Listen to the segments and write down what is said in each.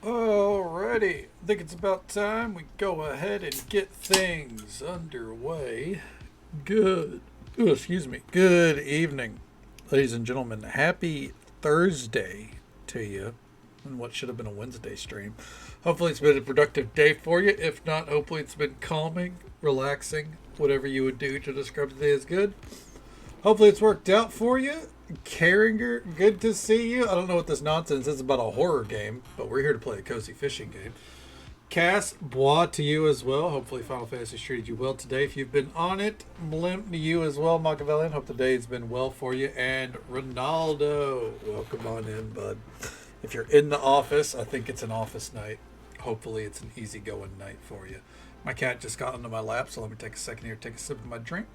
Alrighty, I think it's about time we go ahead and get things underway. Good, excuse me, good evening, ladies and gentlemen. Happy Thursday to you on what should have been a Wednesday stream. Hopefully, it's been a productive day for you. If not, hopefully, it's been calming, relaxing, whatever you would do to describe the day as good. Hopefully, it's worked out for you. Carringer, good to see you. I don't know what this nonsense is about a horror game, but we're here to play a cozy fishing game. Cass, Bois to you as well. Hopefully Final Fantasy treated you well today. If you've been on it, Blimp to you as well, Machiavellian. Hope the day's been well for you. And Ronaldo, welcome on in, bud. If you're in the office, I think it's an office night. Hopefully it's an easygoing night for you. My cat just got onto my lap, so let me take a second here to take a sip of my drink.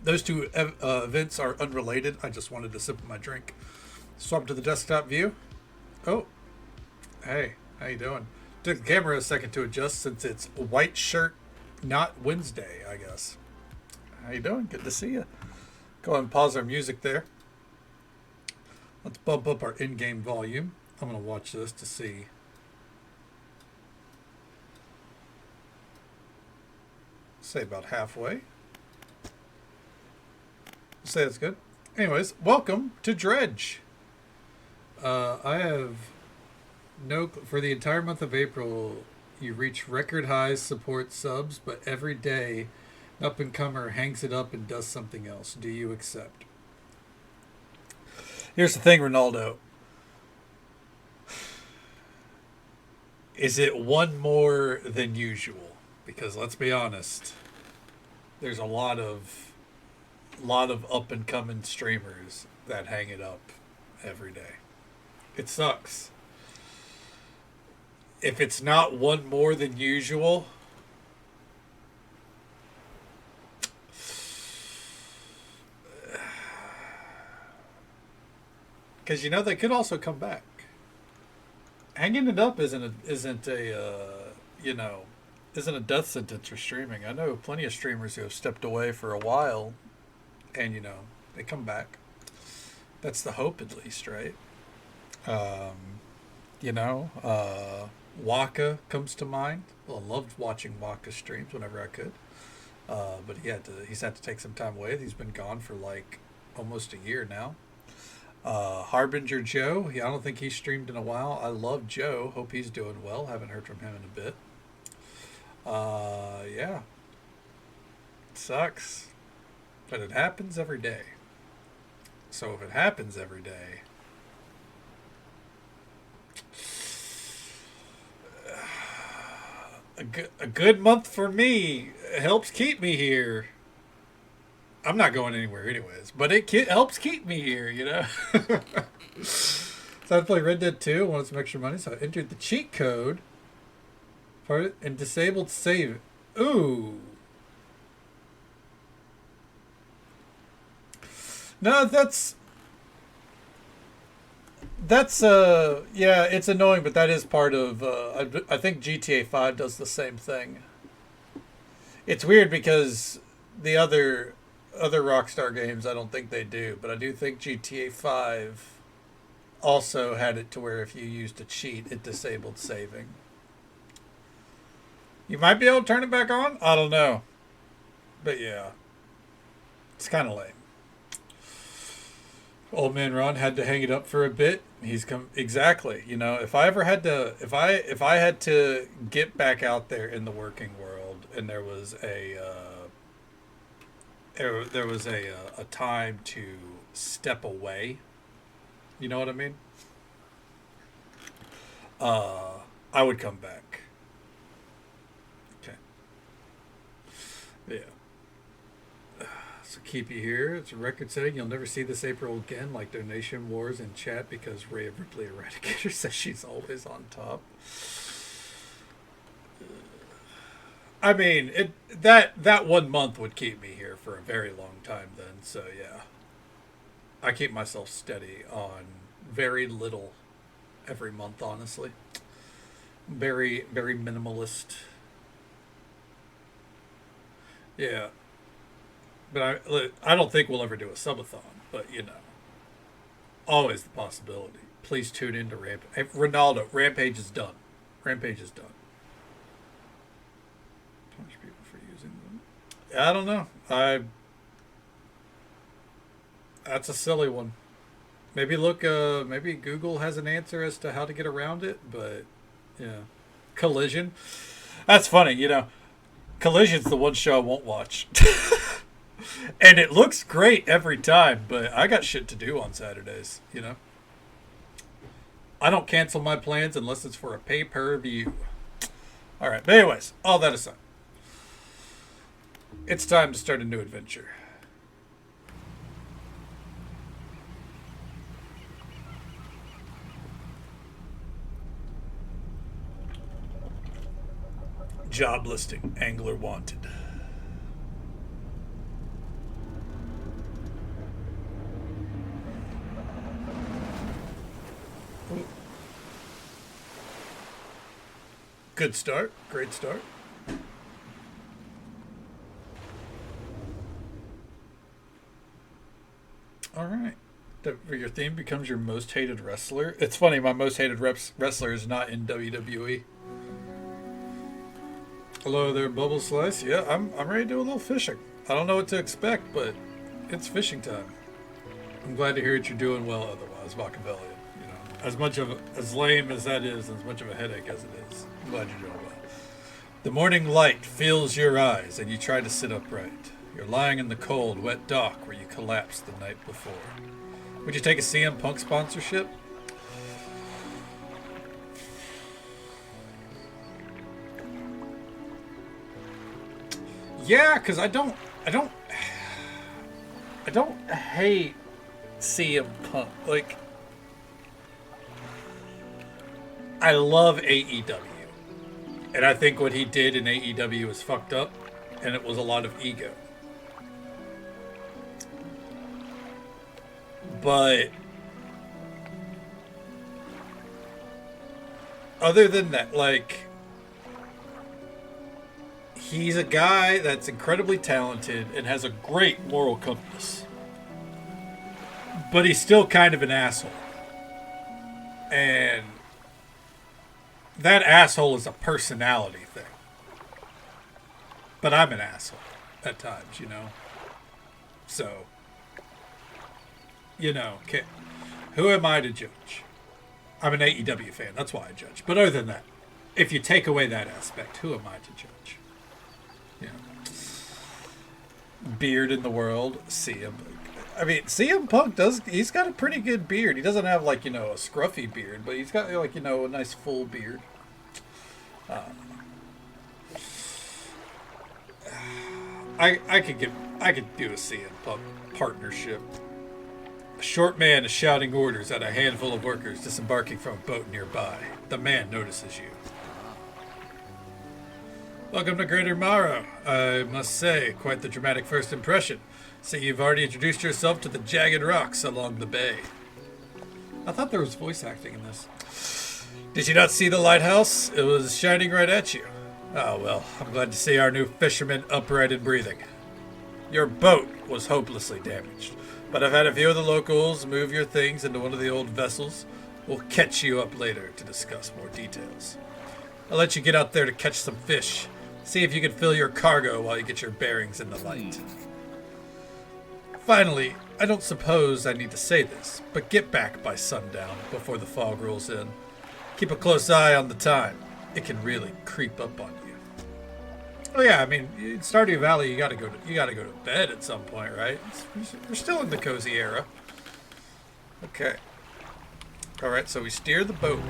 Those two events are unrelated. I just wanted to sip of my drink. Swap to the desktop view. Oh, hey, how you doing? Took the camera a second to adjust since it's white shirt, not Wednesday, I guess. How you doing? Good to see you. Go ahead and pause our music there. Let's bump up our in-game volume. I'm going to watch this to see. Say about halfway. Say that's good. Anyways, welcome to Dredge. I have for the entire month of April, you reach record highs support subs, but every day, up and comer hangs it up and does something else. Do you accept? Here's the thing, Ronaldo. Is it one more than usual? Because let's be honest, there's a lot of up and coming streamers that hang it up every day. It sucks. If it's not one more than usual, because they could also come back. Hanging it up isn't a death sentence for streaming. I know plenty of streamers who have stepped away for a while. And, they come back. That's the hope, at least, right? Waka comes to mind. Well, I loved watching Waka streams whenever I could. But he's had to take some time away. He's been gone for, almost a year now. Harbinger Joe, I don't think he's streamed in a while. I love Joe. Hope he's doing well. Haven't heard from him in a bit. Yeah. It sucks. But it happens every day. So if it happens every day, a good month for me helps keep me here. I'm not going anywhere anyways, but it helps keep me here, So I played Red Dead 2, wanted some extra money, so I entered the cheat code and disabled save. Ooh. No, that's yeah, it's annoying, but that is part of I think GTA 5 does the same thing. It's weird because the other Rockstar games I don't think they do, but I do think GTA 5 also had it to where if you used a cheat, it disabled saving. You might be able to turn it back on? I don't know. But yeah. It's kind of lame. Old man Ron had to hang it up for a bit. He's come exactly. If I ever had to, if I had to get back out there in the working world, and there was a time to step away. You know what I mean? I would come back. Okay. Yeah. So keep you here. It's a record setting. You'll never see this April again, like donation wars in chat, because Ray of Ripley Eradicator says she's always on top. I mean, that 1 month would keep me here for a very long time then. So yeah, I keep myself steady on very little every month, honestly. Very, very minimalist. Yeah. But I don't think we'll ever do a subathon, but always the possibility. please tune into Rampage. Hey, Ronaldo, Rampage is done. Rampage is done. Punish people for using them. I don't know. That's a silly one. Maybe look. Maybe Google has an answer as to how to get around it. But yeah, Collision. That's funny. You know, Collision's the one show I won't watch. And it looks great every time, but I got shit to do on Saturdays, you know? I don't cancel my plans unless it's for a pay-per-view. All right, but anyways, all that aside. It's time to start a new adventure. Job listing, angler wanted. Good start. Great start. All right. Your theme becomes your most hated wrestler. It's funny, my most hated wrestler is not in WWE. Hello there, Bubble Slice. Yeah, I'm ready to do a little fishing. I don't know what to expect, but it's fishing time. I'm glad to hear that you're doing well otherwise, Machiavellian. You know, as lame as that is, as much of a headache as it is. I'm glad you're doing well. The morning light fills your eyes and you try to sit upright. You're lying in the cold, wet dock where you collapsed the night before. Would you take a CM Punk sponsorship? Yeah, because I don't hate CM Punk. Like, I love AEW. And I think what he did in AEW was fucked up, and it was a lot of ego. But other than that, like, he's a guy that's incredibly talented and has a great moral compass. But he's still kind of an asshole. And that asshole is a personality thing. But I'm an asshole at times, you know? So, you know, who am I to judge? I'm an AEW fan, that's why I judge. But other than that, if you take away that aspect, who am I to judge? You know, beard in the world, CM. I mean, CM Punk he's got a pretty good beard. He doesn't have, like, you know, a scruffy beard, but he's got, like, you know, a nice full beard. I could do a CM Punk partnership. A short man is shouting orders at a handful of workers disembarking from a boat nearby. The man notices you. Welcome to Greater Morrow. I must say, quite the dramatic first impression. See, you've already introduced yourself to the jagged rocks along the bay. I thought there was voice acting in this. Did you not see the lighthouse? It was shining right at you. Oh, well, I'm glad to see our new fisherman upright and breathing. Your boat was hopelessly damaged, but I've had a few of the locals move your things into one of the old vessels. We'll catch you up later to discuss more details. I'll let you get out there to catch some fish. See if you can fill your cargo while you get your bearings in the light. Finally, I don't suppose I need to say this, but get back by sundown before the fog rolls in. Keep a close eye on the time. It can really creep up on you. Oh yeah, I mean, in Stardew Valley, you gotta go to bed at some point, right? We're still in the cozy era. Okay. All right, so we steer the boat.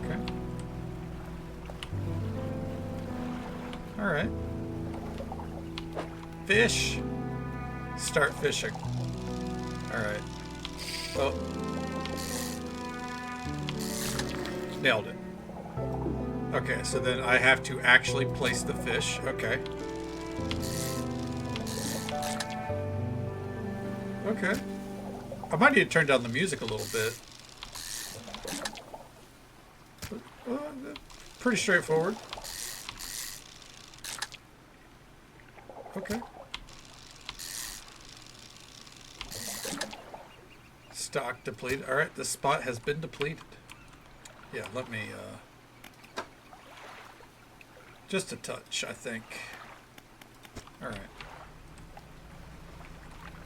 Okay. All right. Fish. Start fishing. All right. Oh. Nailed it. Okay, so then I have to actually place the fish. Okay. Okay. I might need to turn down the music a little bit. Pretty straightforward. Okay. stock depleted. All right, this spot has been depleted. Yeah, let me, just a touch, I think. All right.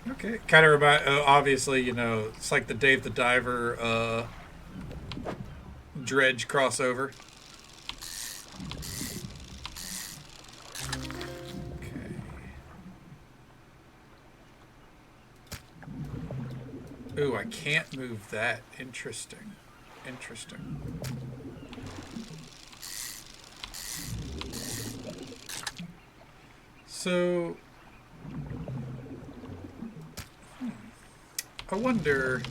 Okay, kind of remind, obviously, you know, it's like the Dave the Diver, Dredge crossover. Okay. Ooh, I can't move that. Interesting. Interesting. So, I wonder.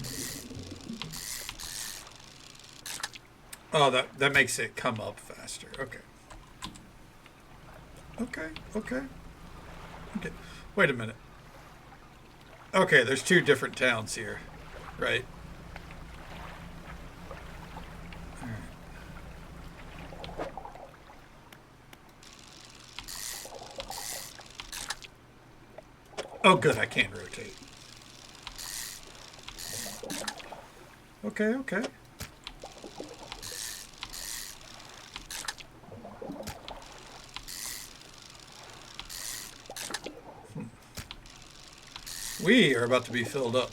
Oh, that makes it come up faster. Okay. Okay. Okay. Okay. Wait a minute. Okay, there's two different towns here, right? All right. Oh, good. I can't rotate. Okay. Okay. We are about to be filled up.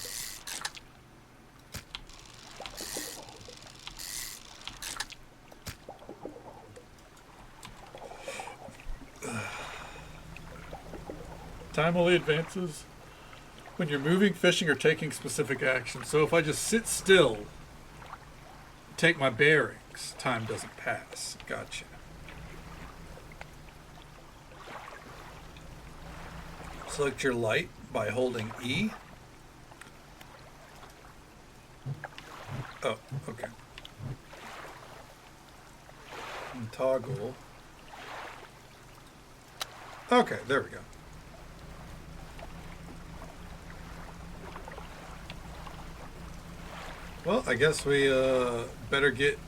Time only advances when you're moving, fishing, or taking specific action. So if I just sit still, take my bearings, time doesn't pass. Gotcha. Select your light by holding E. Oh, okay. And toggle. Okay, there we go. Well, I guess we better get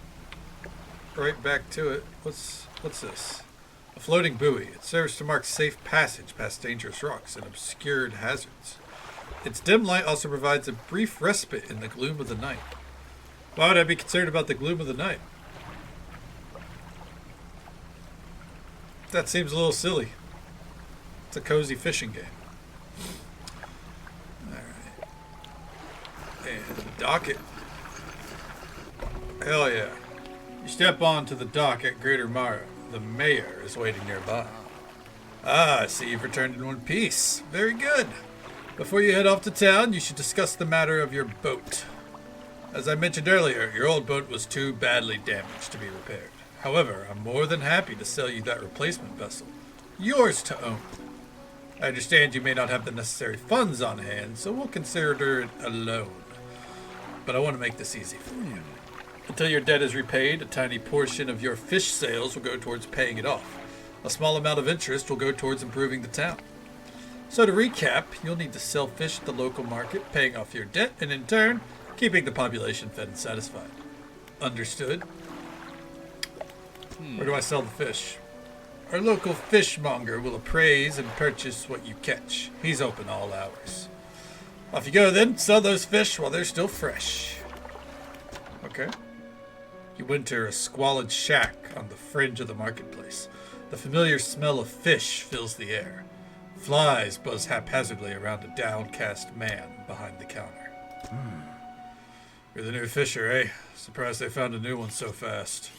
right back to it. What's this? A floating buoy. It serves to mark safe passage past dangerous rocks and obscured hazards. Its dim light also provides a brief respite in the gloom of the night. Why would I be concerned about the gloom of the night? That seems a little silly. It's a cozy fishing game. Alright. And dock it. Hell yeah. You step onto the dock at Greater Mara. The mayor is waiting nearby. Ah, I see you've returned in one piece. Very good. Before you head off to town, you should discuss the matter of your boat. As I mentioned earlier, your old boat was too badly damaged to be repaired. However, I'm more than happy to sell you that replacement vessel. Yours to own. I understand you may not have the necessary funds on hand, so we'll consider it a loan. But I want to make this easy for you. Until your debt is repaid, a tiny portion of your fish sales will go towards paying it off. A small amount of interest will go towards improving the town. So to recap, you'll need to sell fish at the local market, paying off your debt, and in turn, keeping the population fed and satisfied. Understood? Where do I sell the fish? Our local fishmonger will appraise and purchase what you catch. He's open all hours. Off you go then, sell those fish while they're still fresh. Okay. You enter a squalid shack on the fringe of the marketplace. The familiar smell of fish fills the air. Flies buzz haphazardly around a downcast man behind the counter. You're the new fisher, eh? Surprised they found a new one so fast.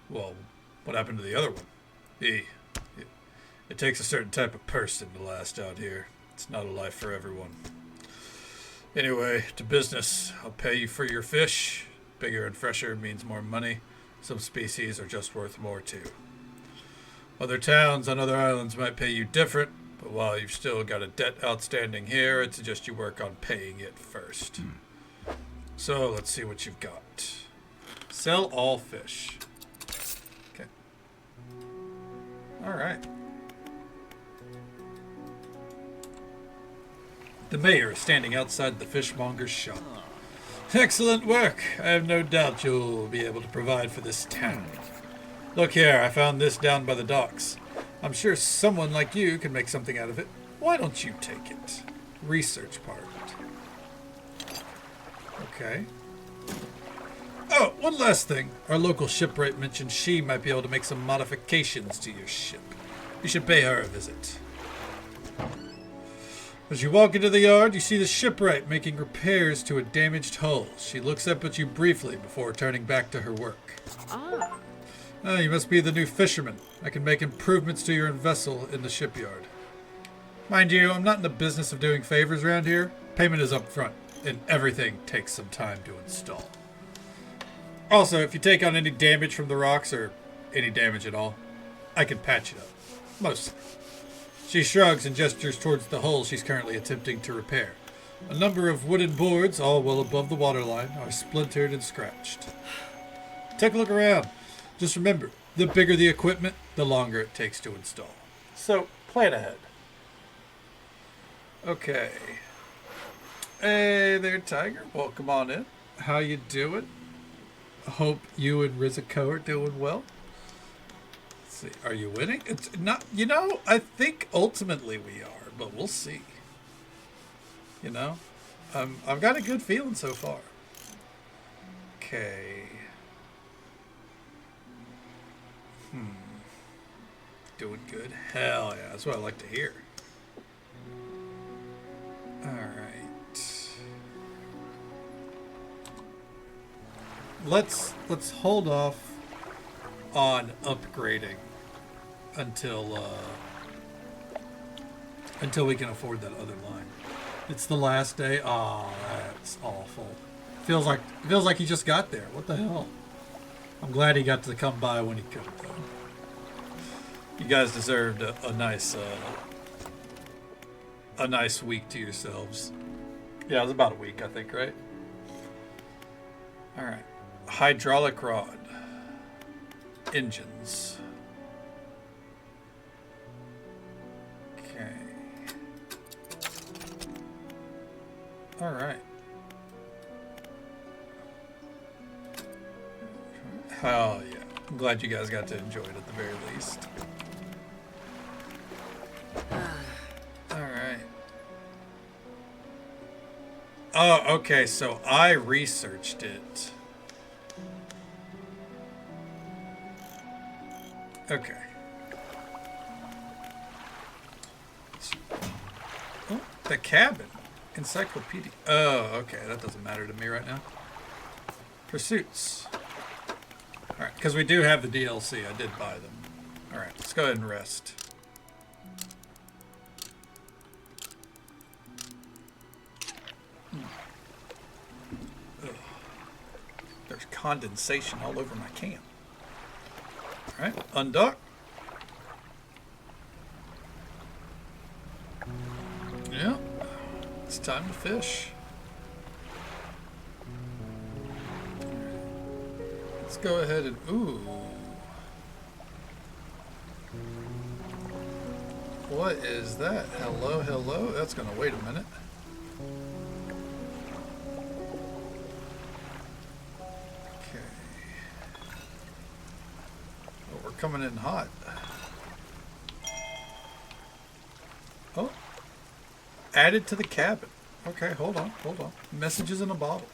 Well, what happened to the other one? It takes a certain type of person to last out here. It's not a life for everyone. Anyway, to business. I'll pay you for your fish. Bigger and fresher means more money. Some species are just worth more too. Other towns on other islands might pay you different, but while you've still got a debt outstanding here, I'd suggest you work on paying it first. So let's see what you've got. Sell all fish. Okay. All right. The mayor is standing outside the fishmonger's shop. Excellent work. I have no doubt you'll be able to provide for this town. Look here, I found this down by the docks. I'm sure someone like you can make something out of it. Why don't you take it? Research part. Okay. Oh, one last thing. Our local shipwright mentioned she might be able to make some modifications to your ship. You should pay her a visit. As you walk into the yard, you see the shipwright making repairs to a damaged hull. She looks up at you briefly before turning back to her work. Ah, you must be the new fisherman. I can make improvements to your vessel in the shipyard. Mind you, I'm not in the business of doing favors around here. Payment is up front, and everything takes some time to install. Also, if you take on any damage from the rocks, or any damage at all, I can patch it up. Mostly. She shrugs and gestures towards the hull she's currently attempting to repair. A number of wooden boards, all well above the waterline, are splintered and scratched. Take a look around. Just remember, the bigger the equipment, the longer it takes to install. So, plan ahead. Okay. Hey there, Tiger. Welcome on in. How you doing? Hope you and Riziko are doing well. Let's see. Are you winning? It's not, I think ultimately we are, but we'll see. I've got a good feeling so far. Okay. Doing good. Hell yeah, that's what I like to hear. Alright. Let's hold off on upgrading until we can afford that other line. It's the last day. Oh, that's awful. Feels like he just got there. What the hell? I'm glad he got to come by when he could, though. You guys deserved a nice week to yourselves. Yeah, it was about a week, I think, right? All right. Hydraulic rod. Engines. Okay. All right. Oh, yeah. I'm glad you guys got to enjoy it at the very least. Alright. Oh, okay, so I researched it. Okay. Oh, the cabin. Encyclopedia. Oh, okay, that doesn't matter to me right now. Pursuits. Alright, because we do have the DLC. I did buy them. Alright, let's go ahead and rest. Ugh. There's condensation all over my can. Alright, undock. Yeah, it's time to fish. Let's go ahead and, ooh. What is that? Hello, hello? That's gonna wait a minute. Okay. Oh, we're coming in hot. Oh. Added to the cabin. Okay, hold on. Messages in a bottle.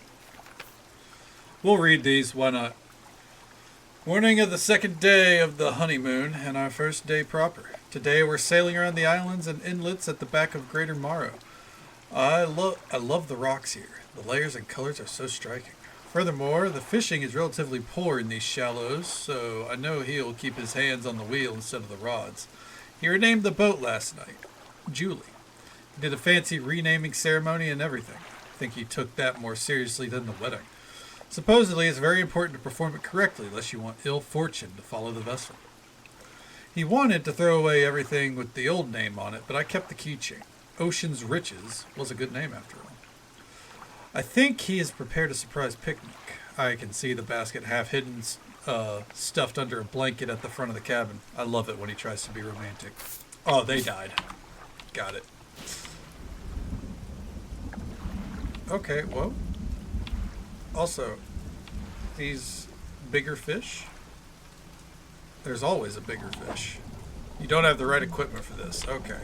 We'll read these, why not? Morning of the second day of the honeymoon and our first day proper. Today we're sailing around the islands and inlets at the back of Greater Morrow. I love the rocks here. The layers and colors are so striking. Furthermore, the fishing is relatively poor in these shallows, so I know he'll keep his hands on the wheel instead of the rods. He renamed the boat last night. Julie. He did a fancy renaming ceremony and everything. I think he took that more seriously than the wedding. Supposedly, it's very important to perform it correctly, unless you want ill fortune to follow the vessel. He wanted to throw away everything with the old name on it, but I kept the keychain. Ocean's Riches was a good name after all. I think he has prepared a surprise picnic. I can see the basket half hidden, stuffed under a blanket at the front of the cabin. I love it when he tries to be romantic. Oh, they died. Got it. Okay, well. Also, these bigger fish, there's always a bigger fish. You don't have the right equipment for this. Okay.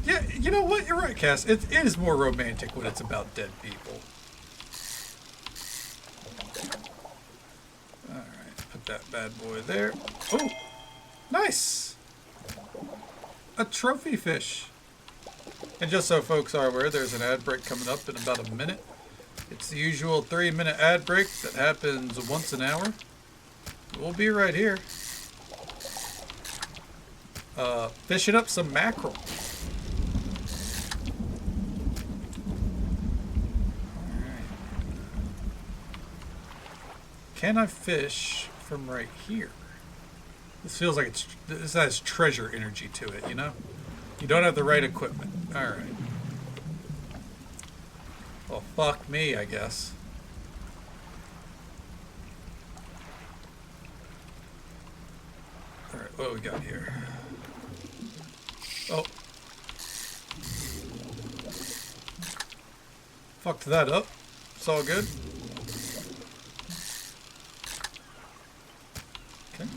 Yeah, you know what? You're right, Cass. It is more romantic when it's about dead people. Alright, put that bad boy there. Oh, nice! A trophy fish. And just so folks are aware, there's an ad break coming up in about a minute. It's the usual 3-minute ad break that happens once an hour. We'll be right here. Fishing up some mackerel. Alright. Can I fish from right here? This feels like this has treasure energy to it, you know? You don't have the right equipment. Alright. Well, fuck me, I guess. Alright, what do we got here? Oh. Fucked that up. It's all good. Okay.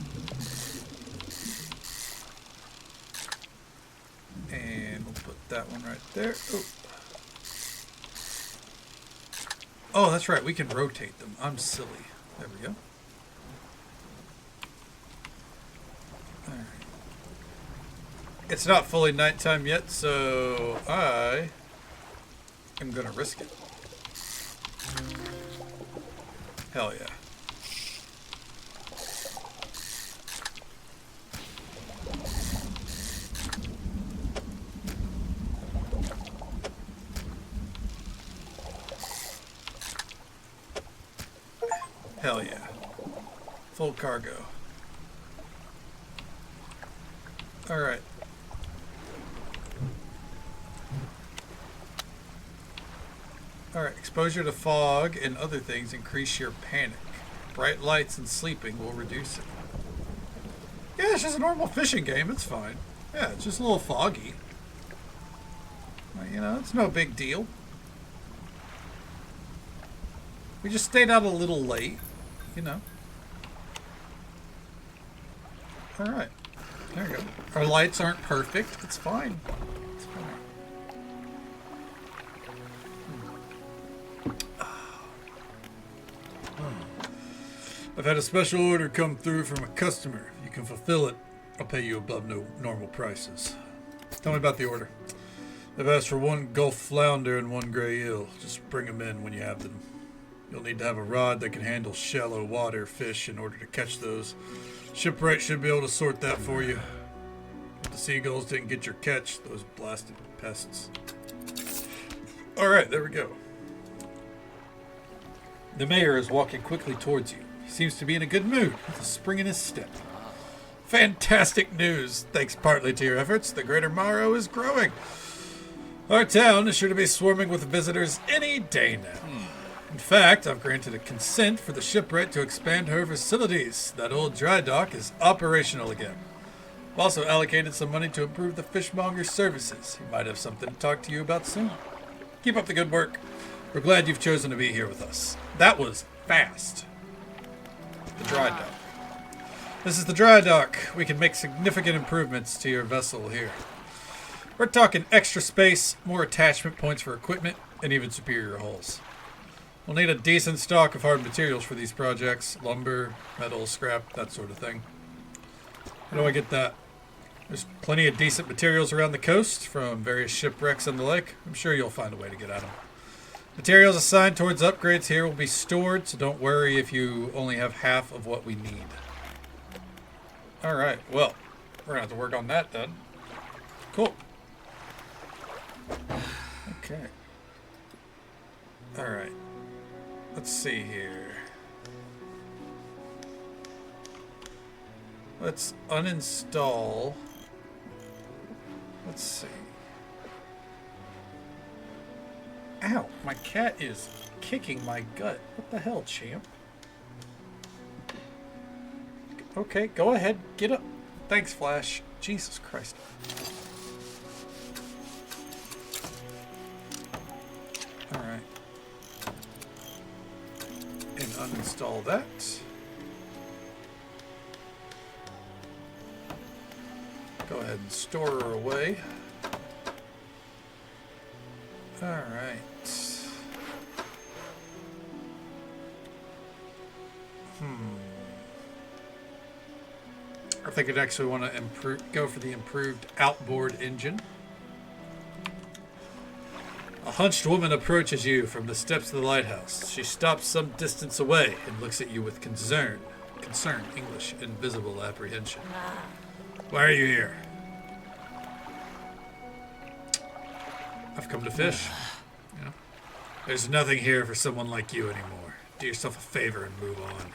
And we'll put that one right there. Oh. Oh, that's right. We can rotate them. I'm silly. There we go. All right. It's not fully nighttime yet, so I am going to risk it. Hell yeah. Hell yeah. Full cargo. Alright. Alright, exposure to fog and other things increase your panic. Bright lights and sleeping will reduce it. Yeah, it's just a normal fishing game, it's fine. Yeah, it's just a little foggy. You know, it's no big deal. We just stayed out a little late, you know. Alright. There we go. Our lights aren't perfect. It's fine. It's fine. I've had a special order come through from a customer. If you can fulfill it, I'll pay you above normal prices. Tell me about the order. They've asked for 1 Gulf flounder and 1 gray eel. Just bring them in when you have them. You'll need to have a rod that can handle shallow water fish in order to catch those. Shipwright should be able to sort that for you. If the seagulls didn't get your catch, those blasted pests. Alright, there we go. The mayor is walking quickly towards you. He seems to be in a good mood, with a spring in his step. Fantastic news! Thanks partly to your efforts, the Greater Morrow is growing. Our town is sure to be swarming with visitors any day now. In fact, I've granted a consent for the shipwright to expand her facilities. That old dry dock is operational again. I've also allocated some money to improve the fishmonger's services. He might have something to talk to you about soon. Keep up the good work. We're glad you've chosen to be here with us. That was fast. The dry dock. This is the dry dock. We can make significant improvements to your vessel here. We're talking extra space, more attachment points for equipment, and even superior hulls. We'll need a decent stock of hard materials for these projects. Lumber, metal, scrap, that sort of thing. How do I get that? There's plenty of decent materials around the coast from various shipwrecks on the lake. I'm sure you'll find a way to get at them. Materials assigned towards upgrades here will be stored, so don't worry if you only have half of what we need. Alright, well, we're going to have to work on that then. Cool. Okay. Alright. Let's see here. Let's uninstall. Let's see. Ow, my cat is kicking my gut. What the hell, champ? Okay, go ahead. Get up. Thanks, Flash. Jesus Christ. Alright. And uninstall that. Go ahead and store her away. All right. I think I'd actually want to go for the improved outboard engine. A hunched woman approaches you from the steps of the lighthouse. She stops some distance away and looks at you with concern. Concern, English, invisible apprehension. Why are you here? I've come to fish. You know, there's nothing here for someone like you anymore. Do yourself a favor and move on.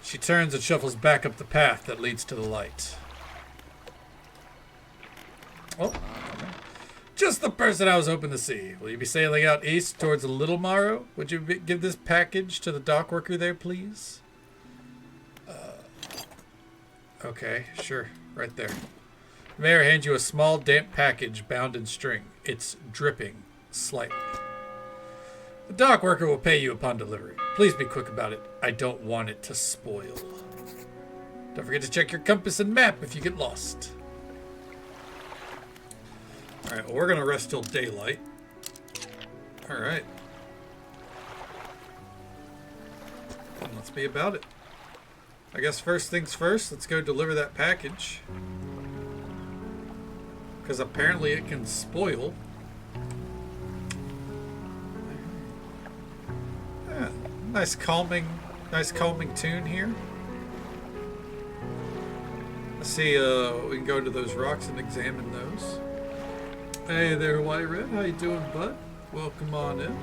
She turns and shuffles back up the path that leads to the light. Oh, just the person I was hoping to see. Will you be sailing out east towards Little Morrow? Would you give this package to the dock worker there, please? Okay, sure. Right there. The mayor hands you a small, damp package bound in string. It's dripping slightly. The dock worker will pay you upon delivery. Please be quick about it. I don't want it to spoil. Don't forget to check your compass and map if you get lost. Alright, well, we're going to rest till daylight. Alright. Let's be about it. I guess first things first, let's go deliver that package. Because apparently it can spoil. Yeah, nice calming tune here. Let's see, we can go to those rocks and examine those. Hey there, White Red. How you doing, bud? Welcome on in.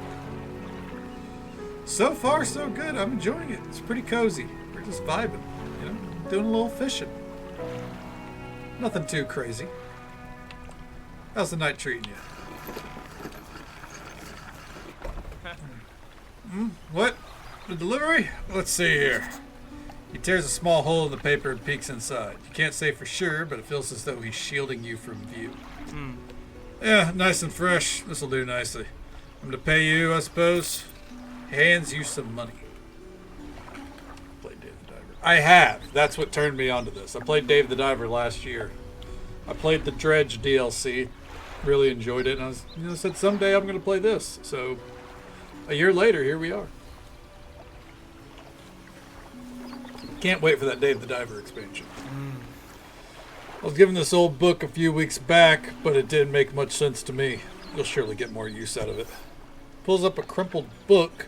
So far, so good. I'm enjoying it. It's pretty cozy. We're just vibing, you know, doing a little fishing. Nothing too crazy. How's the night treating you? What? The delivery? Let's see here. He tears a small hole in the paper and peeks inside. You can't say for sure, but it feels as though he's shielding you from view. Yeah, nice and fresh. This'll do nicely. I'm to pay you, I suppose. He hands you some money. Played Dave the Diver. I have. That's what turned me onto this. I played Dave the Diver last year. I played the Dredge DLC. Really enjoyed it. And I said someday I'm going to play this. So a year later, here we are. Can't wait for that Dave the Diver expansion. I was given this old book a few weeks back, but it didn't make much sense to me. You'll surely get more use out of it. Pulls up a crumpled book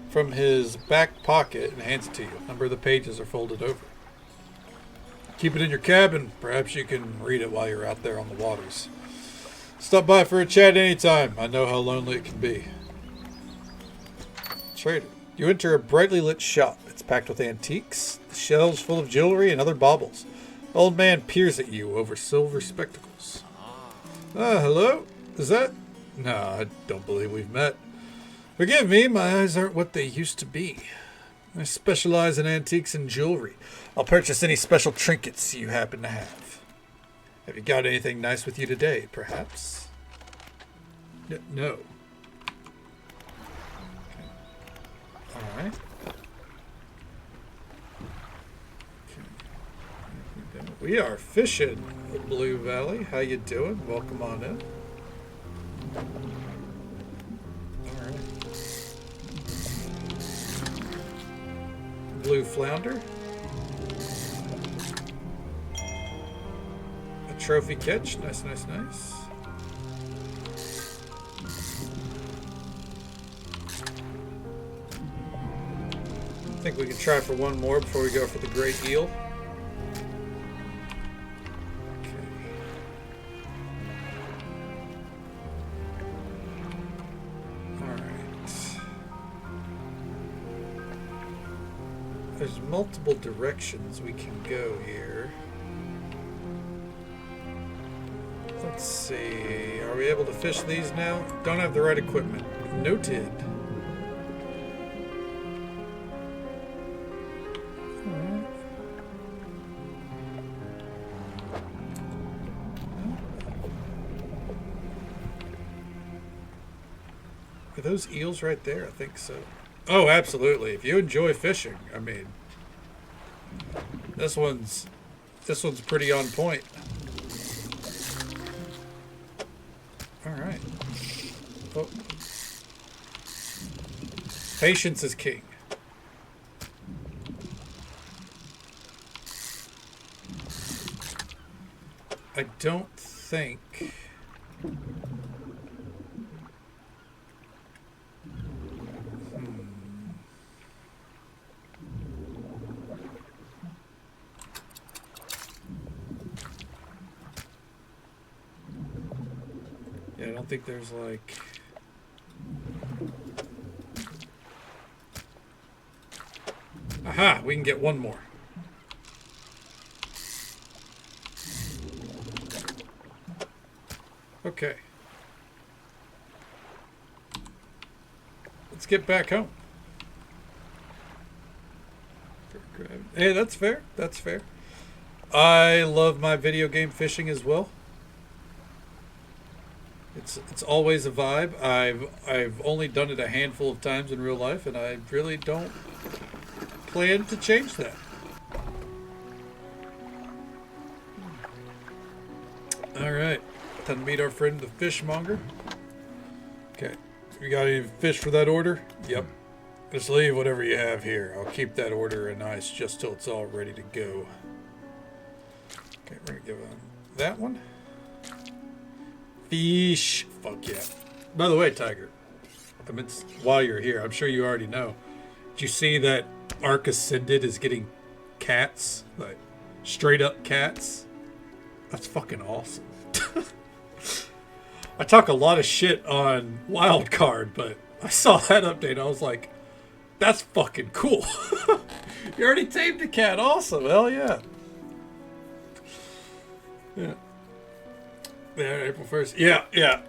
from his back pocket and hands it to you. A number of the pages are folded over. Keep it in your cabin. Perhaps you can read it while you're out there on the waters. Stop by for a chat anytime. I know how lonely it can be. Trader. You enter a brightly lit shop. It's packed with antiques, shelves full of jewelry, and other baubles. The old man peers at you over silver spectacles. Hello? Is that? No, I don't believe we've met. Forgive me, my eyes aren't what they used to be. I specialize in antiques and jewelry. I'll purchase any special trinkets you happen to have. Have you got anything nice with you today, perhaps? No. Okay. All right. We are fishing, Blue Valley. How you doing? Welcome on in. All right. Blue flounder. A trophy catch. Nice, nice, nice. I think we can try for one more before we go for the great eel. There's multiple directions we can go here. Let's see. Are we able to fish these now? Don't have the right equipment. Noted. Are those eels right there? I think so. Oh, absolutely. If you enjoy fishing, I mean, this one's pretty on point. All right. Oh. Patience is king. I don't think... Yeah, I don't think there's like... Aha! We can get one more. Okay. Let's get back home. Hey, that's fair. That's fair. I love my video game fishing as well. It's always a vibe. I've only done it a handful of times in real life, and I really don't plan to change that. All right, time to meet our friend the fishmonger. Okay, you got any fish for that order? Yep. Just leave whatever you have here. I'll keep that order in ice just till it's all ready to go. Okay, we're gonna give him that one. Fish. Fuck yeah. By the way, Tiger, I mean, while you're here, I'm sure you already know. Did you see that Ark Ascended is getting cats? Like, straight up cats? That's fucking awesome. I talk a lot of shit on Wildcard, but I saw that update. I was like, that's fucking cool. You already tamed a cat. Awesome. Hell yeah. Yeah. Yeah, April 1st. Yeah, yeah.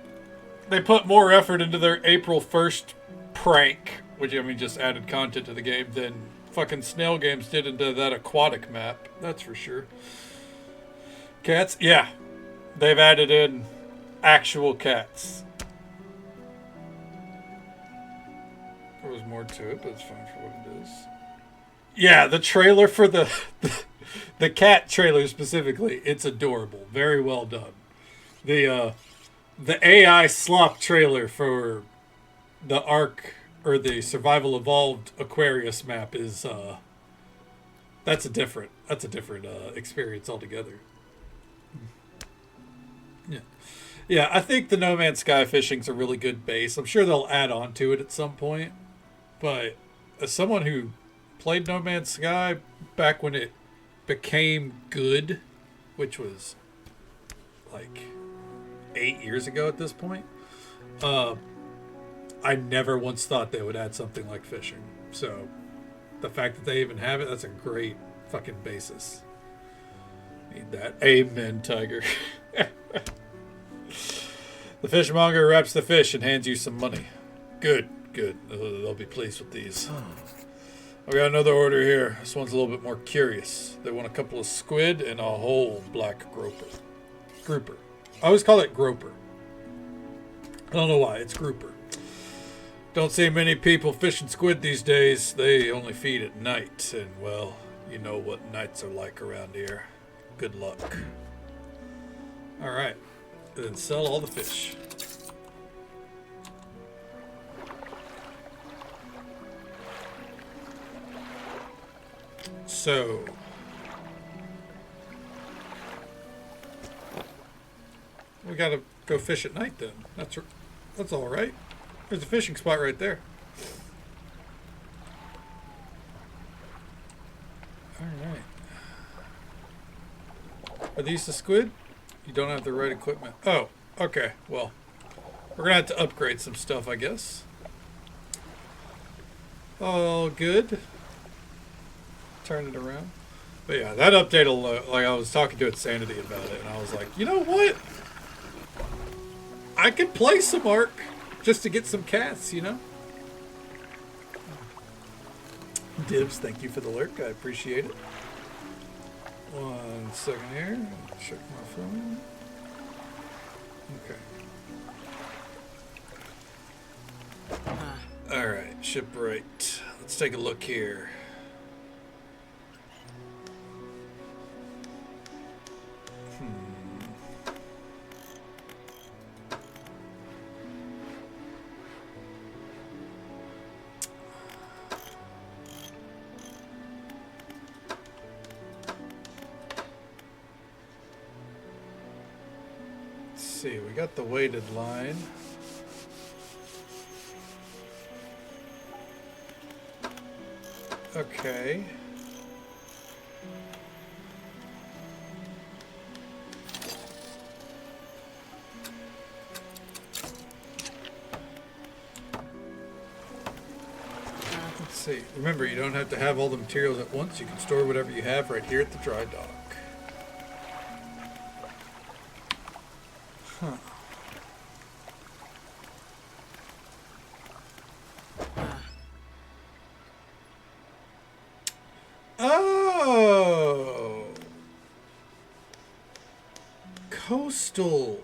They put more effort into their April 1st prank, which, I mean, just added content to the game, than fucking Snail Games did into that aquatic map. That's for sure. Cats? Yeah. They've added in actual cats. There was more to it, but it's fine for what it is. Yeah, the trailer for the cat trailer specifically, it's adorable. Very well done. The AI slop trailer for the Ark or the Survival Evolved Aquarius map is that's a different experience altogether. Yeah. Yeah, I think the No Man's Sky fishing's a really good base. I'm sure they'll add on to it at some point. But as someone who played No Man's Sky back when it became good, which was like 8 years ago at this point, I never once thought they would add something like fishing. So the fact that they even have it, that's a great fucking basis. Need that. Amen, Tiger. The fishmonger wraps the fish and hands you some money. Good, good. They'll be pleased with these. I got another order here. This one's a little bit more curious. They want a couple of squid and a whole black grouper. I always call it groper. I don't know why. It's grouper. Don't see many people fishing squid these days. They only feed at night. And, well, you know what nights are like around here. Good luck. All right. Then sell all the fish. So, we gotta go fish at night then. That's all right. There's a fishing spot right there. All right. Are these the squid? You don't have the right equipment. Oh, okay. Well, we're gonna have to upgrade some stuff, I guess. All good. Turn it around. But yeah, that update will, like, I was talking to Insanity about it, and I was like, you know what? I could play some Ark just to get some cats, you know? Dibs, thank you for the lurk. I appreciate it. 1 second here. Check my phone. Okay. Alright, shipwright. Let's take a look here. see, we got the weighted line. Okay. Let's see. Remember, you don't have to have all the materials at once. You can store whatever you have right here at the dry dock. Huh. Oh! Coastal.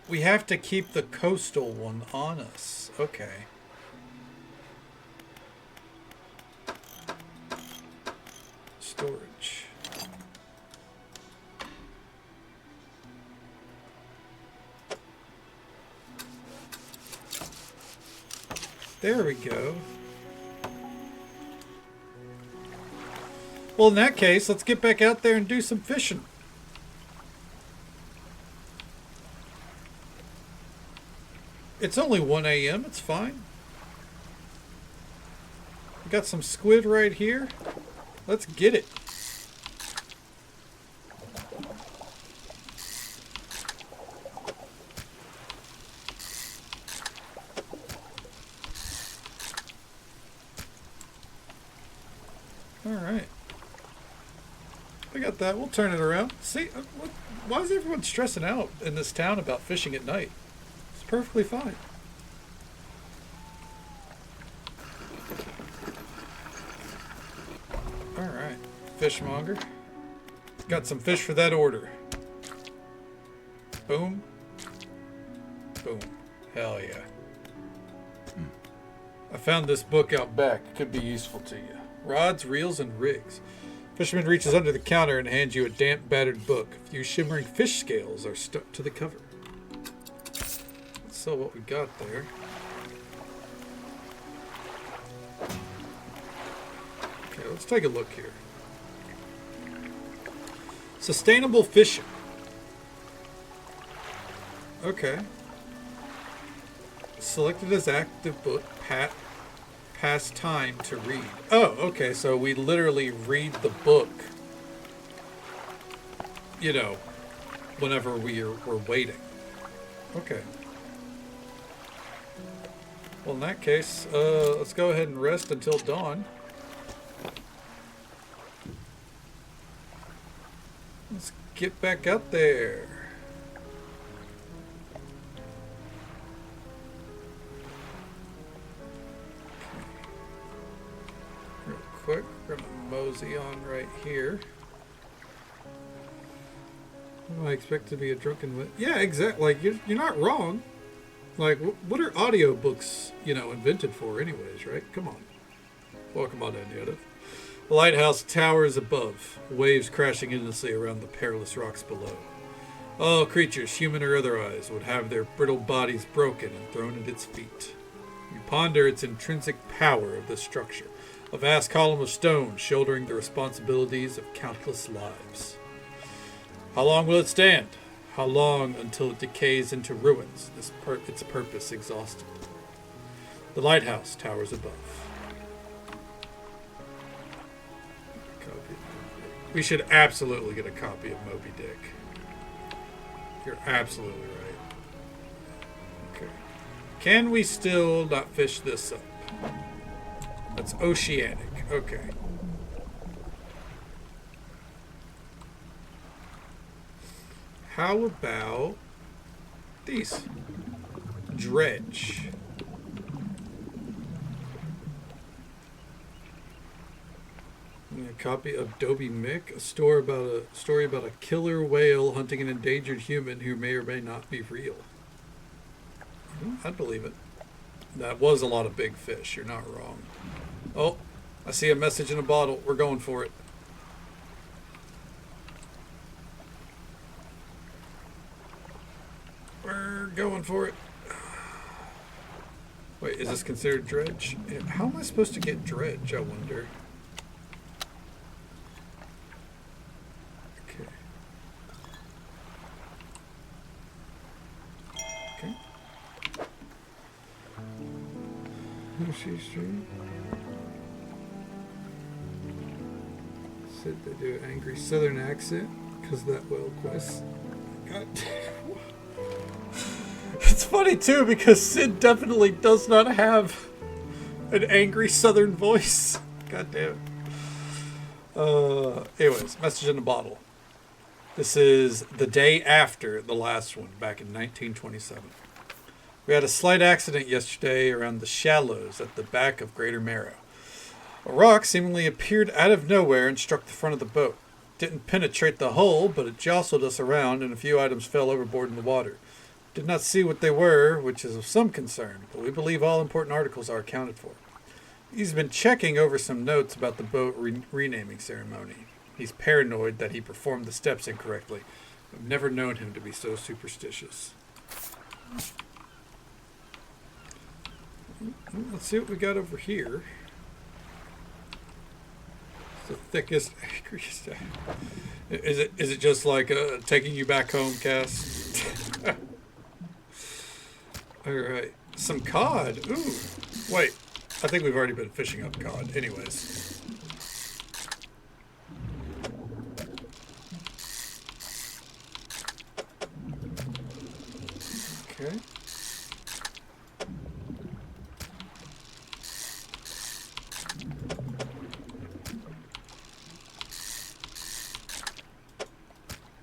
We have to keep the coastal one on us. Okay. Storage. There we go. Well, in that case, let's get back out there and do some fishing. It's only 1 a.m. It's fine. We got some squid right here. Let's get it. All right. I got that. We'll turn it around. See, why is everyone stressing out in this town about fishing at night? It's perfectly fine. All right, fishmonger. Got some fish for that order. Boom. Boom. Hell yeah. I found this book out back. It could be useful to you. Rods, reels, and rigs. Fisherman reaches under the counter and hands you a damp, battered book. A few shimmering fish scales are stuck to the cover. Let's see what we got there. Okay, let's take a look here. Sustainable fishing. Okay. Selected as active book, pass time to read. Oh, okay, so we literally read the book, you know, whenever we're waiting. Okay. Well, in that case, let's go ahead and rest until dawn. Let's get back out there. Real quick, we're gonna mosey on right here. I expect to be a drunken. Yeah, exactly. Like you're not wrong. Like, what are audiobooks, invented for, anyways? Right? Come on. Welcome on in, Yoda. The lighthouse towers above, waves crashing endlessly around the perilous rocks below. All creatures, human or otherwise, would have their brittle bodies broken and thrown at its feet. You ponder its intrinsic power of the structure, a vast column of stone shouldering the responsibilities of countless lives. How long will it stand? How long until it decays into ruins, its purpose exhausted? The lighthouse towers above. We should absolutely get a copy of Moby Dick. You're absolutely right. Okay. Can we still not fish this up? That's oceanic. Okay. How about these? Dredge. A copy of Dobie Mick, a story about a killer whale hunting an endangered human who may or may not be real. I'd believe it. That was a lot of big fish. You're not wrong. Oh, I see a message in a bottle. We're going for it. We're going for it. Wait, is this considered dredge? How am I supposed to get dredge, I wonder? Said they do an angry southern accent because of that well quest. God. It's funny too because Sid definitely does not have an angry southern voice. God damn it. Anyways, message in a bottle. This is the day after the last one, back in 1927. We had a slight accident yesterday around the shallows at the back of Greater Marrow. A rock seemingly appeared out of nowhere and struck the front of the boat. Didn't penetrate the hull, but it jostled us around and a few items fell overboard in the water. Did not see what they were, which is of some concern, but we believe all important articles are accounted for. He's been checking over some notes about the boat renaming ceremony. He's paranoid that he performed the steps incorrectly. I've never known him to be so superstitious. Let's see what we got over here. It's the thickest, angriest. Is it just like taking you back home, Cass? All right, some cod. Ooh, wait. I think we've already been fishing up cod. Anyways. Okay.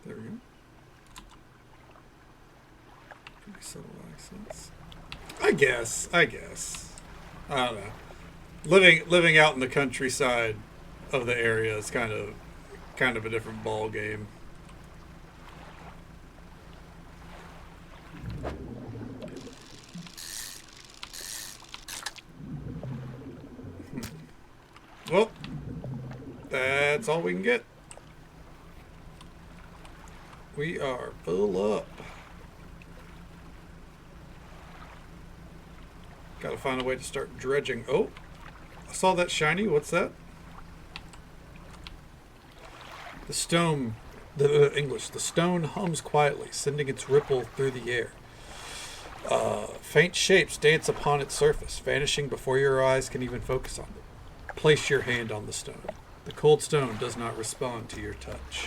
There we go. Pretty subtle accents. I guess. I don't know. Living out in the countryside of the area is kind of a different ball game. Well, that's all we can get. We are full up. Gotta find a way to start dredging. Oh, I saw that shiny. What's that? The stone, the stone hums quietly, sending its ripple through the air. Faint shapes dance upon its surface, vanishing before your eyes can even focus on them. Place your hand on the stone. The cold stone does not respond to your touch.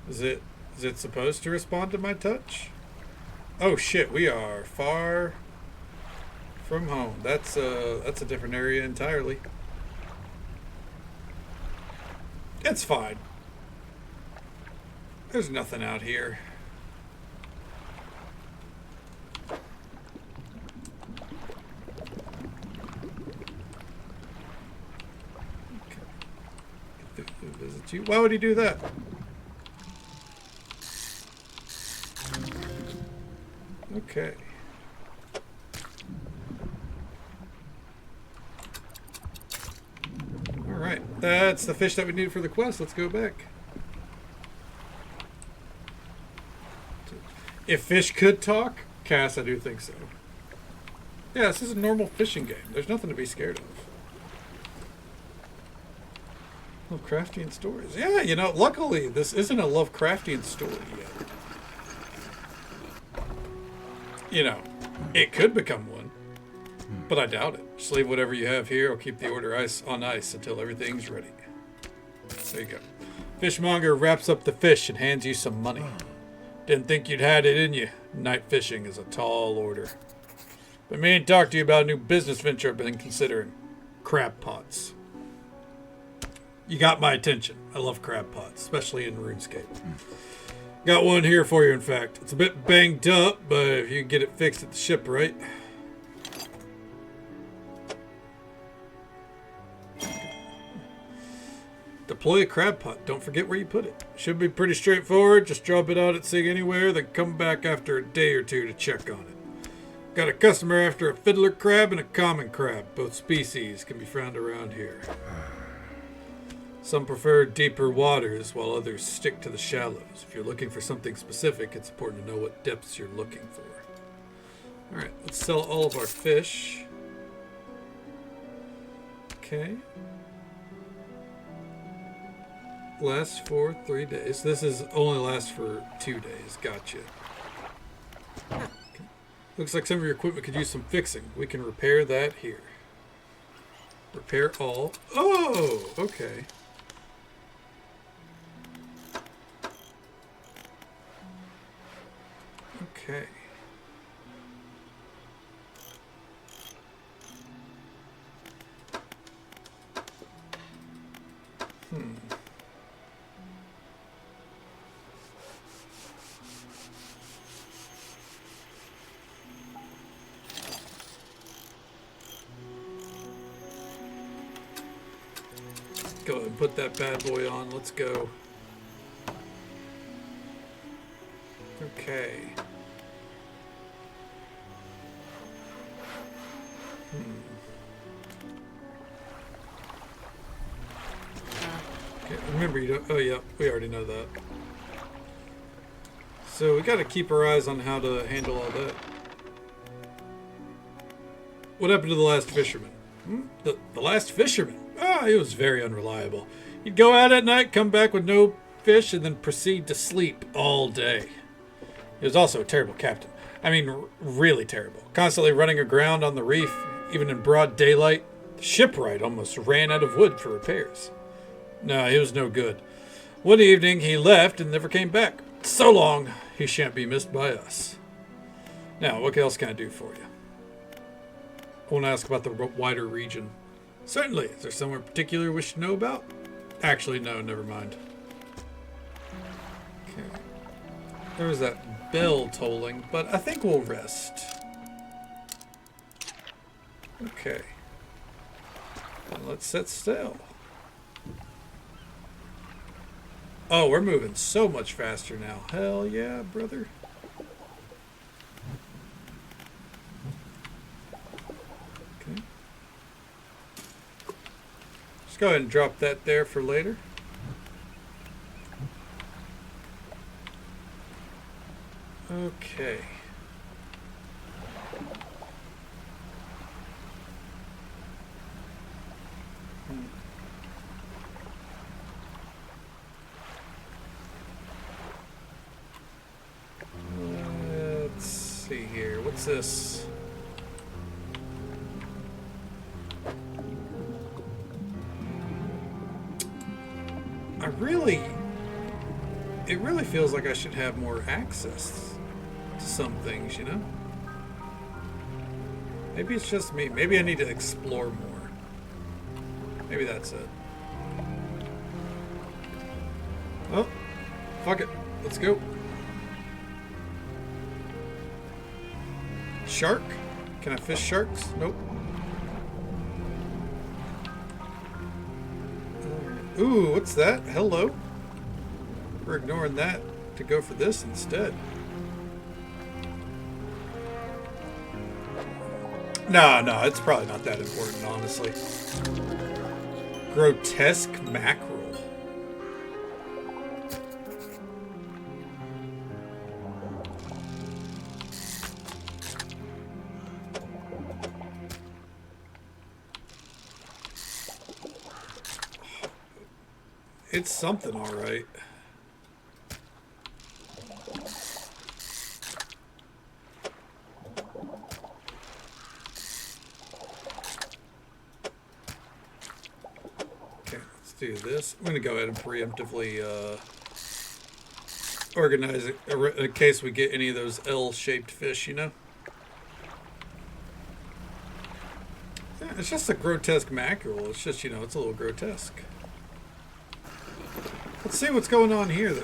Is it supposed to respond to my touch? Oh shit, we are far from home. That's a different area entirely. It's fine. There's nothing out here. Okay. Visit you. Why would he do that? Okay. Alright, that's the fish that we need for the quest. Let's go back. If fish could talk, Cass, I do think so. Yeah, this is a normal fishing game. There's nothing to be scared of. Lovecraftian stories. Yeah, you know, luckily this isn't a Lovecraftian story yet. You know, it could become one, but I doubt it. Just leave whatever you have here. I'll keep the order on ice until everything's ready. There you go. Fishmonger wraps up the fish and hands you some money. Didn't think you'd had it in you. Night fishing is a tall order. But me and talk to you about a new business venture I've been considering. Crab pots. You got my attention. I love crab pots, especially in RuneScape. Got one here for you, in fact. It's a bit banged up, but if you can get it fixed at the shipwright. Deploy a crab pot. Don't forget where you put it. Should be pretty straightforward. Just drop it out at sea anywhere, then come back after a day or two to check on it. Got a customer after a fiddler crab and a common crab. Both species can be found around here. Some prefer deeper waters, while others stick to the shallows. If you're looking for something specific, it's important to know what depths you're looking for. Alright, let's sell all of our fish. Okay. Lasts for 3 days. This is only lasts for 2 days. Gotcha. Okay. Looks like some of your equipment could use some fixing. We can repair that here. Repair all. Oh, okay. Okay. Go ahead and put that bad boy on. Let's go. Okay. Okay, remember you don't. Oh yeah, we already know that. So we got to keep our eyes on how to handle all that. What happened to the last fisherman? The last fisherman? Ah, he was very unreliable. He'd go out at night, come back with no fish, and then proceed to sleep all day. He was also a terrible captain. I mean, really terrible. Constantly running aground on the reef, even in broad daylight. The shipwright almost ran out of wood for repairs. No, he was no good. One evening, he left and never came back. So long, he shan't be missed by us. Now, what else can I do for you? I want to ask about the wider region. Certainly. Is there somewhere particular you wish to know about? Actually, no, never mind. Okay. There was that bell tolling, but I think we'll rest. Okay. And let's set sail. Oh, we're moving so much faster now. Hell yeah, brother. Okay. Just go ahead and drop that there for later. Okay. Let's see here. What's this? It really feels like I should have more access to some things, you know? Maybe it's just me. Maybe I need to explore more. Maybe that's it. Oh, fuck it. Let's go. Shark? Can I fish sharks? Nope. Ooh, what's that? Hello. We're ignoring that to go for this instead. No, it's probably not that important, honestly. Grotesque mackerel. It's something, all right. Okay, let's do this. I'm going to go ahead and preemptively organize it in case we get any of those L-shaped fish, you know? Yeah, it's just a grotesque mackerel. It's just, you know, it's a little grotesque. Let's see what's going on here, though.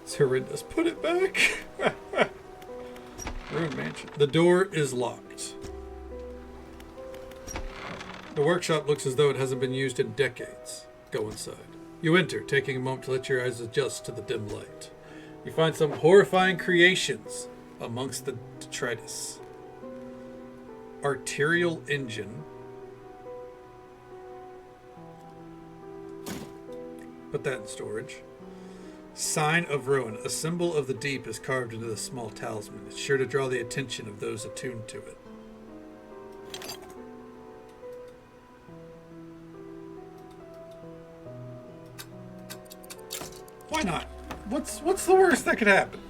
It's horrendous. Put it back. Ruined mansion. The door is locked. The workshop looks as though it hasn't been used in decades. Go inside. You enter, taking a moment to let your eyes adjust to the dim light. You find some horrifying creations amongst the detritus. Arterial engine. Put that in storage. Sign of ruin. A symbol of the deep is carved into the small talisman. It's sure to draw the attention of those attuned to it. Why not? What's the worst that could happen?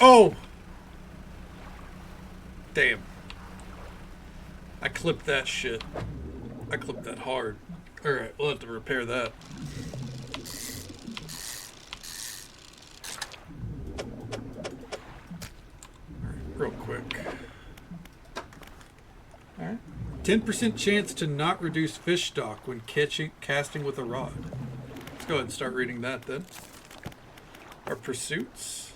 Oh! Damn. I clipped that shit. I clipped that hard. Alright, we'll have to repair that. Alright, real quick. Alright. 10% chance to not reduce fish stock when casting with a rod. Let's go ahead and start reading that then. Our pursuits.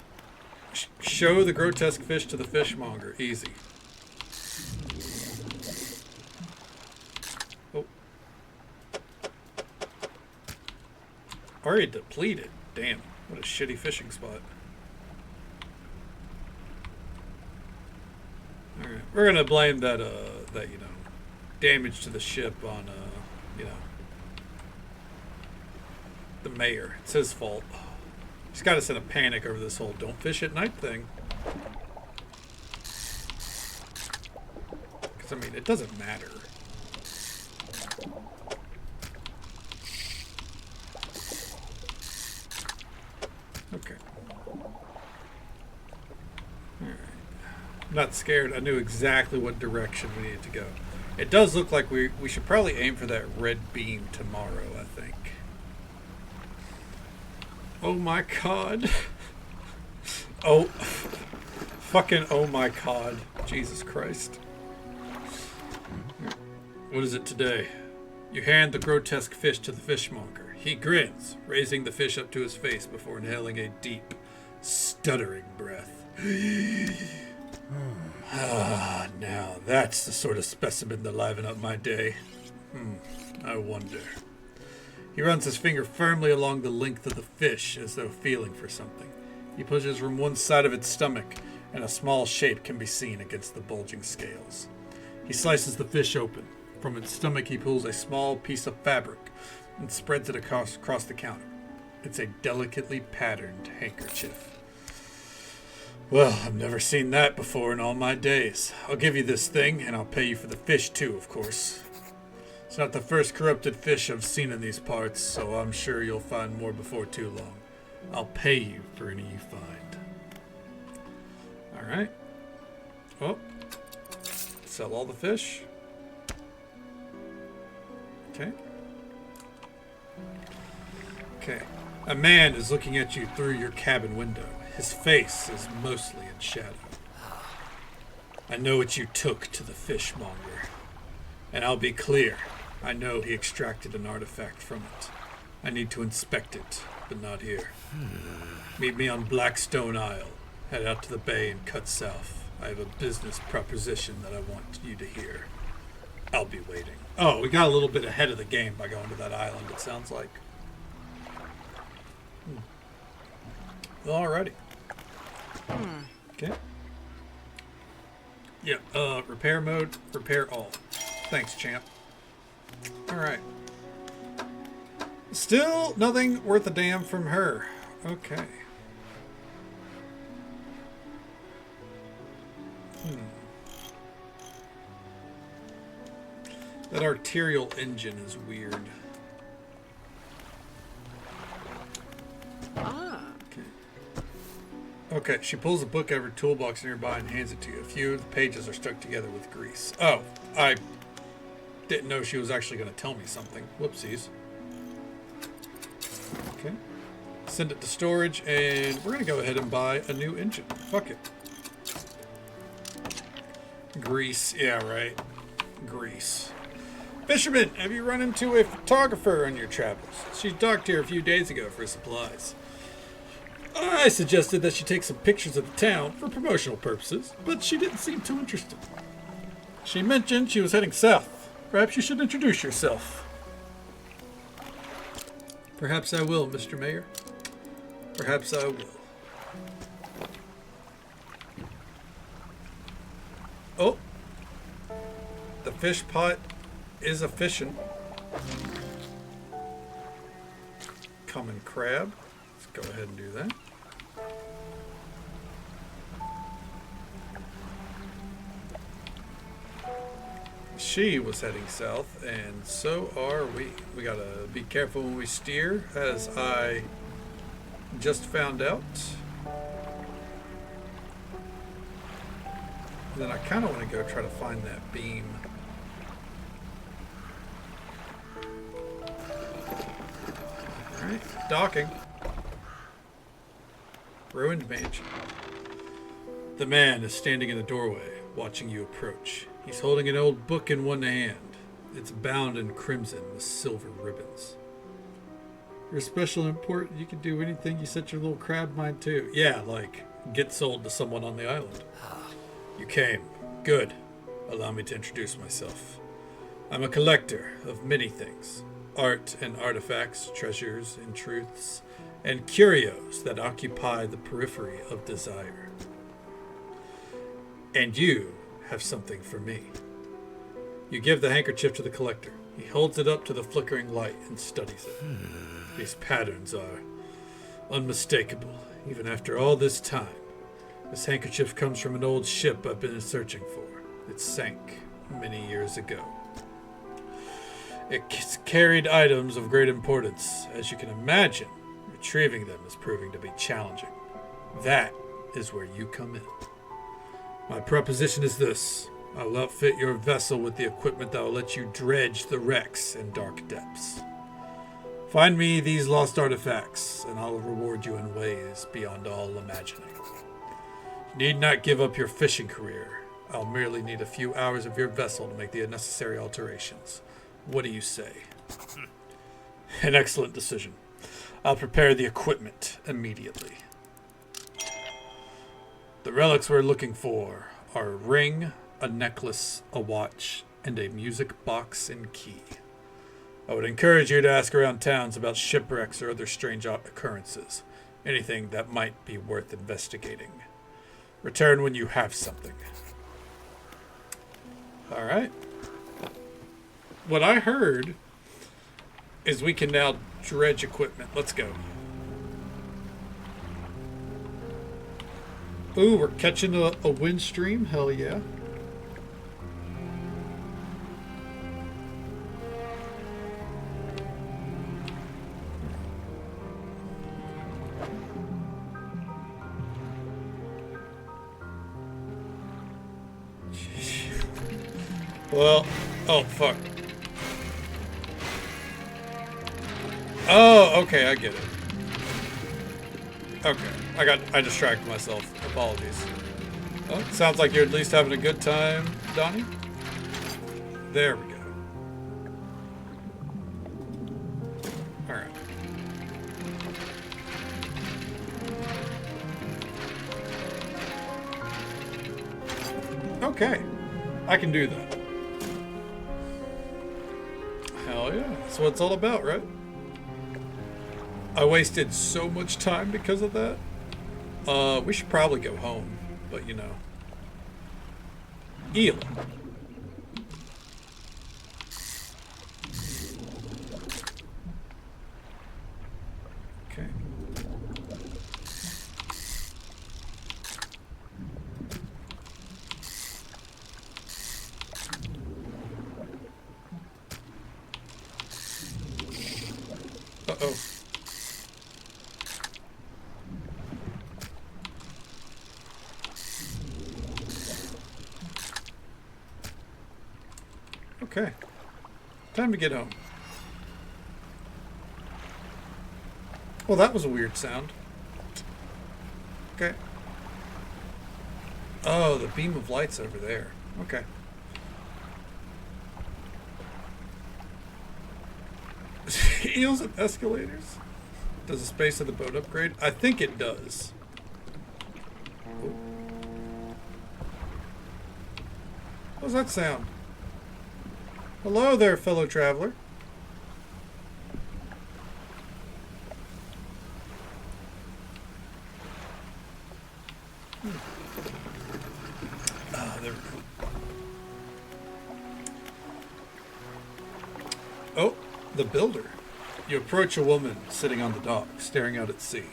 Show the grotesque fish to the fishmonger. Easy. Oh. Already depleted. Damn. What a shitty fishing spot. Alright. We're gonna blame that, you know, damage to the ship on, you know, the mayor. It's his fault. He's got us in a panic over this whole don't fish at night thing. Because, I mean, it doesn't matter. Okay. Alright. I'm not scared. I knew exactly what direction we needed to go. It does look like we should probably aim for that red beam tomorrow, I think. Oh my god. Oh. Fucking oh my god. Jesus Christ. What is it today? You hand the grotesque fish to the fishmonger. He grins, raising the fish up to his face before inhaling a deep, stuttering breath. Ah, now that's the sort of specimen to liven up my day. I wonder. He runs his finger firmly along the length of the fish as though feeling for something. He pushes from one side of its stomach, and a small shape can be seen against the bulging scales. He slices the fish open. From its stomach he pulls a small piece of fabric and spreads it across the counter. It's a delicately patterned handkerchief. Well, I've never seen that before in all my days. I'll give you this thing, and I'll pay you for the fish too, of course. It's not the first corrupted fish I've seen in these parts, so I'm sure you'll find more before too long. I'll pay you for any you find. Alright. Oh. Sell all the fish. Okay. Okay. A man is looking at you through your cabin window. His face is mostly in shadow. I know what you took to the fishmonger. And I'll be clear. I know he extracted an artifact from it. I need to inspect it, but not here. Meet me on Blackstone Isle. Head out to the bay and cut south. I have a business proposition that I want you to hear. I'll be waiting. Oh, we got a little bit ahead of the game by going to that island, it sounds like. Alrighty. Okay. Yeah, repair mode, repair all. Thanks, champ. Alright. Still nothing worth a damn from her. Okay. That arterial engine is weird. Okay, she pulls a book out of her toolbox nearby and hands it to you. A few of the pages are stuck together with grease. Oh, I didn't know she was actually going to tell me something. Whoopsies. Okay. Send it to storage, and we're going to go ahead and buy a new engine. Fuck it. Grease. Yeah, right. Grease. Fisherman, have you run into a photographer on your travels? She docked here a few days ago for supplies. I suggested that she take some pictures of the town for promotional purposes, but she didn't seem too interested. She mentioned she was heading south. Perhaps you should introduce yourself. Perhaps I will, Mr. Mayor. Perhaps I will. Oh. The fish pot is a fishing. Common crab. Let's go ahead and do that. She was heading south, and so are we. We gotta be careful when we steer, as I just found out. And then I kind of want to go try to find that beam. Alright, docking. Ruined mansion. The man is standing in the doorway, watching you approach. He's holding an old book in one hand. It's bound in crimson with silver ribbons. You're special and important. You can do anything you set your little crab mind to. Yeah, like get sold to someone on the island. You came. Good. Allow me to introduce myself. I'm a collector of many things. Art and artifacts, treasures and truths, and curios that occupy the periphery of desire. And you have something for me. You give the handkerchief to the collector. He holds it up to the flickering light and studies it. These patterns are unmistakable, even after all this time. This handkerchief comes from an old ship I've been searching for. It sank many years ago. It carried items of great importance. As you can imagine, retrieving them is proving to be challenging. That is where you come in. My proposition is this. I will outfit your vessel with the equipment that will let you dredge the wrecks in dark depths. Find me these lost artifacts, and I'll reward you in ways beyond all imagining. You need not give up your fishing career. I'll merely need a few hours of your vessel to make the necessary alterations. What do you say? An excellent decision. I'll prepare the equipment immediately. The relics we're looking for are a ring, a necklace, a watch, and a music box and key. I would encourage you to ask around towns about shipwrecks or other strange occurrences. Anything that might be worth investigating. Return when you have something. Alright. What I heard is we can now dredge equipment. Let's go. Ooh, we're catching a wind stream. Hell yeah. Well, oh fuck. Oh, okay, I get it. Okay, I distracted myself. Apologies. Oh, sounds like you're at least having a good time, Donnie. There we go. All right. Okay, I can do that. Hell yeah, that's what it's all about, right? I wasted so much time because of that. We should probably go home, but you know. Eel. Okay. Uh-oh. Okay. Time to get home. Well, that was a weird sound. Okay. Oh, the beam of light's over there. Okay. Eels and escalators? Does the space of the boat upgrade? I think it does. Oh. What was that sound? Hello there, fellow traveler. Ah, there we go. Oh, the builder. You approach a woman sitting on the dock, staring out at sea.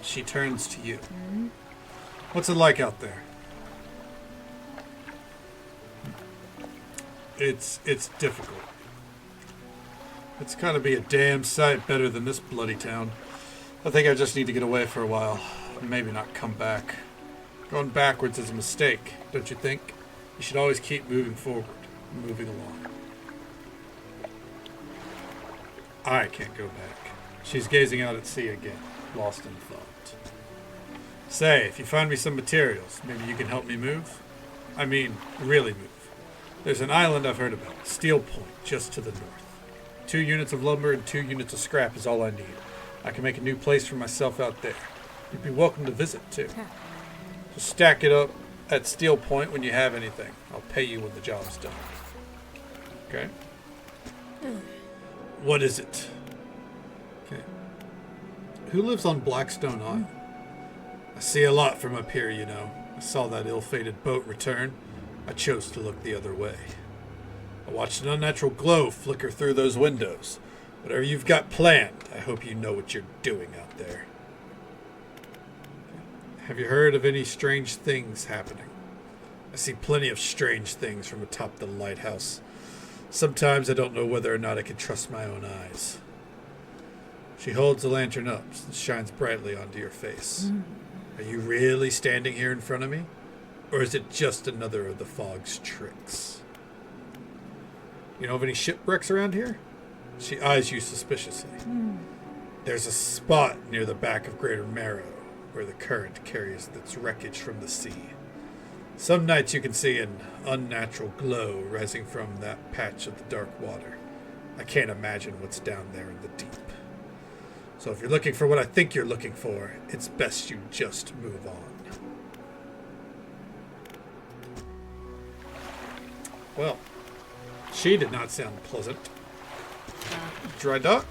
She turns to you. What's it like out there? It's difficult. It's gotta be a damn sight better than this bloody town. I think I just need to get away for a while. Maybe not come back. Going backwards is a mistake, don't you think? You should always keep moving forward, moving along. I can't go back. She's gazing out at sea again, lost in thought. Say, if you find me some materials, maybe you can help me move? I mean, really move. There's an island I've heard about, Steel Point, just to the north. 2 units of lumber and 2 units of scrap is all I need. I can make a new place for myself out there. You'd be welcome to visit, too. Just stack it up at Steel Point when you have anything. I'll pay you when the job's done. Okay? What is it? Okay. Who lives on Blackstone Isle? I see a lot from up here, you know. I saw that ill-fated boat return. I chose to look the other way. I watched an unnatural glow flicker through those windows. Whatever you've got planned, I hope you know what you're doing out there. Have you heard of any strange things happening? I see plenty of strange things from atop the lighthouse. Sometimes I don't know whether or not I can trust my own eyes. She holds the lantern up and shines brightly onto your face. Are you really standing here in front of me? Or is it just another of the fog's tricks? You know of any shipwrecks around here? She eyes you suspiciously. There's a spot near the back of Greater Marrow where the current carries its wreckage from the sea. Some nights you can see an unnatural glow rising from that patch of the dark water. I can't imagine what's down there in the deep. So if you're looking for what I think you're looking for, it's best you just move on. Well, she did not sound pleasant. Dry dock.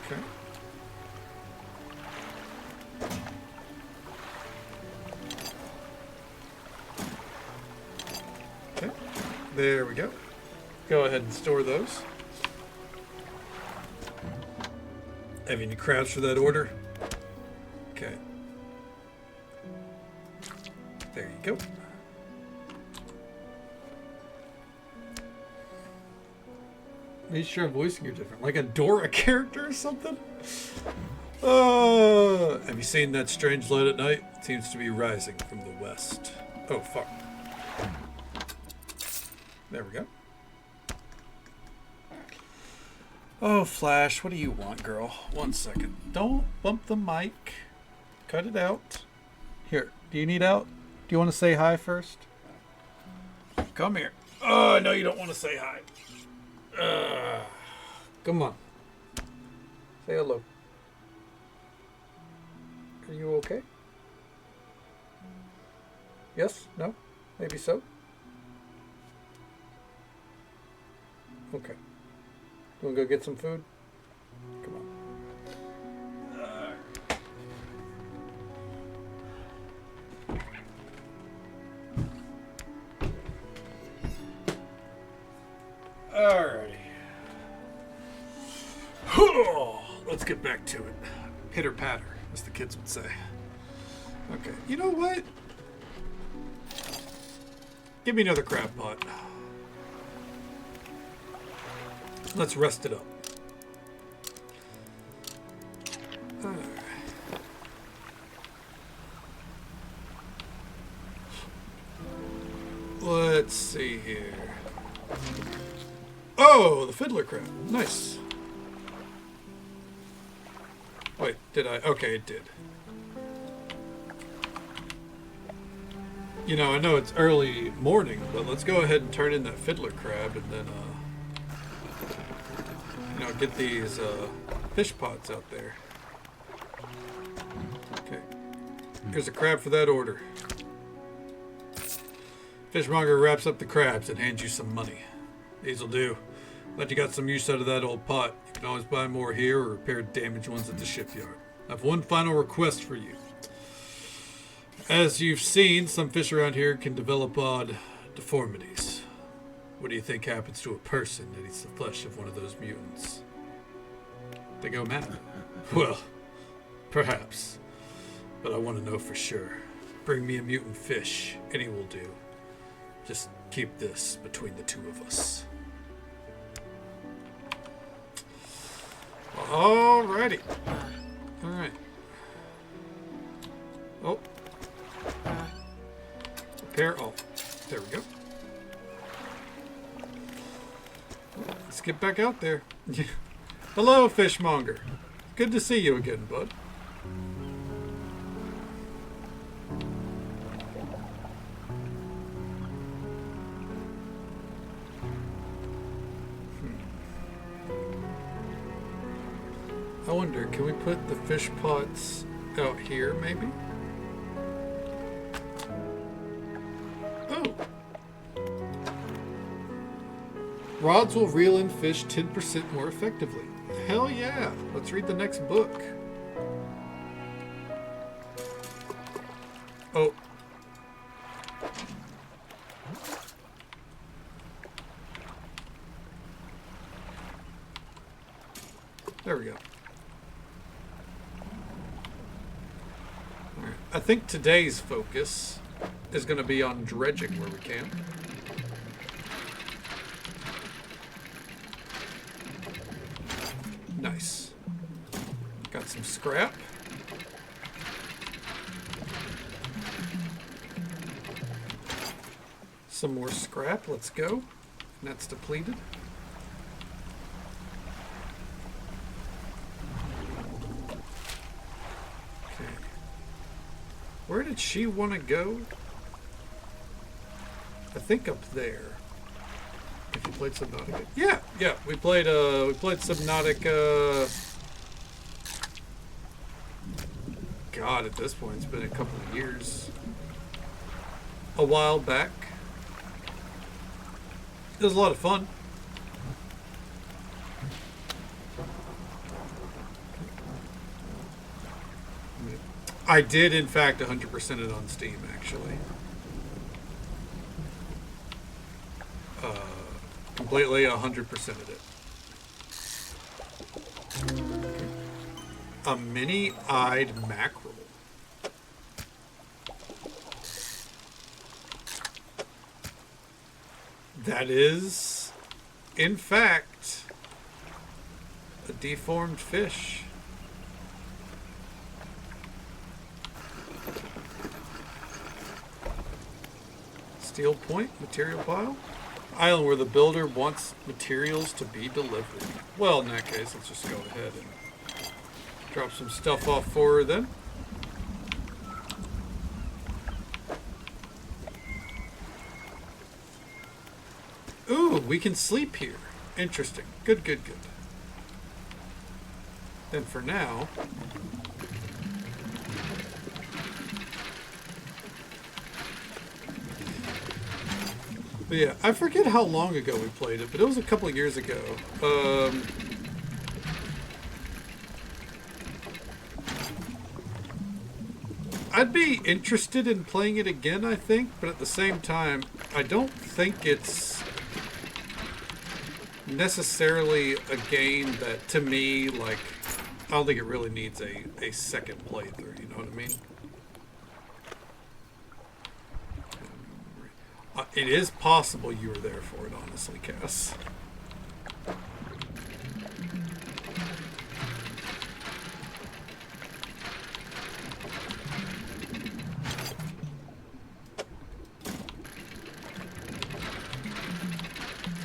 Okay. Okay. There we go. Go ahead and store those. Have any crabs for that order? Okay. There you go. Make sure I'm voicing you different. Like a Dora character or something? Have you seen that strange light at night? It seems to be rising from the west. Oh, fuck. There we go. Oh, Flash, what do you want, girl? 1 second. Don't bump the mic. Cut it out. Here, do you need out? Do you want to say hi first? Come here. Oh, I know you don't want to say hi. Come on. Say hello. Are you okay? Yes? No? Maybe so? Okay. You want to go get some food? Come on. Alrighty. Let's get back to it. Pitter patter, as the kids would say. Okay. You know what? Give me another crab pot. Let's rest it up. Let's see here. Oh, the fiddler crab. Nice. Wait, did I? Okay, it did. You know, I know it's early morning, but let's go ahead and turn in that fiddler crab and then, you know, get these fish pots out there. Okay. Here's a crab for that order. Fishmonger wraps up the crabs and hands you some money. These'll do. Glad you got some use out of that old pot. You can always buy more here or repair damaged ones at the shipyard. I have one final request for you. As you've seen, some fish around here can develop odd deformities. What do you think happens to a person that eats the flesh of one of those mutants? They go mad? Well, perhaps. But I want to know for sure. Bring me a mutant fish. Any will do. Just keep this between the two of us. Alrighty. Alright. Oh. repair. Oh, there we go. Let's get back out there. Hello, fishmonger. Good to see you again, bud. I wonder, can we put the fish pots out here, maybe? Oh! Rods will reel in fish 10% more effectively. Hell yeah! Let's read the next book. Oh. There we go. All right. I think today's focus is going to be on dredging where we can. Nice. Got some scrap. Some more scrap. Let's go. And that's depleted. Okay. Where did she want to go? I think up there. If you played Subnautica. Yeah, yeah. We played Subnautica. God, at this point it's been a couple of years. A while back. It was a lot of fun. I did, in fact, 100% it on Steam, actually. Completely 100% of it. A mini-eyed mackerel. That is, in fact, a deformed fish. Steel point, material pile. Island where the builder wants materials to be delivered. Well, in that case, let's just go ahead and drop some stuff off for her then. Ooh, we can sleep here. Interesting. Good, good, good. Then for now... But yeah, I forget how long ago we played it, but it was a couple of years ago. I'd be interested in playing it again, I think, but at the same time, I don't think it's necessarily a game that, to me, like, I don't think it really needs a second playthrough, you know what I mean? It is possible you were there for it, honestly, Cass.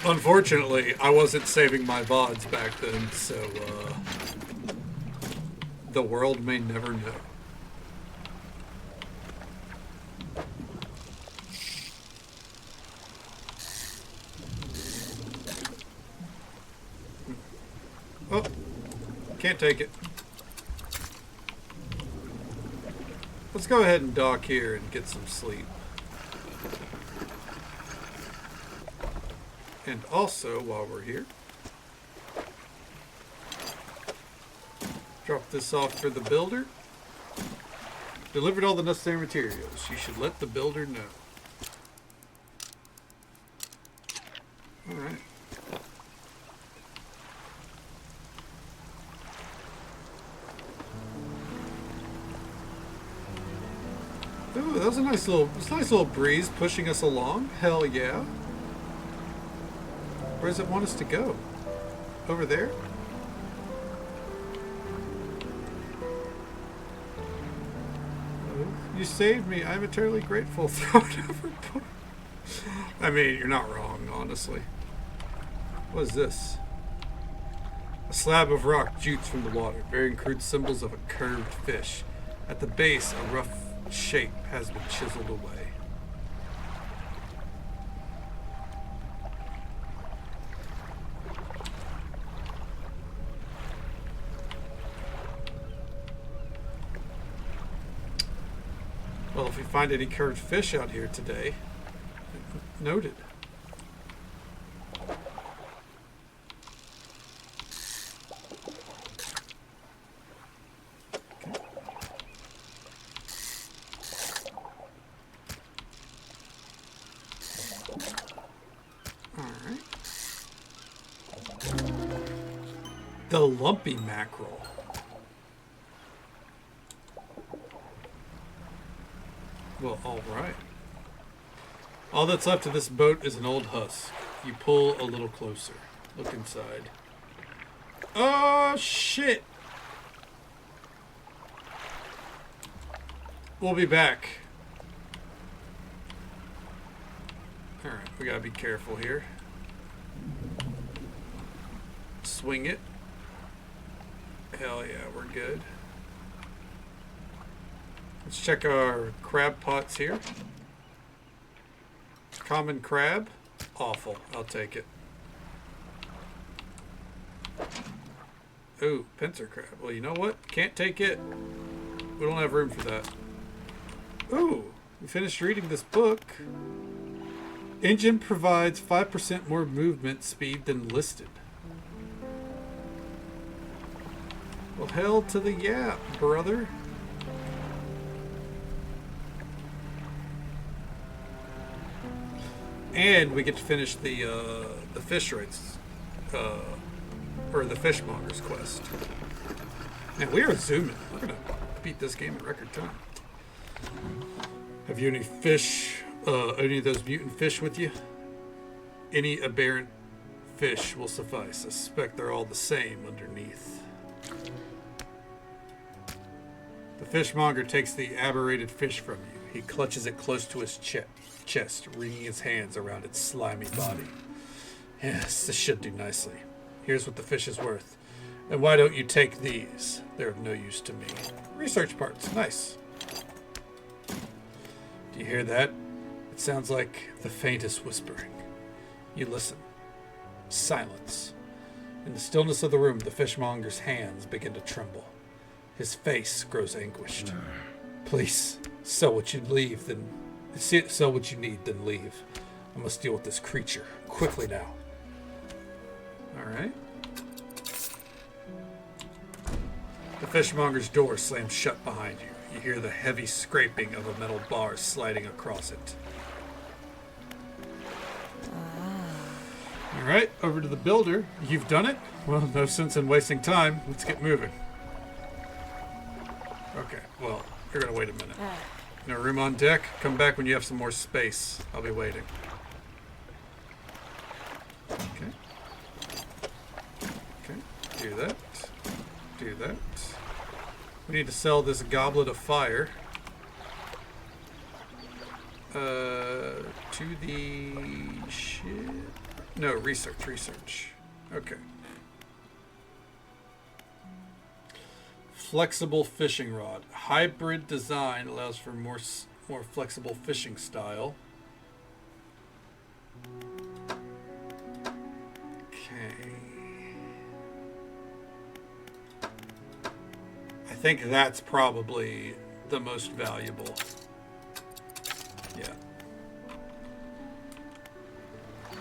Unfortunately, I wasn't saving my VODs back then, so the world may never know. Oh, can't take it. Let's go ahead and dock here and get some sleep. And also, while we're here, drop this off for the builder. Delivered all the necessary materials. You should let the builder know. Alright. Ooh, that was a nice little breeze pushing us along. Hell yeah. Where does it want us to go? Over there? You saved me. I'm eternally grateful. Throw it overboard. I mean, you're not wrong, honestly. What is this? A slab of rock jutes from the water, bearing crude symbols of a curved fish. At the base, a rough shape has been chiseled away. Well, if we find any curved fish out here today, noted. The lumpy mackerel. Well, alright. All that's left of this boat is an old husk. You pull a little closer. Look inside. Oh, shit! We'll be back. Alright, we gotta be careful here. Swing it. Hell yeah, we're good. Let's check our crab pots here. Common crab. Awful. I'll take it. Ooh, pincer crab. Well, you know what? Can't take it. We don't have room for that. Ooh, we finished reading this book. Engine provides 5% more movement speed than listed. Well, hell to the yeah, brother. And we get to finish the fish rates, or the fishmonger's quest. And we are zooming. We're gonna beat this game in record time. Have you any fish? Any of those mutant fish with you? Any aberrant fish will suffice. I suspect they're all the same underneath. The fishmonger takes the aberrated fish from you. He clutches it close to his chest, wringing his hands around its slimy body. Yes, this should do nicely. Here's what the fish is worth. And why don't you take these? They're of no use to me. Research parts. Nice. Do you hear that? It sounds like the faintest whispering. You listen. Silence. In the stillness of the room, the fishmonger's hands begin to tremble. His face grows anguished. Please, sell what you need, then leave. I must deal with this creature quickly now. All right. The fishmonger's door slams shut behind you. You hear the heavy scraping of a metal bar sliding across it. All right, over to the builder. You've done it? Well, no sense in wasting time. Let's get moving. Okay, well, you're going to wait a minute. No room on deck? Come back when you have some more space. I'll be waiting. Okay. Okay, do that. Do that. We need to sell this goblet of fire. To the ship? No, research. Okay. Flexible fishing rod. Hybrid design allows for more flexible fishing style. Okay. I think that's probably the most valuable. Yeah.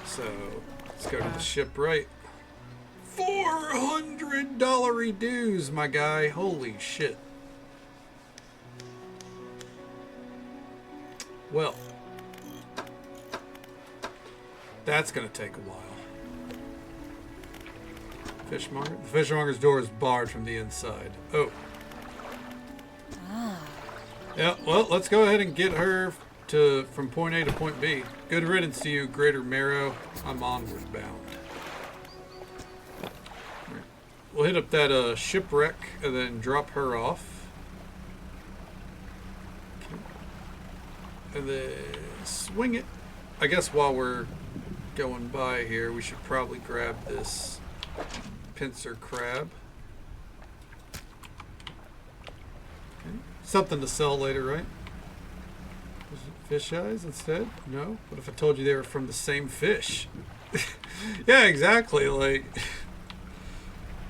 So, let's go to the shipwright. $400 dues, my guy. Holy shit. Well, that's going to take a while. Fishmonger? The fishmonger's door is barred from the inside. Oh. Yeah, well, let's go ahead and get her from point A to point B. Good riddance to you, Greater Marrow. I'm onward bound. Right. We'll hit up that shipwreck and then drop her off. Okay. And then swing it. I guess while we're going by here, we should probably grab this pincer crab. Okay. Something to sell later, right? Was it fish eyes instead? No? What if I told you they were from the same fish? Yeah, exactly. Like,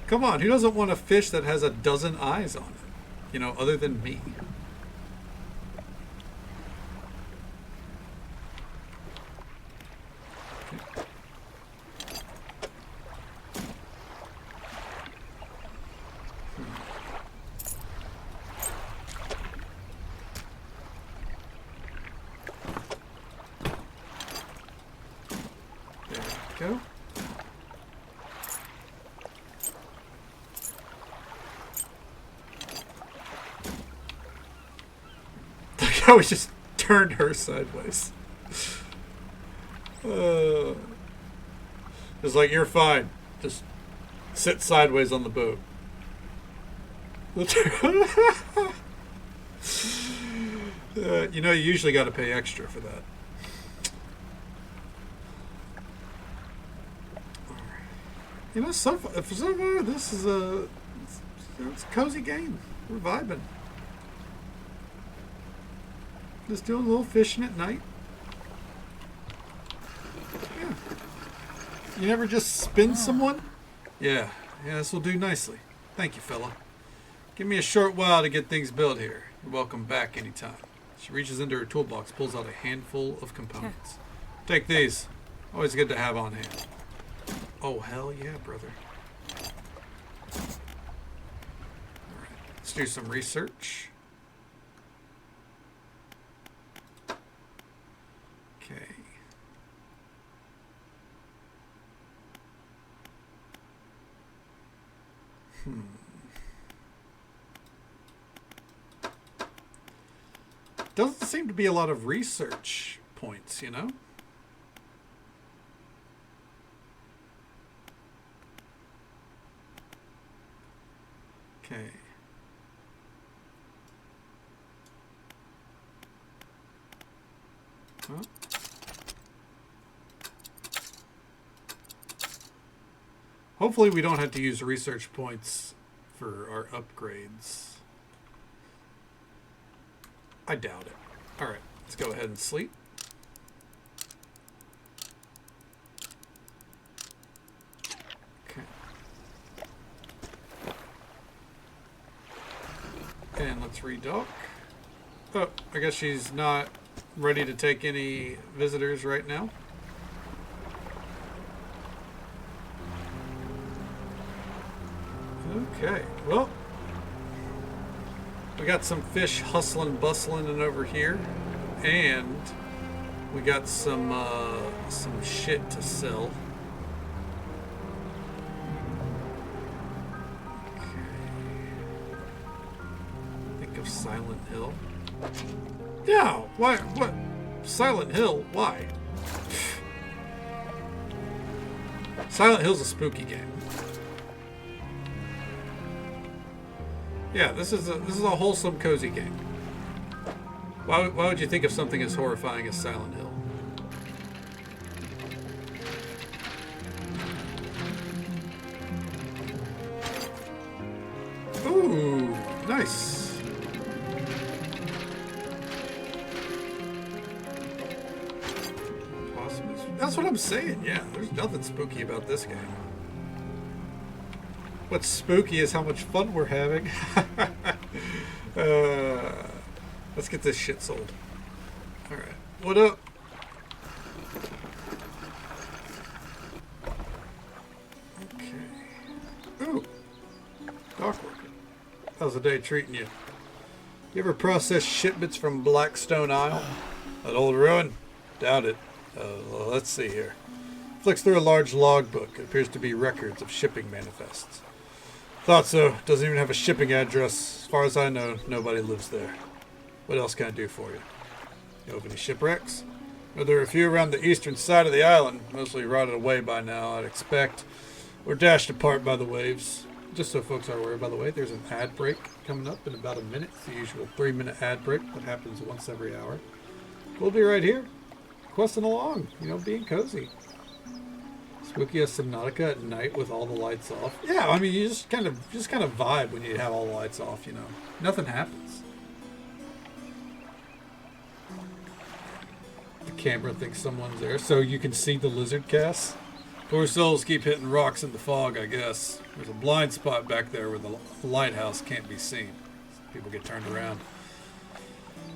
come on, who doesn't want a fish that has a dozen eyes on it? You know, other than me. Go. Look how we just turned her sideways. It's like, you're fine. Just sit sideways on the boat. You know, you usually got to pay extra for that. You know, so far, this is it's a cozy game. We're vibing. Just doing a little fishing at night. Yeah. You never just spin someone? Yeah, this will do nicely. Thank you, fella. Give me a short while to get things built here. You're welcome back anytime. She reaches into her toolbox, pulls out a handful of components. Take these. Always good to have on hand. Oh, hell yeah, brother. Alright, let's do some research. Okay. Doesn't seem to be a lot of research points, you know? Okay. Well. Hopefully we don't have to use research points for our upgrades. I doubt it. Alright, let's go ahead and sleep. Okay. And let's redock. Oh, I guess she's not ready to take any visitors right now. Okay, well, we got some fish hustling, bustling and over here, and we got some shit to sell. Think of Silent Hill. Yeah, why? What? Silent Hill? Why? Silent Hill's a spooky game. Yeah, this is a wholesome, cozy game. Why would you think of something as horrifying as Silent Hill? Ooh, nice. Possums. That's what I'm saying. Yeah, there's nothing spooky about this game. What's spooky is how much fun we're having. Let's get this shit sold. Alright. What up? Okay. Ooh. Dock worker. How's the day treating you? You ever process shipments from Blackstone Isle? That old ruin? Doubt it. Well, let's see here. Flicks through a large logbook. It appears to be records of shipping manifests. Thought so. Doesn't even have a shipping address. As far as I know, nobody lives there. What else can I do for you? You know of any shipwrecks? Well, there are a few around the eastern side of the island. Mostly rotted away by now, I'd expect. Or dashed apart by the waves. Just so folks are aware, by the way, there's an ad break coming up in about a minute. It's the usual 3-minute ad break that happens once every hour. We'll be right here, questing along, you know, being cozy. Spooky Subnautica at night with all the lights off. Yeah, I mean, you just kind of vibe when you have all the lights off, you know. Nothing happens. The camera thinks someone's there, so you can see the lizard casts. Poor souls keep hitting rocks in the fog, I guess. There's a blind spot back there where the lighthouse can't be seen. People get turned around.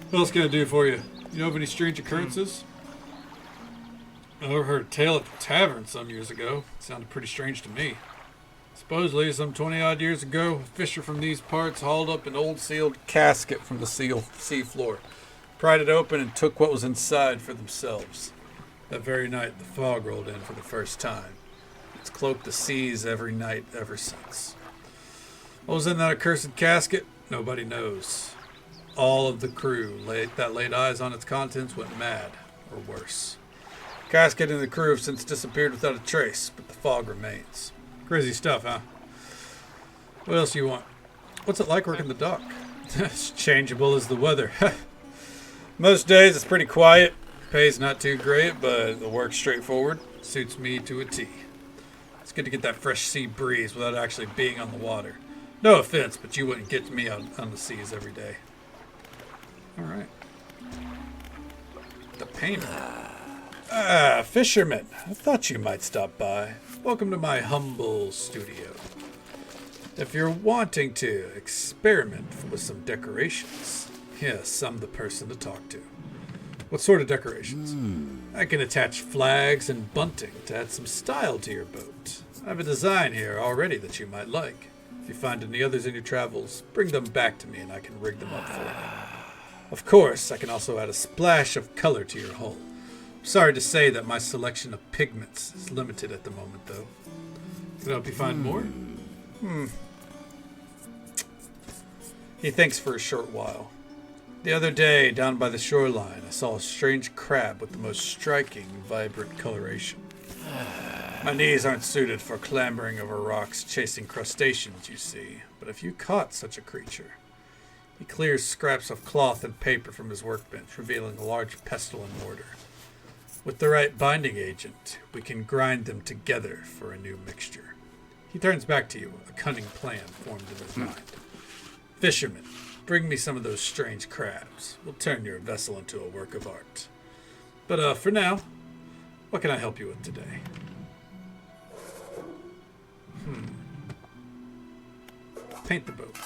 What else can I do for you? You know of any strange occurrences? I overheard a tale at the tavern some years ago. It sounded pretty strange to me. Supposedly, some 20-odd years ago, a fisher from these parts hauled up an old sealed casket from the sea floor, pried it open, and took what was inside for themselves. That very night, the fog rolled in for the first time. It's cloaked the seas every night ever since. What was in that accursed casket? Nobody knows. All of the crew that laid eyes on its contents went mad, or worse. The casket and the crew have since disappeared without a trace, but the fog remains. Crazy stuff, huh? What else do you want? What's it like working the dock? It's changeable as the weather. Most days it's pretty quiet. Pay's not too great, but the work's straightforward. Suits me to a T. It's good to get that fresh sea breeze without actually being on the water. No offense, but you wouldn't get me out on the seas every day. All right. The painter. Fisherman. I thought you might stop by. Welcome to my humble studio. If you're wanting to experiment with some decorations, yes, I'm the person to talk to. What sort of decorations? I can attach flags and bunting to add some style to your boat. I have a design here already that you might like. If you find any others in your travels, bring them back to me and I can rig them up for you. Of course, I can also add a splash of color to your hull. Sorry to say that my selection of pigments is limited at the moment, though. Can I help you find more? He thinks for a short while. The other day, down by the shoreline, I saw a strange crab with the most striking, vibrant coloration. My knees aren't suited for clambering over rocks chasing crustaceans, you see, but if you caught such a creature... He clears scraps of cloth and paper from his workbench, revealing a large pestle and mortar. With the right binding agent, we can grind them together for a new mixture. He turns back to you, a cunning plan formed in his mind. Fisherman, bring me some of those strange crabs. We'll turn your vessel into a work of art. But for now, what can I help you with today? Paint the boat.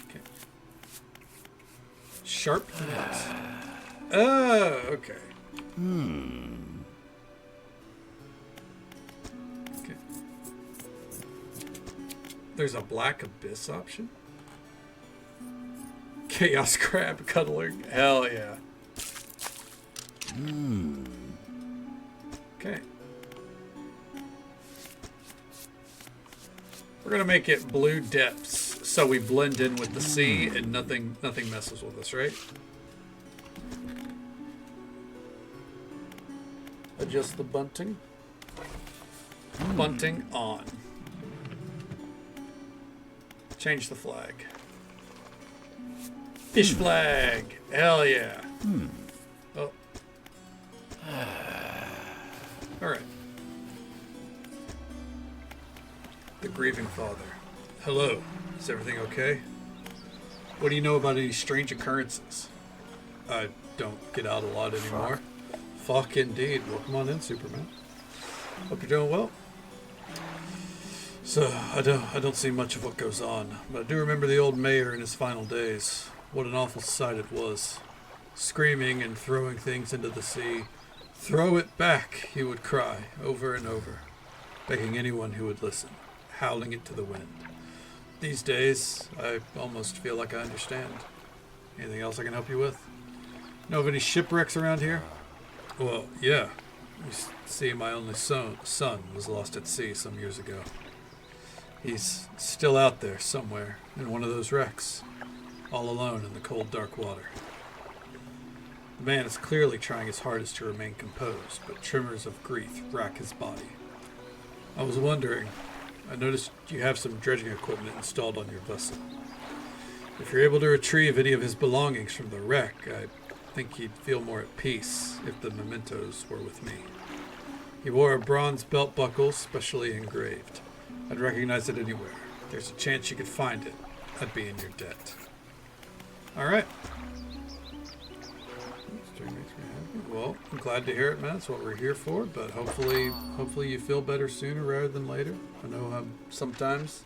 Okay. Sharp notes. Okay. Okay. There's a black abyss option. Chaos crab cuddling. Hell yeah. Okay. We're gonna make it blue depths so we blend in with the sea and nothing messes with us, right? Adjust the bunting. Bunting on. Change the flag. Fish flag. Hell yeah. Oh. All right. The grieving father. Hello. Is everything okay? What do you know about any strange occurrences? I don't get out a lot anymore. Fuck indeed. Welcome on in, Superman. Hope you're doing well. So, I don't see much of what goes on, but I do remember the old mayor in his final days. What an awful sight it was. Screaming and throwing things into the sea. Throw it back, he would cry, over and over, begging anyone who would listen, howling it to the wind. These days, I almost feel like I understand. Anything else I can help you with? Know of any shipwrecks around here? Well, yeah. You see, my only son was lost at sea some years ago. He's still out there somewhere in one of those wrecks, all alone in the cold, dark water. The man is clearly trying his hardest to remain composed, but tremors of grief rack his body. I was wondering, I noticed you have some dredging equipment installed on your vessel. If you're able to retrieve any of his belongings from the wreck, I'd think he'd feel more at peace if the mementos were with me. He wore a bronze belt buckle, specially engraved. I'd recognize it anywhere. There's a chance you could find it. I'd be in your debt. Alright. Well, I'm glad to hear it, man. That's what we're here for, but hopefully you feel better sooner rather than later. I know sometimes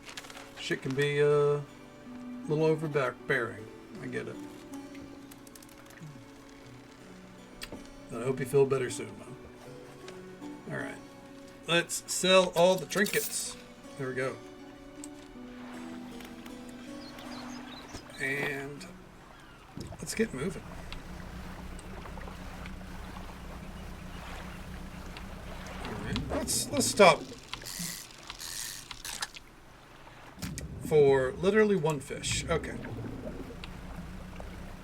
shit can be a little overbearing. I get it. But I hope you feel better soon, man. Alright. Let's sell all the trinkets. There we go. And let's get moving. Let's stop for literally one fish. Okay.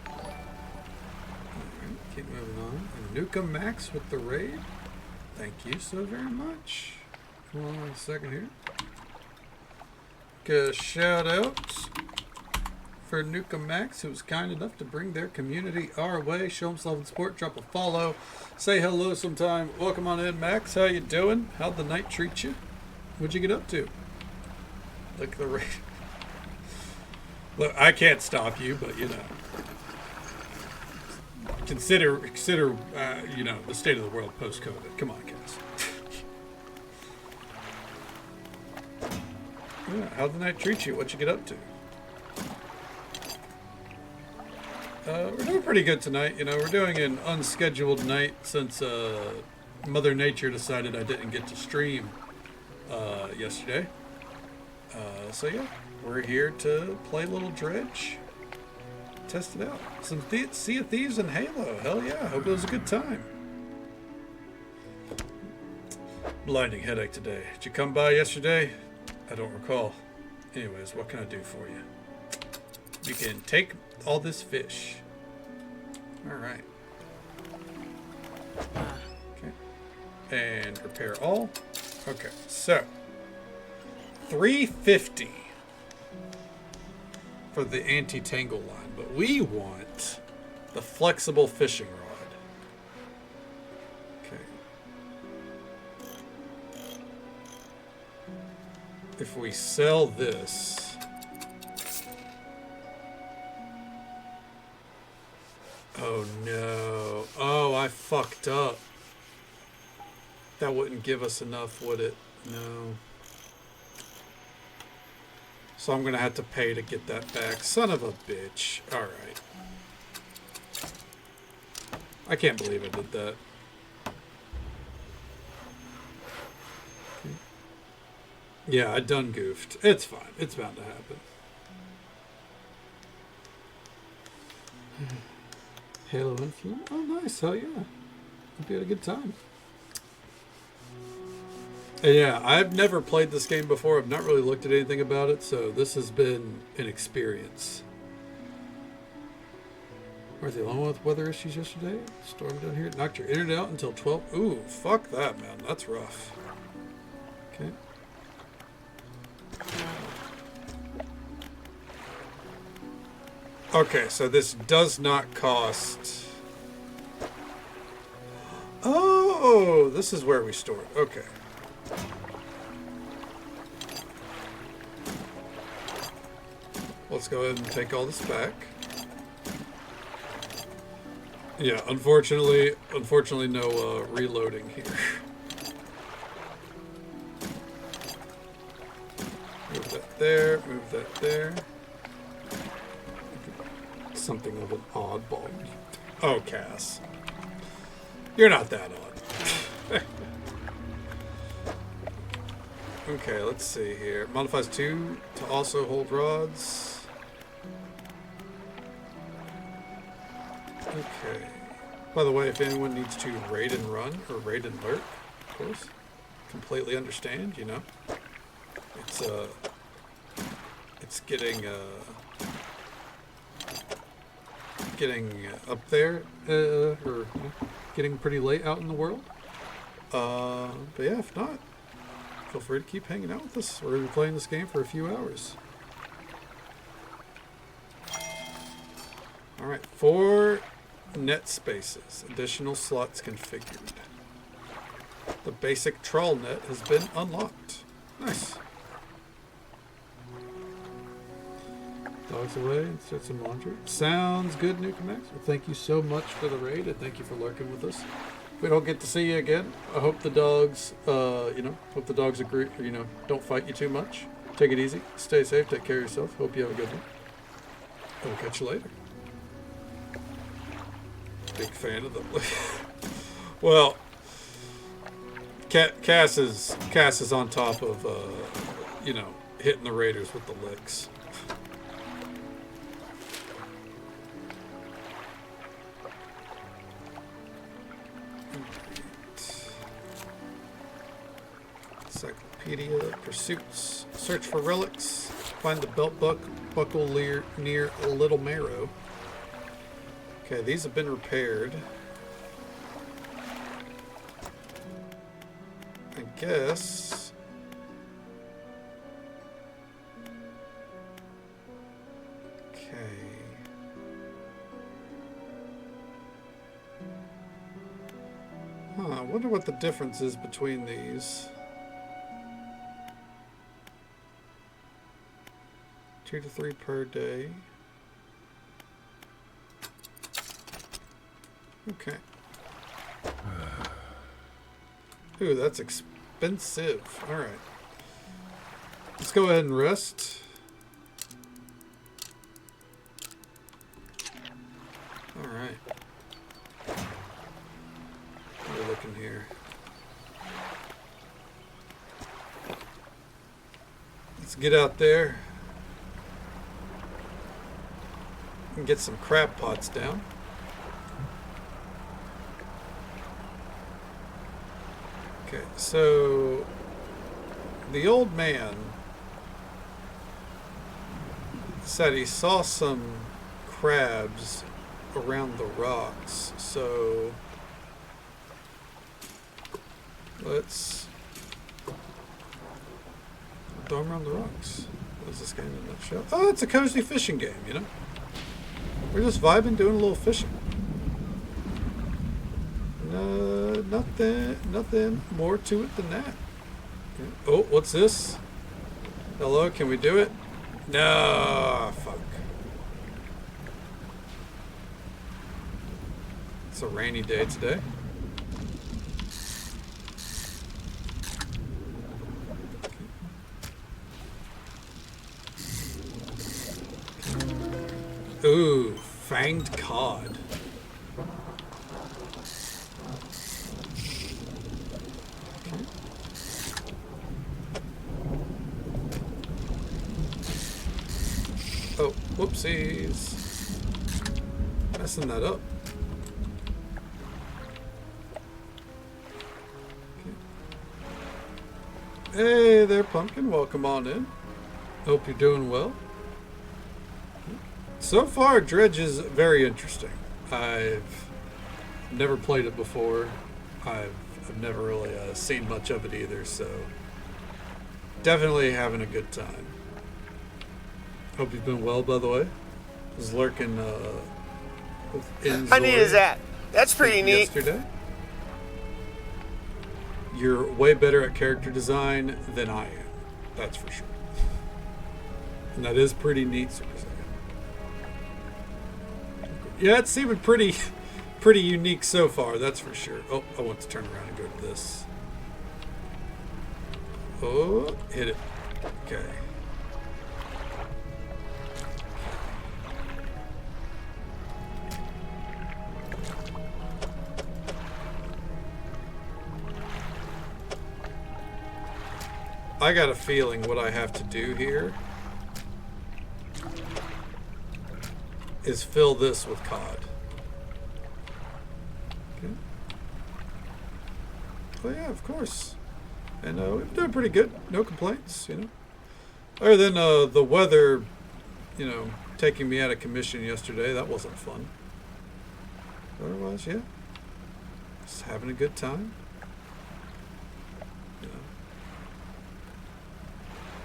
All right, keep moving on. And Nuka Max with the raid. Thank you so very much. Hold on a second here. Get a shout out for Nuka Max, who was kind enough to bring their community our way. Show them some love and support. Drop a follow. Say hello sometime. Welcome on in, Max. How you doing? How'd the night treat you? What'd you get up to? Look at the rate. Look, I can't stop you, but you know. Consider you know, the state of the world post-COVID. Come on, guys. Yeah, how'd the night treat you? What'd you get up to? We're doing pretty good tonight. You know, we're doing an unscheduled night since Mother Nature decided I didn't get to stream yesterday. So yeah, we're here to play a little Dredge. Test it out. Some Sea of Thieves and Halo. Hell yeah, hope it was a good time. Blinding headache today. Did you come by yesterday? I don't recall. Anyways, what can I do for you? You can take all this fish. Alright. Okay. And repair all. Okay, so $350 for the anti-tangle line, but we want the flexible fishing rod. Okay. If we sell this, oh no. Oh, I fucked up. That wouldn't give us enough, would it? No. So I'm going to have to pay to get that back. Son of a bitch. Alright. I can't believe I did that. Yeah, I done goofed. It's fine. It's bound to happen. Halo Infinite? Oh, nice. Hell yeah. Hope you had a good time. And yeah, I've never played this game before. I've not really looked at anything about it, so this has been an experience. Were they alone with weather issues yesterday? Storm down here. Knocked your internet out until 12. Ooh, fuck that, man. That's rough. Okay. Okay, so this does not cost... Oh, this is where we store it. Okay. Let's go ahead and take all this back. Yeah, unfortunately no reloading here. Move that there, move that there. Something of an oddball. Oh, Cass. You're not that odd. Okay, let's see here. Modifies 2 to also hold rods. Okay. By the way, if anyone needs to raid and run or raid and lurk, of course, completely understand, you know. It's getting up there, or getting pretty late out in the world. But yeah, if not, feel free to keep hanging out with us. We're going to be playing this game for a few hours. Alright, for net spaces. Additional slots configured. The basic trawl net has been unlocked. Nice. Dogs away and start some laundry. Sounds good, Nuka Max. Well, thank you so much for the raid, and thank you for lurking with us. If we don't get to see you again, I hope the dogs, hope the dogs agree, don't fight you too much. Take it easy. Stay safe. Take care of yourself. Hope you have a good one. I'll catch you later. Big fan of them. Well, Cass is on top of, hitting the raiders with the licks. Encyclopedia, pursuits, search for relics, find the belt buckle near Little Marrow. Okay, these have been repaired. I guess. Okay. Huh, I wonder what the difference is between these. 2 to 3 per day. Okay. Ooh, that's expensive. Alright. Let's go ahead and rest. Alright. What are we looking here? Let's get out there and get some crab pots down. Okay, so the old man said he saw some crabs around the rocks, so let's throw 'em around the rocks. What is this game in a nutshell? Oh, it's a cozy fishing game, you know? We're just vibing, doing a little fishing. No, nothing more to it than that. Okay. Oh, what's this? Hello, can we do it? No, fuck. It's a rainy day today. Ooh, fanged cod. Oh, whoopsies. Messing that up. Okay. Hey there, Pumpkin. Welcome on in. Hope you're doing well. So far, Dredge is very interesting. I've never played it before. I've never really seen much of it either, so definitely having a good time. Hope you've been well, by the way. Was lurking How neat is that? That's pretty neat. Yesterday. You're way better at character design than I am. That's for sure. And that is pretty neat, Super Saiyan. Yeah, it's seeming pretty unique so far, that's for sure. Oh, I want to turn around and go to this. Oh, hit it. Okay. I got a feeling what I have to do here is fill this with cod. Okay. Oh yeah, of course. And we've been doing pretty good. No complaints, you know. Other than the weather, you know, taking me out of commission yesterday. That wasn't fun. Otherwise, yeah. Just having a good time. You know.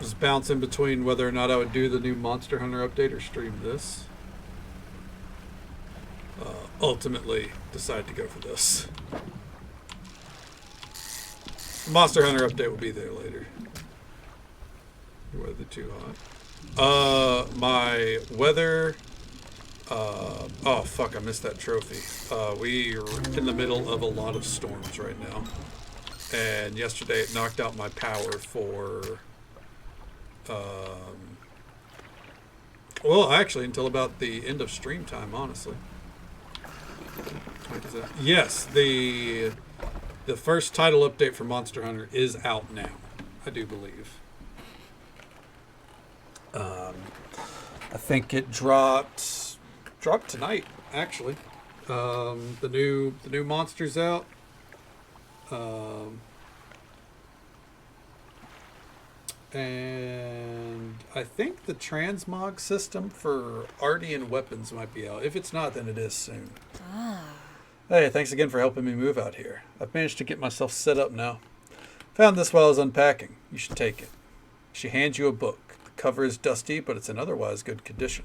Just bouncing between whether or not I would do the new Monster Hunter update or stream this. ultimately decide to go for this. The Monster Hunter update will be there later. Weather too hot. My weather. Oh fuck! I missed that trophy. We are in the middle of a lot of storms right now, and yesterday it knocked out my power for. Well, actually, until about the end of stream time, honestly. Yes, the first title update for Monster Hunter is out now, I do believe. I think it dropped tonight, actually. The new monster's out. And I think the transmog system for Ardean weapons might be out. If it's not, then it is soon. Hey, thanks again for helping me move out here. I've managed to get myself set up now. Found this while I was unpacking. You should take it. She hands you a book. The cover is dusty, but it's in otherwise good condition.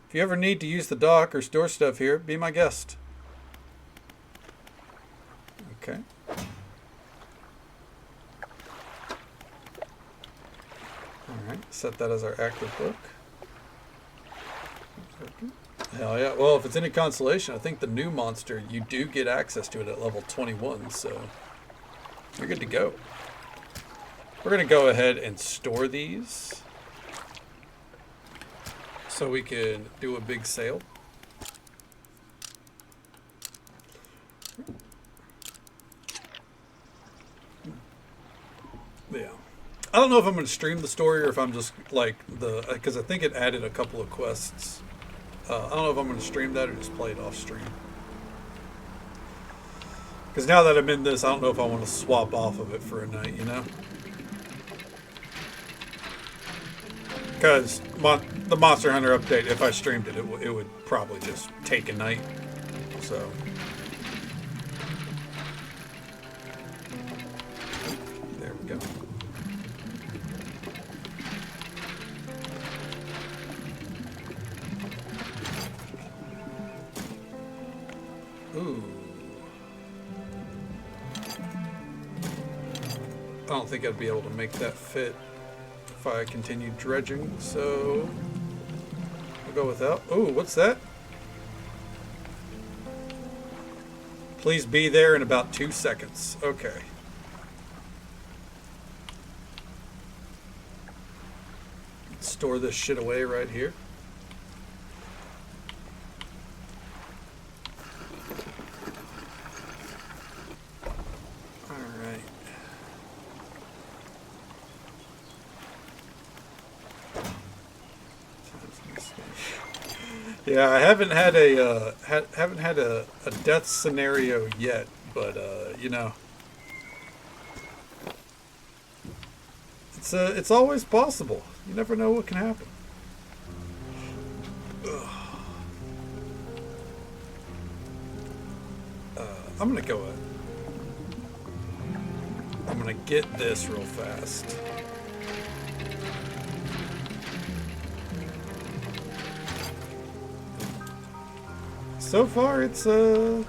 If you ever need to use the dock or store stuff here, be my guest. Okay. Alright, set that as our active book. Hell yeah. Well, if it's any consolation, I think the new monster, you do get access to it at level 21, so you're good to go. We're going to go ahead and store these so we can do a big sale. Yeah. I don't know if I'm going to stream the story or if I'm just like because I think it added a couple of quests. I don't know if I'm going to stream that or just play it off stream. Because now that I'm in this, I don't know if I want to swap off of it for a night, you know? Because the Monster Hunter update, if I streamed it, it would probably just take a night. So. There we go. Ooh. I don't think I'd be able to make that fit if I continue dredging, so I'll go without. Oh, what's that? Please be there in about 2 seconds. Okay. Store this shit away right here. Yeah, I haven't had a death scenario yet, but you know, it's always possible. You never know what can happen. I'm gonna go. I'm gonna get this real fast. So far, it's been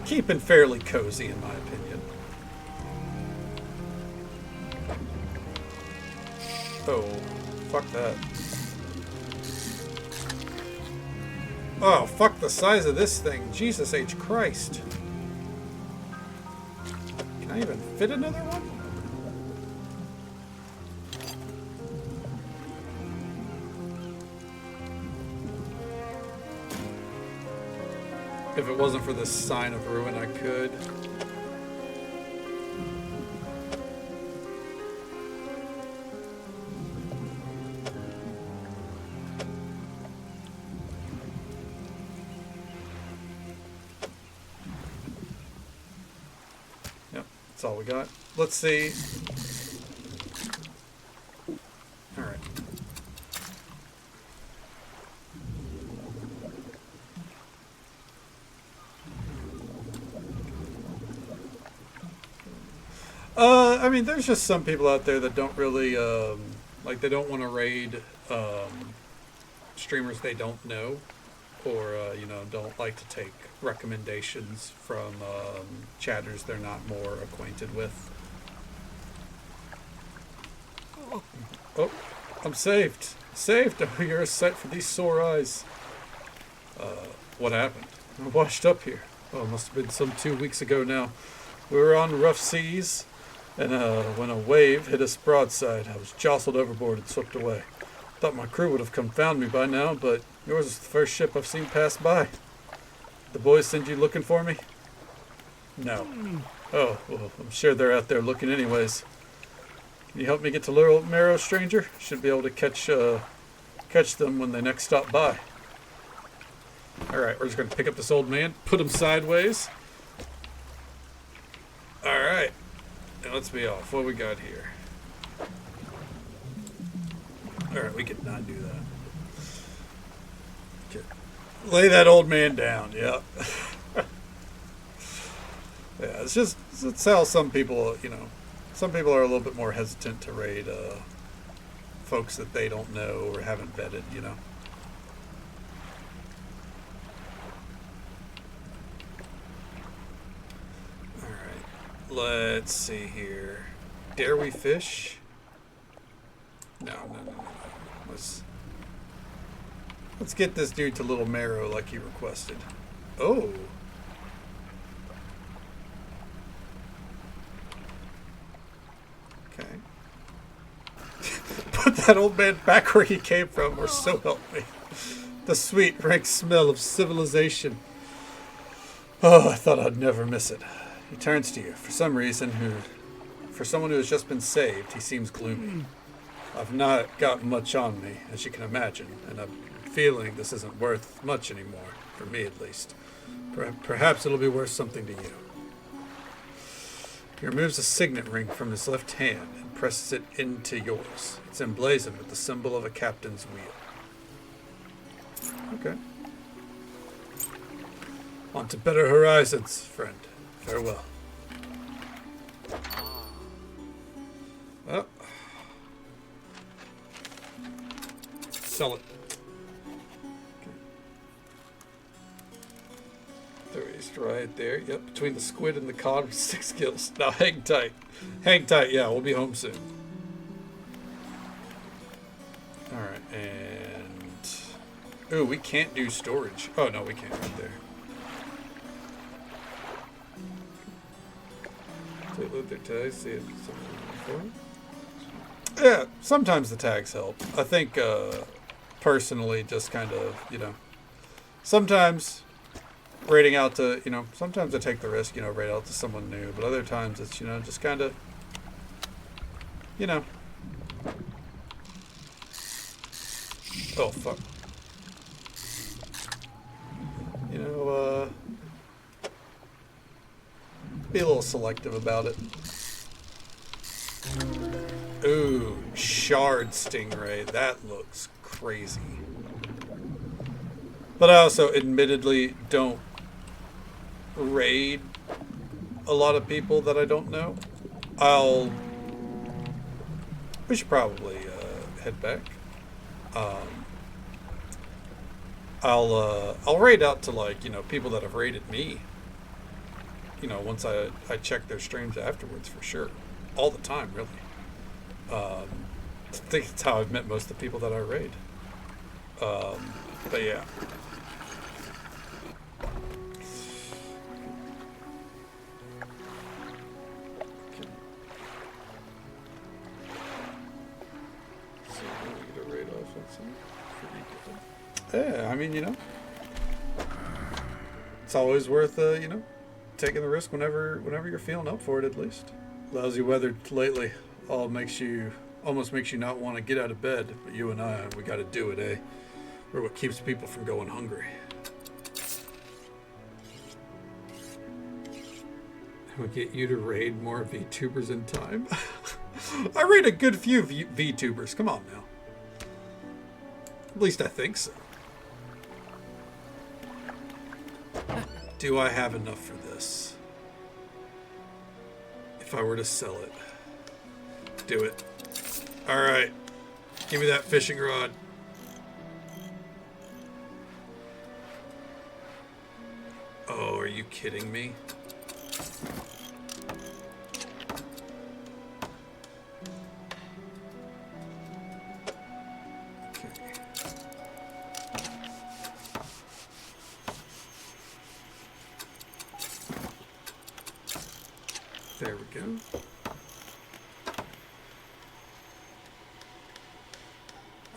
keeping fairly cozy, in my opinion. Oh, fuck that. Oh, fuck the size of this thing. Jesus H. Christ. Can I even fit another one? If it wasn't for this sign of ruin, I could. Yep, that's all we got. Let's see. All right. I mean, there's just some people out there that don't really, like, they don't want to raid streamers they don't know. or you know, don't like to take recommendations from chatters they're not more acquainted with. Oh, I'm saved. Saved. Oh, you're a sight for these sore eyes. What happened? I washed up here. Oh, it must have been some 2 weeks ago now. We were on rough seas, and when a wave hit us broadside, I was jostled overboard and swept away. Thought my crew would have come found me by now, but yours is the first ship I've seen pass by. The boys send you looking for me? No. Oh, well, I'm sure they're out there looking anyways. Can you help me get to Little Marrow, stranger? Should be able to catch them when they next stop by. Alright, we're just going to pick up this old man, put him sideways. Alright, now let's be off. What we got here? Alright, we could not do that. Okay. Lay that old man down, yep. Yeah, it's how some people, you know, some people are a little bit more hesitant to raid folks that they don't know or haven't vetted, you know. Let's see here. Dare we fish? No. Let's get this dude to Little Marrow like he requested. Oh. Okay. Put that old man back where he came from, or so help me. The sweet, rank smell of civilization. Oh, I thought I'd never miss it. He turns to you. For some reason, for someone who has just been saved, he seems gloomy. I've not got much on me, as you can imagine, and I'm feeling this isn't worth much anymore, for me at least. Perhaps it'll be worth something to you. He removes a signet ring from his left hand and presses it into yours. It's emblazoned with the symbol of a captain's wheel. Okay. On to better horizons, friend. Farewell. Oh. Sell it. Okay. There is right there. Yep, between the squid and the cod with 6 gills. Now hang tight. Hang tight, yeah, we'll be home soon. Alright, and... Ooh, we can't do storage. Oh, no, we can't right there. Load their tags, see if something. Yeah, sometimes the tags help. I think personally, just kind of, you know, sometimes raiding out to, you know, sometimes I take the risk, you know, raid out to someone new, but other times it's, you know, just kind of, you know. Oh, fuck. You know, be a little selective about it. Ooh, shard stingray. That looks crazy. But I also admittedly don't raid a lot of people that I don't know. We should probably head back. I'll raid out to, like, you know, people that have raided me. You know, once I check their streams afterwards, for sure. All the time, really. I think it's how I've met most of the people that I raid. But yeah. Okay. So we get a raid off on some pretty good. Yeah, I mean, you know, it's always worth, you know, taking the risk whenever you're feeling up for it, at least. Lousy weather lately almost makes you not want to get out of bed, but you and we got to do it, eh? We're what keeps people from going hungry. We'll get you to raid more VTubers in time. I raid a good few VTubers. Come on now. At least I think so. Do I have enough for this? If I were to sell it. Do it. Alright. Give me that fishing rod. kidding me? There we go.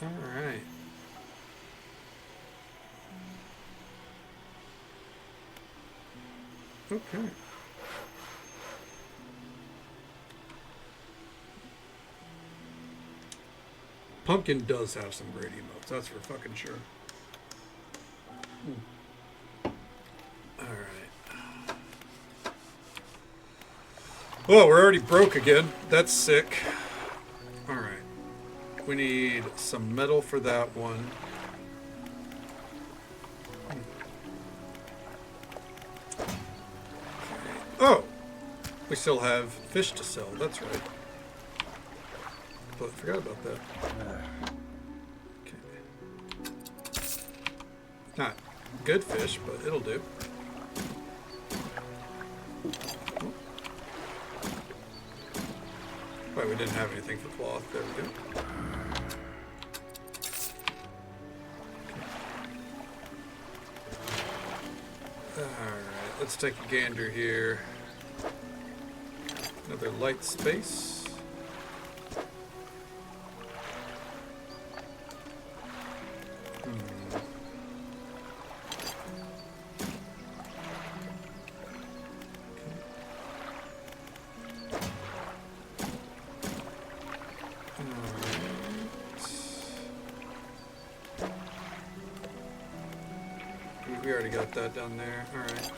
All right. Okay. Pumpkin does have some great emotes, that's for fucking sure. All right. Well, we're already broke again. That's sick. All right. We need some metal for that one. Oh! We still have fish to sell. That's right. Completely forgot about that. Okay. Not good fish, but it'll do. Wait, we didn't have anything for cloth. There we go. Alright, let's take a gander here. Another light space. We already got that done there. Alright.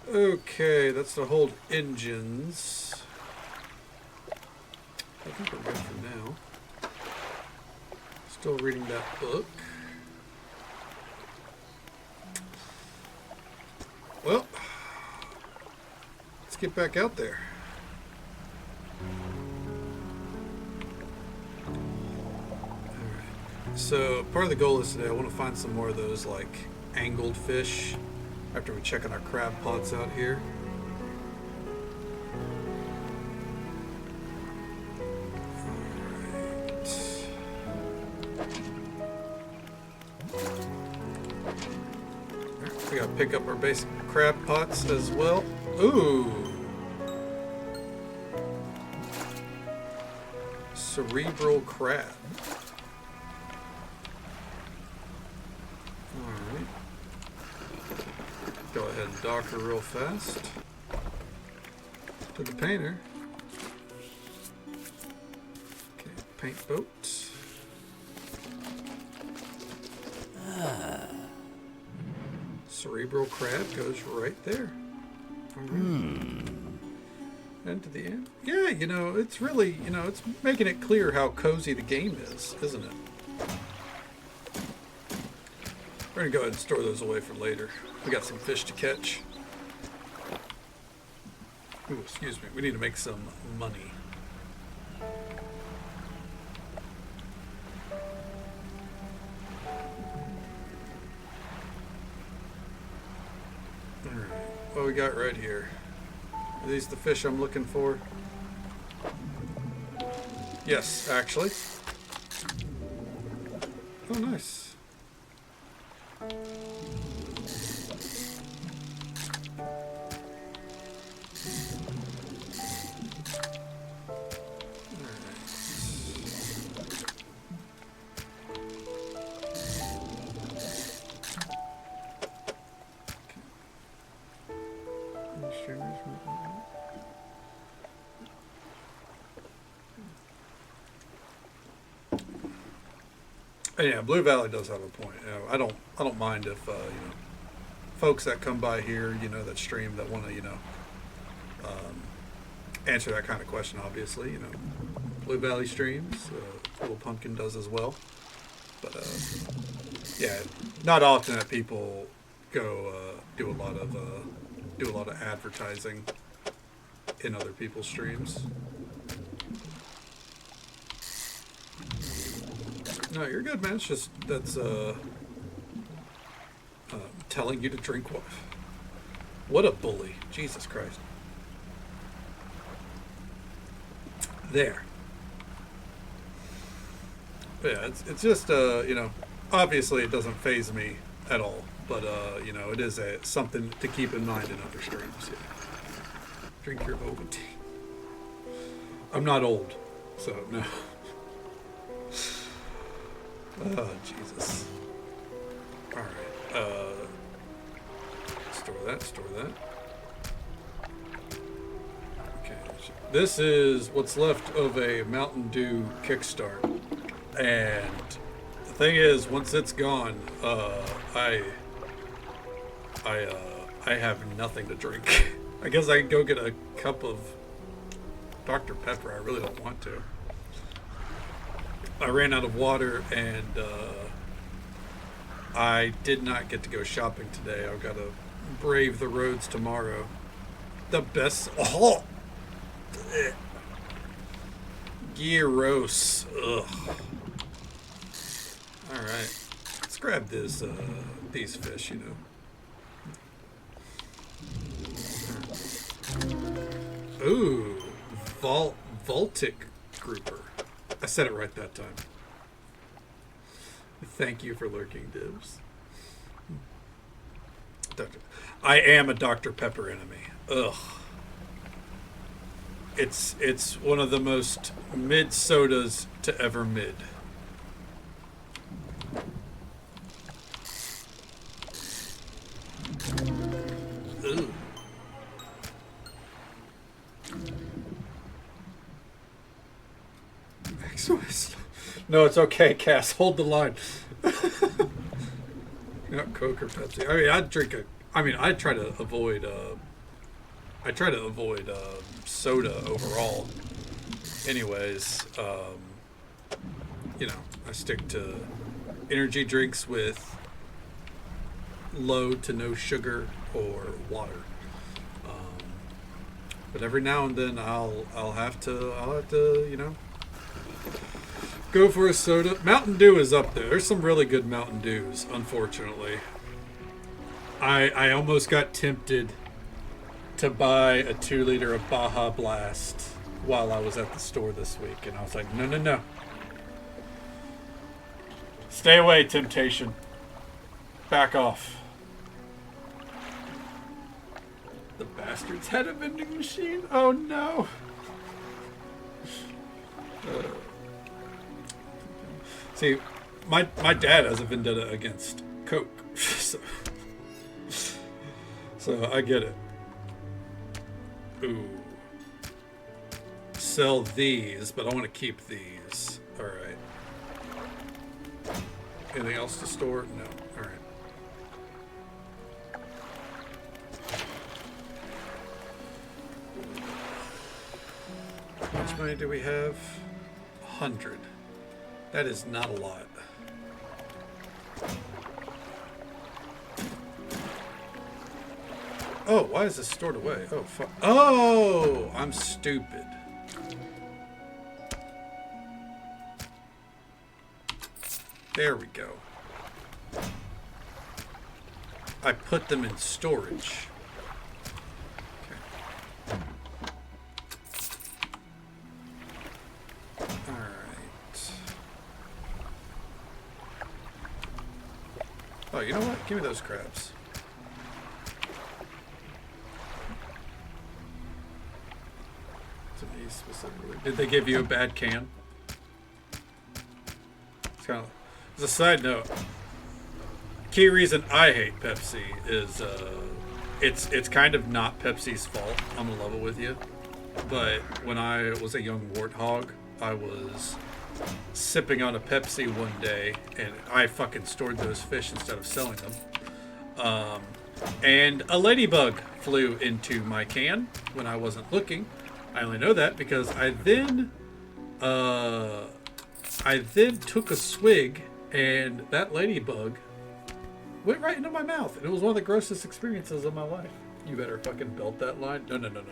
Okay, that's to hold engines. I think we're good for now. Still reading that book. Well, let's get back out there. So part of the goal is today I want to find some more of those like angled fish after we check on our crab pots out here. Alright. We gotta pick up our basic crab pots as well. Ooh! Cerebral crab. Go ahead and dock her real fast to the painter. Okay, paint boat. Cerebral crab goes right there. All right. And to the end. Yeah, you know, it's really, you know, it's making it clear how cozy the game is, isn't it? We're gonna go ahead and store those away for later. We got some fish to catch. Ooh, excuse me. We need to make some money. Alright. What we got right here? Are these the fish I'm looking for? Yes, actually. Oh, nice. Yeah, Blue Valley does have a point. You know, I don't mind if you know, folks that come by here, you know, that stream that want to, you know, answer that kind of question. Obviously, you know, Blue Valley streams, Little Pumpkin does as well. But yeah, not often that people go do a lot of advertising in other people's streams. No, you're good, man. It's just that's telling you to drink water. What a bully. Jesus Christ. There. Yeah, it's just, you know, obviously it doesn't faze me at all, but, you know, it is something to keep in mind in other streams. Yeah. Drink your Ovaltine. I'm not old, so no. Oh, Jesus. Alright, store that. Okay, this is what's left of a Mountain Dew Kickstart. And the thing is, once it's gone, I have nothing to drink. I guess I can go get a cup of Dr. Pepper. I really don't want to. I ran out of water, and I did not get to go shopping today. I've got to brave the roads tomorrow. The best. Oh! Gyros. Ugh. Alright. Let's grab this, these fish, you know. Ooh. Voltic grouper. I said it right that time. Thank you for lurking, Dibs. I am a Dr. Pepper enemy. Ugh. It's one of the most mid sodas to ever mid. Ooh. No, it's okay, Cass. Hold the line. Not Coke or Pepsi. I mean, I try to avoid. I try to avoid soda overall. Anyways, you know, I stick to energy drinks with low to no sugar or water. But every now and then I'll have to, you know, go for a soda. Mountain Dew is up there. There's some really good Mountain Dews, unfortunately. I almost got tempted to buy a 2-liter of Baja Blast while I was at the store this week, and I was like, no. Stay away, temptation. Back off. The bastards had a vending machine? Oh no. See, my dad has a vendetta against Coke, so I get it. Ooh. Sell these, but I want to keep these. All right. Anything else to store? No. All right. How much money do we have? 100. That is not a lot. Oh, why is this stored away? Oh, fuck. Oh, I'm stupid. There we go. I put them in storage. Okay. All right. Oh, you know what? Give me those crabs. To me specifically. Did they give you a bad can? It's kind of. As a side note, key reason I hate Pepsi is it's kind of not Pepsi's fault. I'm gonna level with you, but when I was a young warthog, I was sipping on a Pepsi one day, and I fucking stored those fish instead of selling them. And a ladybug flew into my can when I wasn't looking. I only know that because I then took a swig, and that ladybug went right into my mouth. And it was one of the grossest experiences of my life. You better fucking belt that line. No.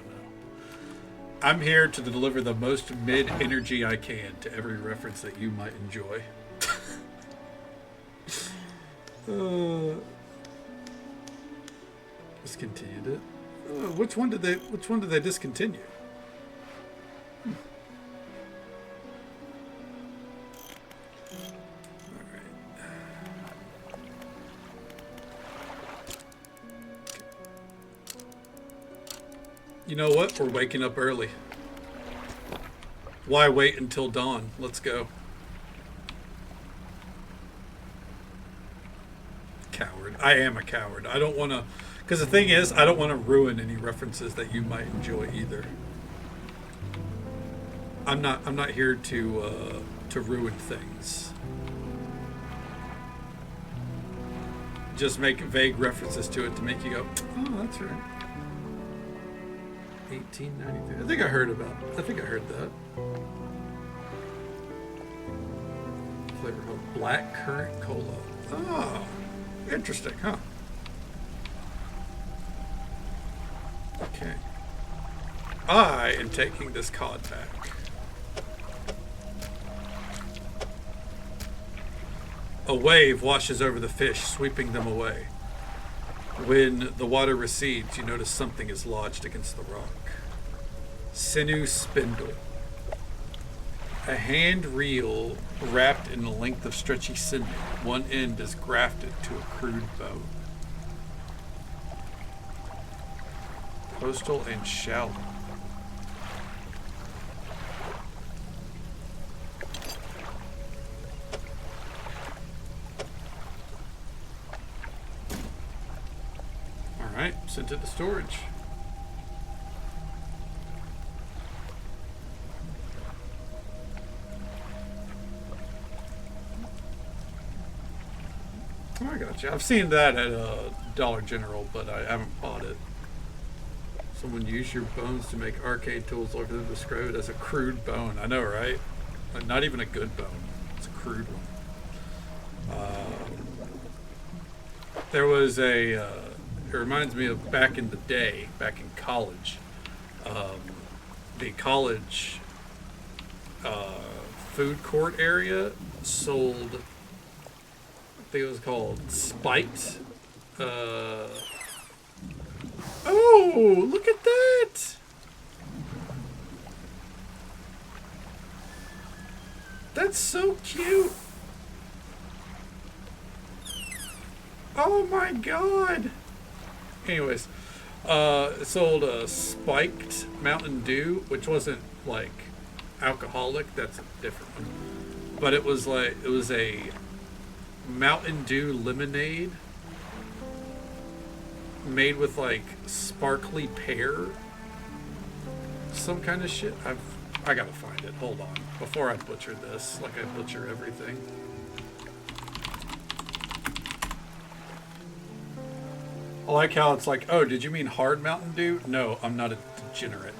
I'm here to deliver the most mid-energy I can to every reference that you might enjoy. Discontinued it. Which one did they discontinue? You know what? We're waking up early. Why wait until dawn? Let's go. Coward. I am a coward. I don't want to... Because the thing is, I don't want to ruin any references that you might enjoy either. I'm not here to ruin things. Just make vague references to it to make you go, oh, that's right. 1893. I think I heard that. Flavor of black currant cola. Oh, interesting, huh? Okay. I am taking this cod back. A wave washes over the fish, sweeping them away. When the water recedes, you notice something is lodged against the rock. Sinew spindle. A hand reel wrapped in a length of stretchy sinew. One end is grafted to a crude bow. Coastal and shallow. Alright, sent it to storage. Oh, I gotcha. I've seen that at Dollar General, but I haven't bought it. Someone used your bones to make arcade tools, like them describe it as a crude bone. I know, right? Like, not even a good bone. It's a crude one. There was a... it reminds me of back in the day, back in college. The college food court area sold... I think it was called Spiked. Oh, look at that! That's so cute. Oh my god. Anyways, it sold a Spiked Mountain Dew, which wasn't like alcoholic. That's a different one. But it was a Mountain Dew lemonade made with like sparkly pear, some kind of shit. I gotta find it. Hold on, before I butcher this, like I butcher everything. I like how it's like, oh, did you mean hard Mountain Dew? No, I'm not a degenerate.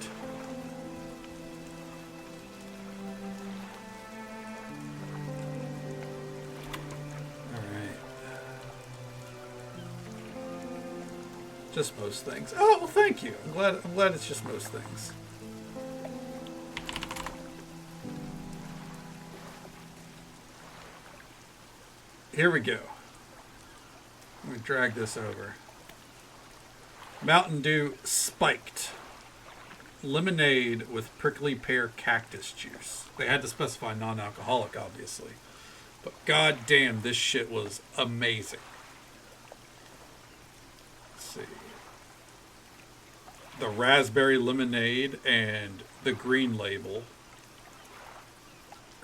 Just most things. Oh, well, thank you. I'm glad it's just most things. Here we go. Let me drag this over. Mountain Dew Spiked. Lemonade with prickly pear cactus juice. They had to specify non-alcoholic, obviously. But goddamn, this shit was amazing. Let's see. The raspberry lemonade and the green label.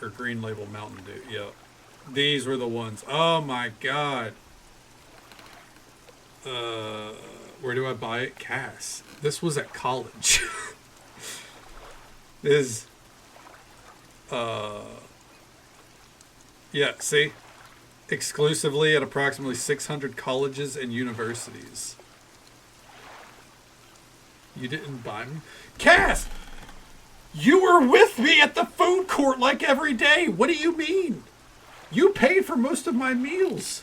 Or green label Mountain Dew. Yep. These were the ones. Oh my god. Where do I buy it? Cass. This was at college. This yeah, see? Exclusively at approximately 600 colleges and universities. You didn't buy me? Cass! You were with me at the food court like every day. What do you mean? You paid for most of my meals.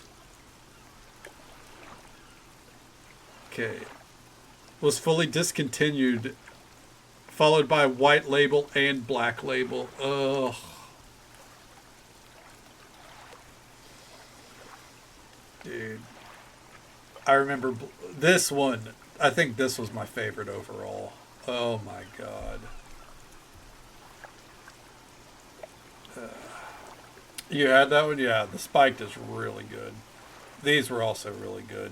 Okay. Was fully discontinued, followed by white label and black label. Ugh. Dude. I remember this one. I think this was my favorite overall. Oh my god. You had that one? Yeah, the spiked is really good. These were also really good.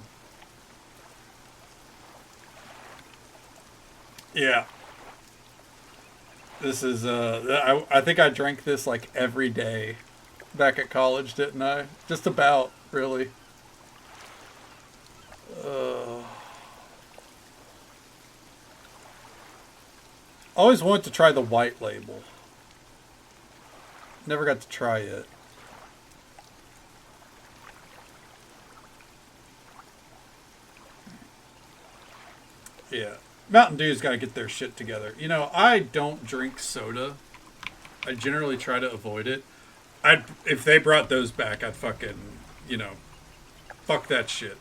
Yeah. This is, I think I drank this like every day back at college, didn't I? Just about, really. Always wanted to try the white label. Never got to try it. Yeah. Mountain Dew's got to get their shit together. You know, I don't drink soda. I generally try to avoid it. If they brought those back, I'd fucking, you know, fuck that shit.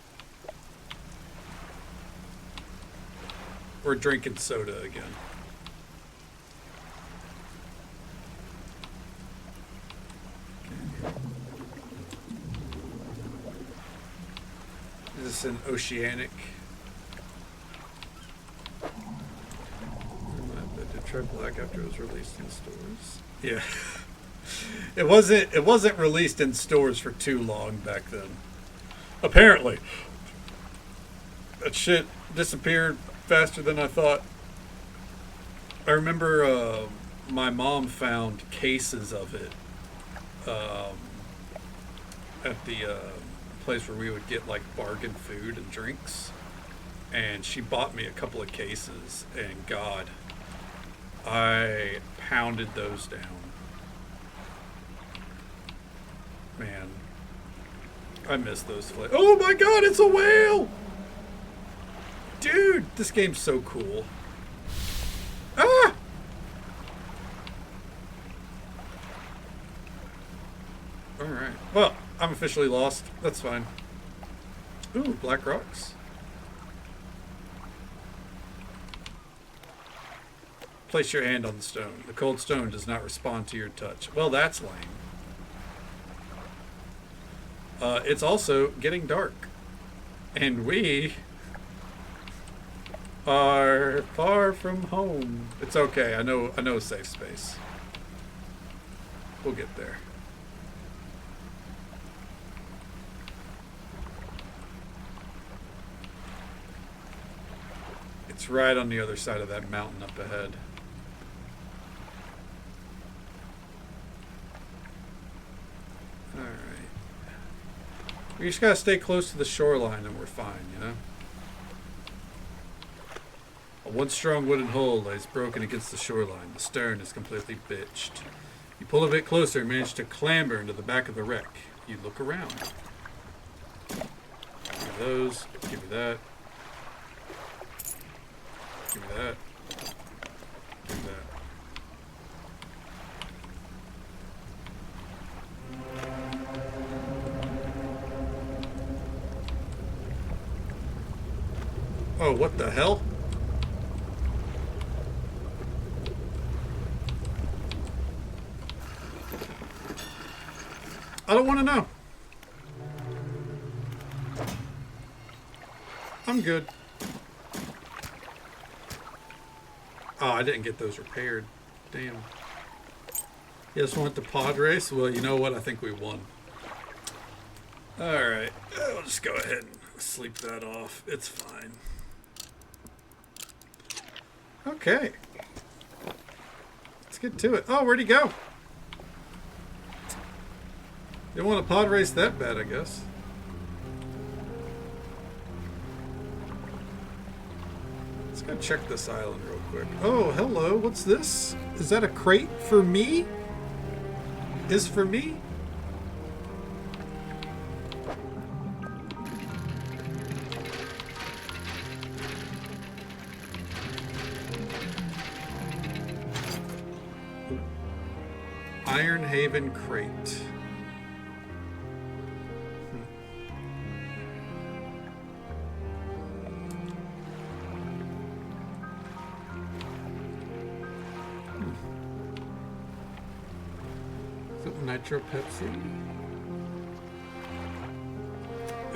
We're drinking soda again. Is this an oceanic? Did try black after it was released in stores. Yeah. It wasn't released in stores for too long back then. Apparently. That shit disappeared faster than I thought. I remember my mom found cases of it at the place where we would get like bargain food and drinks. And she bought me a couple of cases, and God, I pounded those down. Man, I miss those flavors. Oh my god, it's a whale! Dude, this game's so cool. Ah! Alright. Well, I'm officially lost. That's fine. Ooh, black rocks. Place your hand on the stone. The cold stone does not respond to your touch. Well, that's lame. It's also getting dark. And we are far from home. It's okay. I know a safe space. We'll get there. It's right on the other side of that mountain up ahead. Alright. We just gotta stay close to the shoreline and we're fine, you know? A once strong wooden hull lays broken against the shoreline. The stern is completely bitched. You pull a bit closer and manage to clamber into the back of the wreck. You look around. Give me those. Give me that. Give me that. Give me that. Oh, what the hell? I don't want to know. I'm good. Oh, I didn't get those repaired. Damn. You just want the pod race? Well, you know what? I think we won. Alright. I'll just go ahead and sleep that off. It's fine. Okay. Let's get to it. Oh, where'd he go? Didn't want to pod race that bad, I guess. Let's go check this island real quick. Oh, hello. What's this? Is that a crate for me? Is for me? Iron Haven crate. Nitro Pepsi.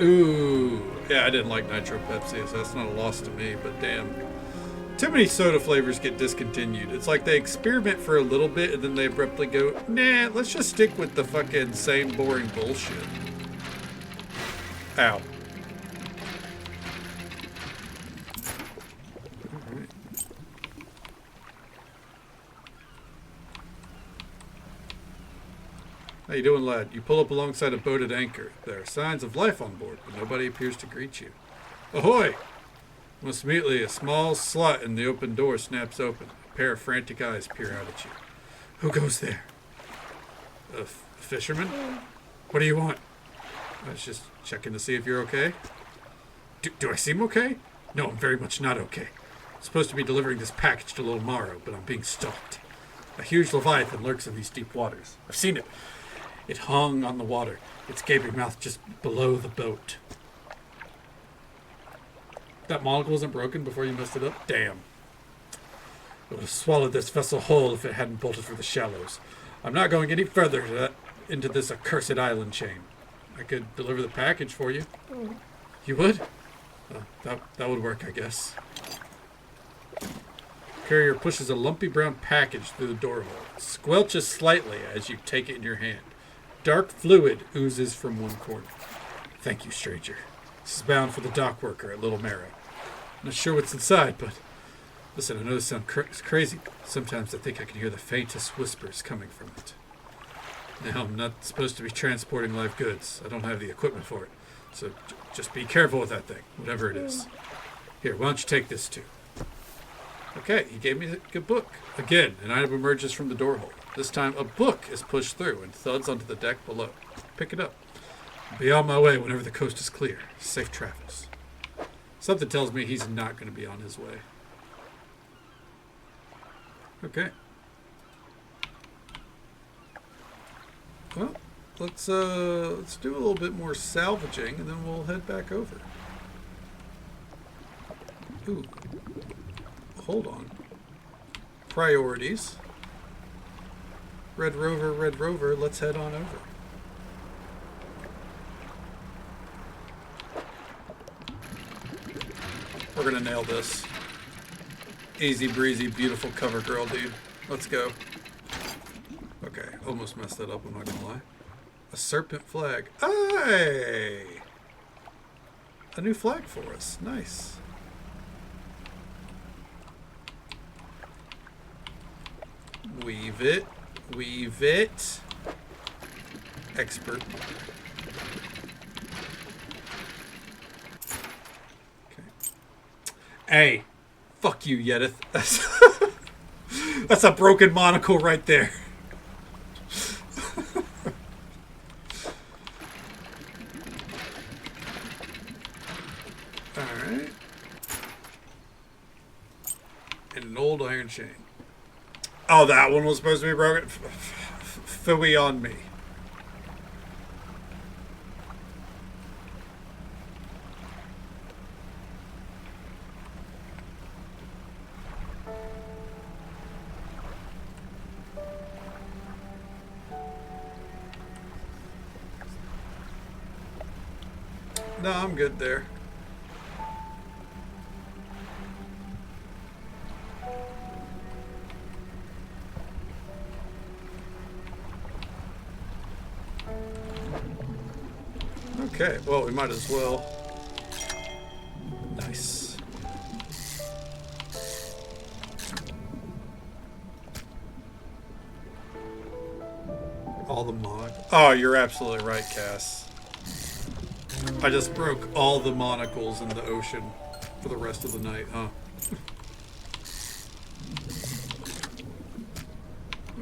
Ooh, Yeah, I didn't like Nitro Pepsi, so that's not a loss to me, but damn. Too many soda flavors get discontinued. It's like they experiment for a little bit and then they abruptly go, nah, let's just stick with the fucking same boring bullshit. Ow. Alright. How you doing, lad? You pull up alongside a boat at anchor. There are signs of life on board, but nobody appears to greet you. Ahoy! Almost immediately, a small slot in the open door snaps open. A pair of frantic eyes peer out at you. Who goes there? A fisherman? What do you want? I was just checking to see if you're okay. Do I seem okay? No, I'm very much not okay. I'm supposed to be delivering this package to Little Morrow, but I'm being stalked. A huge leviathan lurks in these deep waters. I've seen it. It hung on the water, its gaping mouth just below the boat. That monocle wasn't broken before you messed it up? Damn. It would have swallowed this vessel whole if it hadn't bolted for the shallows. I'm not going any further into this accursed island chain. I could deliver the package for you. You would? That would work, I guess. Carrier pushes a lumpy brown package through the door hole. It squelches slightly as you take it in your hand. Dark fluid oozes from one corner. Thank you, stranger. This is bound for the dock worker at Little Marrow. Not sure what's inside, but listen, I know this sounds crazy. Sometimes I think I can hear the faintest whispers coming from it. Now, I'm not supposed to be transporting live goods. I don't have the equipment for it. So just be careful with that thing, whatever it is. Here, why don't you take this too? Okay, he gave me a good book. Again, an item emerges from the door hole. This time, a book is pushed through and thuds onto the deck below. Pick it up. I'll be on my way whenever the coast is clear. Safe travels. Something tells me he's not going to be on his way. Okay. Well, let's do a little bit more salvaging, and then we'll head back over. Ooh. Hold on. Priorities. Red Rover, let's head on over. We're gonna nail this. Easy breezy, beautiful cover girl, dude. Let's go. Okay, almost messed that up, I'm not gonna lie. A serpent flag. Hey! A new flag for us. Nice. Weave it. Weave it. Expert. Okay. Hey. Fuck you, Yedith. That's a broken monocle right there. Alright. And an old iron chain. Oh, that one was supposed to be broken? Phooey on me. No, I'm good there. Okay, well, we might as well. Nice. All the mod. Oh, you're absolutely right, Cass. I just broke all the monocles in the ocean for the rest of the night, huh?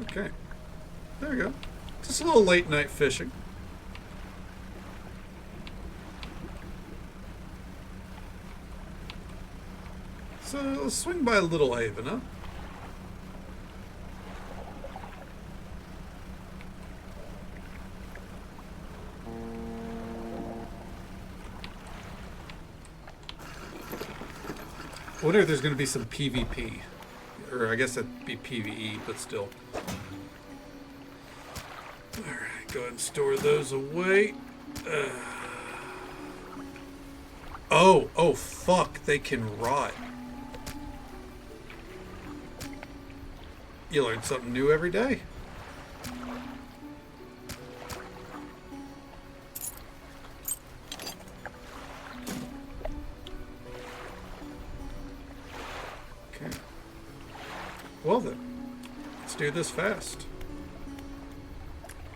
Okay. There we go. Just a little late night fishing. So let's swing by Little Haven, huh? I wonder if there's going to be some PvP. Or I guess that'd be PvE, but still. Alright, go ahead and store those away. Oh, fuck. They can rot. You learn something new every day. Okay. Well then, let's do this fast.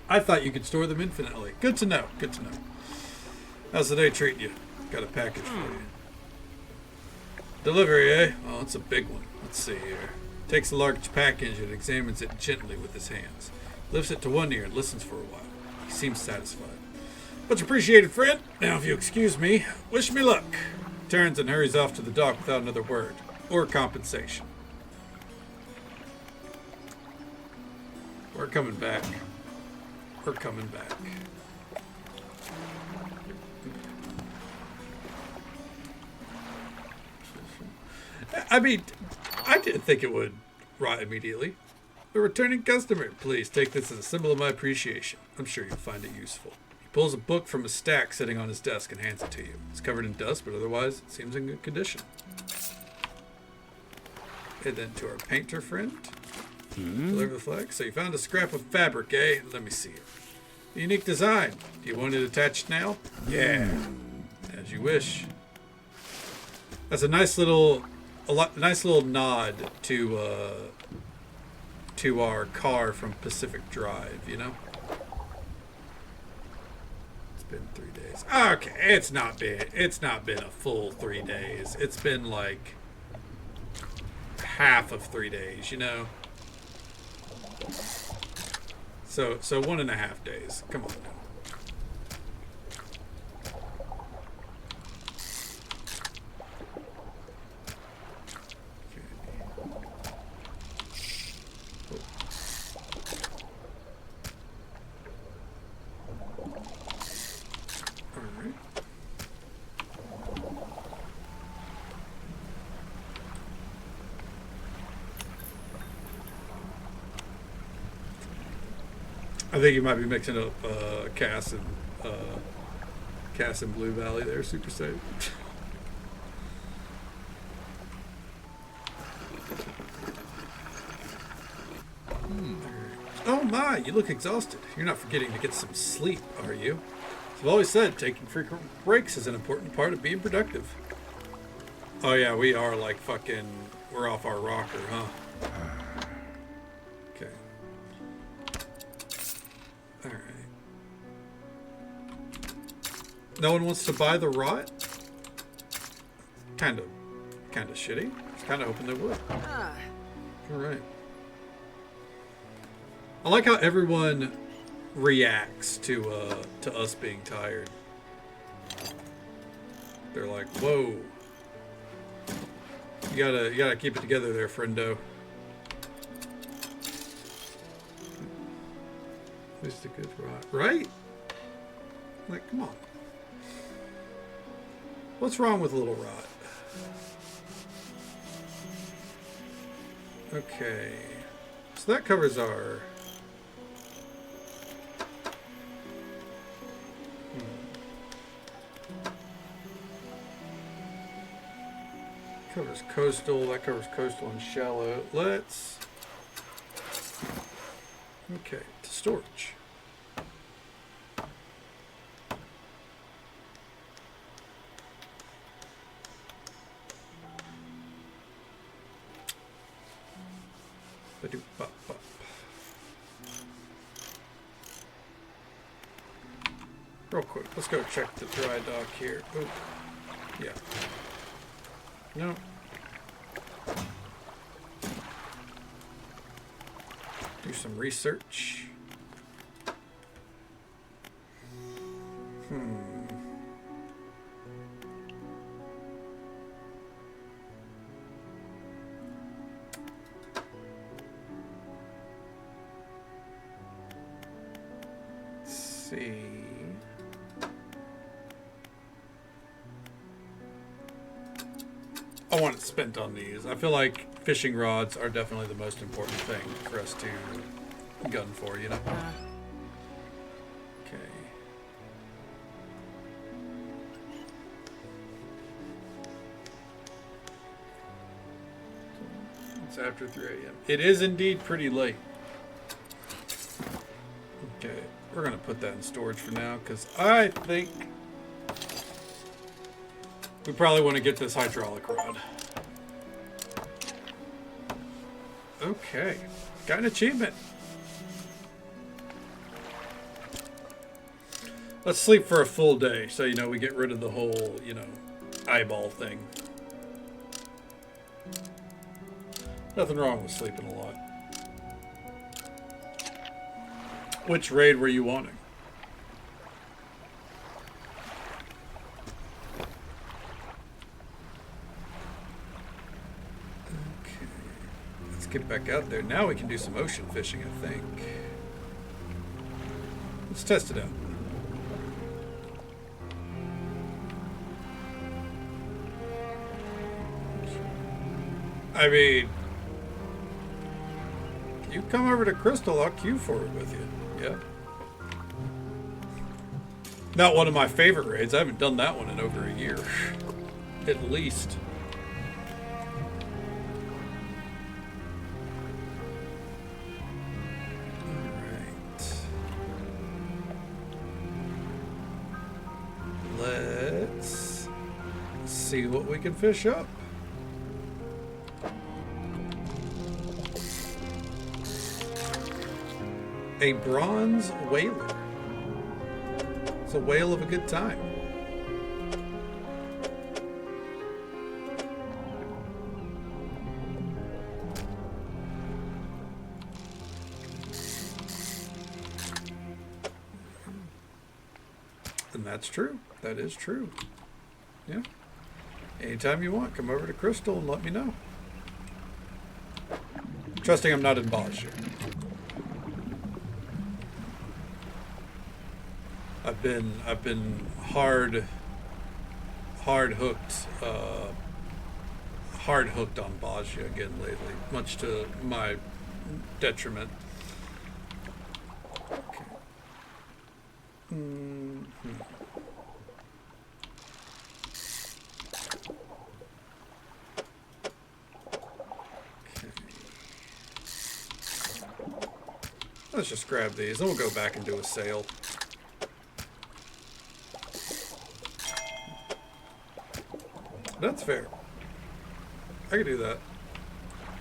I thought you could store them infinitely. Good to know. Good to know. How's the day treating you? Got a package for you. Delivery, eh? Oh, it's a big one. Let's see here. Takes a large package and examines it gently with his hands. Lifts it to one ear and listens for a while. He seems satisfied. Much appreciated, friend. Now, if you excuse me, wish me luck. Turns and hurries off to the dock without another word. Or compensation. We're coming back. We're coming back. I mean, I didn't think it would rot immediately. A returning customer. Please take this as a symbol of my appreciation. I'm sure you'll find it useful. He pulls a book from a stack sitting on his desk and hands it to you. It's covered in dust, but otherwise it seems in good condition. And then to our painter friend. Deliver the flag. So you found a scrap of fabric, eh? Let me see it. Unique design. Do you want it attached now? Yeah. As you wish. That's a nice little nod to our car from Pacific Drive, you know? It's been 3 days. Okay, it's not been a full 3 days. It's been like half of 3 days, you know? So 1.5 days. Come on now. I think you might be mixing up Cass and Blue Valley there, Super Safe. Oh my, you look exhausted. You're not forgetting to get some sleep, are you? As I've always said, taking frequent breaks is an important part of being productive. Oh yeah, we are like fucking, we're off our rocker, huh? Okay. Alright. No one wants to buy the rot? Kind of shitty. I was kind of hoping they would. Alright. I like how everyone reacts to us being tired. They're like, whoa. You gotta keep it together there, friendo. Who's the good rot? Right? Like, come on. What's wrong with Little Rot? Okay. So that covers our... Covers coastal. That covers coastal and shallow. Let's... Okay, to storage. Ba-doop-bop-bop. Real quick, let's go check the dry dock here. Oh, yeah. No. Do some research. Let's see. I want it spent on these. I feel like fishing rods are definitely the most important thing for us to gun for, you know? Okay. It's after 3 a.m. It is indeed pretty late. Okay, we're going to put that in storage for now because I think we probably want to get this hydraulic rod. Okay, got an achievement. Let's sleep for a full day so, you know, we get rid of the whole, you know, eyeball thing. Nothing wrong with sleeping a lot. Which raid were you wanting? Okay. Let's get back out there. Now we can do some ocean fishing, I think. Let's test it out. I mean, you come over to Crystal, I'll queue for it with you. Yeah. Not one of my favorite raids. I haven't done that one in over a year. At least. Alright. Let's see what we can fish up. A bronze whaler. It's a whale of a good time. And that's true. That is true. Yeah. Anytime you want, come over to Crystal and let me know. Trusting I'm not in Bosch. I've been hard hooked on Bajia again lately, much to my detriment. Okay. Okay. Let's just grab these, and we'll go back and do a sale. That's fair. I could do that.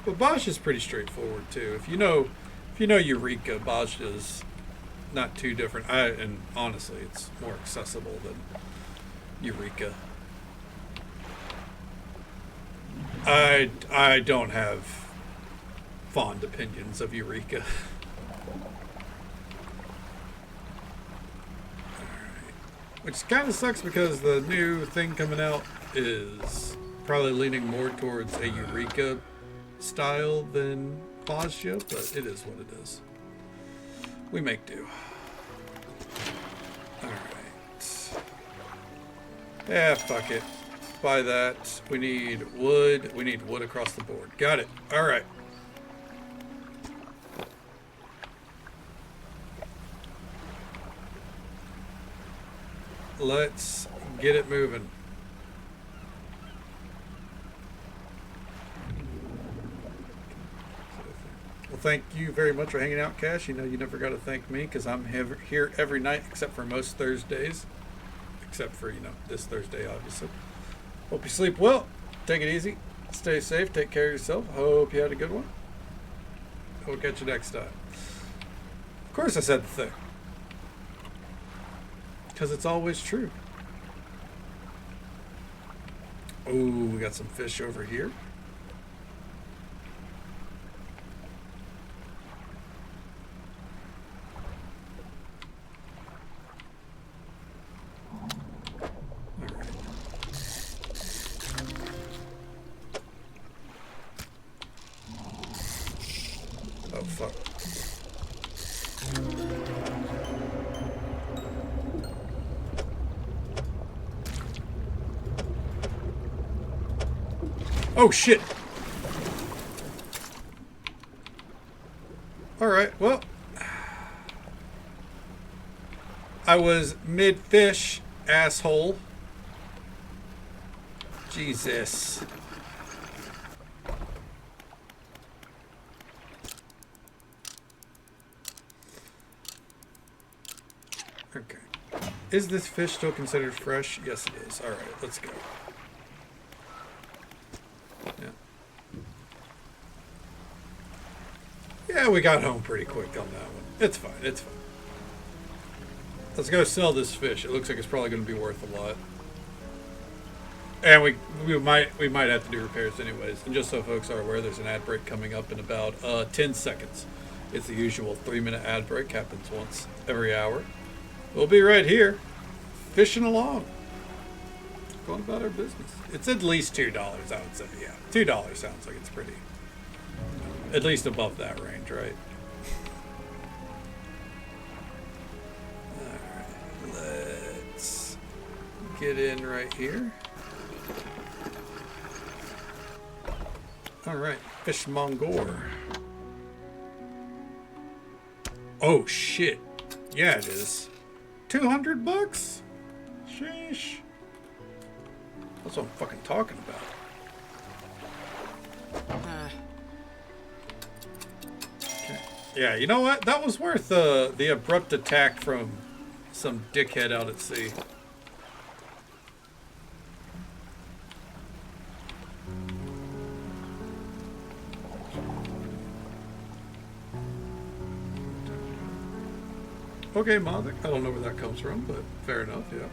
But Bosch is pretty straightforward too. If you know Eureka, Bosch is not too different. And honestly, it's more accessible than Eureka. I don't have fond opinions of Eureka. Which kind of sucks because the new thing coming out is probably leaning more towards a Eureka style than Bajia, but it is what it is. We make do. Alright. Yeah, fuck it. Buy that. We need wood. We need wood across the board. Got it. Alright. Let's get it moving. Well, thank you very much for hanging out, Cash. You know you never got to thank me because I'm here every night except for most Thursdays. Except for, you know, this Thursday, obviously. Hope you sleep well. Take it easy. Stay safe. Take care of yourself. Hope you had a good one. We'll catch you next time. Of course I said the thing. Because it's always true. Ooh, we got some fish over here. Oh, fuck. Oh, shit. Alright, well. I was mid-fish, asshole. Jesus. Okay. Is this fish still considered fresh? Yes, it is. All right, let's go. Yeah. Yeah, we got home pretty quick on that one. It's fine. It's fine. Let's go sell this fish. It looks like it's probably going to be worth a lot. And we might have to do repairs anyways. And just so folks are aware, there's an ad break coming up in about 10 seconds. It's the usual 3-minute ad break. Happens once every hour. We'll be right here, fishing along, going about our business. It's at least $2, I would say. Yeah, $2 sounds like it's pretty, at least above that range, right? All right, let's get in right here. All right, fish Mongor. Oh shit! Yeah, it is. $200? Sheesh. That's what I'm fucking talking about. Okay. Yeah, you know what? That was worth the abrupt attack from some dickhead out at sea. Okay, Mavic. I don't know where that comes from, but fair enough, yeah.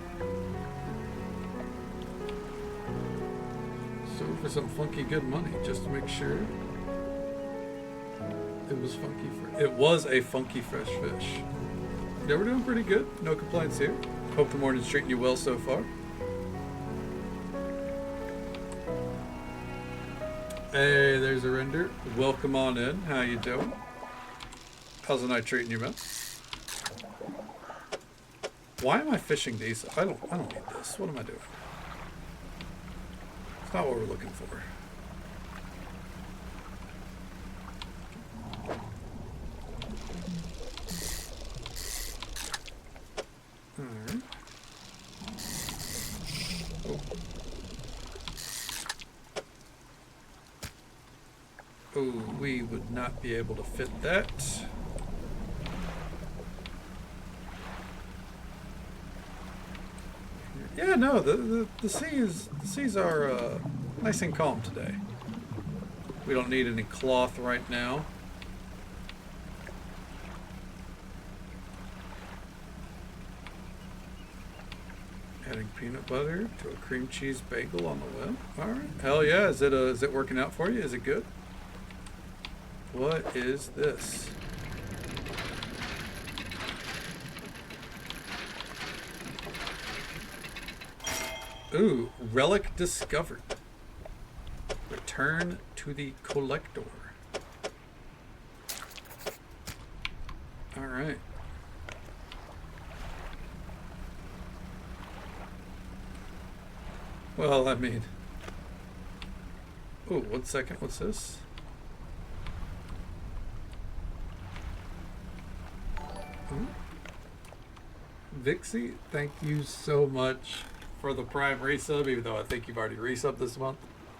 So for some funky good money, just to make sure it was funky. It was a funky fresh fish. Yeah, we're doing pretty good. No complaints here. Hope the morning's treating you well so far. Hey, there's a render. Welcome on in. How you doing? How's the night treating you, man? Why am I fishing these? I don't need this. What am I doing? It's not what we're looking for. Alright. Oh, we would not be able to fit that. Yeah, no, the seas are nice and calm today. We don't need any cloth right now. Adding peanut butter to a cream cheese bagel on the whim. All right, hell yeah! Is it working out for you? Is it good? What is this? Ooh, relic discovered. Return to the collector. All right. Well, I mean, oh, 1 second. What's this? Vixie, thank you so much for the Prime resub, even though I think you've already resubbed this month,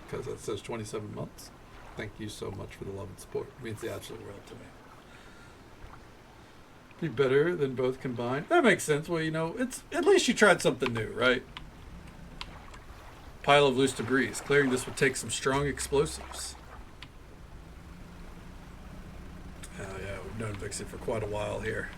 because it says 27 months. Thank you so much for the love and support. It means the absolute world to me. Be better than both combined. That makes sense. Well, you know, it's at least you tried something new, right? Pile of loose debris. Clearing this would take some strong explosives. Oh yeah, we've known Vixie for quite a while here.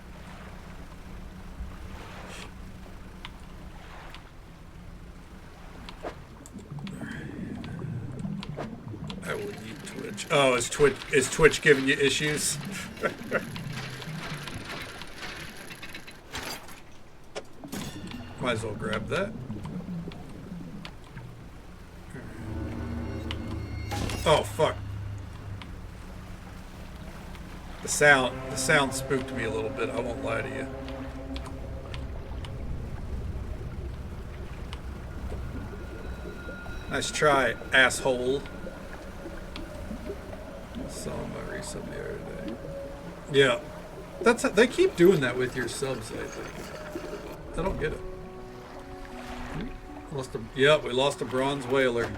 I will eat Twitch. Oh, is Twitch giving you issues? Might as well grab that. Oh fuck. The sound spooked me a little bit, I won't lie to you. Nice try, asshole. Saw my resub the other day. Yeah. They keep doing that with your subs, I think. I don't get it. We lost a bronze whaler.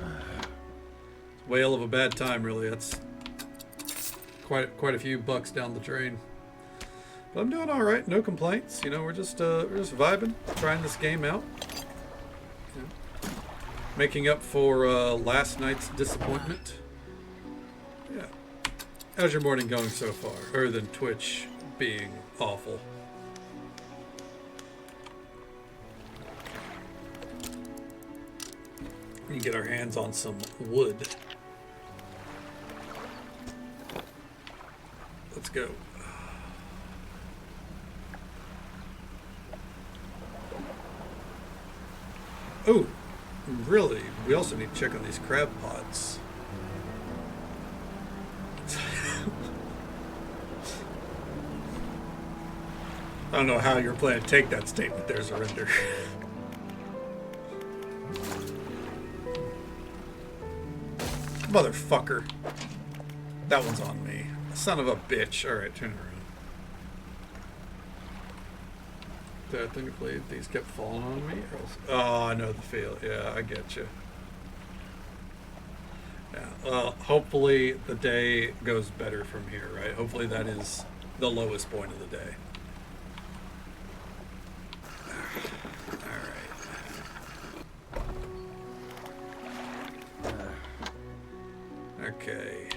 Whale of a bad time, really. That's quite a few bucks down the drain. But I'm doing all right. No complaints. You know, we're just vibing, trying this game out. Yeah. Making up for last night's disappointment. Yeah. How's your morning going so far? Other than Twitch being awful. We can get our hands on some wood. Let's go. Oh, really? We also need to check on these crab pots. I don't know how you're planning to take that statement there, Surrender. Motherfucker. That one's on me. Son of a bitch. Alright, turn around. Technically, these kept falling on me. Oh, I know the feel. Yeah, I get you. Yeah, well, hopefully the day goes better from here, right? Hopefully that is the lowest point of the day. Okay.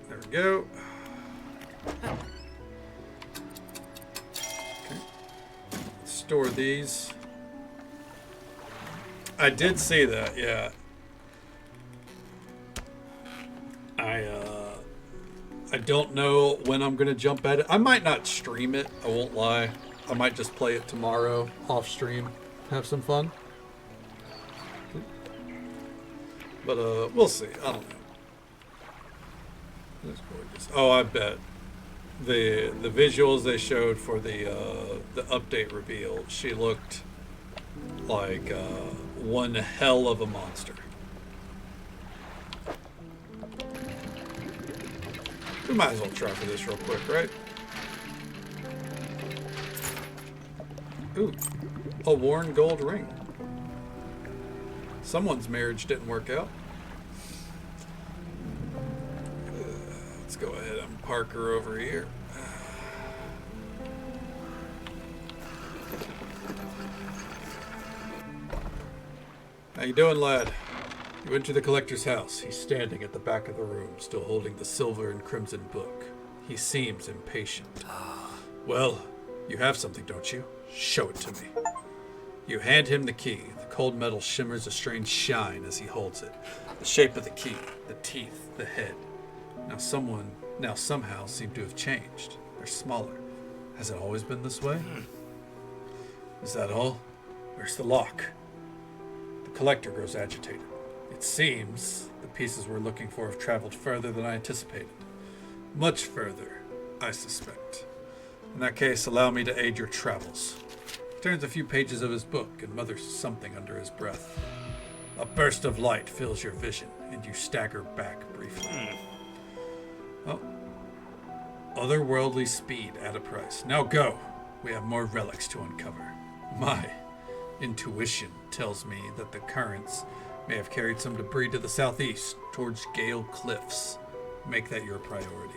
There we go. Okay. Store these. I did see that, yeah. I don't know when I'm gonna jump at it. I might not stream it, I won't lie. I might just play it tomorrow off stream. Have some fun. But we'll see. I don't know. That's gorgeous. Oh, I bet the visuals they showed for the update reveal, she looked like one hell of a monster. We might as well try for this real quick, right? Ooh, a worn gold ring. Someone's marriage didn't work out. Let's go ahead and park her over here. How you doing, lad? You enter the collector's house. He's standing at the back of the room, still holding the silver and crimson book. He seems impatient. Well, you have something, don't you? Show it to me. You hand him the key. The cold metal shimmers a strange shine as he holds it. The shape of the key, the teeth, the head. Now somehow seem to have changed. They're smaller. Has it always been this way? Is that all? Where's the lock? The collector grows agitated. It seems the pieces we're looking for have traveled further than I anticipated. Much further, I suspect. In that case, allow me to aid your travels. Turns a few pages of his book and mutters something under his breath. A burst of light fills your vision, and you stagger back briefly. Oh. Otherworldly speed at a price. Now go! We have more relics to uncover. My intuition tells me that the currents may have carried some debris to the southeast, towards Gale Cliffs. Make that your priority.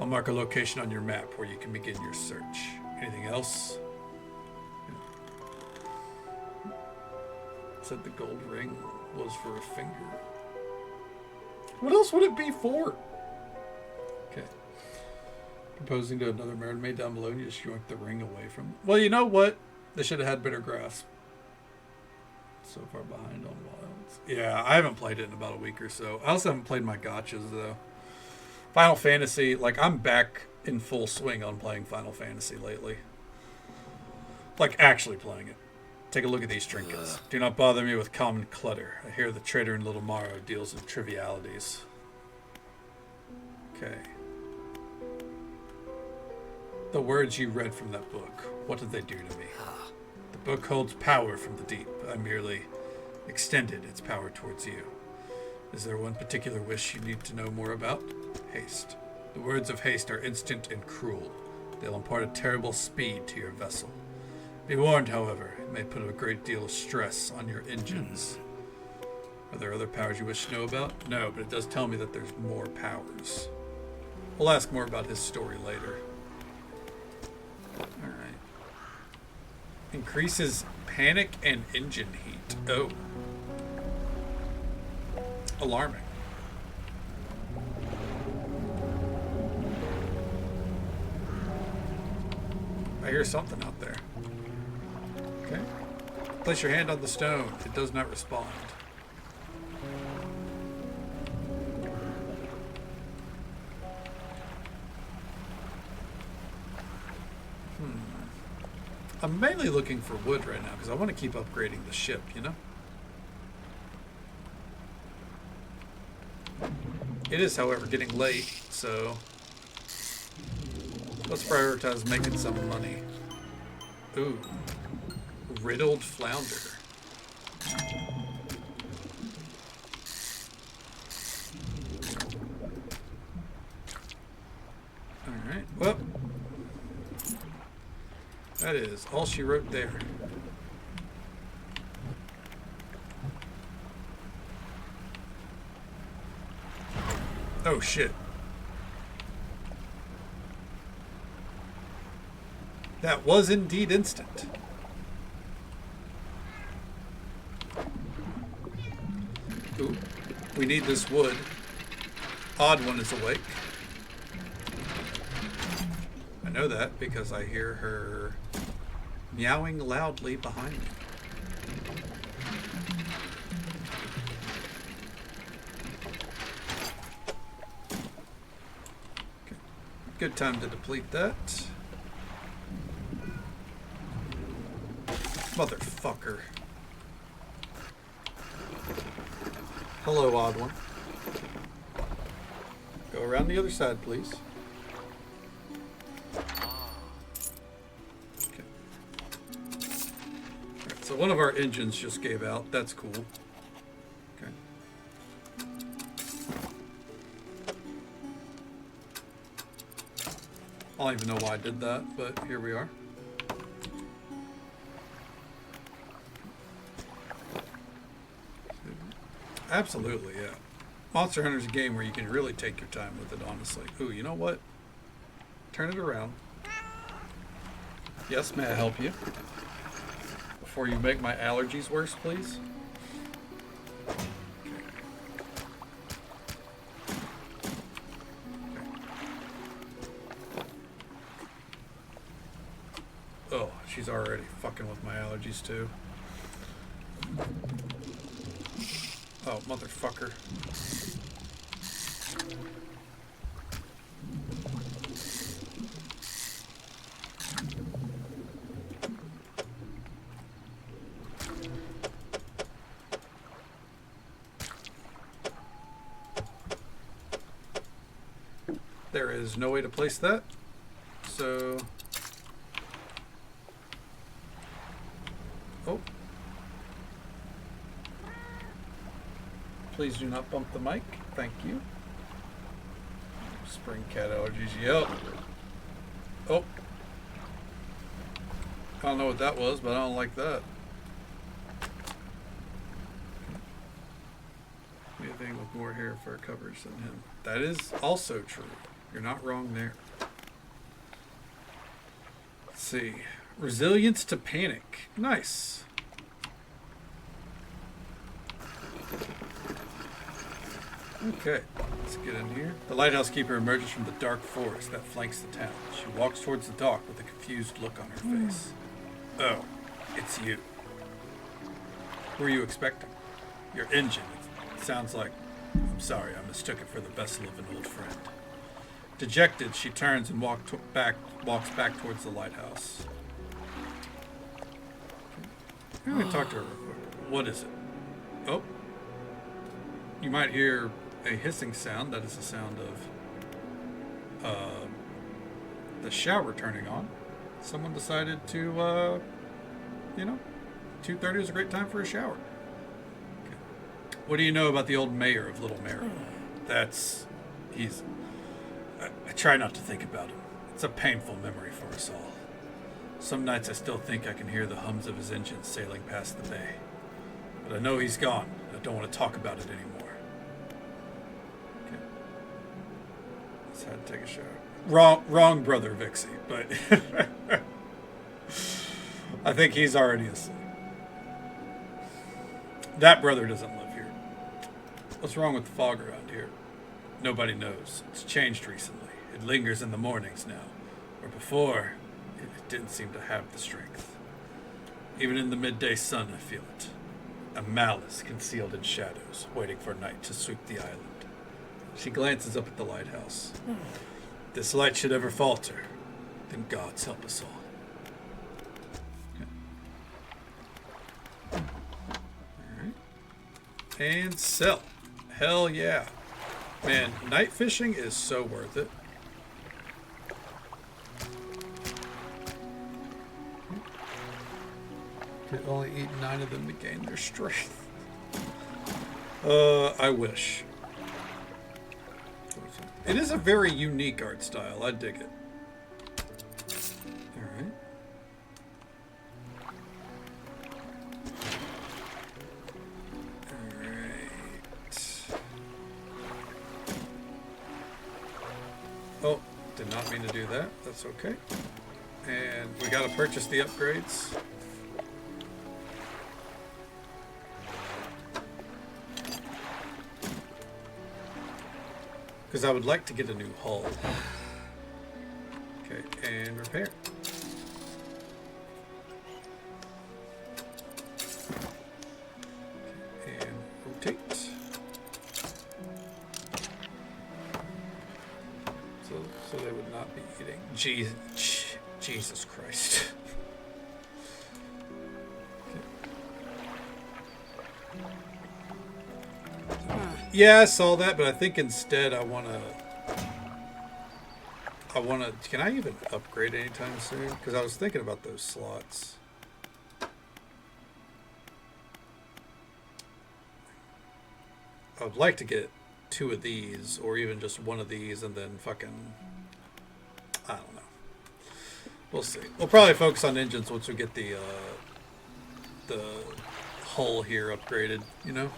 I'll mark a location on your map where you can begin your search. Anything else? It said the gold ring was for a finger. What else would it be for? Okay. Proposing to another mermaid down below, and you just yanked the ring away from them. Well, you know what? They should have had better grasp. So far behind on Wilds. Yeah, I haven't played it in about a week or so. I also haven't played my gotchas, though. Final Fantasy, like, I'm back in full swing on playing Final Fantasy lately. Like, actually playing it. Take a look at these trinkets. Do not bother me with common clutter. I hear the trader in Little Morrow deals in trivialities. Okay. The words you read from that book, what did they do to me? The book holds power from the deep. I merely extended its power towards you. Is there one particular wish you need to know more about? Haste. The words of haste are instant and cruel. They'll impart a terrible speed to your vessel. Be warned, however, it may put a great deal of stress on your engines. Are there other powers you wish to know about? No, but it does tell me that there's more powers. We'll ask more about his story later. Alright. Increases panic and engine heat. Oh. Alarming. I hear something out there. Okay. Place your hand on the stone. It does not respond. I'm mainly looking for wood right now because I want to keep upgrading the ship, you know? It is, however, getting late, so let's prioritize making some money. Ooh. Riddled flounder. Alright, well, that is all she wrote there. Oh shit. That was indeed instant. Ooh, we need this wood. Odd one is awake. I know that because I hear her meowing loudly behind me. Okay. Good time to deplete that. Motherfucker. Hello, odd one. Go around the other side, please. Okay. Alright, so one of our engines just gave out. That's cool. Okay. I don't even know why I did that, but here we are. Absolutely, yeah. Monster Hunter's a game where you can really take your time with it, honestly. Ooh, you know what? Turn it around. Yes, may I help you? Before you make my allergies worse, please. Okay. Oh, she's already fucking with my allergies, too. Oh, motherfucker. There is no way to place that, so... Oh. Please do not bump the mic. Thank you. Spring cat allergies. Yep. Oh. I don't know what that was, but I don't like that. Anything with more hair fur coverage than him. That is also true. You're not wrong there. Let's see. Resilience to panic. Nice. Okay, let's get in here. The lighthouse keeper emerges from the dark forest that flanks the town. She walks towards the dock with a confused look on her face. Oh, it's you. Who are you expecting? Your engine. It sounds like... I'm sorry, I mistook it for the vessel of an old friend. Dejected, she turns and walks back towards the lighthouse. I'm going to talk to her real quick. What is it? Oh. You might hear a hissing sound. That is the sound of the shower turning on. Someone decided to, 2:30 is a great time for a shower. Okay. What do you know about the old mayor of Little Mary? I try not to think about him. It's a painful memory for us all. Some nights I still think I can hear the hums of his engines sailing past the bay. But I know he's gone. I don't want to talk about it anymore. Okay. just had to take a shower. Wrong brother Vixie, but I think he's already asleep. That brother doesn't live here. What's wrong with the fog around here? Nobody knows. It's changed recently. It lingers in the mornings now. Where before, it didn't seem to have the strength. Even in the midday sun, I feel it. A malice concealed in shadows, waiting for night to sweep the island. She glances up at the lighthouse. If this light should ever falter, then gods help us all. Okay. Alright. And sell. Hell yeah. Man, night fishing is so worth it. Could only eat 9 of them to gain their strength. I wish. It is a very unique art style. I dig it. Alright. Alright. Oh, did not mean to do that. That's okay. And we gotta purchase the upgrades. Because I would like to get a new hull. Okay, and repair. Okay, and rotate. So they would not be eating. Jesus Christ. Yeah, I saw that, but I think instead I wanna. Can I even upgrade anytime soon? Because I was thinking about those slots. I would like to get 2 of these, or even just 1 of these, and then fucking. I don't know. We'll see. We'll probably focus on engines once we get the hull here upgraded. You know.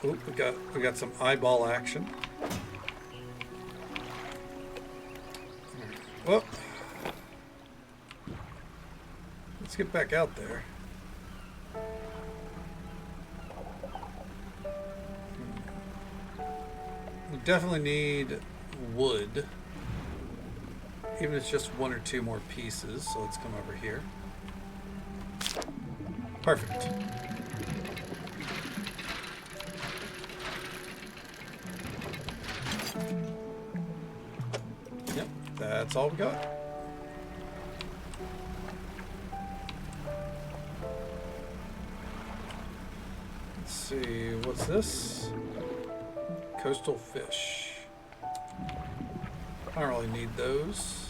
Oh, we got some eyeball action. Well, let's get back out there. We definitely need wood, even if it's just 1 or 2 more pieces. So let's come over here. Perfect. Yep, that's all we got. Let's see, what's this? Coastal fish. I don't really need those.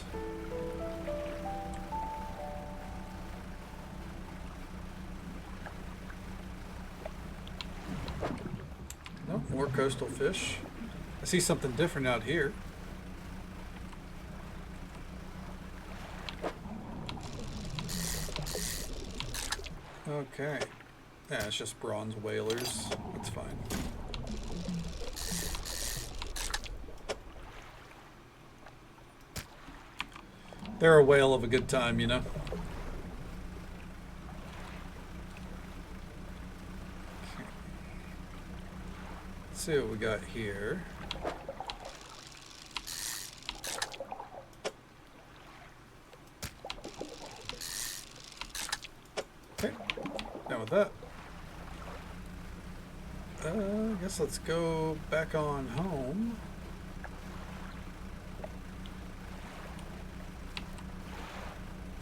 No, more coastal fish. I see something different out here. Okay. Yeah, it's just bronze whalers. That's fine. They're a whale of a good time, you know? Okay. Let's see what we got here. Okay, done with that. I guess let's go back on home.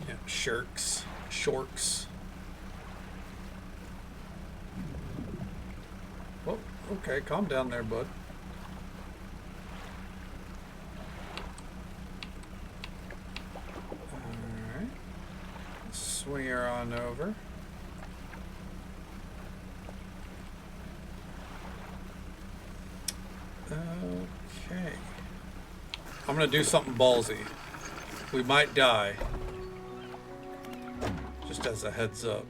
Yeah, shorks. Oh, okay, calm down there, bud. Alright. Swing her on over. Okay. I'm gonna do something ballsy. We might die. Just as a heads up.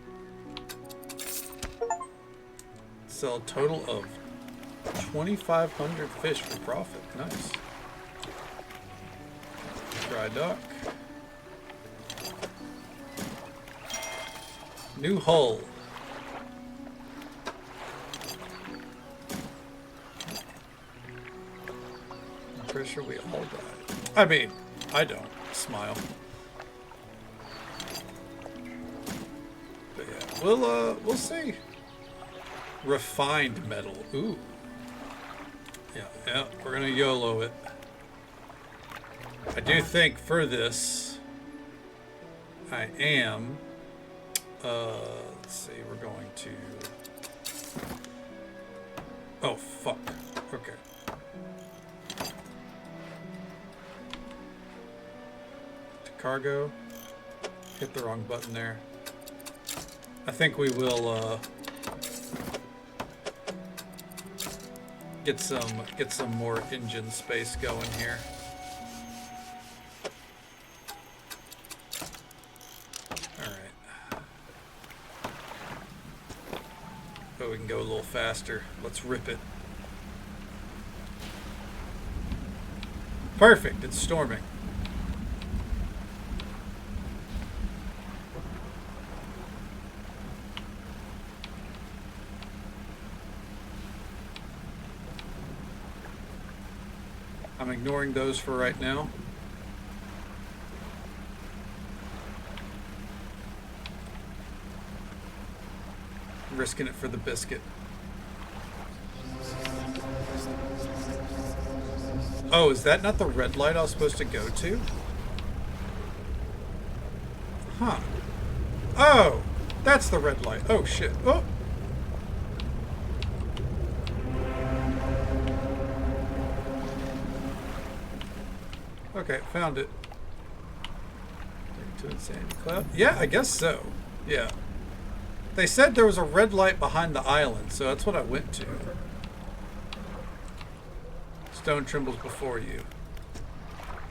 Sell a total of 2,500 fish for profit. Nice. Dry dock. New hull. I'm pretty sure we all died. I mean, I don't. Smile. But yeah, we'll see. Refined metal. Ooh. Yeah, we're gonna YOLO it. I do think for this, I am, let's see, we're going to, oh, fuck, okay. To cargo, hit the wrong button there. I think we will, get some more engine space going here. But we can go a little faster. Let's rip it. Perfect, it's storming. I'm ignoring those for right now. Risking it for the biscuit. Oh, is that not the red light I was supposed to go to? Huh. Oh, that's the red light. Oh, shit. Oh. Okay, found it. To Insanity Cloud. Yeah, I guess so. Yeah. They said there was a red light behind the island, so that's what I went to. Stone trembles before you.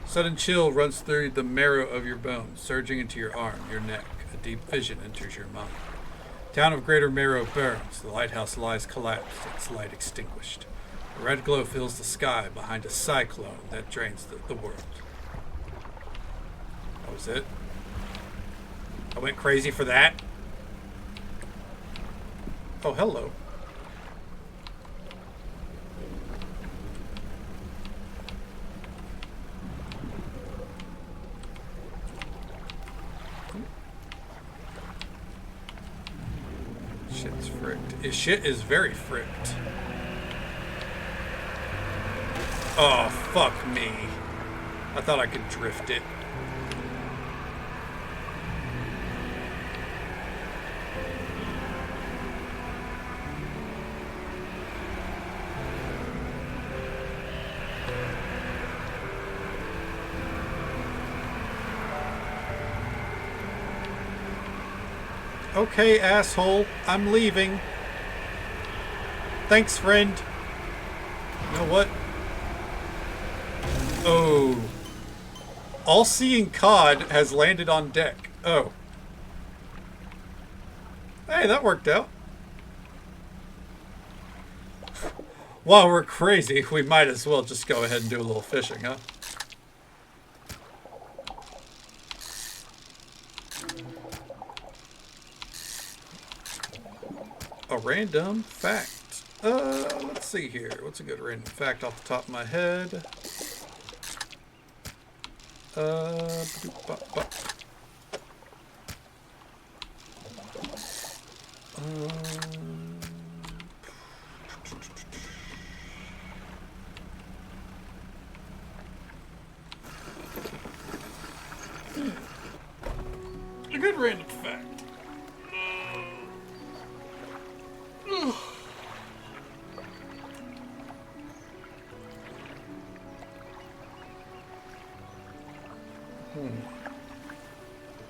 Sudden chill runs through the marrow of your bones, surging into your arm, your neck. A deep vision enters your mind. Town of Greater Marrow burns. The lighthouse lies collapsed, its light extinguished. A red glow fills the sky behind a cyclone that drains the world. That was it. I went crazy for that. Oh, hello. Shit's fricked. Shit is very fricked. Oh, fuck me. I thought I could drift it. Okay, asshole. I'm leaving. Thanks, friend. You know what? Oh. All-seeing cod has landed on deck. Oh. Hey, that worked out. While we're crazy, we might as well just go ahead and do a little fishing, huh? A random fact. Let's see here. What's a good random fact off the top of my head? A good random fact.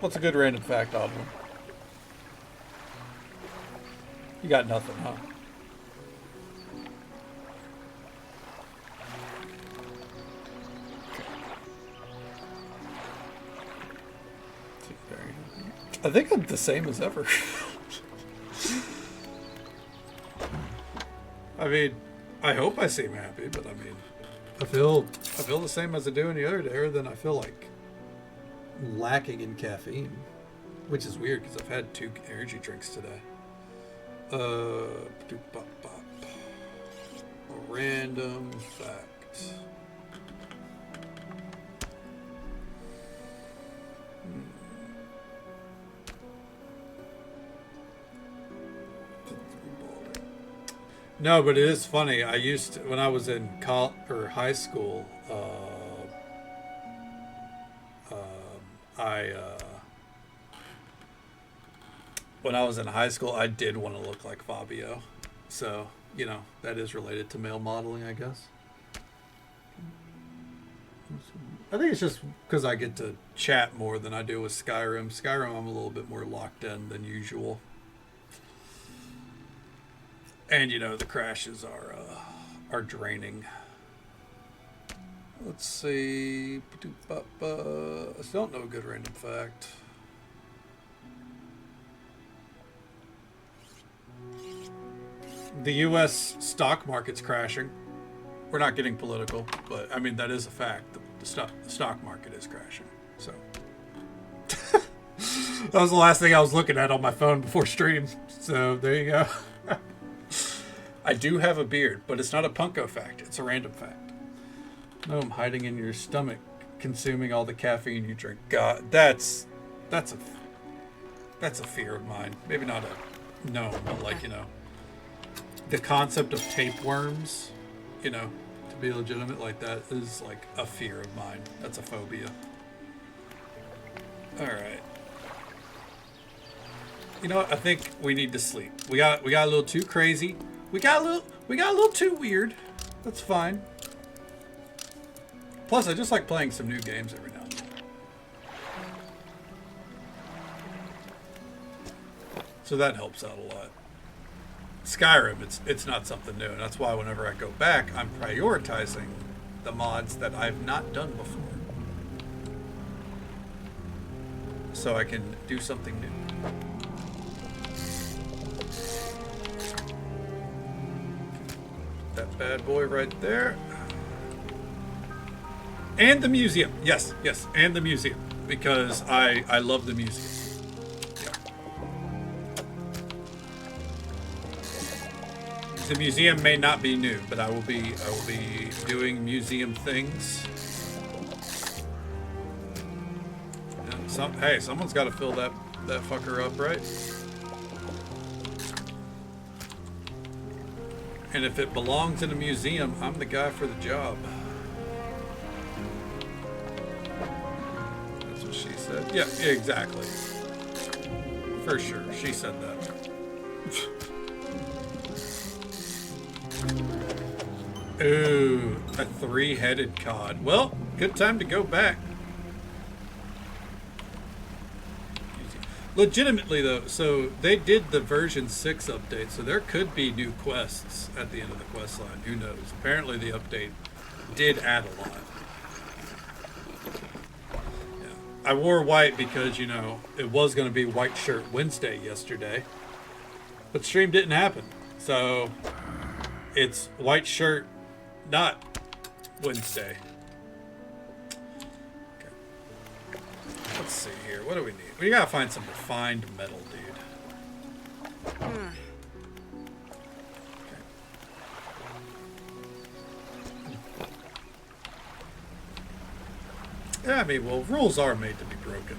What's a good random fact, Audrey? You got nothing, huh? I think I'm the same as ever. I mean, I hope I seem happy, but I mean, I feel the same as I do any other day, other than I feel like lacking in caffeine, which is weird because I've had 2 energy drinks today. A random fact. No, but it is funny. I used to, when I was in high school, when I was in high school, I did want to look like Fabio. So, you know, that is related to male modeling, I guess. I think it's just because I get to chat more than I do with Skyrim. Skyrim, I'm a little bit more locked in than usual. And, you know, the crashes are draining. Let's see. I still don't know a good random fact. The U.S. stock market's crashing. We're not getting political, but, I mean, that is a fact. The stock market is crashing. So that was the last thing I was looking at on my phone before stream. So there you go. I do have a beard, but it's not a punko fact. It's a random fact. No, I'm hiding in your stomach, consuming all the caffeine you drink. God, that's a fear of mine. Maybe not a no, but like, you know, the concept of tapeworms, you know, to be legitimate like that is like a fear of mine. That's a phobia. All right. You know what? I think we need to sleep. We got a little too crazy. We got a little too weird. That's fine. Plus, I just like playing some new games every now and then. So that helps out a lot. Skyrim, it's not something new, and that's why whenever I go back, I'm prioritizing the mods that I've not done before. So I can do something new. That bad boy right there. And the museum. Yes, and the museum. Because I love the museum. Yeah. The museum may not be new, but I will be doing museum things. And hey, someone's got to fill that fucker up, right? And if it belongs in a museum, I'm the guy for the job. That's what she said. Yeah, exactly. For sure, she said that. Ooh, a 3-headed cod. Well, good time to go back. Legitimately, though, so they did the version 6 update, so there could be new quests at the end of the quest line. Who knows? Apparently, the update did add a lot. Yeah. I wore white because, you know, it was going to be White Shirt Wednesday yesterday, but stream didn't happen. So it's white shirt, not Wednesday. Okay. Let's see here. What do we need? We gotta find some refined metal, dude. Okay. Yeah, I mean, well, rules are made to be broken.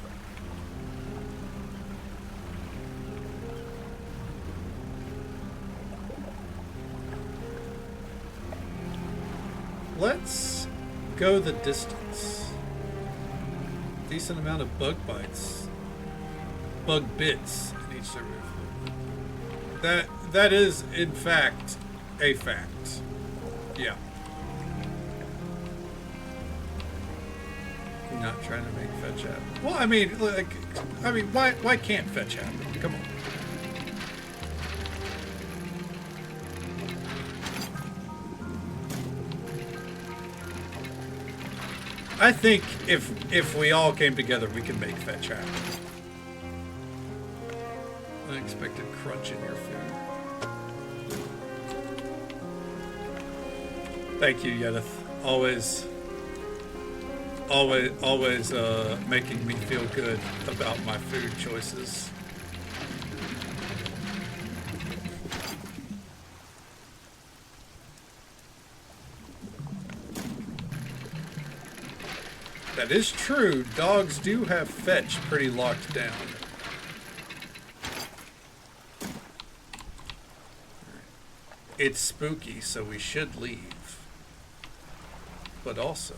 Let's go the distance. Decent amount of bug bites. Bug bits in each server. That is, in fact, a fact. Yeah. You're not trying to make fetch happen. Well, I mean, why can't fetch happen? Come on. I think if we all came together, we can make fetch happen. Unexpected crunch in your food. Thank you, Yedith. Always making me feel good about my food choices. That is true. Dogs do have fetch pretty locked down. It's spooky, so we should leave. But also,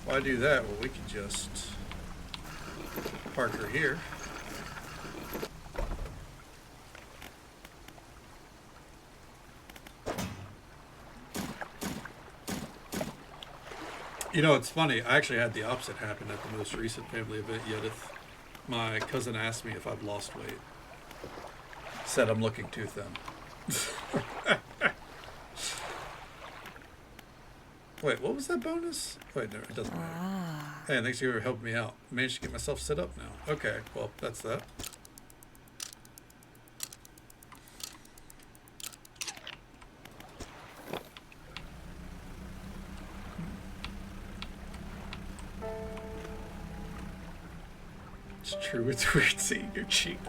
why do that? Well, we could just park her here. You know, it's funny. I actually had the opposite happen at the most recent family event, Yedith. My cousin asked me if I've lost weight. Said I'm looking too thin. Wait, what was that bonus? Wait, no, it doesn't matter. Hey, thanks for helping me out. Managed to get myself set up now. Okay, well, that's that. It's true, it's weird seeing your cheek.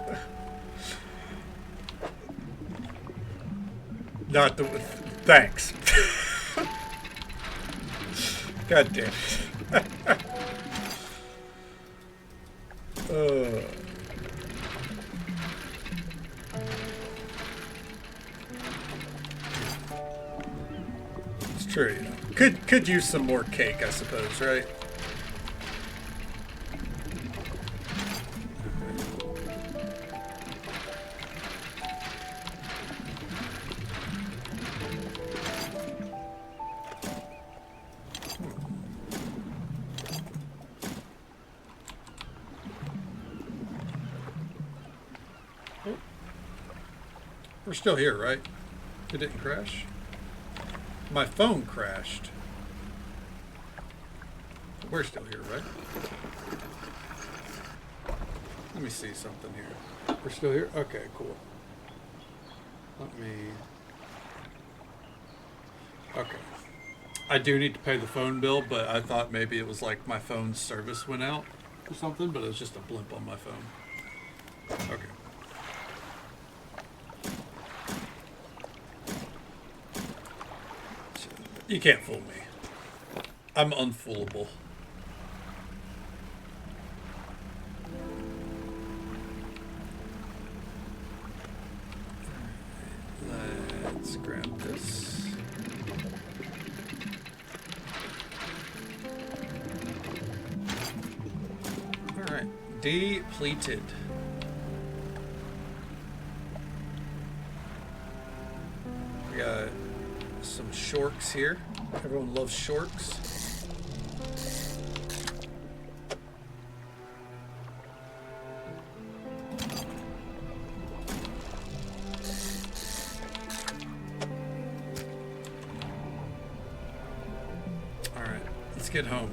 Not the... Thanks. God damn it. It's true, you know. Could use some more cake, I suppose, right? We're still here, right? It didn't crash? My phone crashed. We're still here, right? Let me see something here. We're still here? Okay, cool. Let me... Okay. I do need to pay the phone bill, but I thought maybe it was like my phone's service went out or something, but it was just a blimp on my phone. Okay. You can't fool me. I'm unfoolable. Let's grab this. All right, depleted. We got some shorks here. Everyone loves shorks. All right, let's get home.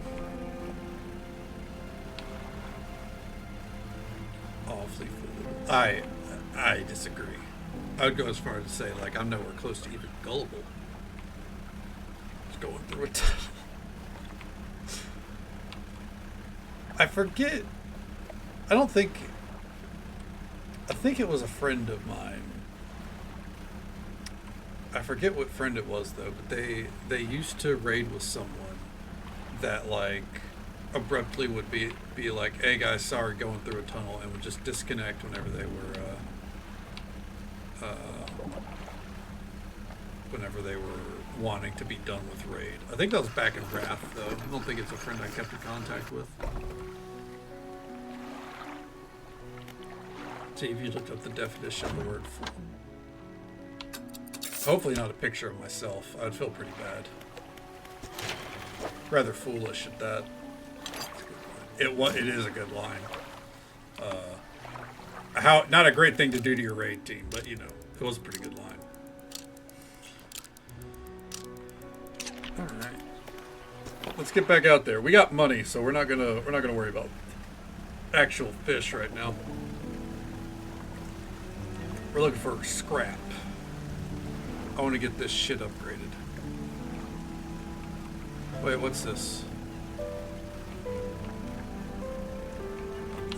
Awfully foolish. I disagree. I would go as far as to say, like, I'm nowhere close to even gullible. Going through a tunnel. I forget. I think it was a friend of mine. I forget what friend it was though, but they used to raid with someone that like abruptly would be like, "Hey guys, sorry, going through a tunnel," and would just disconnect whenever they were wanting to be done with raid. I think that was back in Wrath, though. I don't think it's a friend I kept in contact with. See if you looked up the definition of the word fool. Hopefully not a picture of myself. I'd feel pretty bad. Rather foolish at that. It is a good line. Not a great thing to do to your raid team, but you know, it was a pretty good line. All right, let's get back out there. We got money, so we're not gonna worry about actual fish right now. We're looking for scrap. I want to get this shit upgraded. Wait, what's this?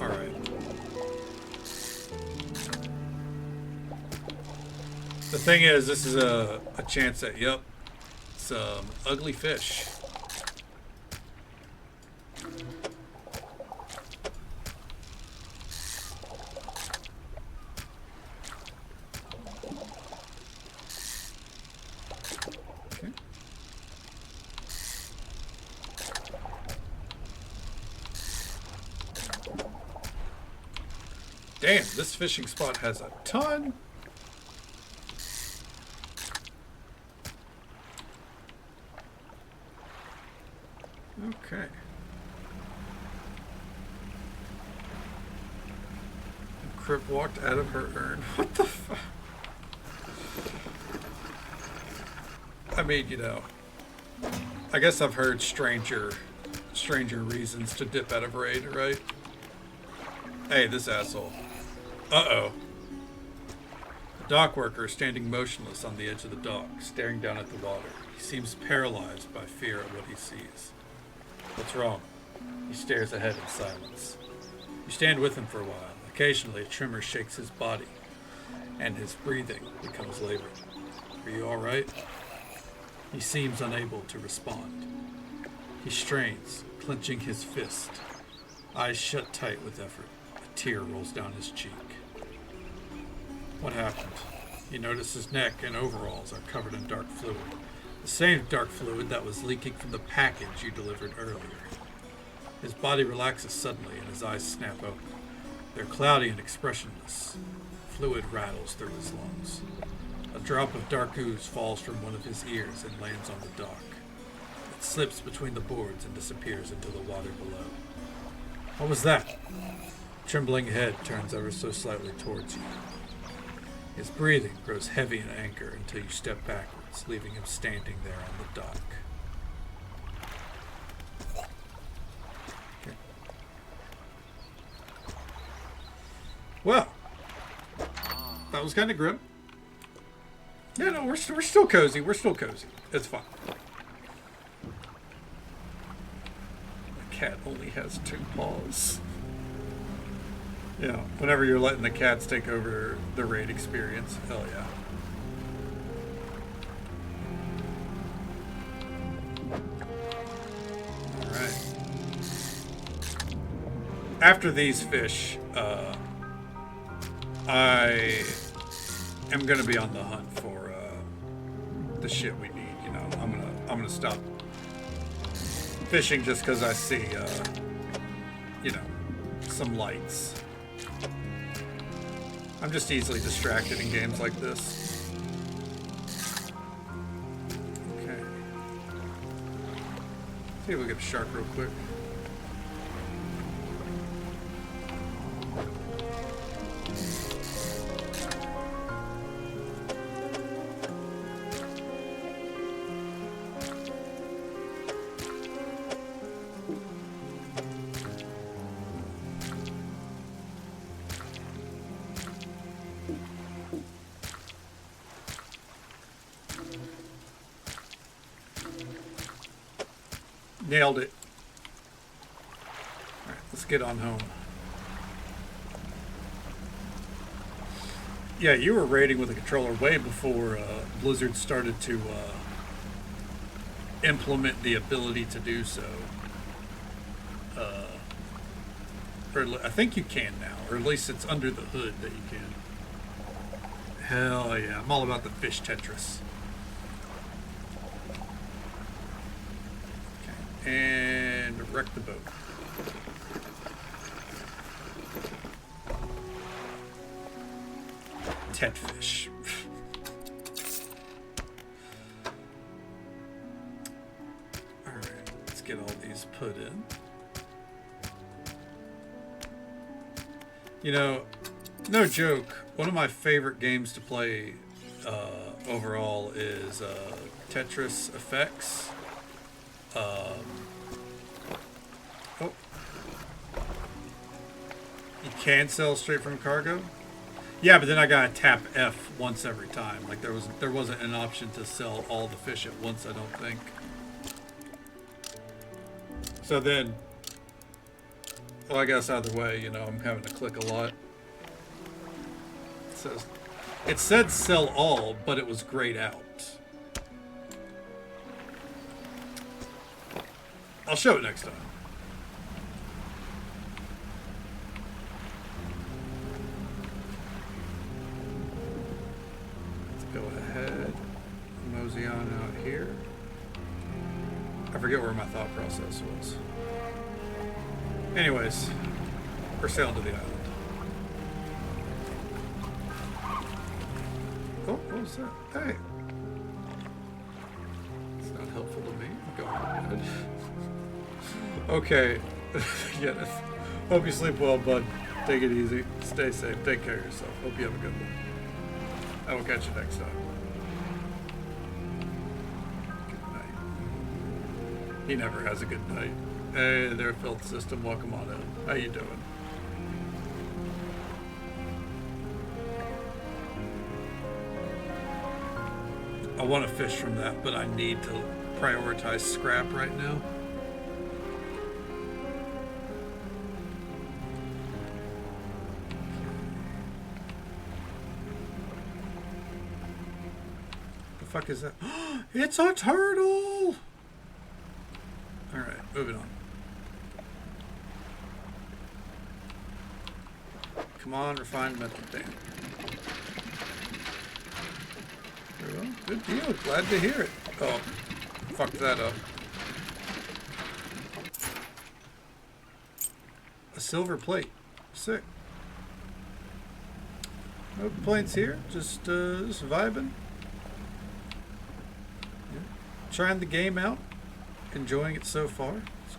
Alright. The thing is, this is a chance at, yep, some ugly fish. Okay. Damn, this fishing spot has a ton. Okay. Crip walked out of her urn. What the fuck? I mean, you know, I guess I've heard stranger reasons to dip out of raid, right? Hey, this asshole. Uh-oh. The dock worker is standing motionless on the edge of the dock, staring down at the water. He seems paralyzed by fear at what he sees. What's wrong? He stares ahead in silence. You stand with him for a while. Occasionally, a tremor shakes his body, and his breathing becomes labored. Are you all right? He seems unable to respond. He strains, clenching his fist. Eyes shut tight with effort. A tear rolls down his cheek. What happened? You notice his neck and overalls are covered in dark fluid. The same dark fluid that was leaking from the package you delivered earlier. His body relaxes suddenly and his eyes snap open. They're cloudy and expressionless. Fluid rattles through his lungs. A drop of dark ooze falls from one of his ears and lands on the dock. It slips between the boards and disappears into the water below. What was that? Trembling head turns ever so slightly towards you. His breathing grows heavy and anchor until you step backwards, leaving him standing there on the dock. Okay. Well, that was kind of grim. Yeah, no, we're still cozy. We're still cozy. It's fine. The cat only has 2 paws. You know, whenever you're letting the cats take over the raid experience, hell yeah. Alright. After these fish, I am gonna be on the hunt for the shit we need, you know. I'm gonna stop fishing just because I see you know, some lights. I'm just easily distracted in games like this. Okay. See if we get a shark real quick. Nailed it. Alright, let's get on home. Yeah, you were raiding with a controller way before Blizzard started to implement the ability to do so. Or I think you can now, or at least it's under the hood that you can. Hell yeah, I'm all about the fish Tetris. And wreck the boat. Tetfish. Alright, let's get all these put in. You know, no joke, one of my favorite games to play overall is Tetris Effects. Oh. You can sell straight from cargo? Yeah, but then I gotta tap F once every time. Like there wasn't an option to sell all the fish at once, I don't think. So then, well, I guess either way, you know, I'm having to click a lot. It said sell all, but it was grayed out. I'll show it next time. Go ahead, mosey on out here. I forget where my thought process was. Anyways, we're sailing to the island. Oh, what was that? Hey. It's not helpful to me. I'm going ahead. Okay. Yes. Hope you sleep well, bud. Take it easy. Stay safe. Take care of yourself. Hope you have a good one. I will catch you next time. Good night. He never has a good night. Hey there, Filth System. Welcome on in. How you doing? I want to fish from that, but I need to prioritize scrap right now. The fuck is that? It's a turtle! Alright, moving on. Come on, refined metal dam. Very well. Good deal. Glad to hear it. Oh, fucked that up. A silver plate. Sick. No complaints here. Just vibing. Trying the game out, enjoying it so far. It's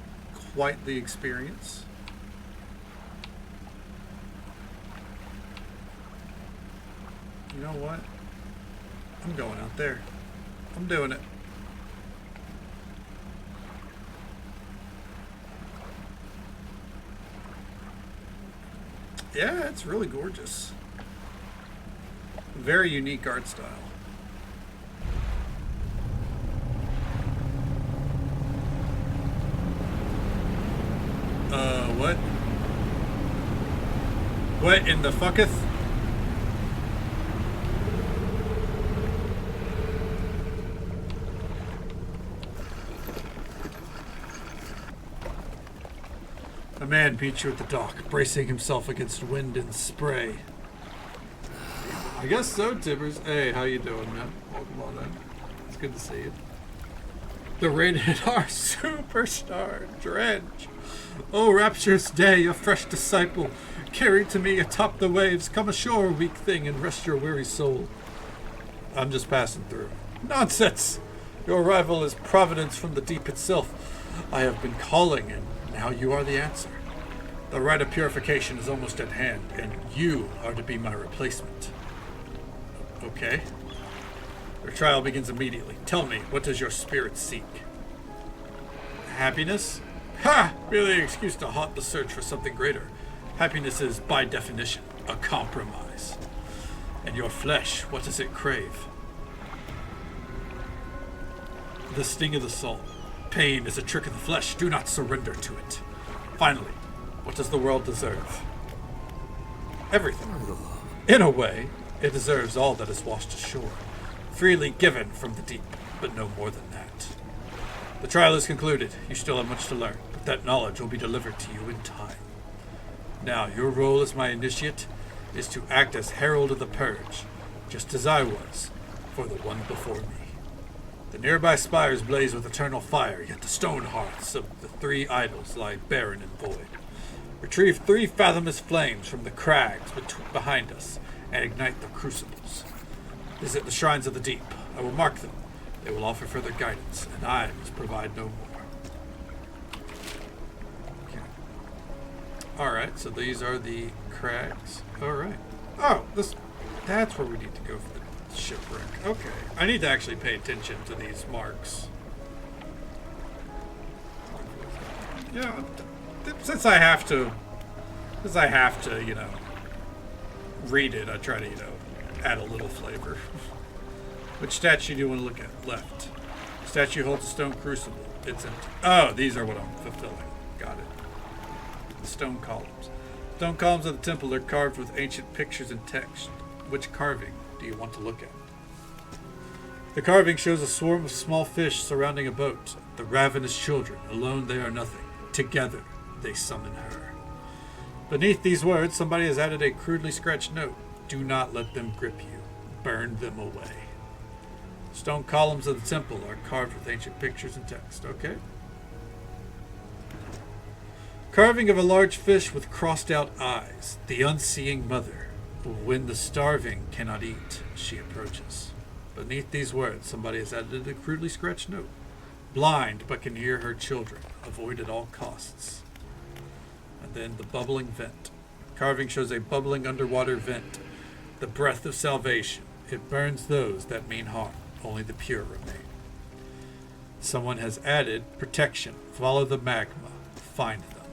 quite the experience. You know what? I'm going out there. I'm doing it. Yeah, it's really gorgeous. Very unique art style. What? What in the fucketh? A man meets you at the dock, bracing himself against wind and spray. I guess so, Tibbers. Hey, how you doing, man? Welcome on in. It's good to see you. The rated R superstar, Dredge. Oh, rapturous day, a fresh disciple, carried to me atop the waves. Come ashore, weak thing, and rest your weary soul. I'm just passing through. Nonsense! Your arrival is providence from the deep itself. I have been calling, and now you are the answer. The rite of purification is almost at hand, and you are to be my replacement. Okay. Your trial begins immediately. Tell me, what does your spirit seek? Happiness? Ha! Merely an excuse to haunt the search for something greater. Happiness is, by definition, a compromise. And your flesh, what does it crave? The sting of the soul. Pain is a trick of the flesh. Do not surrender to it. Finally, what does the world deserve? Everything. In a way, it deserves all that is washed ashore. Freely given from the deep, but no more than that. The trial is concluded. You still have much to learn, but that knowledge will be delivered to you in time. Now, your role as my initiate is to act as herald of the purge, just as I was for the one before me. The nearby spires blaze with eternal fire, yet the stone hearths of the three idols lie barren and void. Retrieve 3 fathomless flames from the crags behind us and ignite the crucibles. Visit the shrines of the deep. I will mark them. They will offer further guidance, and I must provide no more. Okay. Alright, so these are the crags. Alright. Oh, that's where we need to go for the shipwreck. Okay. I need to actually pay attention to these marks. Yeah, since I have to, you know, read it. I try to, you know, add a little flavor. Which statue do you want to look at? Left. Statue holds a stone crucible. It's empty. Oh, these are what I'm fulfilling. Got it. The stone columns. Stone columns of the temple are carved with ancient pictures and text. Which carving do you want to look at? The carving shows a swarm of small fish surrounding a boat. The ravenous children. Alone they are nothing. Together they summon her. Beneath these words, somebody has added a crudely scratched note. Do not let them grip you. Burn them away. Stone columns of the temple are carved with ancient pictures and text. Okay. Carving of a large fish with crossed out eyes. The unseeing mother. When the starving cannot eat, she approaches. Beneath these words, somebody has added a crudely scratched note. Blind, but can hear her children. Avoid at all costs. And then the bubbling vent. Carving shows a bubbling underwater vent. The breath of salvation. It burns those that mean harm. Only the pure remain. Someone has added protection. Follow the magma. Find them.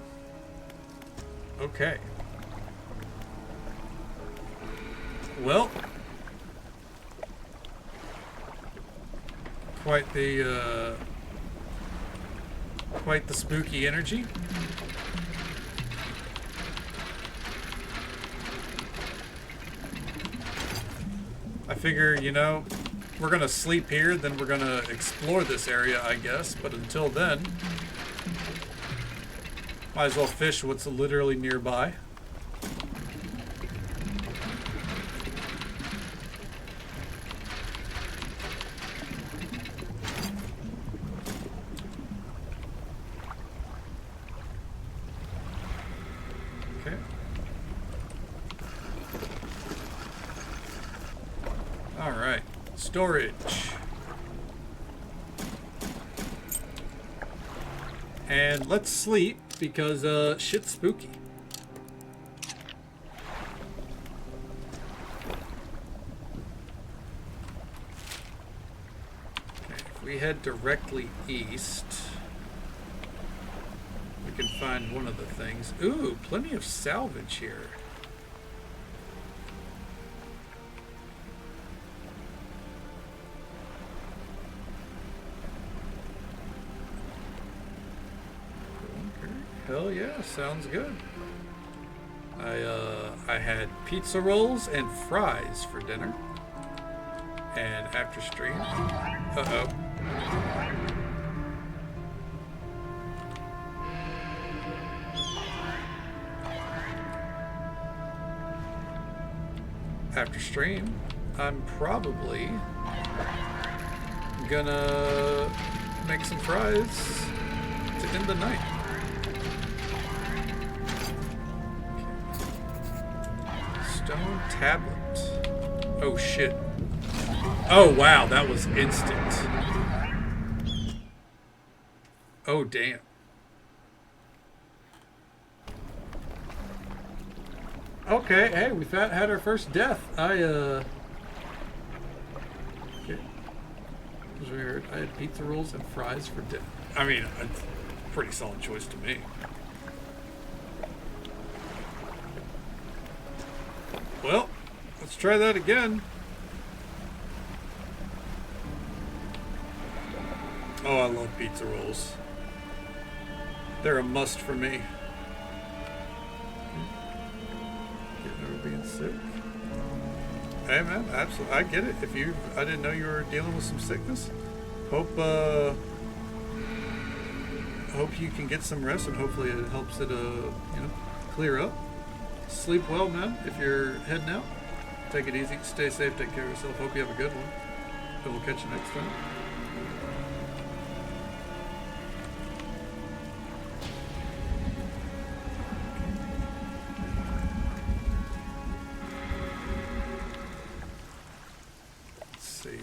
Okay. Well, quite the spooky energy. I figure, you know, we're gonna sleep here, then we're gonna explore this area, I guess. But until then, might as well fish what's literally nearby. Okay. All right. Storage. And let's sleep because shit's spooky. Okay, if we head directly east, we can find one of the things. Ooh, plenty of salvage here. Hell yeah, sounds good. I had pizza rolls and fries for dinner. And after stream, after stream, I'm probably gonna make some fries to end the night. Stone tablet. Oh shit. Oh wow, that was instant. Oh damn. Okay, hey, we had our first death. Okay. As we heard, I had pizza rolls and fries for dinner. I mean, it's a pretty solid choice to me. Well, let's try that again. Oh, I love pizza rolls. They're a must for me. Getting over being sick. Hey man, absolutely, I get it. I didn't know you were dealing with some sickness. Hope you can get some rest, and hopefully it helps it, clear up. Sleep well, man. If you're heading out, take it easy. Stay safe. Take care of yourself. Hope you have a good one. And we'll catch you next time. Let's see.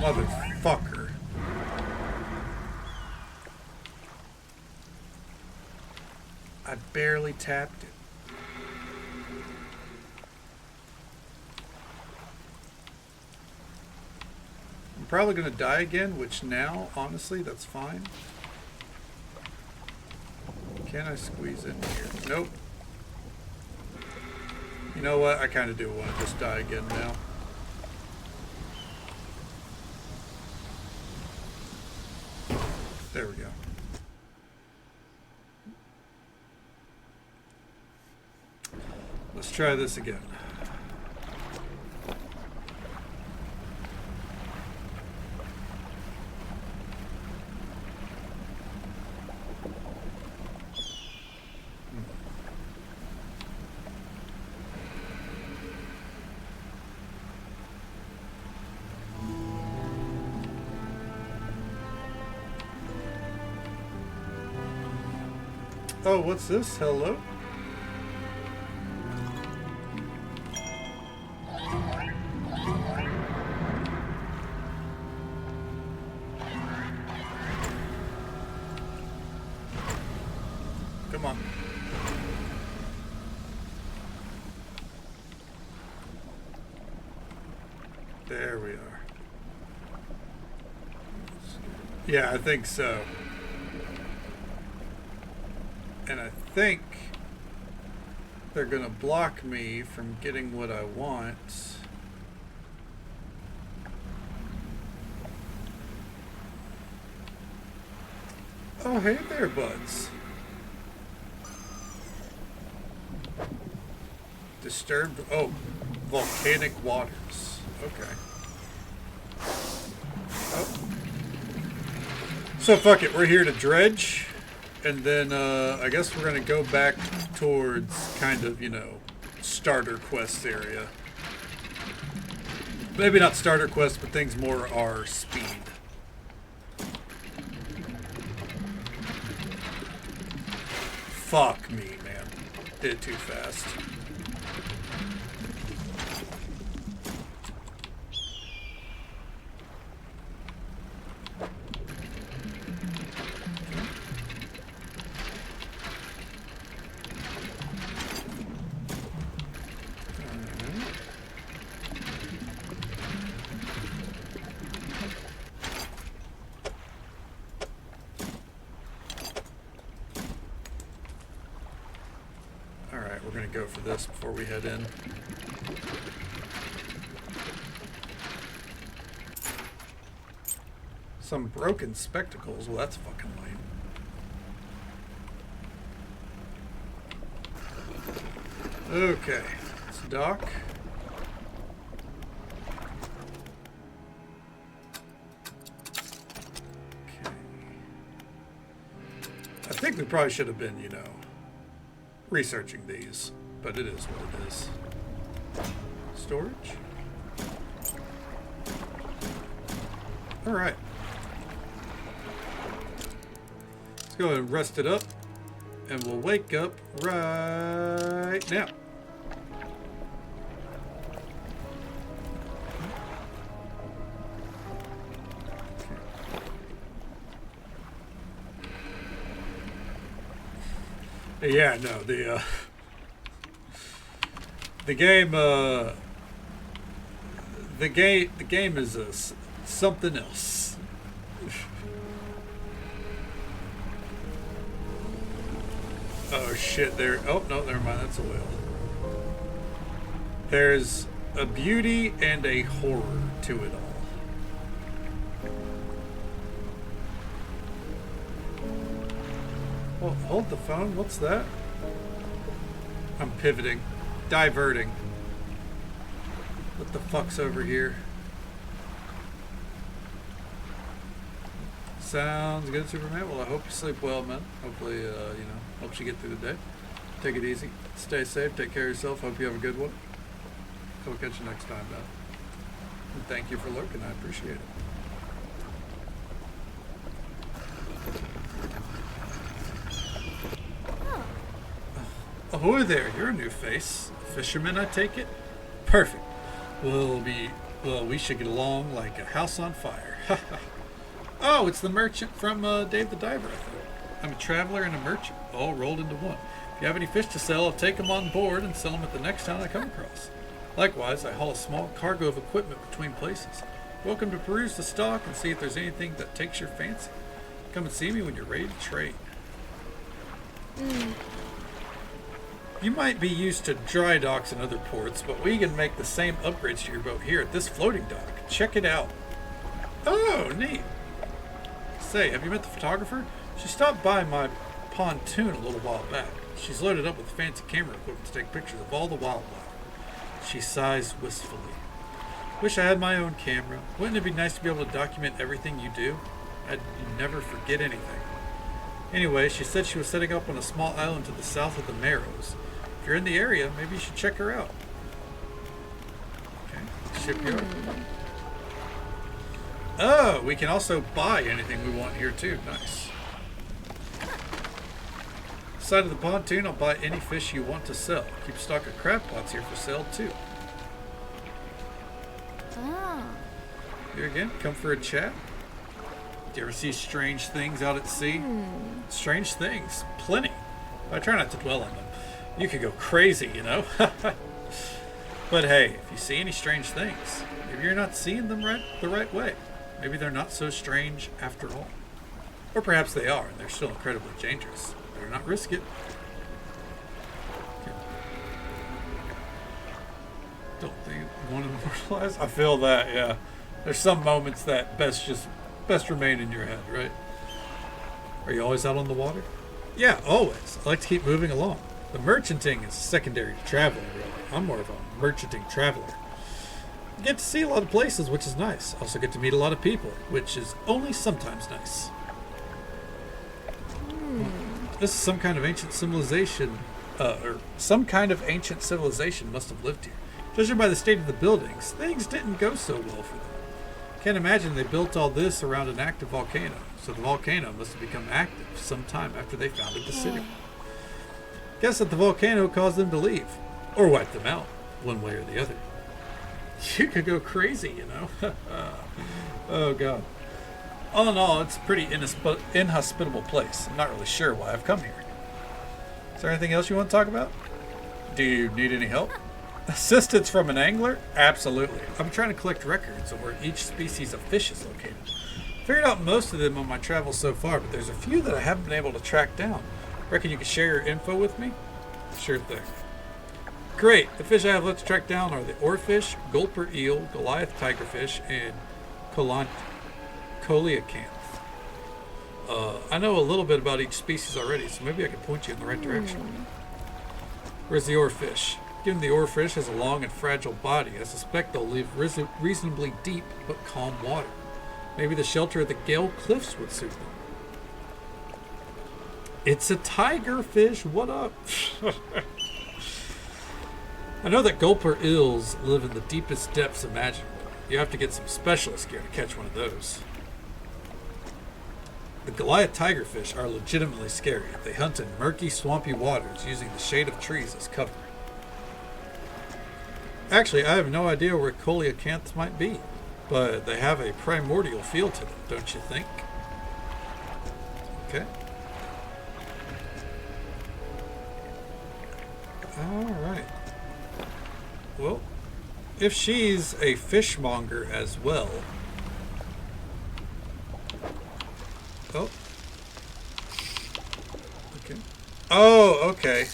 Motherfucker. I barely tapped it. probably going to die again, which now, honestly, that's fine. Can I squeeze in here? Nope. You know what? I kind of do want to just die again now. There we go. Let's try this again. Oh, what's this? Hello? Come on. There we are. Yeah, I think so. And I think they're going to block me from getting what I want. Oh, hey there, buds. Disturbed. Oh, volcanic waters. Okay. Oh. So fuck it. We're here to dredge. And then I guess we're going to go back towards kind of, you know, starter quest area. Maybe not starter quest, but things more our speed. Fuck me, man. Did it too fast. We're going to go for this before we head in. Some broken spectacles. Well, that's fucking lame. Okay. Let's dock. Okay. I think we probably should have been, you know, researching these, but it is what it is. Storage? Alright. Let's go ahead and rest it up, and we'll wake up right now. Yeah, no, the game is something else. Oh shit! Oh no, never mind. That's a whale. There's a beauty and a horror to it all. Well, hold the phone. What's that? I'm pivoting. Diverting. What the fuck's over here? Sounds good, Superman. Well, I hope you sleep well, man. Hopefully, you know, helps you get through the day. Take it easy. Stay safe. Take care of yourself. Hope you have a good one. We'll catch you next time, man. And thank you for lurking. I appreciate it. Ahoy there, you're a new face. Fisherman, I take it? Perfect. Well, we should get along like a house on fire. Oh, it's the merchant from Dave the Diver, I think. I'm a traveler and a merchant, all rolled into one. If you have any fish to sell, I'll take them on board and sell them at the next town I come across. Likewise, I haul a small cargo of equipment between places. Welcome to peruse the stock and see if there's anything that takes your fancy. Come and see me when you're ready to trade. You might be used to dry docks and other ports, but we can make the same upgrades to your boat here at this floating dock. Check it out. Oh, neat. Say, have you met the photographer? She stopped by my pontoon a little while back. She's loaded up with fancy camera equipment to take pictures of all the wildlife. She sighs wistfully. Wish I had my own camera. Wouldn't it be nice to be able to document everything you do? I'd never forget anything. Anyway, she said she was setting up on a small island to the south of the Marrows. If you're in the area, maybe you should check her out. Okay, shipyard. Oh, we can also buy anything we want here too. Nice. Side of the pontoon, I'll buy any fish you want to sell. Keep stock of crab pots here for sale too. Here again, come for a chat. Do you ever see strange things out at sea? Strange things, plenty. I try not to dwell on them. You could go crazy, you know? But hey, if you see any strange things, maybe you're not seeing them the right way. Maybe they're not so strange after all. Or perhaps they are, and they're still incredibly dangerous. Better not risk it. Okay. Don't think you want to immortalize? I feel that, yeah. There's some moments that best remain in your head, right? Are you always out on the water? Yeah, always. I like to keep moving along. The merchanting is secondary to traveling, really. I'm more of a merchanting traveler. I get to see a lot of places, which is nice. Also get to meet a lot of people, which is only sometimes nice. This is some kind of ancient civilization, or some kind of ancient civilization must have lived here. Judging by the state of the buildings, things didn't go so well for them. Can't imagine they built all this around an active volcano, so the volcano must have become active sometime after they founded the city. Guess that the volcano caused them to leave, or wipe them out, one way or the other. You could go crazy, you know? Oh, God. All in all, it's a pretty inhospitable place. I'm not really sure why I've come here. Is there anything else you want to talk about? Do you need any help? Assistance from an angler? Absolutely. I'm trying to collect records of where each species of fish is located. Figured out most of them on my travels so far, but there's a few that I haven't been able to track down. Reckon you could share your info with me? Sure thing. Great. The fish I have left to track down are the oarfish, gulper eel, Goliath tigerfish, and coleocanth. I know a little bit about each species already, so maybe I can point you in the right direction. Where's the oarfish? Given the oarfish has a long and fragile body, I suspect they'll live reasonably deep but calm water. Maybe the shelter of the Gale Cliffs would suit them. It's a tigerfish. What up? I know that gulper eels live in the deepest depths imaginable. You have to get some specialist gear to catch one of those. The Goliath tigerfish are legitimately scary. They hunt in murky, swampy waters using the shade of trees as cover. Actually, I have no idea where coleocanths might be, but they have a primordial feel to them, don't you think? Okay. Alright. Well, if she's a fishmonger as well... Oh. Okay. Oh, okay.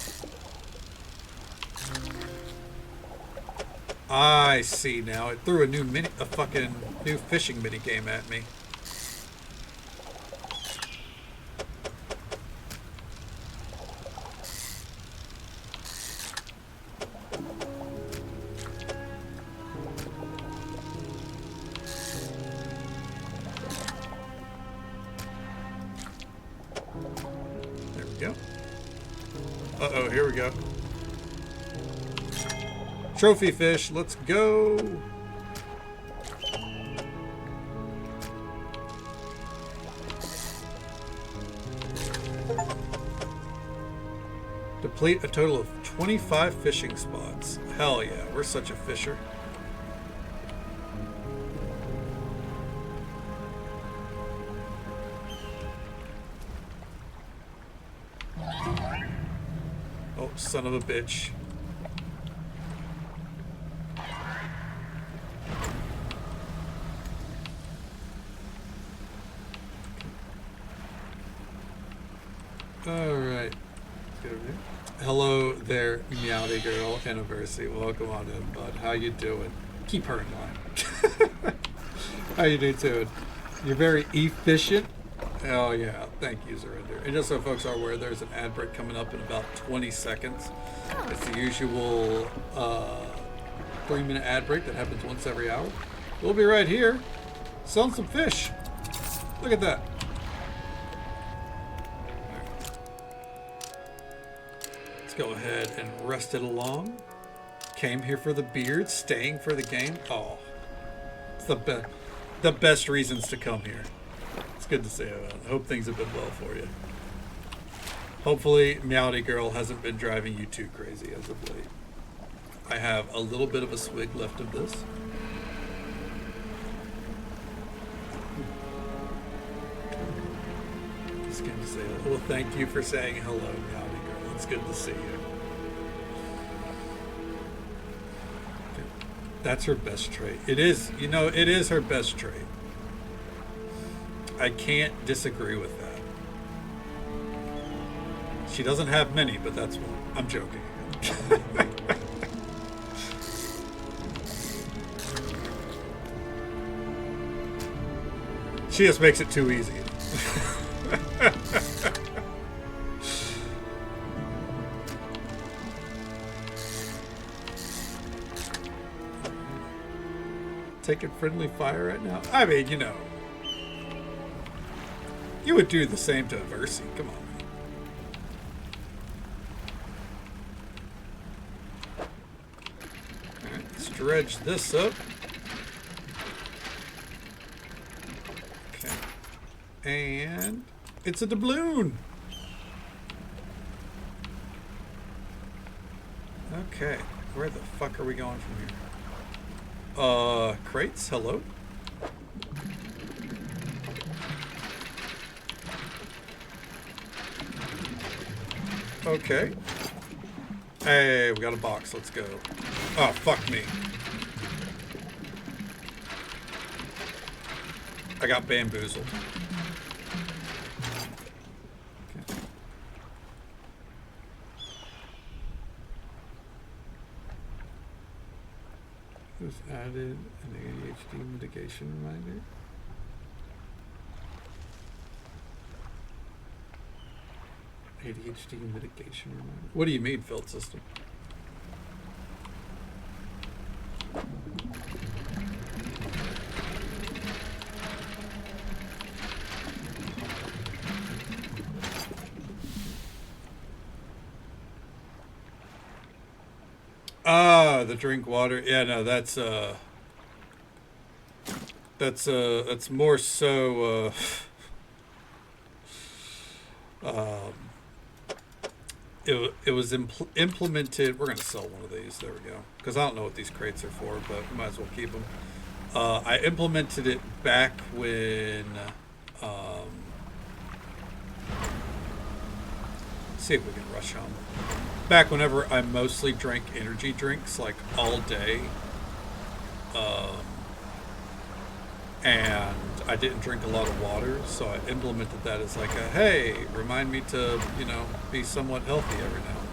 I see now. It threw a fucking new fishing mini game at me. There we go. Uh-oh, here we go. Trophy fish, let's go. Deplete a total of 25 fishing spots. Hell yeah, we're such a fisher. Oh, son of a bitch. Alright. Hello there, Meowdy Girl Anniversary. Welcome on in, bud. How you doing? Keep her in line. How you doing? You're very efficient. Oh yeah, thank you, Zurinder. And just so folks are aware, there's an ad break coming up in about 20 seconds. It's the usual 3-minute ad break that happens once every hour. We'll be right here selling some fish. Look at that. Let's go ahead and rest it along. Came here for the beard, staying for the game. Oh, it's the best reasons to come here. It's good to see you. I hope things have been well for you. Hopefully, Meowdy Girl hasn't been driving you too crazy as of late. I have a little bit of a swig left of this. Just good to say hello. Well, thank you for saying hello, Meowdy Girl. It's good to see you. That's her best trait. It is, you know, it is her best trait. I can't disagree with that. She doesn't have many, but that's one. I'm joking. She just makes it too easy. Taking friendly fire right now? I mean, you know. You would do the same to Versi. Come on. Alright, let's dredge this up. Okay. And it's a doubloon. Okay. Where the fuck are we going from here? Crates, hello? Okay. Hey, we got a box, let's go. Oh, fuck me. I got bamboozled. Okay. Was added an ADHD mitigation reminder. ADHD mitigation reminder. What do you mean, field system? Ah, the drink water. Yeah, no, that's more so it was implemented. We're gonna sell one of these. There we go. Because I don't know what these crates are for, but we might as well keep them. I implemented it back when. See if we can rush home. Back whenever I mostly drank energy drinks, like all day, and I didn't drink a lot of water, so I implemented that as like a, hey, remind me to, you know, be somewhat healthy every now and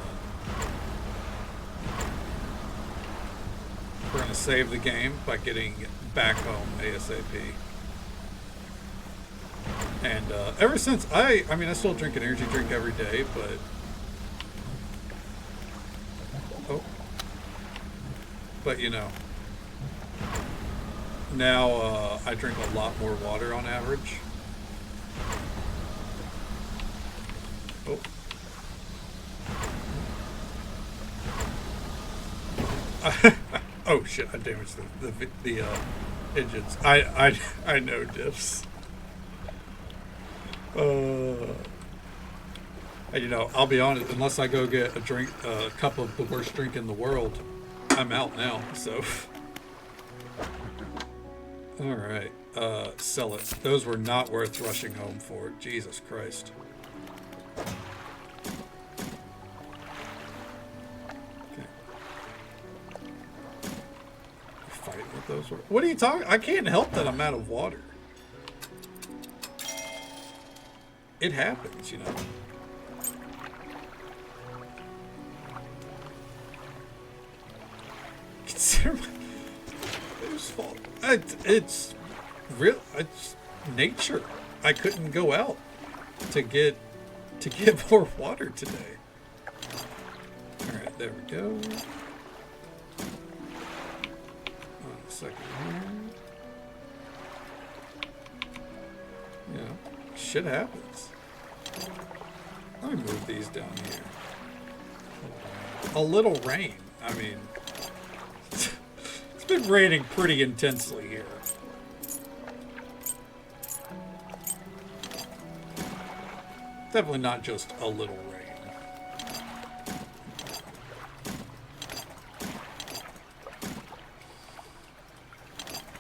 then. We're gonna save the game by getting back home ASAP. And ever since, I mean, I still drink an energy drink every day, but... Oh. But, you know, now I drink a lot more water on average. Oh. Oh, shit, I damaged the engines. I know diffs. And, you know, I'll be honest, unless I go get a drink, a cup of the worst drink in the world, I'm out now, so. All right, sell it. Those were not worth rushing home for. Jesus Christ. Okay. Fighting with those. What are you talking? I can't help that I'm out of water. It happens, you know. whose fault? It's real. It's nature. I couldn't go out to get more water today. All right, there we go. One second here. Yeah, shit happens. Let me move these down here. A little rain. I mean, it's been raining pretty intensely here. Definitely not just a little rain.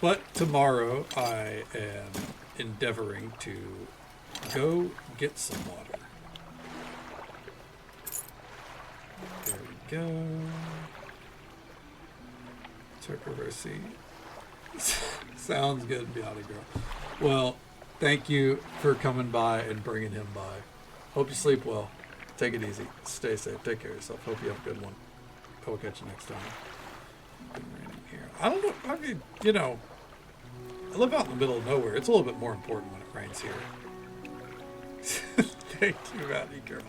But tomorrow I am endeavoring to go get some water. There we go. Took over seat. Sounds good, Beata girl. Well, thank you for coming by and bringing him by. Hope you sleep well. Take it easy. Stay safe. Take care of yourself. Hope you have a good one. I will catch you next time. Been raining here. I don't know. I mean, you know, I live out in the middle of nowhere. It's a little bit more important when it rains here. Thank you, Matty girl.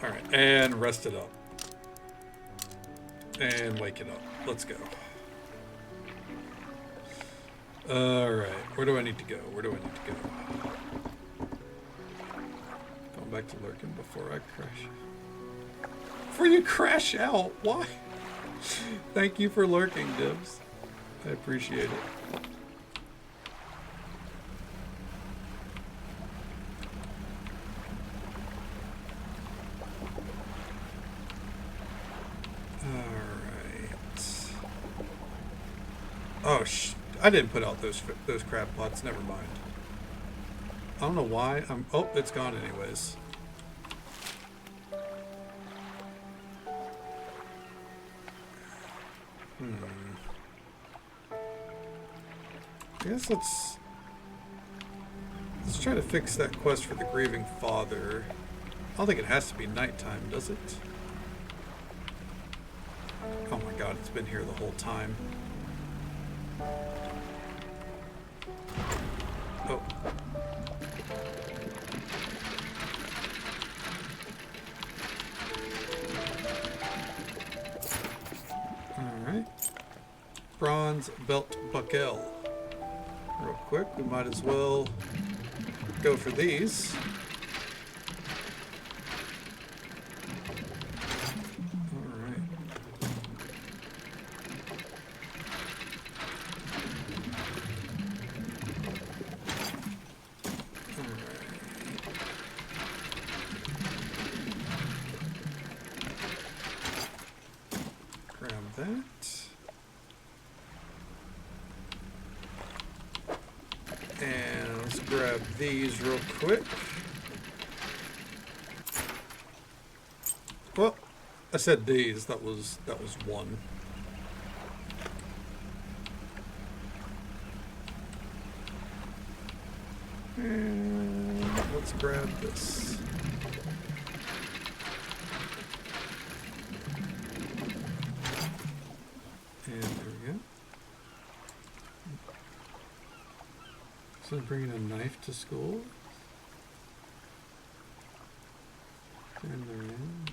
All right, and rest it up. And wake it up. Let's go. All right, where do I need to go? Where do I need to go? Going back to lurking before I crash. Before you crash out? Why? Thank you for lurking, Dibs. I appreciate it. Oh, I didn't put out those crab pots. Never mind. I don't know why. Oh, it's gone anyways. I guess let's try to fix that quest for the grieving father. I don't think it has to be nighttime, does it? Oh my god, it's been here the whole time. Oh. Alright. Bronze belt buckle. Real quick, we might as well go for these. These real quick. Well, I said these. That was one. And let's grab this. And there we go. So bringing a knife to school. Turn around.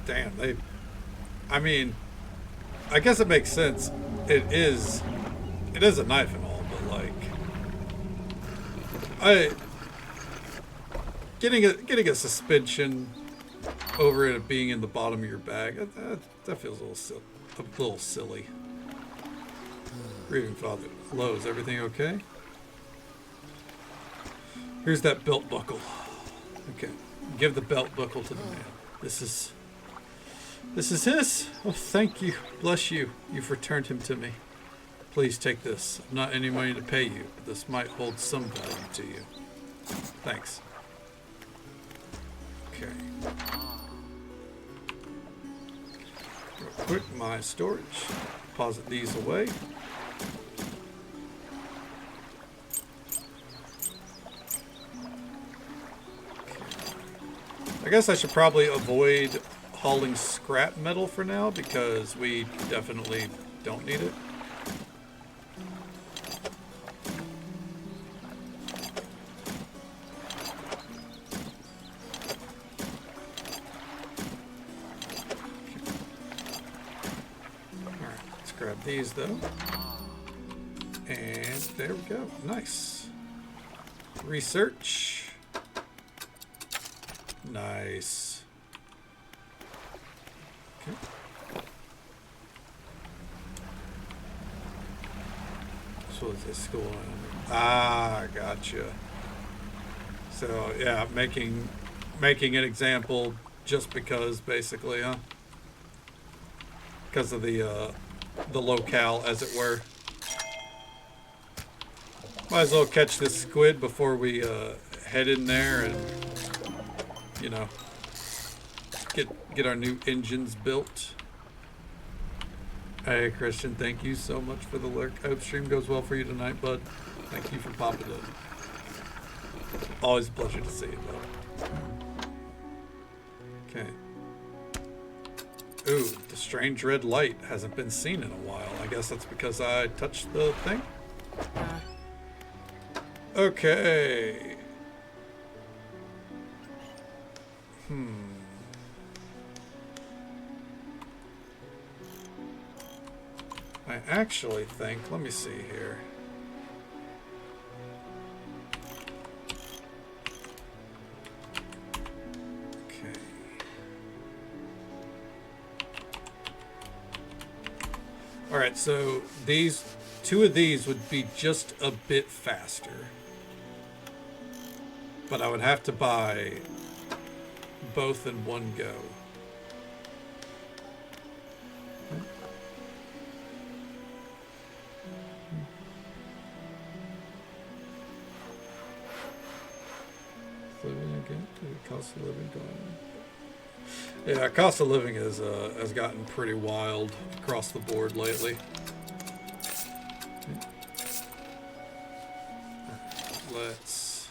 Damn, I mean, I guess it makes sense. It is a knife and all, but like, getting a suspension over it being in the bottom of your bag, that feels a little silly. Grieving father. Hello, is everything okay? Here's that belt buckle. Okay, give the belt buckle to the man. This is his. Oh, thank you. Bless you. You've returned him to me. Please take this. I've not any money to pay you, but this might hold some value to you. Thanks. Okay. Real quick, my storage. Deposit these away. Okay. I guess I should probably avoid hauling scrap metal for now because we definitely don't need it. Alright, let's grab these though. And there we go. Nice. Research. Nice. Okay. So is this school? Ah, gotcha. So yeah, making an example just because, basically, huh? Because of the locale, as it were. Might as well catch this squid before we head in there and, you know, get our new engines built. Hey Christian, thank you so much for the lurk. I hope stream goes well for you tonight, bud. Thank you for popping in. Always a pleasure to see you, bud. Okay. Ooh, the strange red light hasn't been seen in a while. I guess that's because I touched the thing. Okay. I actually think, let me see here. Okay. All right, so two of these would be just a bit faster. But I would have to buy both in one go. Living again? The cost of living going? Yeah, cost of living has gotten pretty wild across the board lately. Let's.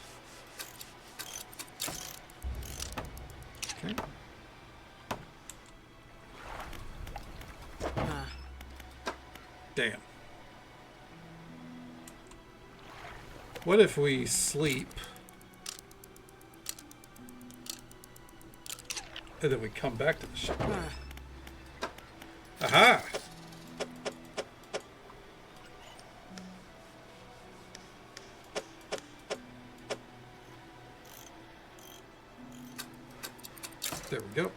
Okay. Damn. What if we sleep and then we come back to the ship? Aha! There we go.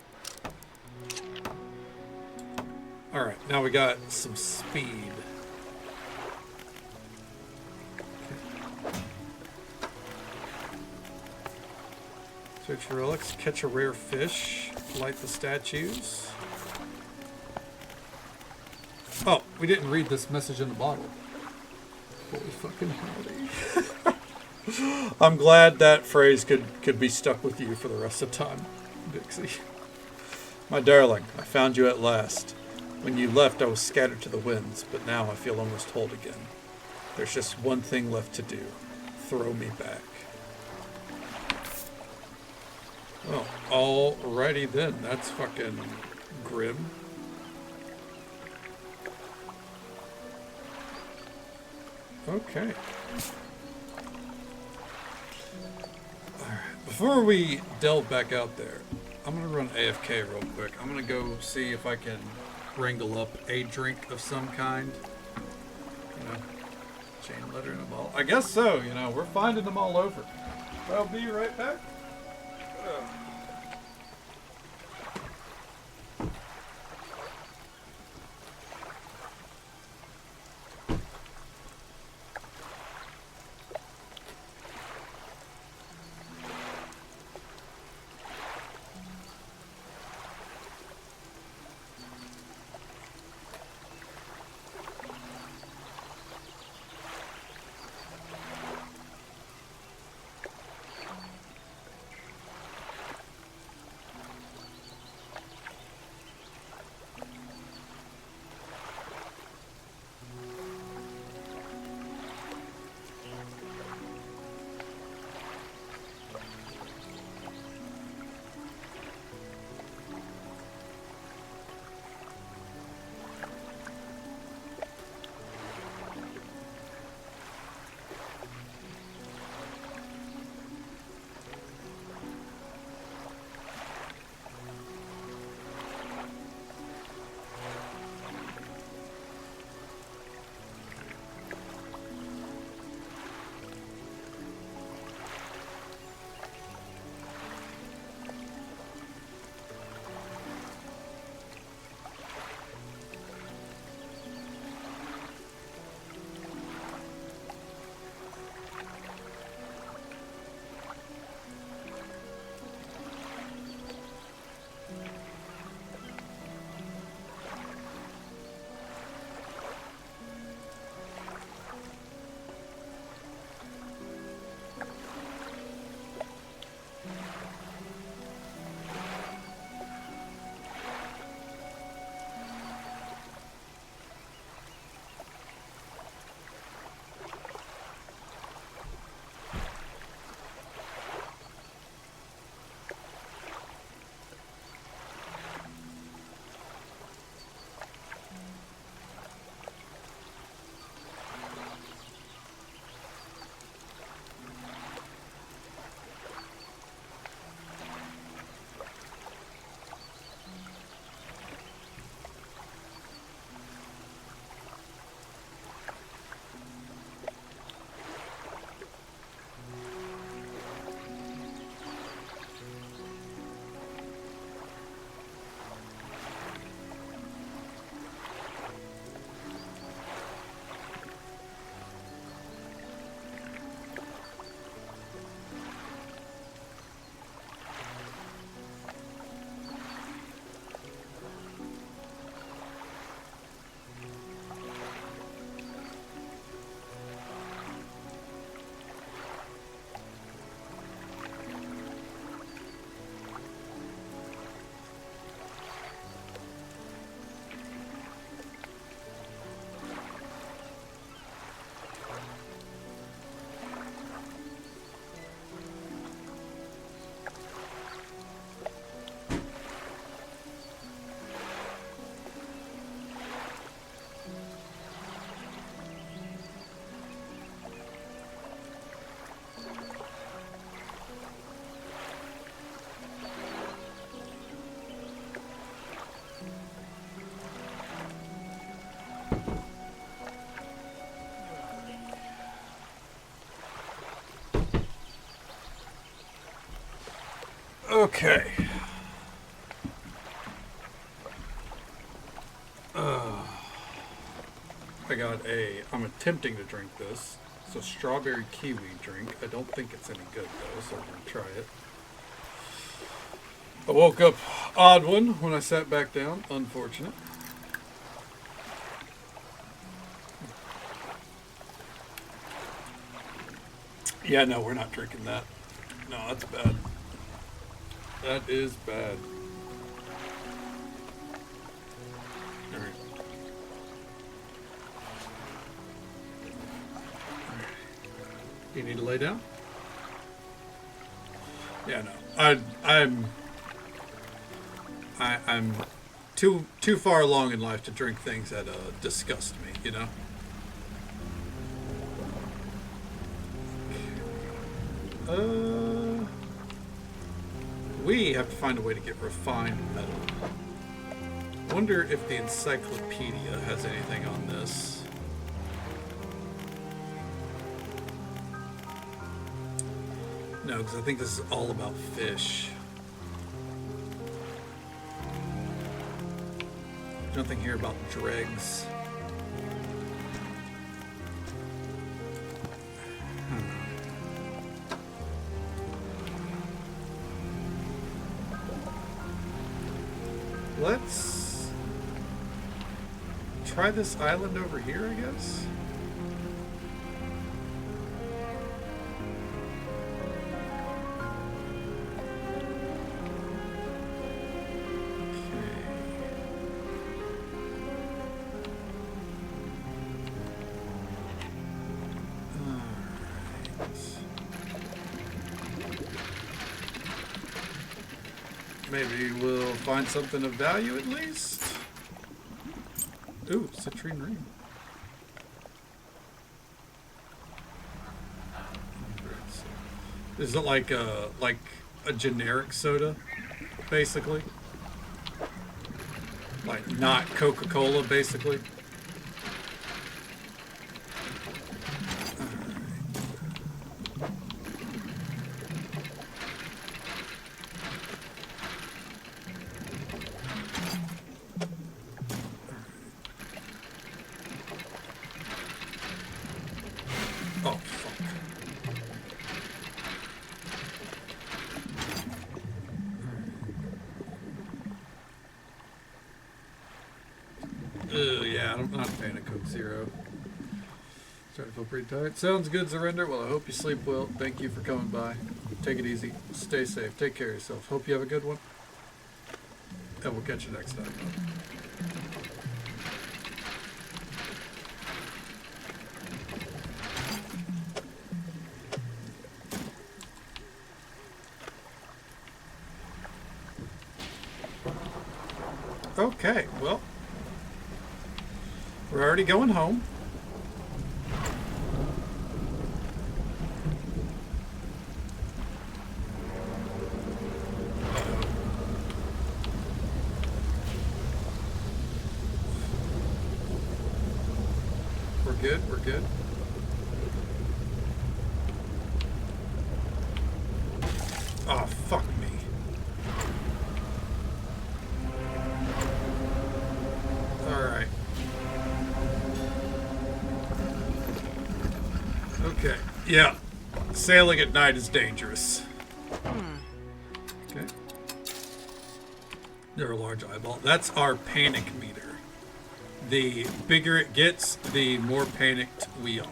All right, now we got some speed. Search for relics, catch a rare fish, light the statues. Oh, we didn't read this message in the bottle. Holy fucking howdy. I'm glad that phrase could be stuck with you for the rest of time, Dixie. My darling, I found you at last. When you left, I was scattered to the winds, but now I feel almost whole again. There's just one thing left to do. Throw me back. Oh, alrighty then. That's fucking grim. Okay. Alright, before we delve back out there, I'm gonna run AFK real quick. I'm gonna go see if I can wrangle up a drink of some kind. You know, chain lettering them all. I guess so, you know, we're finding them all over. I'll be right back. Okay. I'm attempting to drink this. It's a strawberry kiwi drink. I don't think it's any good though, so I'm going to try it. I woke up odd one when I sat back down. Unfortunate. Yeah, no, we're not drinking that. No, that's bad. That is bad. All right. You need to lay down? Yeah, no. I'm too far along in life to drink things that disgust me, you know? We have to find a way to get refined metal. I wonder if the encyclopedia has anything on this. No, because I think this is all about fish. Nothing here about dregs. Let's try this island over here, I guess. Maybe we'll find something of value at least. Ooh, citrine ring. Is it like a generic soda, basically? Like not Coca-Cola, basically? Yeah, I'm not a fan of Coke Zero. Starting to feel pretty tired. Sounds good, Surrender. Well, I hope you sleep well. Thank you for coming by. Take it easy. Stay safe. Take care of yourself. Hope you have a good one. And we'll catch you next time. Okay, well, we're already going home. We're good, we're good. Oh, fuck me. Alright. Okay. Yeah. Sailing at night is dangerous. Okay. They're a large eyeball. That's our panic meter. The bigger it gets, the more panicked we are.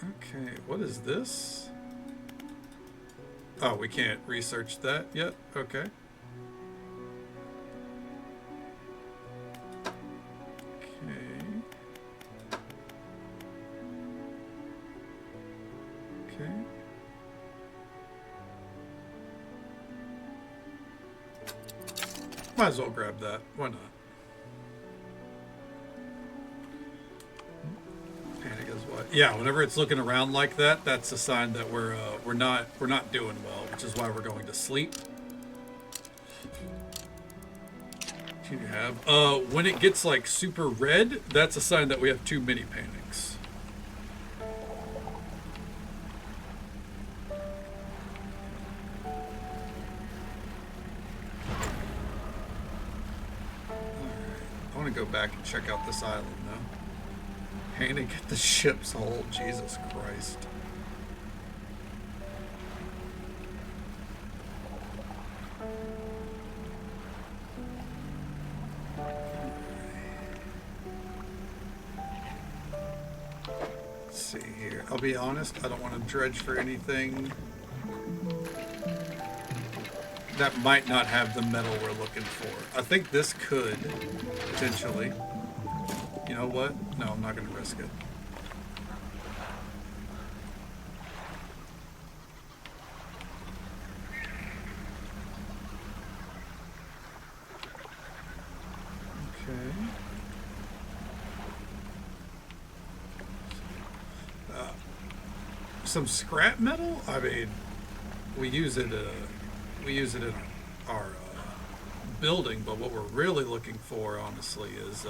Okay, what is this? Oh, we can't research that yet? Okay. Okay. Might as well grab that. Why not? Panic is what? Yeah, whenever it's looking around like that, that's a sign that we're not doing well, which is why we're going to sleep. What do you have? When it gets like super red, that's a sign that we have too many panics. to go back and check out this island, though. Painting at the ship's hole. Jesus Christ. Let's see here. I'll be honest, I don't want to dredge for anything that might not have the metal we're looking for. I think this could, potentially. You know what? No, I'm not going to risk it. Okay. Some scrap metal? I mean, we use it in our building, but what we're really looking for, honestly, is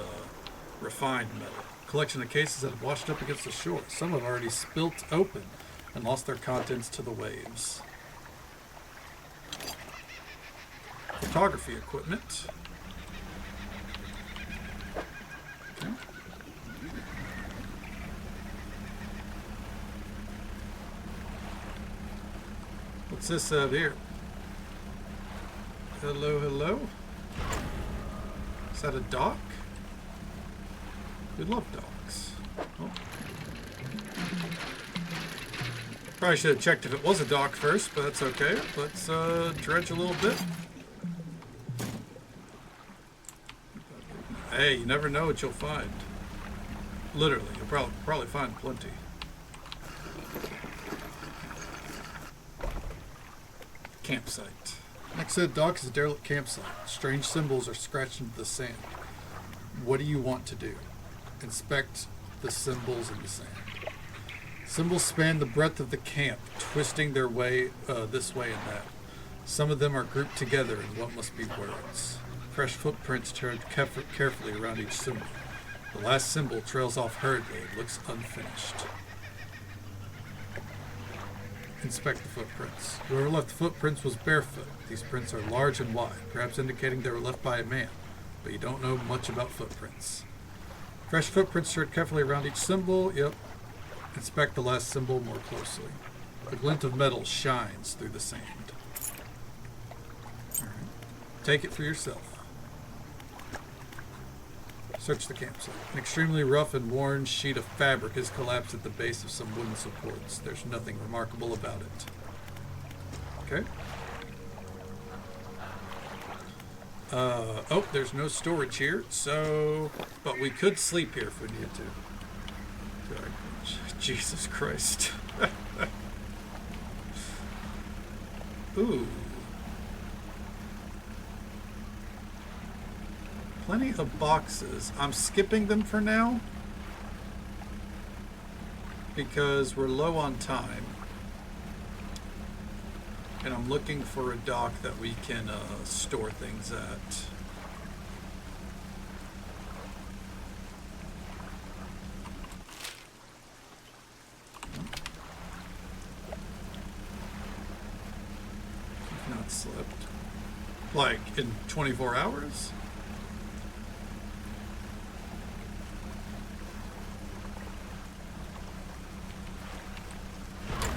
refined metal. Collection of cases that have washed up against the shore. Some have already spilt open and lost their contents to the waves. Photography equipment. Okay. What's this out here? Hello, hello? Is that a dock? We love docks. Oh. Probably should have checked if it was a dock first, but that's okay. Let's dredge a little bit. Hey, you never know what you'll find. Literally, you'll probably find plenty. Campsite. Next to the dock is a derelict campsite. Strange symbols are scratched into the sand. What do you want to do? Inspect the symbols in the sand. Symbols span the breadth of the camp, twisting their way this way and that. Some of them are grouped together in what must be words. Fresh footprints turn carefully around each symbol. The last symbol trails off hurriedly and looks unfinished. Inspect the footprints. Whoever left the footprints was barefoot. These prints are large and wide, perhaps indicating they were left by a man, but you don't know much about footprints. Fresh footprints tread carefully around each symbol. Yep. Inspect the last symbol more closely. The glint of metal shines through the sand. All right. Take it for yourself. Search the campsite. An extremely rough and worn sheet of fabric has collapsed at the base of some wooden supports. There's nothing remarkable about it. Okay. Oh, there's no storage here, so... But we could sleep here if we needed to. Jesus Christ. Ooh. Plenty of boxes. I'm skipping them for now because we're low on time. And I'm looking for a dock that we can store things at. Not slept. Like in 24 hours?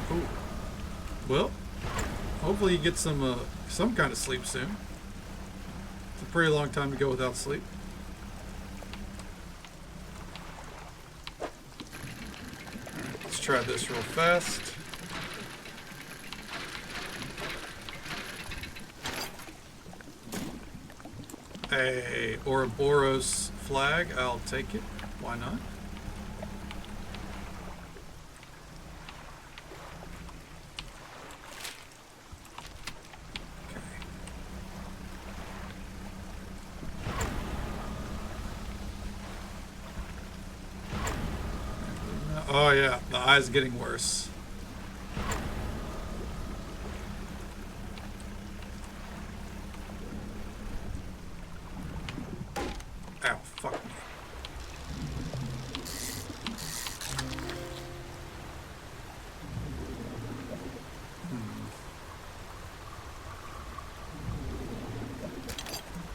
Oh. Well, hopefully you get some kind of sleep soon. It's a pretty long time to go without sleep. Alright, let's try this real fast. A Ouroboros flag, I'll take it. Why not? Oh yeah, the eye's getting worse. Ow, fuck me.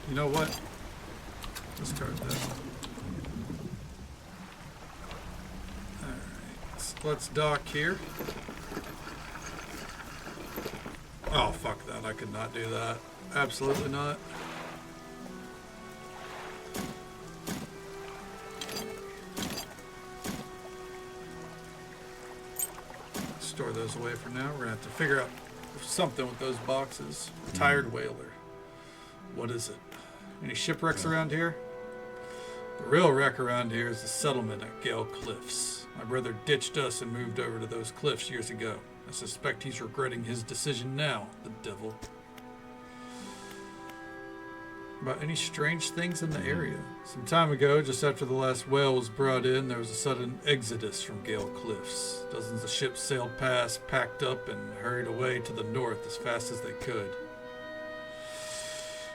You know what? Discard that. Alright, so let's dock here. Oh, fuck that. I could not do that. Absolutely not. Store those away for now. We're going to have to figure out something with those boxes. Tired whaler. What is it? Any shipwrecks around here? The real wreck around here is the settlement at Gale Cliffs. My brother ditched us and moved over to those cliffs years ago. I suspect he's regretting his decision now, the devil. About any strange things in the area? Some time ago, just after the last whale was brought in, there was a sudden exodus from Gale Cliffs. Dozens of ships sailed past, packed up, and hurried away to the north as fast as they could.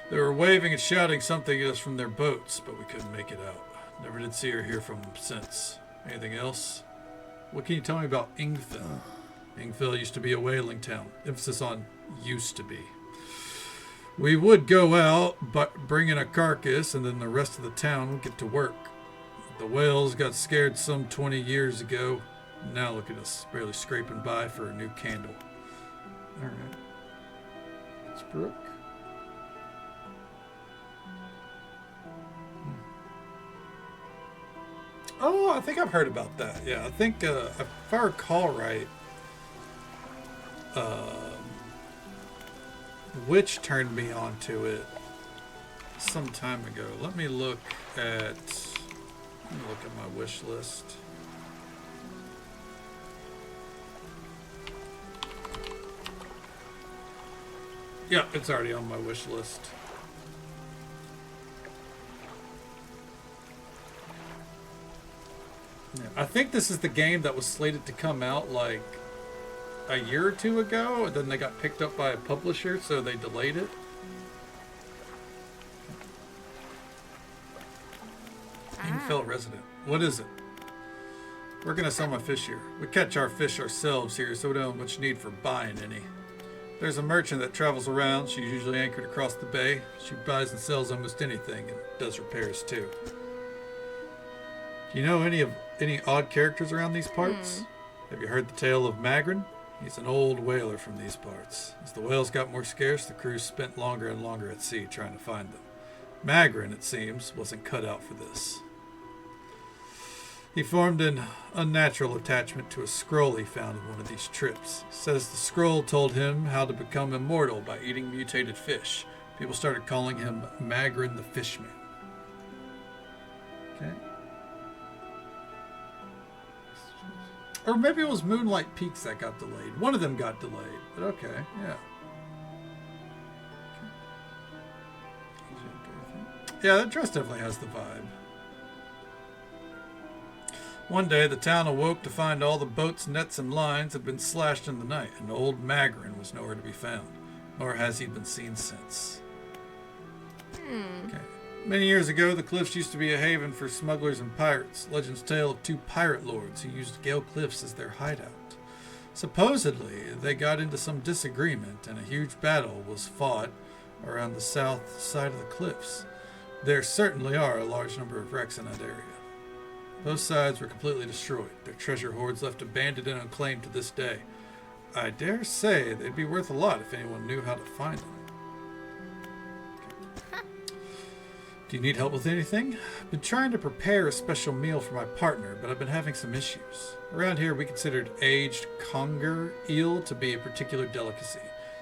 They were waving and shouting something at us from their boats, but we couldn't make it out. Never did see or hear from them since. Anything else? What can you tell me about Ingfell? Ingfell used to be a whaling town. Emphasis on used to be. We would go out, but bring in a carcass, and then the rest of the town would get to work. The whales got scared some 20 years ago. Now look at us, barely scraping by for a new candle. All right. It's Brooke. Oh, I think I've heard about that. Yeah, I think, if I recall right, Witch turned me onto it some time ago. Let me look at my wish list. Yeah, it's already on my wish list. Yeah, I think this is the game that was slated to come out like a year or two ago, and then they got picked up by a publisher, so they delayed it. Ingfell resident. What is it? We're gonna sell my fish here. We catch our fish ourselves here, so we don't have much need for buying any. There's a merchant that travels around. She's usually anchored across the bay. She buys and sells almost anything and does repairs too. Do you know any odd characters around these parts? Have you heard the tale of Magrin? He's an old whaler from these parts. As the whales got more scarce, the crews spent longer and longer at sea trying to find them. Magrin, it seems, wasn't cut out for this. He formed an unnatural attachment to a scroll he found in one of these trips. Says the scroll told him how to become immortal by eating mutated fish. People started calling him Magrin the Fishman. Okay. Or maybe it was Moonlight Peaks that got delayed. One of them got delayed, but okay, yeah. Yeah, that dress definitely has the vibe. One day, the town awoke to find all the boats, nets, and lines had been slashed in the night, and old Magrin was nowhere to be found, nor has he been seen since. Okay. Many years ago, the cliffs used to be a haven for smugglers and pirates. Legends tell of two pirate lords who used Gale Cliffs as their hideout. Supposedly, they got into some disagreement, and a huge battle was fought around the south side of the cliffs. There certainly are a large number of wrecks in that area. Both sides were completely destroyed, their treasure hoards left abandoned and unclaimed to this day. I dare say they'd be worth a lot if anyone knew how to find them. Do you need help with anything? I've been trying to prepare a special meal for my partner, but I've been having some issues. Around here, we considered aged conger eel to be a particular delicacy.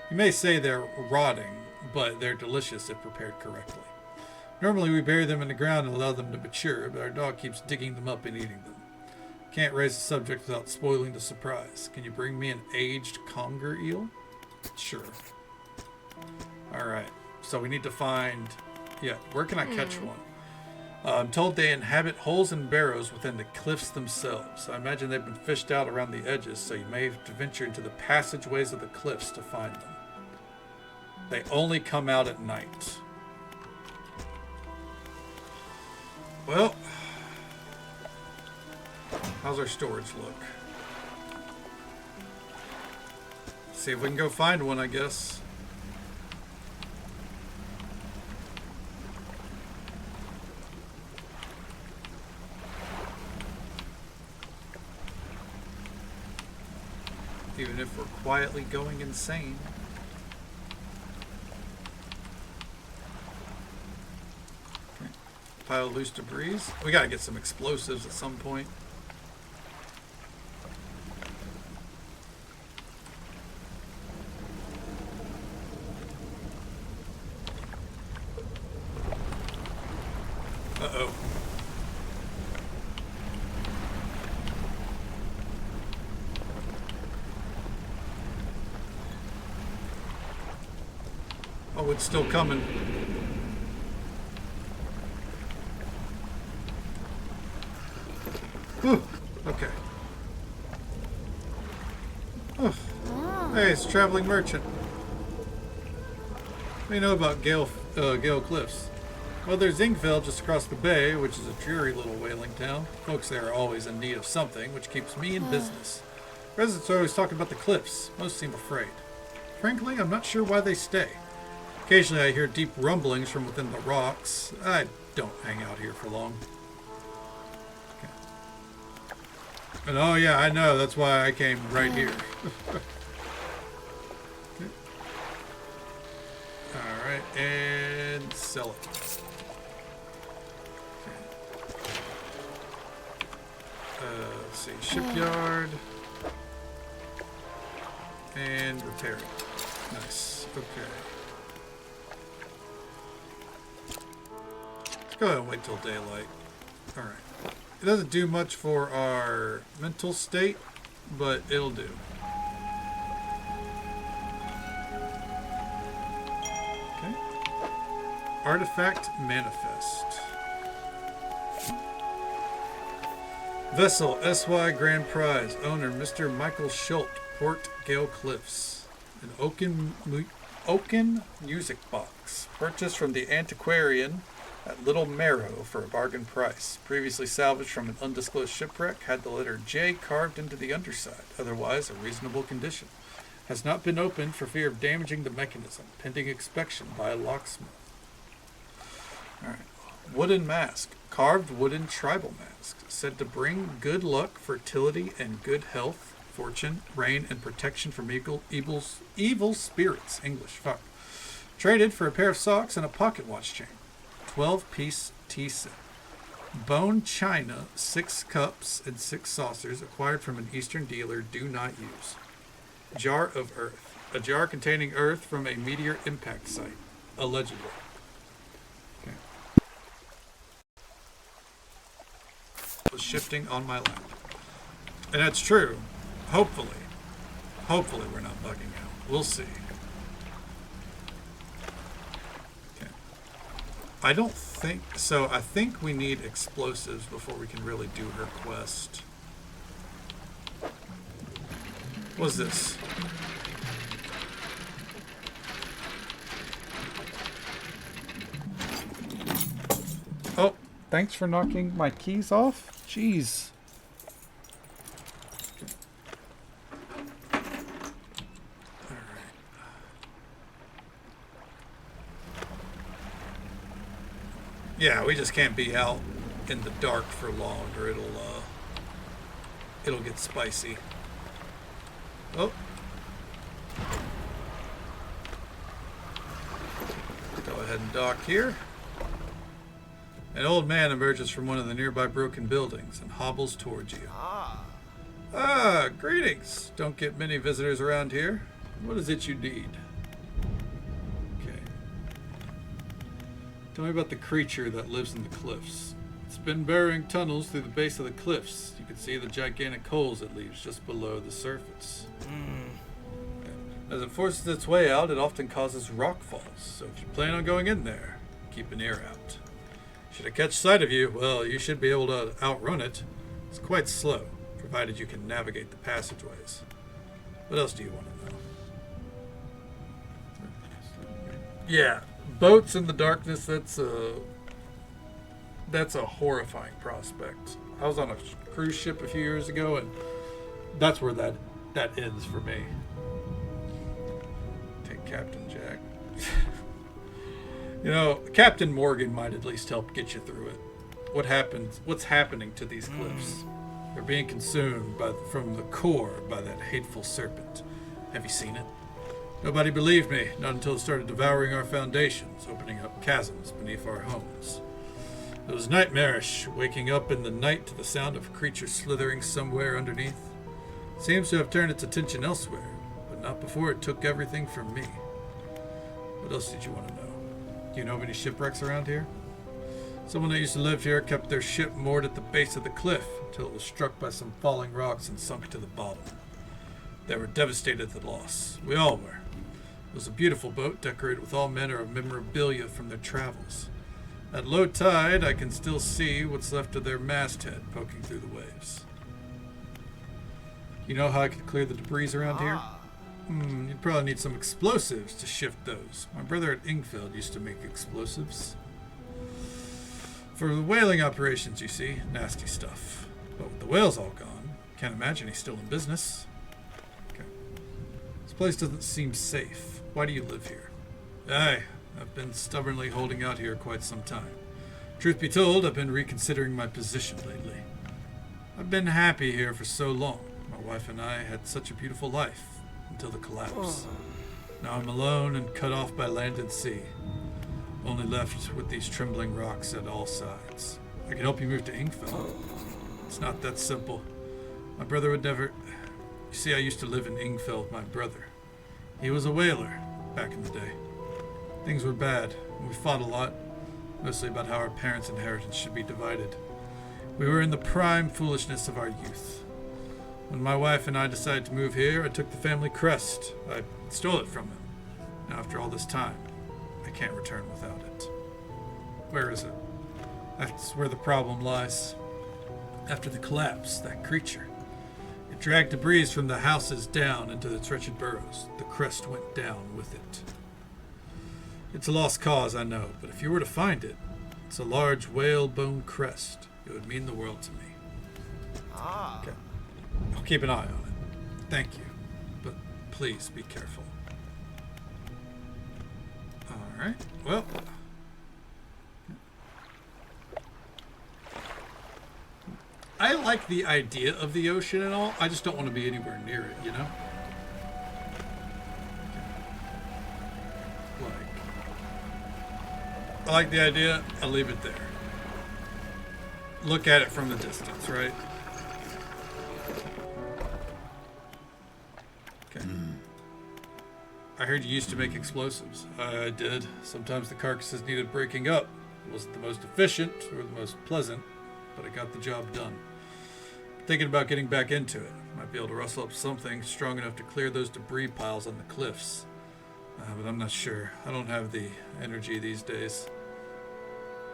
You may say they're rotting, but they're delicious if prepared correctly. Normally, we bury them in the ground and allow them to mature, but our dog keeps digging them up and eating them. Can't raise the subject without spoiling the surprise. Can you bring me an aged conger eel? Sure. Alright, so we need to find... Yeah, where can I catch one? I'm told they inhabit holes and barrows within the cliffs themselves. I imagine they've been fished out around the edges, so you may have to venture into the passageways of the cliffs to find them. They only come out at night. Well, how's our storage look? See if we can go find one, I guess. even if we're quietly going insane. Okay. Pile of loose debris. We gotta get some explosives at some point. Uh-oh. Oh, it's still coming. Whew. Okay. Oh. Hey, it's a traveling merchant. What do you know about Gale Cliffs? Well, there's Ingveld just across the bay, which is a dreary little whaling town. Folks there are always in need of something, which keeps me in business. Residents are always talking about the cliffs. Most seem afraid. Frankly, I'm not sure why they stay. Occasionally I hear deep rumblings from within the rocks. I don't hang out here for long. Okay. And oh yeah, I know, that's why I came right here. Okay. Alright, and sell it. Let's see, shipyard. And repair it. Nice, okay. Let's go ahead and wait till daylight. Alright. It doesn't do much for our mental state, but it'll do. Okay. Artifact manifest. Vessel SY Grand Prize. Owner Mr. Michael Schult. Port Gale Cliffs. An oaken music box. Purchased from the antiquarian at Little Marrow for a bargain price. Previously salvaged from an undisclosed shipwreck. Had the letter J carved into the underside. Otherwise a reasonable condition. Has not been opened for fear of damaging the mechanism. Pending inspection by a locksmith. Alright. Wooden mask. Carved wooden tribal mask. Said to bring good luck, fertility, and good health, fortune, rain, and protection from evil spirits. English. Fuck. Traded for a pair of socks and a pocket watch chain. 12-piece tea set. Bone china, 6 cups and 6 saucers, acquired from an Eastern dealer. Do not use. Jar of earth. A jar containing earth from a meteor impact site. Allegedly. Okay. Was shifting on my lap. And that's true. Hopefully we're not bugging out. We'll see. Okay. I don't think so. I think we need explosives before we can really do her quest. What's this? Oh, thanks for knocking my keys off. Jeez. Yeah, we just can't be out in the dark for long, or it'll get spicy. Oh. Go ahead and dock here. An old man emerges from one of the nearby broken buildings and hobbles towards you. Ah, greetings. Don't get many visitors around here. What is it you need? Tell me about the creature that lives in the cliffs. It's been burrowing tunnels through the base of the cliffs. You can see the gigantic holes it leaves just below the surface. As it forces its way out, it often causes rock falls. So if you plan on going in there, keep an ear out. Should it catch sight of you, well, you should be able to outrun it. It's quite slow, provided you can navigate the passageways. What else do you want to know? Yeah. Boats in the darkness, that's a horrifying prospect. I was on a cruise ship a few years ago, and that's where that ends for me. Take Captain Jack. You know, Captain Morgan might at least help get you through it. What's happening to these cliffs? They're being consumed from the core by that hateful serpent. Have you seen it? Nobody believed me, not until it started devouring our foundations, opening up chasms beneath our homes. It was nightmarish, waking up in the night to the sound of a creature slithering somewhere underneath. It seems to have turned its attention elsewhere, but not before it took everything from me. What else did you want to know? Do you know of any shipwrecks around here? Someone that used to live here kept their ship moored at the base of the cliff until it was struck by some falling rocks and sunk to the bottom. They were devastated at the loss. We all were. It was a beautiful boat decorated with all manner of memorabilia from their travels. At low tide, I can still see what's left of their masthead poking through the waves. You know how I could clear the debris around here? You'd probably need some explosives to shift those. My brother at Ingfeld used to make explosives. For the whaling operations, you see, nasty stuff. But with the whales all gone, can't imagine he's still in business. Okay. This place doesn't seem safe. Why do you live here? I've been stubbornly holding out here quite some time. Truth be told, I've been reconsidering my position lately. I've been happy here for so long. My wife and I had such a beautiful life until the collapse. Now I'm alone and cut off by land and sea. Only left with these trembling rocks at all sides. I can help you move to Ingfeld. It's not that simple. My brother would never... You see, I used to live in Ingfeld with my brother. He was a whaler back in the day. Things were bad, and we fought a lot, mostly about how our parents' inheritance should be divided. We were in the prime foolishness of our youth. When my wife and I decided to move here, I took the family crest. I stole it from him. Now, after all this time, I can't return without it. Where is it? That's where the problem lies. After the collapse, that creature, it dragged debris from the houses down into its wretched burrows. The crest went down with it. It's a lost cause, I know, but if you were to find it, it's a large whalebone crest. It would mean the world to me. Okay. I'll keep an eye on it. Thank you. But please be careful. Alright, well. I like the idea of the ocean and all. I just don't want to be anywhere near it, you know? I like the idea. I'll leave it there. Look at it from the distance, right? Okay. I heard you used to make explosives. I did. Sometimes the carcasses needed breaking up. It wasn't the most efficient or the most pleasant, but it got the job done. Thinking about getting back into it. Might be able to rustle up something strong enough to clear those debris piles on the cliffs. But I'm not sure. I don't have the energy these days.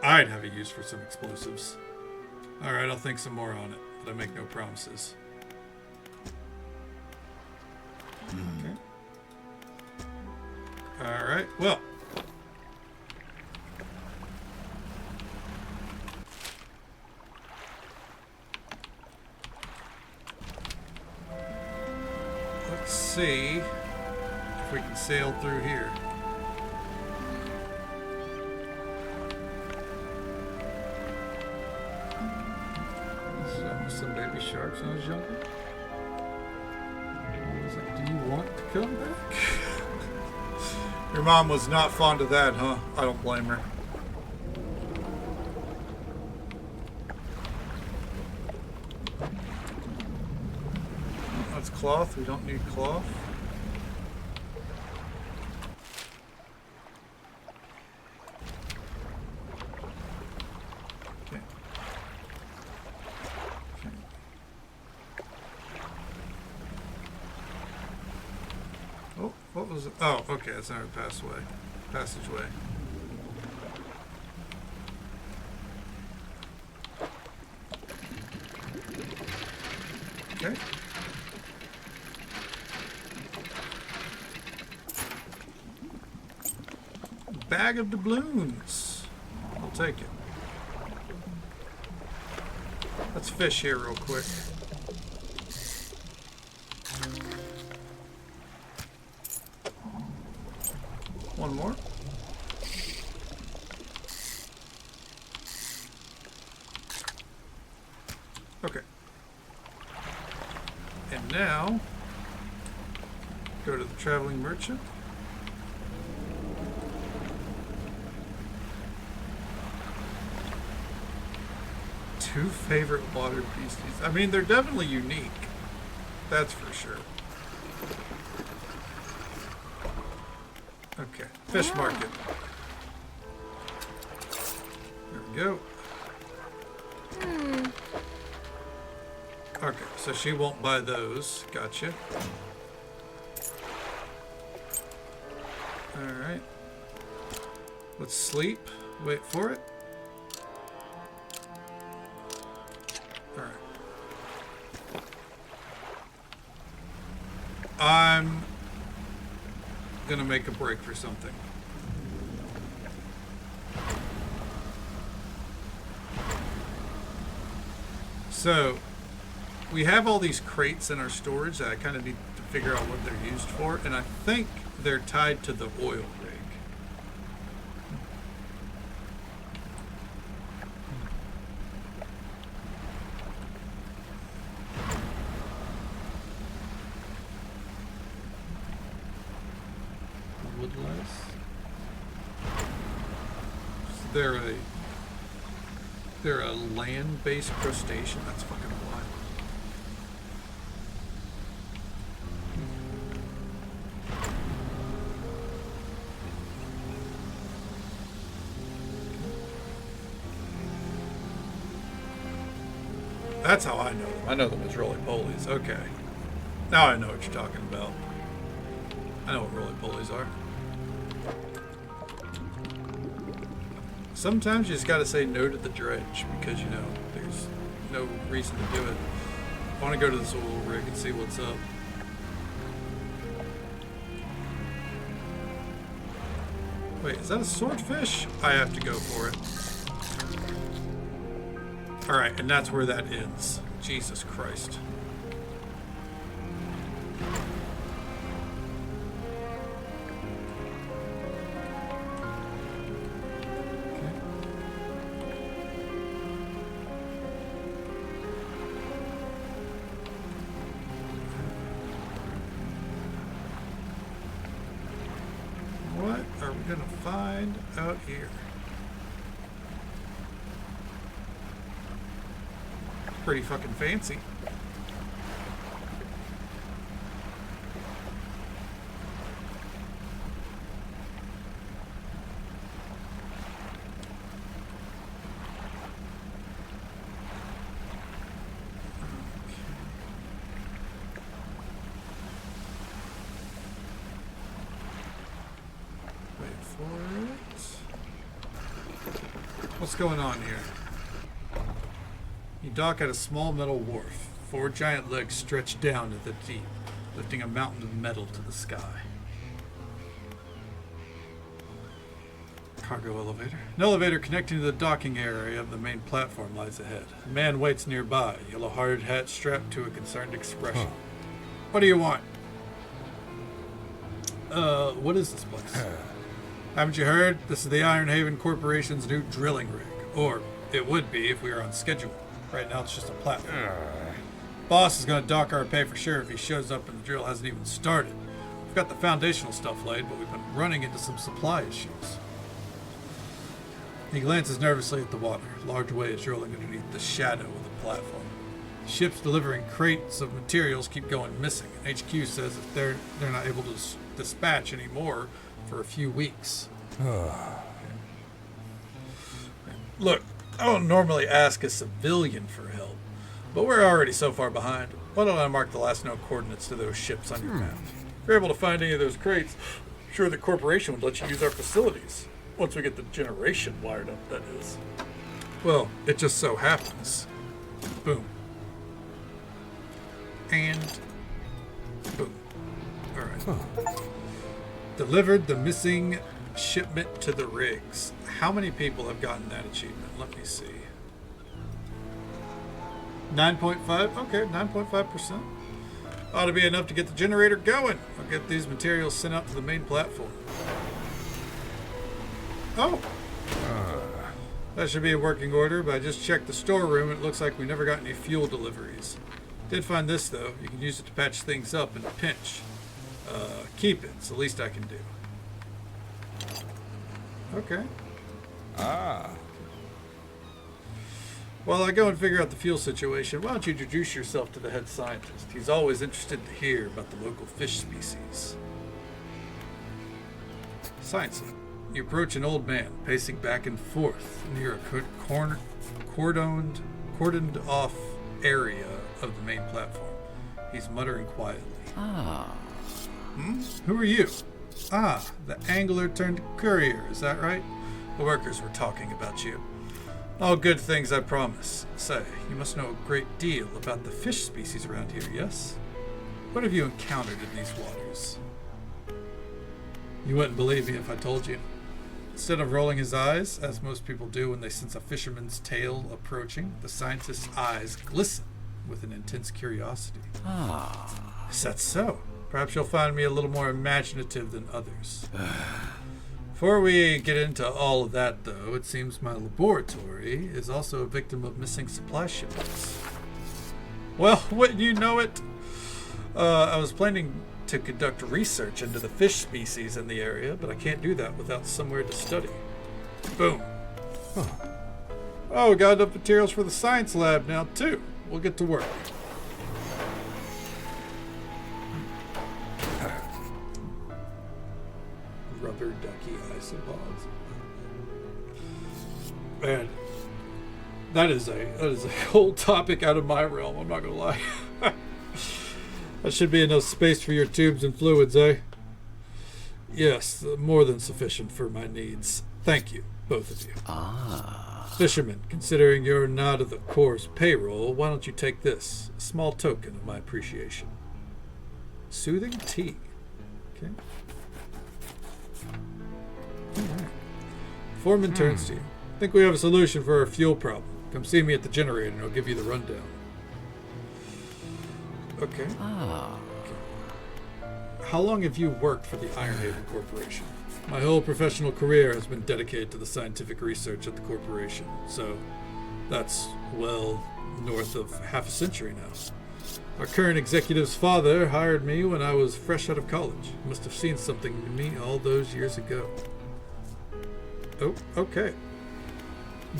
I'd have a use for some explosives. Alright, I'll think some more on it, but I make no promises. Okay. Alright, well. Let's see if we can sail through here. Some baby sharks when I was younger. I was like, do you want to come back? Your mom was not fond of that, huh? I don't blame her. That's cloth. We don't need cloth. What was it? Oh, okay, that's our passageway. Okay. Bag of doubloons. I'll take it. Let's fish here real quick. One more. Okay. now, go to the traveling merchant. Two favorite water beasties. I mean, they're definitely unique. That's for sure. Okay, fish market. There we go. Okay, so she won't buy those. Gotcha. Alright. Let's sleep. Wait for it. Alright. I'm gonna make a break for something. So, we have all these crates in our storage that I kind of need to figure out what they're used for, and I think they're tied to the oil rig. Woodlice. They're a land-based crustacean. That's fucking wild. That's how I know them. I know them as roly-polies. Okay. Now I know what you're talking about. I know what roly-polies are. Sometimes you just gotta say no to the dredge because, you know, there's no reason to do it. I want to go to this oil rig and see what's up. Wait, is that a swordfish? I have to go for it. Alright, and that's where that ends. Jesus Christ. What are we gonna find out here? Pretty fucking fancy. What's going on here? You dock at a small metal wharf. 4 giant legs stretch down to the deep, lifting a mountain of metal to the sky. Cargo elevator. An elevator connecting to the docking area of the main platform lies ahead. A man waits nearby, yellow hard hat strapped to a concerned expression. What do you want? What is this place? Haven't you heard? This is the Ironhaven Corporation's new drilling rig. Or it would be if we were on schedule. Right now it's just a platform. Boss is going to dock our pay for sure if he shows up and the drill hasn't even started. We've got the foundational stuff laid, but we've been running into some supply issues. He glances nervously at the water. Large waves rolling underneath the shadow of the platform. Ships delivering crates of materials keep going missing. HQ says that they're not able to dispatch anymore for a few weeks. Look, I don't normally ask a civilian for help, but we're already so far behind. Why don't I mark the last known coordinates to those ships on your map? If you're able to find any of those crates, I'm sure the corporation would let you use our facilities. Once we get the generation wired up, that is. Well, it just so happens. Boom. And boom. Alright. Delivered the missing shipment to the rigs. How many people have gotten that achievement? Let me see. 9.5? Okay, 9.5%. Ought to be enough to get the generator going. I'll get these materials sent out to the main platform. Oh! That should be in working order, but I just checked the storeroom and it looks like we never got any fuel deliveries. Did find this, though. You can use it to patch things up in a pinch. Keep it. It's the least I can do. Okay. While I go and figure out the fuel situation, why don't you introduce yourself to the head scientist? He's always interested to hear about the local fish species. Science. You approach an old man pacing back and forth near a cordoned off area of the main platform. He's muttering quietly. Who are you? The angler turned courier, is that right? The workers were talking about you. All good things, I promise. Say, you must know a great deal about the fish species around here, yes? What have you encountered in these waters? You wouldn't believe me if I told you. Instead of rolling his eyes, as most people do when they sense a fisherman's tail approaching, the scientist's eyes glisten with an intense curiosity. Is that so? Perhaps you'll find me a little more imaginative than others. Before we get into all of that, though, it seems my laboratory is also a victim of missing supply shipments. Well, wouldn't you know it? I was planning to conduct research into the fish species in the area, but I can't do that without somewhere to study. Boom. Oh, we got enough materials for the science lab now, too. We'll get to work. Rubber ducky isopods. Man, that is a whole topic out of my realm, I'm not gonna lie. That should be enough space for your tubes and fluids, eh? Yes, more than sufficient for my needs. Thank you, both of you. Fisherman, considering you're not of the Corps' payroll, why don't you take this? A small token of my appreciation. Soothing tea. Okay. Alright. Foreman turns to you. Think we have a solution for our fuel problem. Come see me at the generator and I'll give you the rundown. Okay. How long have you worked for the Ironhaven Corporation? My whole professional career has been dedicated to the scientific research at the corporation, so that's well north of half a century now. Our current executive's father hired me when I was fresh out of college. He must have seen something in me all those years ago. Oh, okay.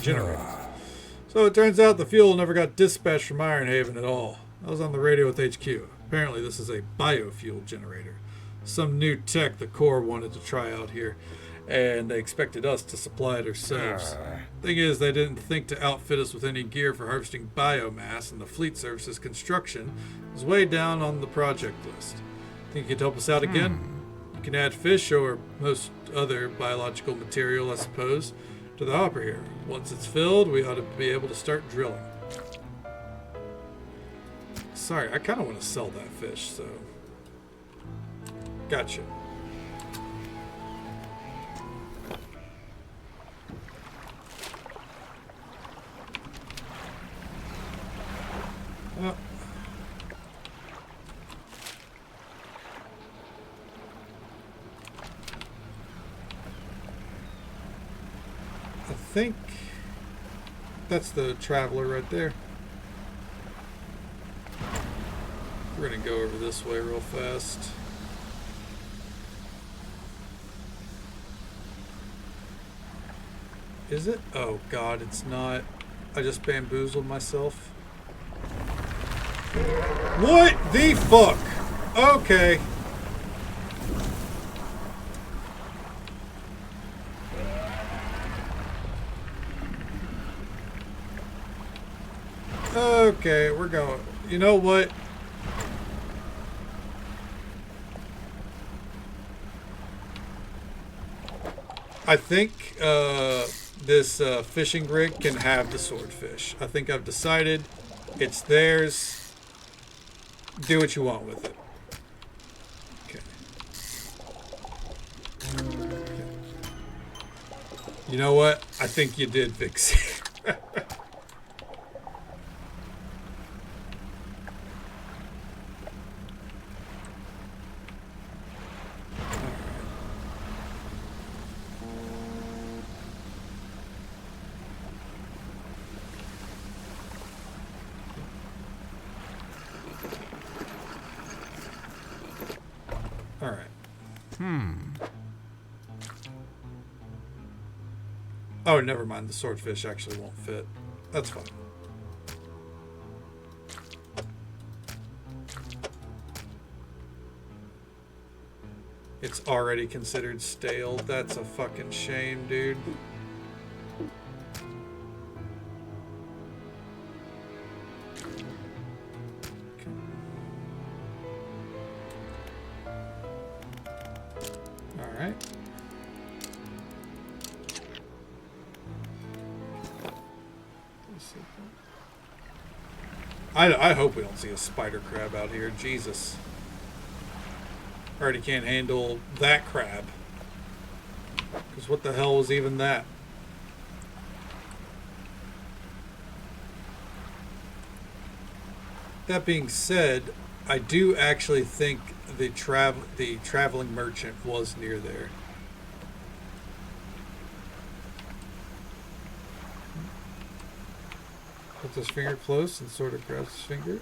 Generator. So it turns out the fuel never got dispatched from Ironhaven at all. I was on the radio with HQ. Apparently this is a biofuel generator. Some new tech the Corps wanted to try out here, and they expected us to supply it ourselves. Thing is, they didn't think to outfit us with any gear for harvesting biomass, and the fleet services construction is way down on the project list. Think you could help us out again? You can add fish or most other biological material, I suppose, to the hopper here. Once it's filled, we ought to be able to start drilling. Sorry, I kind of want to sell that fish, so... Gotcha. Well, I think that's the traveler right there. We're gonna go over this way real fast. Is it? Oh god, it's not. I just bamboozled myself. What the fuck? Okay. Okay, we're going. You know what? I think this fishing rig can have the swordfish. I think I've decided it's theirs. Do what you want with it. Okay. You know what? I think you did fix it. Alright. Oh, never mind. The swordfish actually won't fit. That's fine. It's already considered stale. That's a fucking shame, dude. Alright. I hope we don't see a spider crab out here. Jesus. Already can't handle that crab. Because what the hell was even that? That being said, I do actually think the traveling merchant was near there. Puts his finger close and sort of grabs his finger.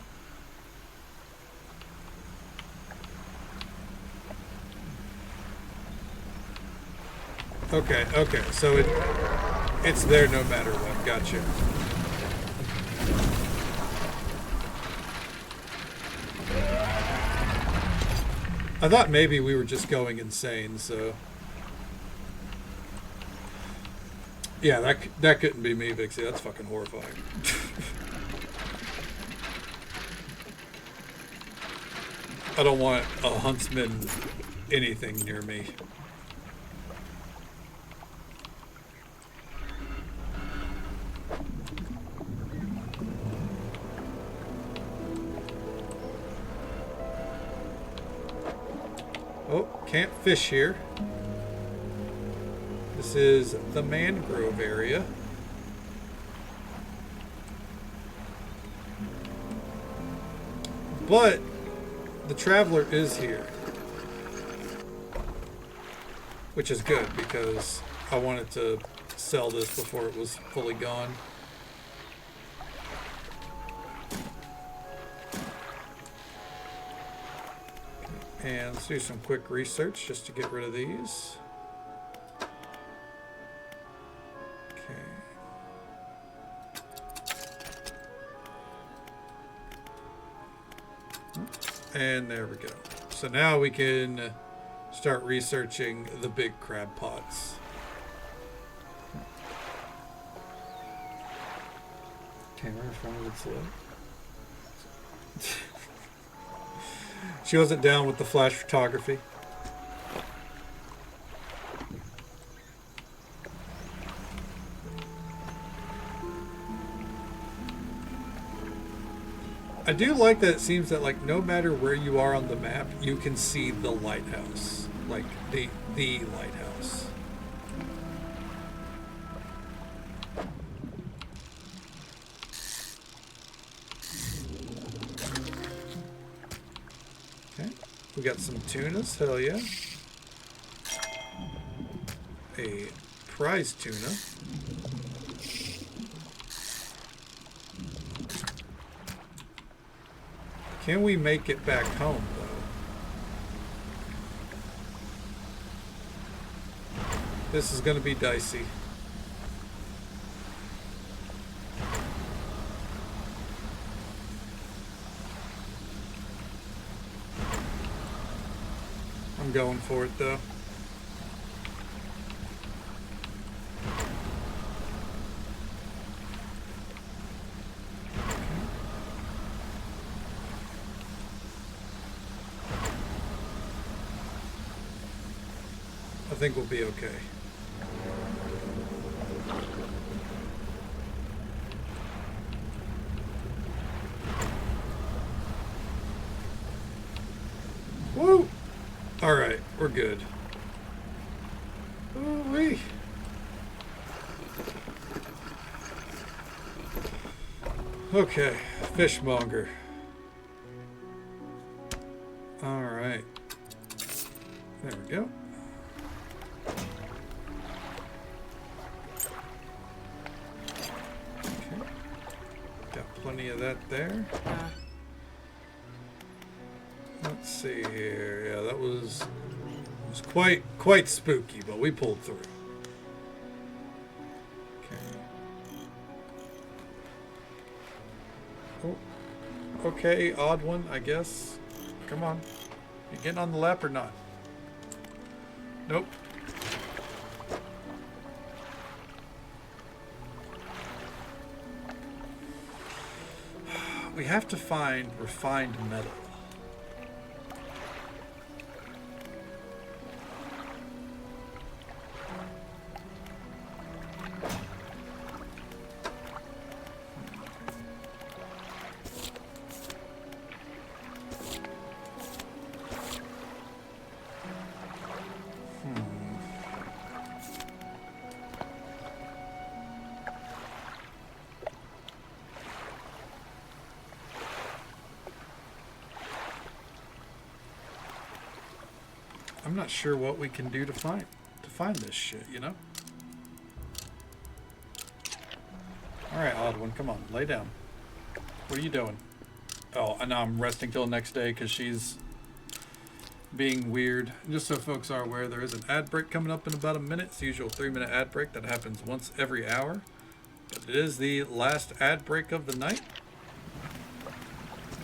Okay, okay, so it's there no matter what. Gotcha. I thought maybe we were just going insane, so... Yeah, that couldn't be me, Vixie. That's fucking horrifying. I don't want a huntsman anything near me. Oh, can't fish here. This is the mangrove area. But the traveler is here. Which is good because I wanted to sell this before it was fully gone. And let's do some quick research just to get rid of these. And there we go. So now we can start researching the big crab pots. Camera in front of its leg. She wasn't down with the flash photography. I do like that it seems that like no matter where you are on the map, you can see the lighthouse. Like the lighthouse. Okay. We got some tunas, hell yeah. A prize tuna. Can we make it back home, though? This is going to be dicey. I'm going for it, though. I think we'll be okay. Woo! Alright, we're good. Ooh-wee. Okay, fishmonger. Alright. There we go. Plenty of that there. Oh, Let's see here. Yeah, that was quite spooky, but we pulled through. Okay. Oh, okay, odd one, I guess. Come on. You getting on the lap or not? Nope. We have to find refined metal. I'm not sure what we can do to find this shit, you know? Alright, odd one, come on, lay down. What are you doing? Oh, and now I'm resting till next day because she's being weird. Just so folks are aware, there is an ad break coming up in about a minute. It's the usual 3-minute ad break that happens once every hour. But it is the last ad break of the night.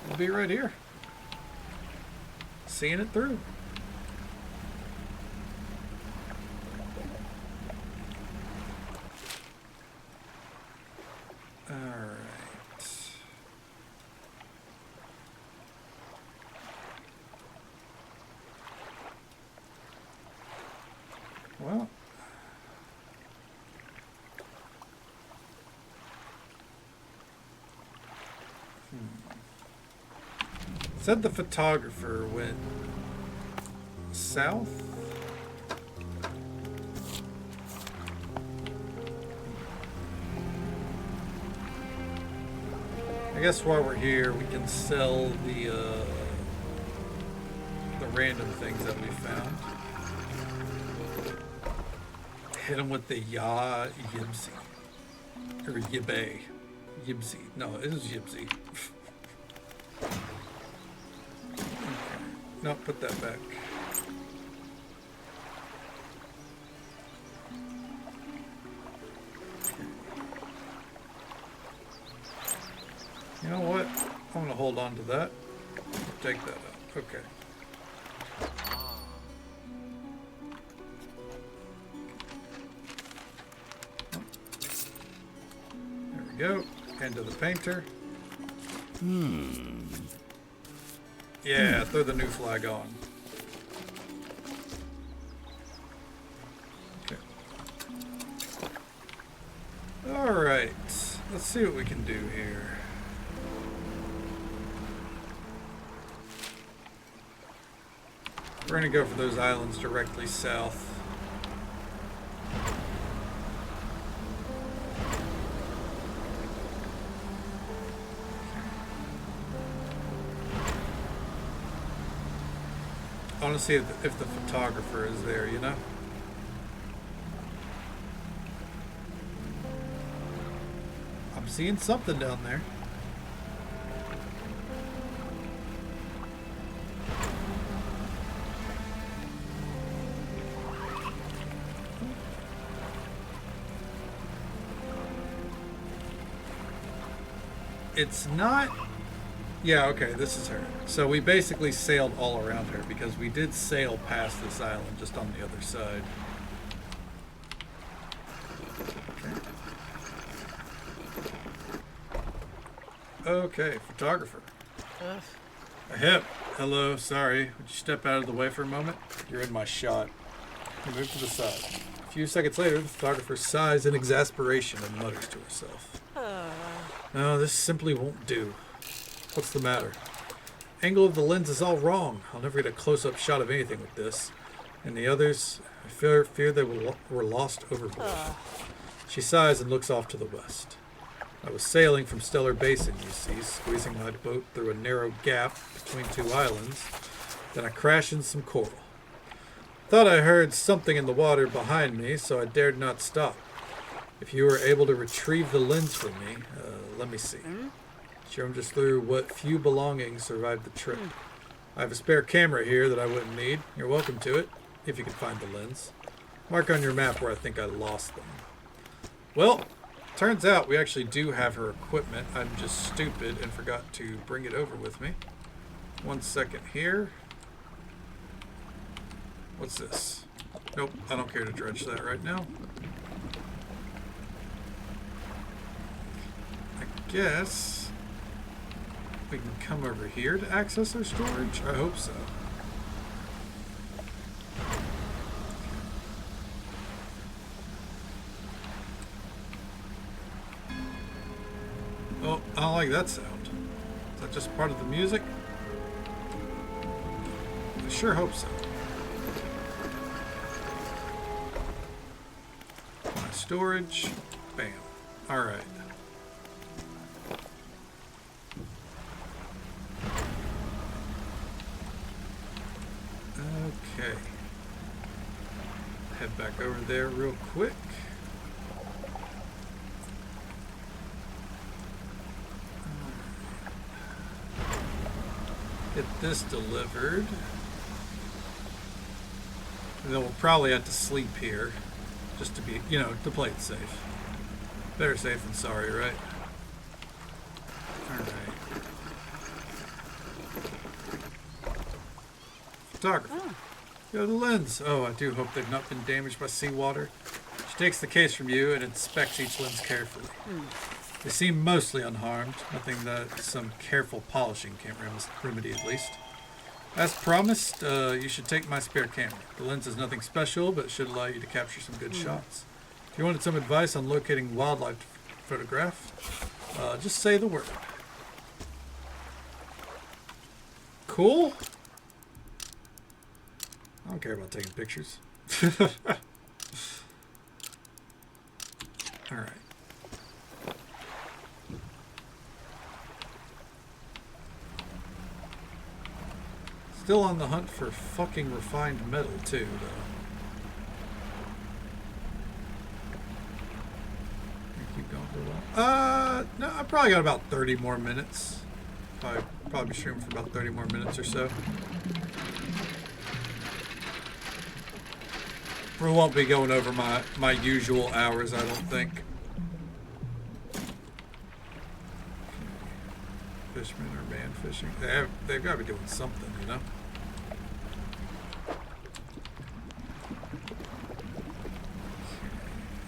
We'll be right here. Seeing it through. Well, said the photographer went south. I guess while we're here, we can sell the random things that we found. Hit him with the Yibsy. Or Yibay. Yibsy. No, it is Yibsy. Okay. No, put that back. You know what? I'm going to hold on to that. Take that out. Okay. Go into the painter. Yeah, throw the new flag on. Okay. All right. Let's see what we can do here. We're gonna go for those islands directly south. I want to see if the photographer is there, you know? I'm seeing something down there. It's not... Yeah, okay, this is her. So we basically sailed all around her because we did sail past this island just on the other side. Okay, photographer. Hip. Hello, sorry. Would you step out of the way for a moment? You're in my shot. You move to the side. A few seconds later, the photographer sighs in exasperation and mutters to herself. No, this simply won't do. What's the matter? Angle of the lens is all wrong. I'll never get a close-up shot of anything with this. And the others, I fear they were lost overboard. She sighs and looks off to the west. I was sailing from Stellar Basin, you see, squeezing my boat through a narrow gap between two islands. Then I crashed into some coral. Thought I heard something in the water behind me, so I dared not stop. If you were able to retrieve the lens for me, let me see. She rummaged through what few belongings survived the trip. I have a spare camera here that I wouldn't need. You're welcome to it, if you can find the lens. Mark on your map where I think I lost them. Well, turns out we actually do have her equipment. I'm just stupid and forgot to bring it over with me. 1 second here. What's this? Nope, I don't care to dredge that right now. I guess we can come over here to access our storage? I hope so. Oh, I don't like that sound. Is that just part of the music? I sure hope so. My storage. Bam. Alright. Okay. Head back over there real quick. Get this delivered. And then we'll probably have to sleep here. Just to be, you know, to play it safe. Better safe than sorry, right? Alright. Photography. Oh. Go to the lens. Oh, I do hope they've not been damaged by seawater. She takes the case from you and inspects each lens carefully. They seem mostly unharmed. Nothing that some careful polishing can't remedy at least. As promised, you should take my spare camera. The lens is nothing special, but it should allow you to capture some good shots. If you wanted some advice on locating wildlife to photograph, just say the word. Cool? I don't care about taking pictures. Alright. Still on the hunt for fucking refined metal, too, though. Keep going for a while. No, I probably got about 30 more minutes. Probably streaming for about 30 more minutes or so. We won't be going over my usual hours, I don't think. Fishermen or man fishing. They've got to be doing something, you know?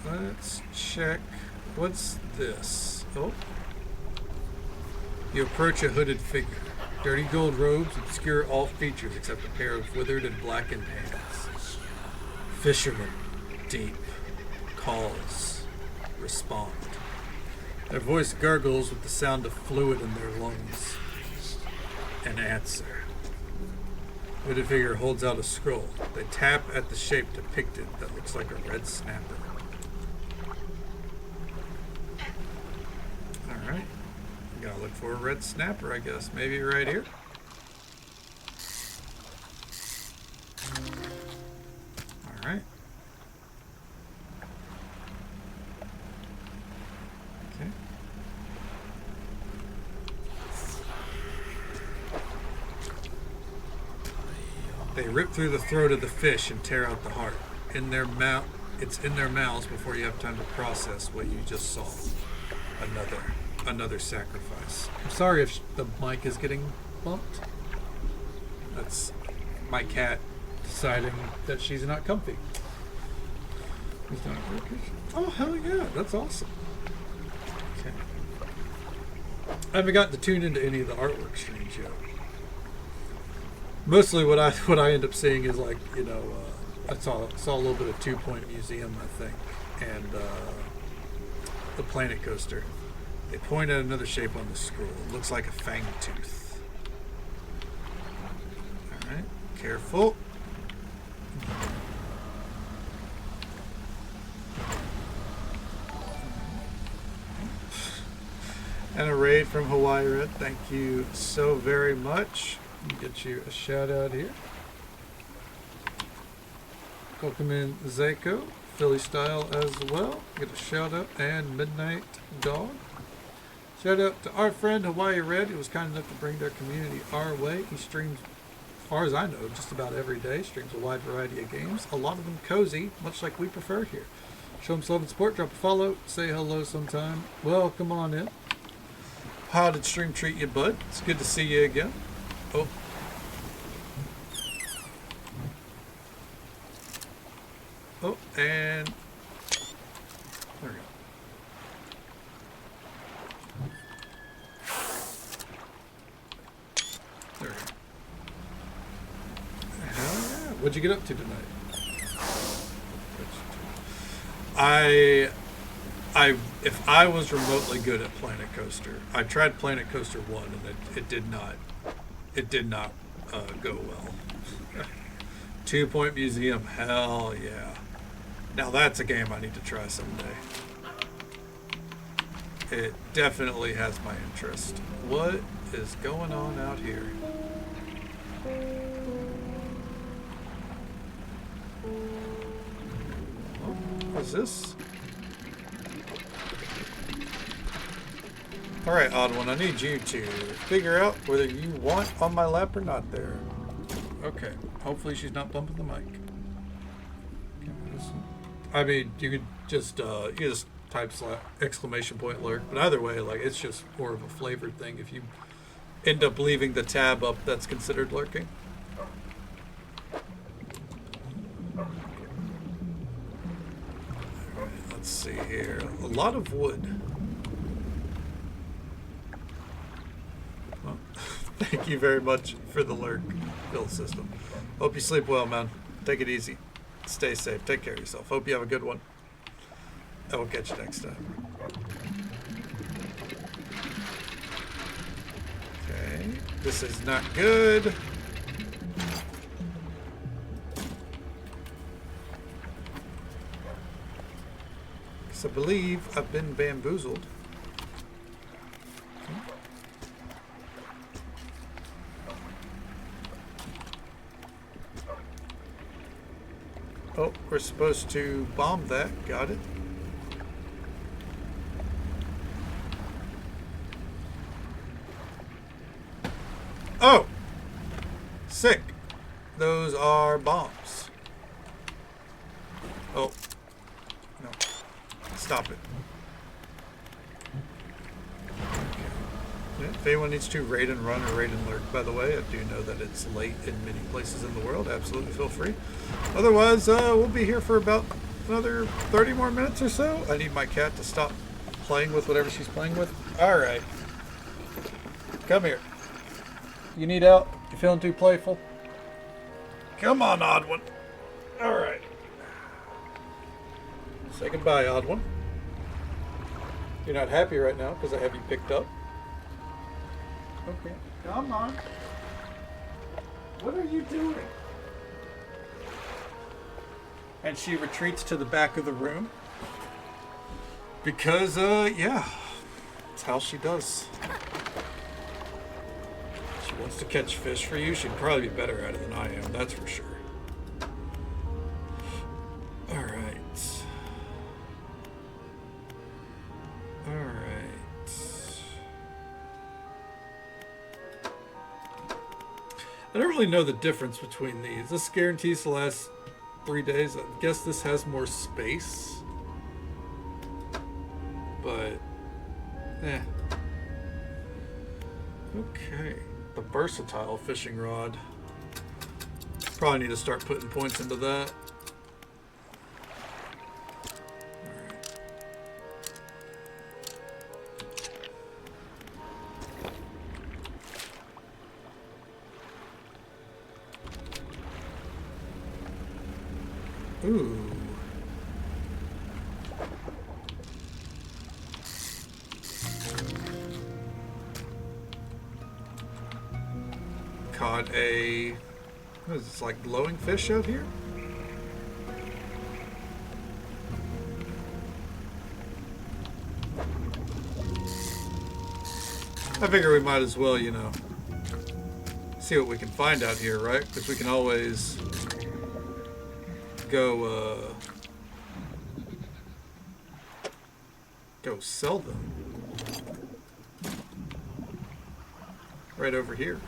Let's check. What's this? Oh. You approach a hooded figure. Dirty gold robes obscure all features except a pair of withered and blackened hands. Fishermen. Deep. Calls. Respond. Their voice gurgles with the sound of fluid in their lungs. An answer. The hooded figure holds out a scroll. They tap at the shape depicted that looks like a red snapper. Alright. Gotta look for a red snapper, I guess. Maybe right here. Alright. Okay. They rip through the throat of the fish and tear out the heart. In their mouth, it's in their mouths before you have time to process what you just saw. Another sacrifice. I'm sorry if the mic is getting bumped. That's my cat deciding that she's not comfy. It's not working. Oh, hell yeah. That's awesome. Okay. I haven't gotten to tune into any of the artwork streams yet. Mostly what I end up seeing is like, you know, I saw a little bit of 2 Point Museum, I think, and the Planet Coaster. They point at another shape on the scroll. It looks like a fang tooth. Alright, careful. And a raid from Hawaii Red. Thank you so very much. Let me get you a shout out here. Welcome in Zako, Philly style as well. Get a shout out. And Midnight Dog. Shout out to our friend Hawaii Red, who was kind enough to bring their community our way. He streams far as I know, just about every day. Streams a wide variety of games, a lot of them cozy, much like we prefer here. Show them some love and support, drop a follow, say hello sometime. Well, come on in. How did stream treat you, bud? It's good to see you again. Oh. Oh, and there we go. There we go. Hell yeah. What'd you get up to tonight? If I was remotely good at Planet Coaster, I tried Planet Coaster 1 and it did not go well. 2 Point Museum, hell yeah. Now that's a game I need to try someday. It definitely has my interest. What is going on out here? Oh, what's this? Alright, odd one, I need you to figure out whether you want on my lap or not there. Okay, hopefully she's not bumping the mic. I mean, you could just type exclamation point lurk, but either way, like, it's just more of a flavored thing. If you end up leaving the tab up, that's considered lurking. Alright, let's see here. A lot of wood. Well, thank you very much for the lurk build system. Hope you sleep well, man. Take it easy. Stay safe. Take care of yourself. Hope you have a good one. I will catch you next time. Okay. This is not good. Because I believe I've been bamboozled. Okay. Oh, we're supposed to bomb that. Got it. Oh! Sick. Those are bombs. Oh. No. Stop it. If anyone needs to raid and run or raid and lurk, by the way, I do know that it's late in many places in the world. Absolutely feel free. Otherwise, we'll be here for about another 30 more minutes or so. I need my cat to stop playing with whatever she's playing with. All right. Come here. You need out? You feeling too playful? Come on, odd one. All right. Say goodbye, odd one. You're not happy right now because I have you picked up. Okay. Come on. What are you doing? And she retreats to the back of the room. Because, yeah. That's how she does. She wants to catch fish for you. She'd probably be better at it than I am, that's for sure. Alright. Alright. I don't really know the difference between these. This guarantees the last 3 days. I guess this has more space. But, okay. The versatile fishing rod. Probably need to start putting points into that. Ooh. Caught a... what is this, like glowing fish out here? I figure we might as well, you know, see what we can find out here, right? Because we can always go sell them right over here.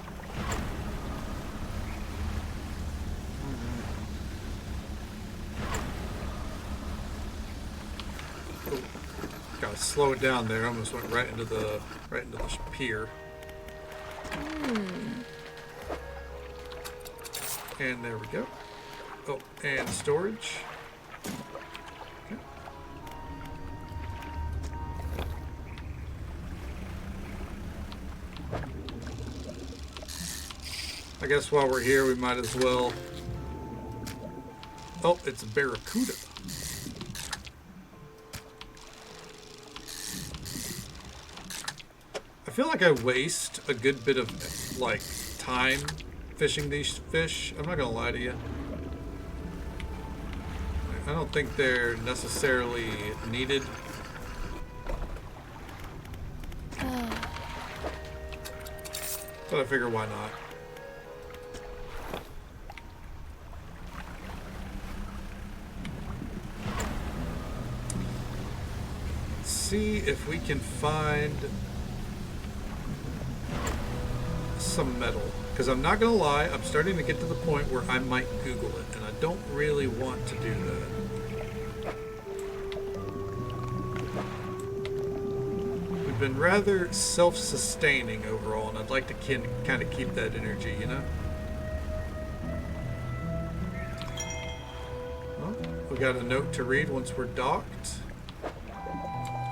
gotta slow it down there. I almost went right into the pier. And there we go. Oh, and storage. Okay. I guess while we're here, we might as well... Oh, it's a barracuda. I feel like I waste a good bit of, like, time fishing these fish. I'm not gonna lie to you. I don't think they're necessarily needed. But I figure why not. Let's see if we can find some metal. Because I'm not going to lie, I'm starting to get to the point where I might Google it. And I don't really want to do that. We've been rather self-sustaining overall, and I'd like to kind of keep that energy, you know? Well, we got a note to read once we're docked.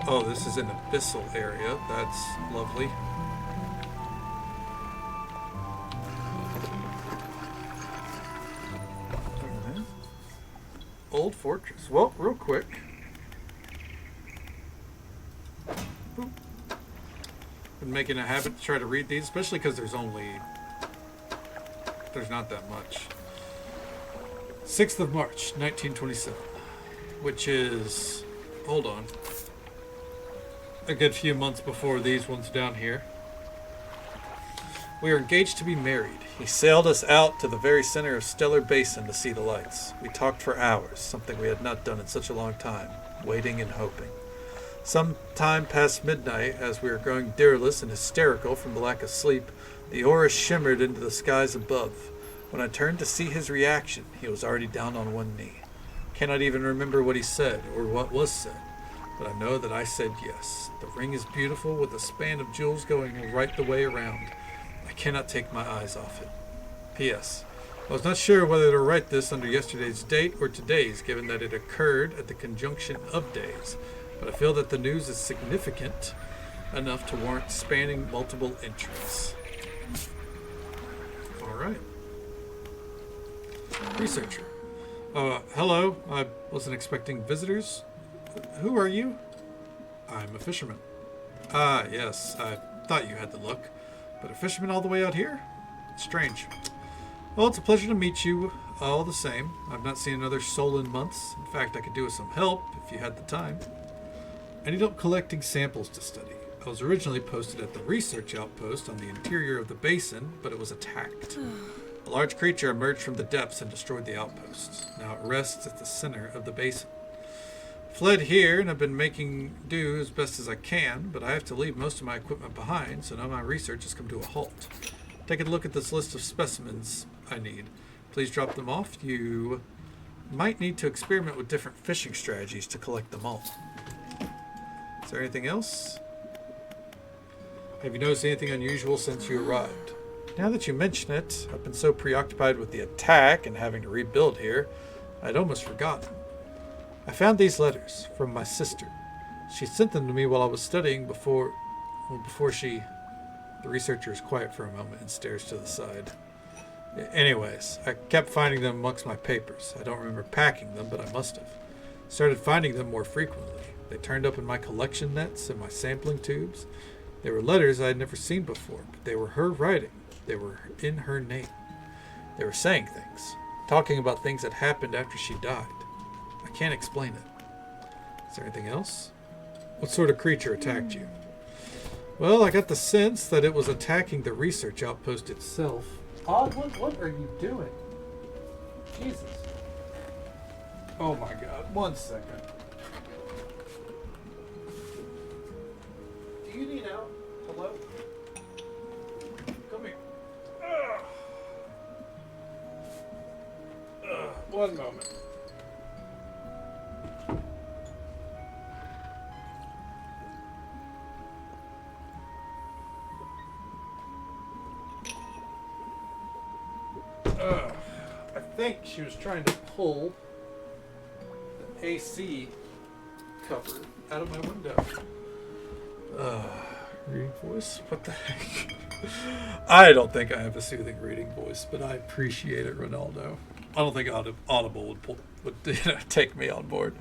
Oh, this is an abyssal area. That's lovely. Old fortress. Well, real quick. Boop. Been making a habit to try to read these, especially because there's not that much. 6th of March, 1927, which is, hold on, a good few months before these ones down here. We are engaged to be married. He sailed us out to the very center of Stellar Basin to see the lights. We talked for hours, something we had not done in such a long time, waiting and hoping. Some time past midnight, as we were growing direless and hysterical from the lack of sleep, the aura shimmered into the skies above. When I turned to see his reaction, he was already down on one knee. Cannot even remember what he said or what was said, but I know that I said yes. The ring is beautiful with a span of jewels going right the way around. I cannot take my eyes off it. P.S. I was not sure whether to write this under yesterday's date or today's, given that it occurred at the conjunction of days, but I feel that the news is significant enough to warrant spanning multiple entries. All right. Researcher. Hello. I wasn't expecting visitors. Who are you? I'm a fisherman. Ah, yes. I thought you had the look. But a fisherman all the way out here? Strange. Well, it's a pleasure to meet you all the same. I've not seen another soul in months. In fact, I could do with some help if you had the time. I need help collecting samples to study. I was originally posted at the research outpost on the interior of the basin, but it was attacked. A large creature emerged from the depths and destroyed the outpost. Now it rests at the center of the basin. Fled here and have been making do as best as I can, but I have to leave most of my equipment behind, so now my research has come to a halt. Take a look at this list of specimens I need. Please drop them off. You might need to experiment with different fishing strategies to collect them all. Is there anything else? Have you noticed anything unusual since you arrived? Now that you mention it, I've been so preoccupied with the attack and having to rebuild here, I'd almost forgotten. I found these letters from my sister. She sent them to me while I was studying before she... The researcher is quiet for a moment and stares to the side. Anyways, I kept finding them amongst my papers. I don't remember packing them, but I must have. Started finding them more frequently. They turned up in my collection nets and my sampling tubes. They were letters I had never seen before, but they were her writing. They were in her name. They were saying things, talking about things that happened after she died. I can't explain it. Is there anything else? What sort of creature attacked you? Well, I got the sense that it was attacking the research outpost itself. Odd, what are you doing? Jesus. Oh my God, 1 second. Do you need out? Hello? Come here. One moment. she was trying to pull the AC cover out of my window. Reading voice? What the heck? I don't think I have a soothing reading voice, but I appreciate it, Ronaldo. I don't think Audible would take me on board.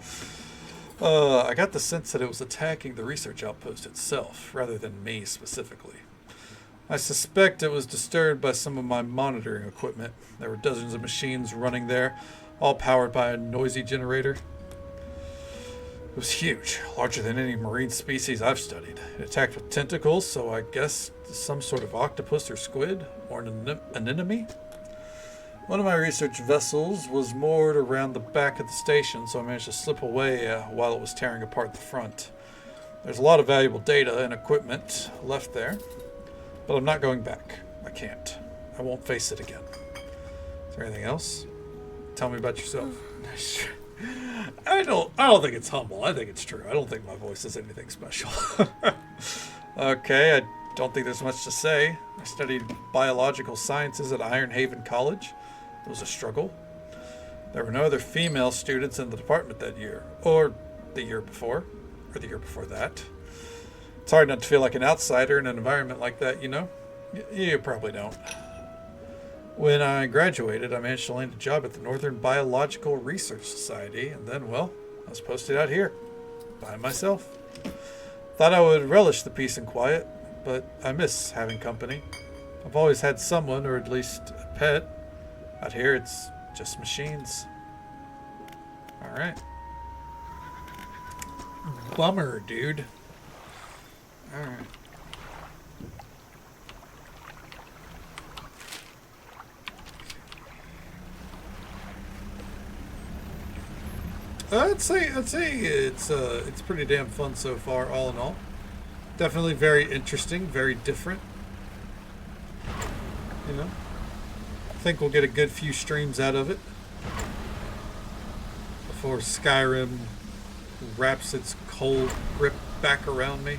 I got the sense that it was attacking the research outpost itself, rather than me specifically. I suspect it was disturbed by some of my monitoring equipment. There were dozens of machines running there, all powered by a noisy generator. It was huge, larger than any marine species I've studied. It attacked with tentacles, so I guess some sort of octopus or squid, or an anemone. One of my research vessels was moored around the back of the station, so I managed to slip away while it was tearing apart the front. There's a lot of valuable data and equipment left there, but I'm not going back. I can't. I won't face it again. Is there anything else? Tell me about yourself. I don't think it's humble. I think it's true. I don't think my voice is anything special. Okay, I don't think there's much to say. I studied biological sciences at Iron Haven College. It was a struggle. There were no other female students in the department that year, or the year before, or the year before that. It's hard not to feel like an outsider in an environment like that, you know? You probably don't. When I graduated, I managed to land a job at the Northern Biological Research Society, and then, well, I was posted out here, by myself. Thought I would relish the peace and quiet, but I miss having company. I've always had someone, or at least a pet. Out here, it's just machines. Alright. Bummer, dude. Alright. I'd say it's pretty damn fun so far, all in all. Definitely very interesting, very different. You know, I think we'll get a good few streams out of it before Skyrim wraps its cold grip back around me.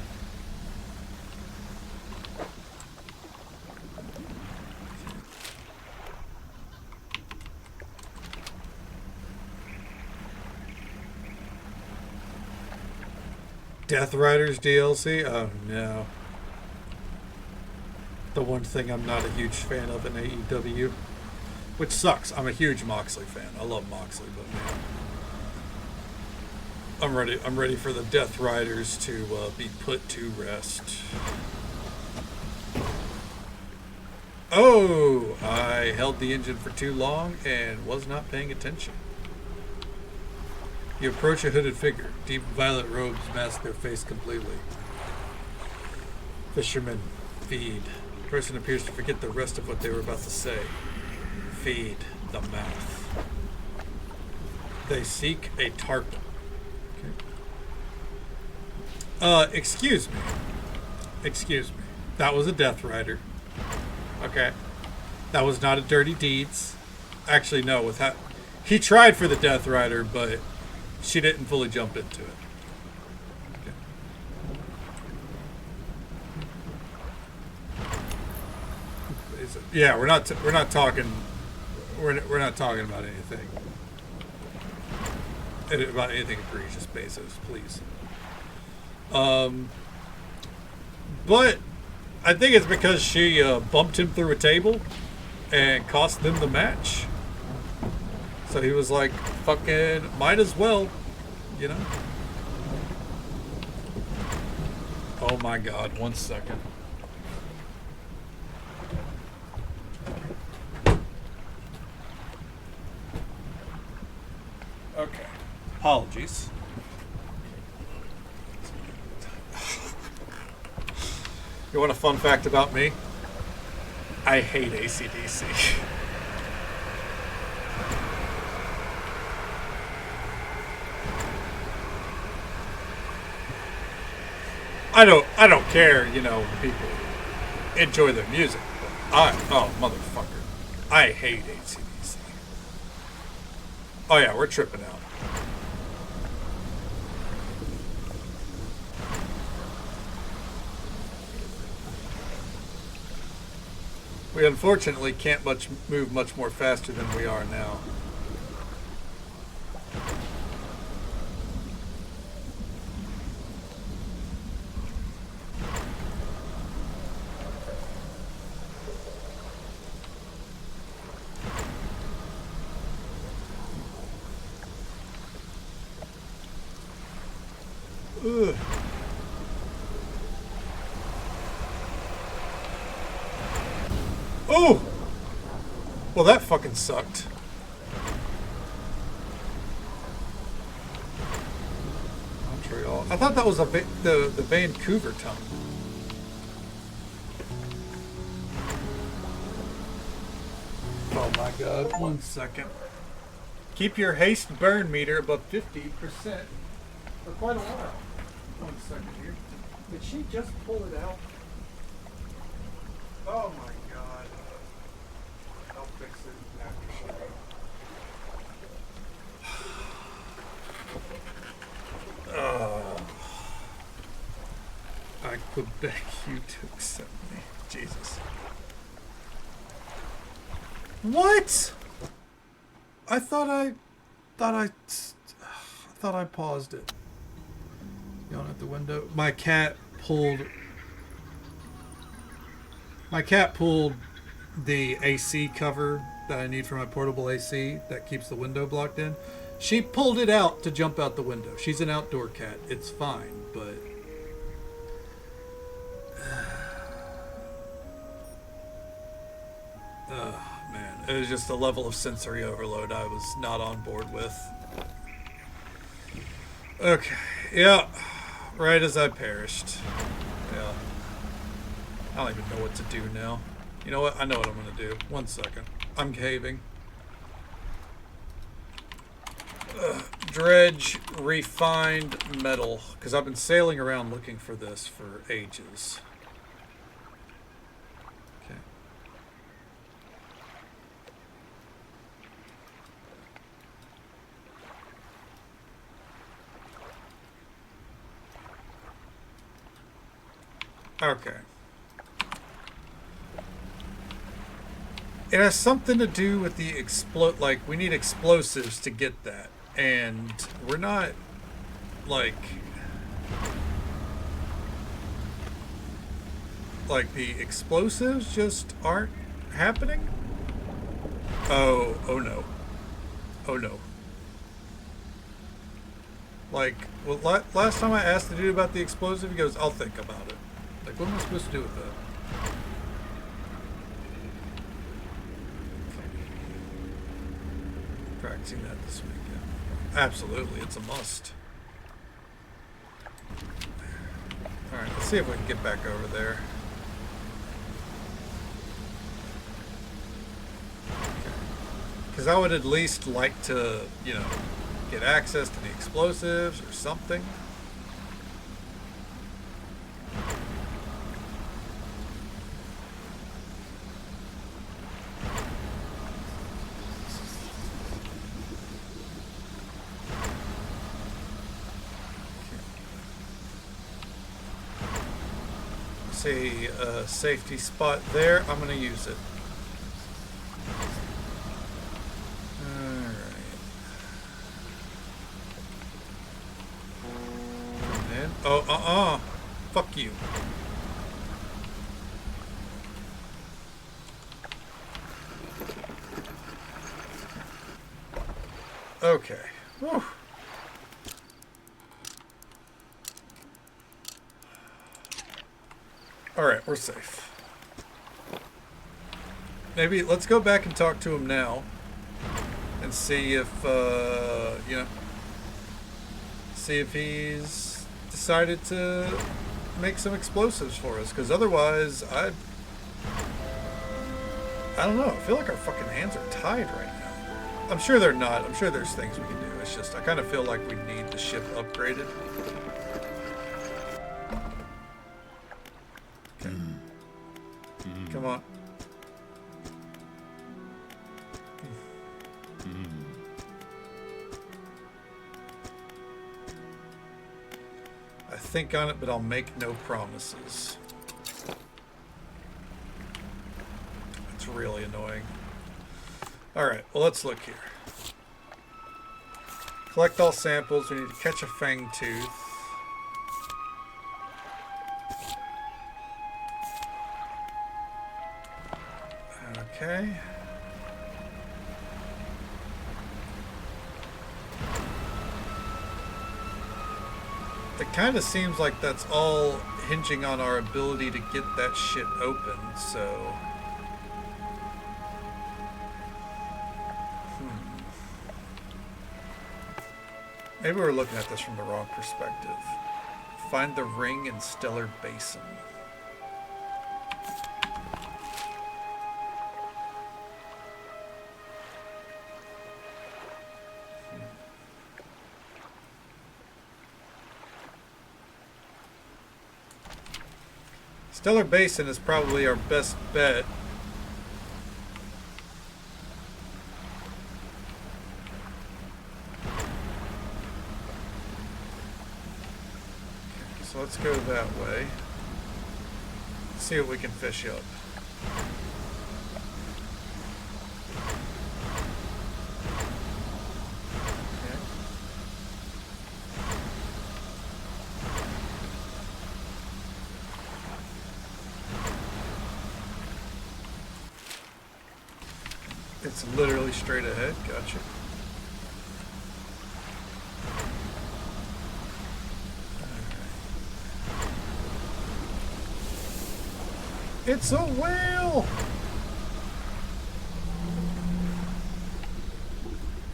Death Riders DLC? Oh no. The one thing I'm not a huge fan of in AEW. Which sucks. I'm a huge Moxley fan. I love Moxley, but man. I'm ready for the Death Riders to be put to rest. Oh! I held the engine for too long and was not paying attention. You approach a hooded figure. Deep violet robes mask their face completely. Fishermen, feed. The person appears to forget the rest of what they were about to say. Feed the mouth. They seek a tarpon. Okay. Excuse me. Excuse me. That was a Death Rider. Okay. That was not a Dirty Deeds. Actually, no. With that, he tried for the Death Rider, but she didn't fully jump into it. Okay. Yeah, we're not talking about anything egregious, Bezos, please. But I think it's because she bumped him through a table and cost them the match. So he was like, fucking, might as well, you know? Oh my god, 1 second. Okay. Apologies. You want a fun fact about me? I hate AC/DC. I don't care, you know, when people enjoy their music. But oh, motherfucker. I hate AC/DC. Oh yeah, we're tripping out. We unfortunately can't move much more faster than we are now. Ugh. Oh! Well, that fucking sucked. Montreal. I thought that was the Vancouver tongue. Oh my god, 1 second. Keep your haste burn meter above 50% for quite a while. 1 second here. Did she just pull it out? Oh my god. I'll fix it after she. I could beg you to accept me. Jesus. What? I thought I paused it. Yelling at the window. My cat pulled the AC cover that I need for my portable AC that keeps the window blocked in. She pulled it out to jump out the window. She's an outdoor cat. It's fine, but man, it was just a level of sensory overload I was not on board with. Okay, yeah, right as I perished. Yeah, I don't even know what to do now. You know what? I know what I'm gonna do. 1 second. I'm caving. Dredge refined metal, because I've been sailing around looking for this for ages. Okay. It has something to do with the like, we need explosives to get that. And we're not, like the explosives just aren't happening? Oh no. Oh no. Like, well, last time I asked the dude about the explosive, he goes, I'll think about it. Like, what am I supposed to do with that? Practicing that this weekend. Absolutely, it's a must. Alright, let's see if we can get back over there. Because I would at least like to, you know, get access to the explosives or something. See a safety spot there. I'm going to use it. Alright. Coming in. Oh, fuck you. Okay. Whew. Alright, we're safe. Maybe let's go back and talk to him now and see if, you know, see if he's decided to make some explosives for us. Because otherwise, I don't know. I feel like our fucking hands are tied right now. I'm sure they're not. I'm sure there's things we can do. It's just I kind of feel like we need the ship upgraded. Okay. Come on. I think on it, but I'll make no promises. It's really annoying. Alright, well, let's look here. Collect all samples. We need to catch a fang tooth. Okay. It kind of seems like that's all hinging on our ability to get that shit open, so... Maybe we're looking at this from the wrong perspective. Find the ring in Stellar Basin. Stellar Basin is probably our best bet. So let's go that way. See what we can fish up. Okay. It's literally straight ahead. Gotcha. It's a whale!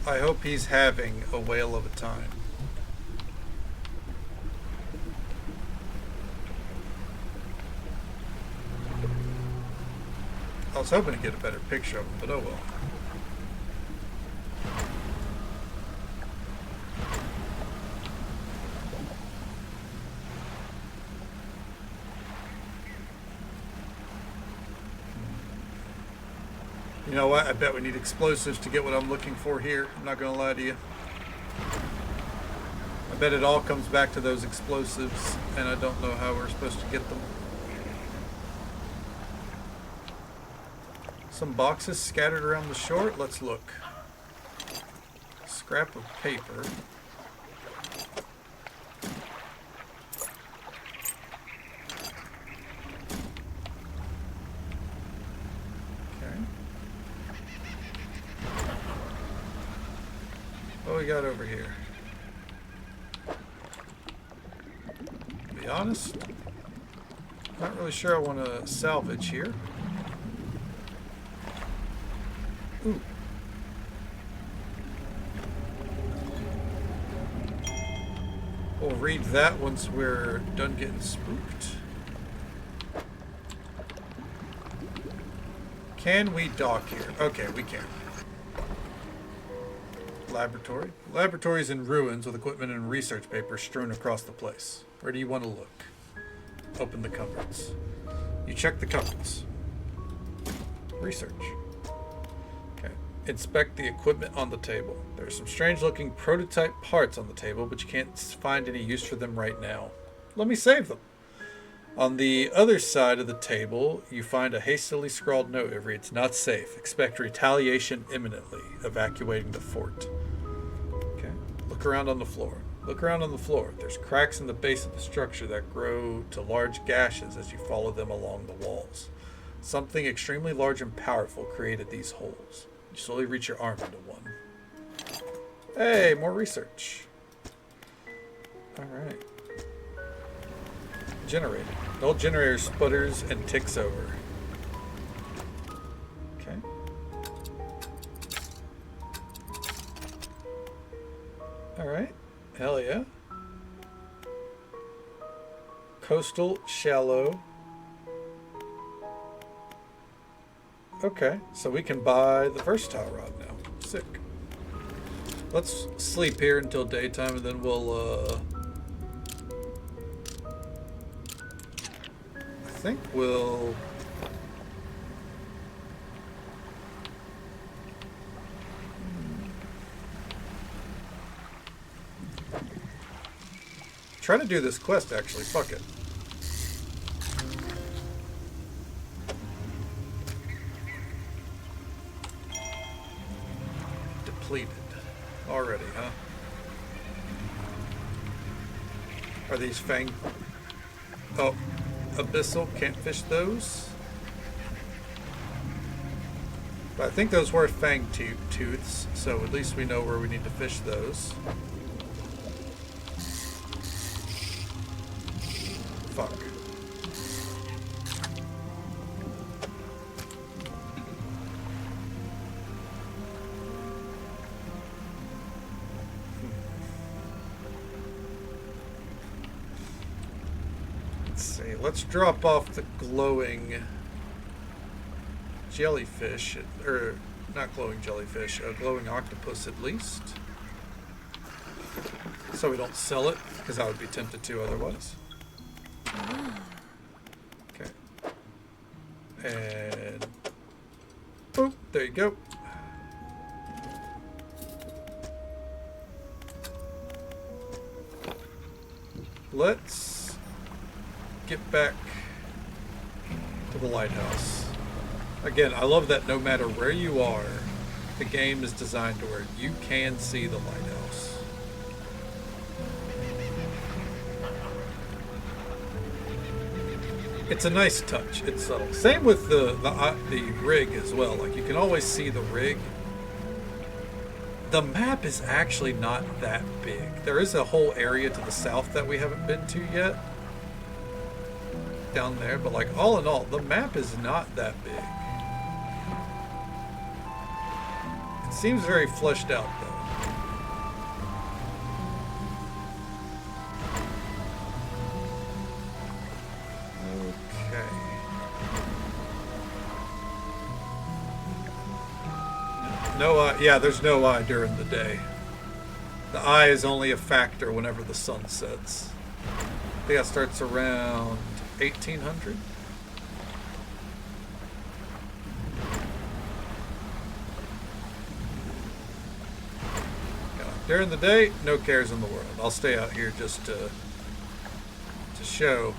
I hope he's having a whale of a time. I was hoping to get a better picture of him, but oh well. You know what? I bet we need explosives to get what I'm looking for here. I'm not going to lie to you. I bet it all comes back to those explosives, and I don't know how we're supposed to get them. Some boxes scattered around the shore. Let's look. Scrap of paper. What we got over here? To be honest, not really sure I want to salvage here. Ooh. We'll read that once we're done getting spooked. Can we dock here? Okay, we can. Laboratory. Laboratory is in ruins with equipment and research papers strewn across the place. Where do you want to look? Open the cupboards. You check the cupboards. Research. Okay. Inspect the equipment on the table. There are some strange looking prototype parts on the table, but you can't find any use for them right now. Let me save them. On the other side of the table, you find a hastily scrawled note. It reads, "Not safe. Expect retaliation imminently. Evacuating the fort." Okay. Look around on the floor. Look around on the floor. There's cracks in the base of the structure that grow to large gashes as you follow them along the walls. Something extremely large and powerful created these holes. You slowly reach your arm into one. Hey, more research. All right. Generator. The old generator sputters and ticks over. Okay. Alright. Hell yeah. Coastal, shallow. Okay, so we can buy the versatile rod now. Sick. Let's sleep here until daytime and then we'll, I think we'll try to do this quest actually. Fuck it. Depleted already, huh? Are these fang? Oh. Abyssal, can't fish those. But I think those were fang tooths, so at least we know where we need to fish those. Fuck. Let's see. Let's drop off the glowing jellyfish, or not glowing jellyfish, a glowing octopus at least. So we don't sell it, because I would be tempted to otherwise. Okay. And boop, there you go. Let's get back to the lighthouse. Again, I love that no matter where you are, the game is designed to where you can see the lighthouse. It's a nice touch. It's subtle. Same with the rig as well. Like, you can always see the rig. The map is actually not that big. There is a whole area to the south that we haven't been to yet. Down there, but like all in all, the map is not that big. It seems very fleshed out though. No eye. Yeah, there's no eye during the day. The eye is only a factor whenever the sun sets. I think that starts around 1800. Yeah, during the day, no cares in the world. I'll stay out here just to show.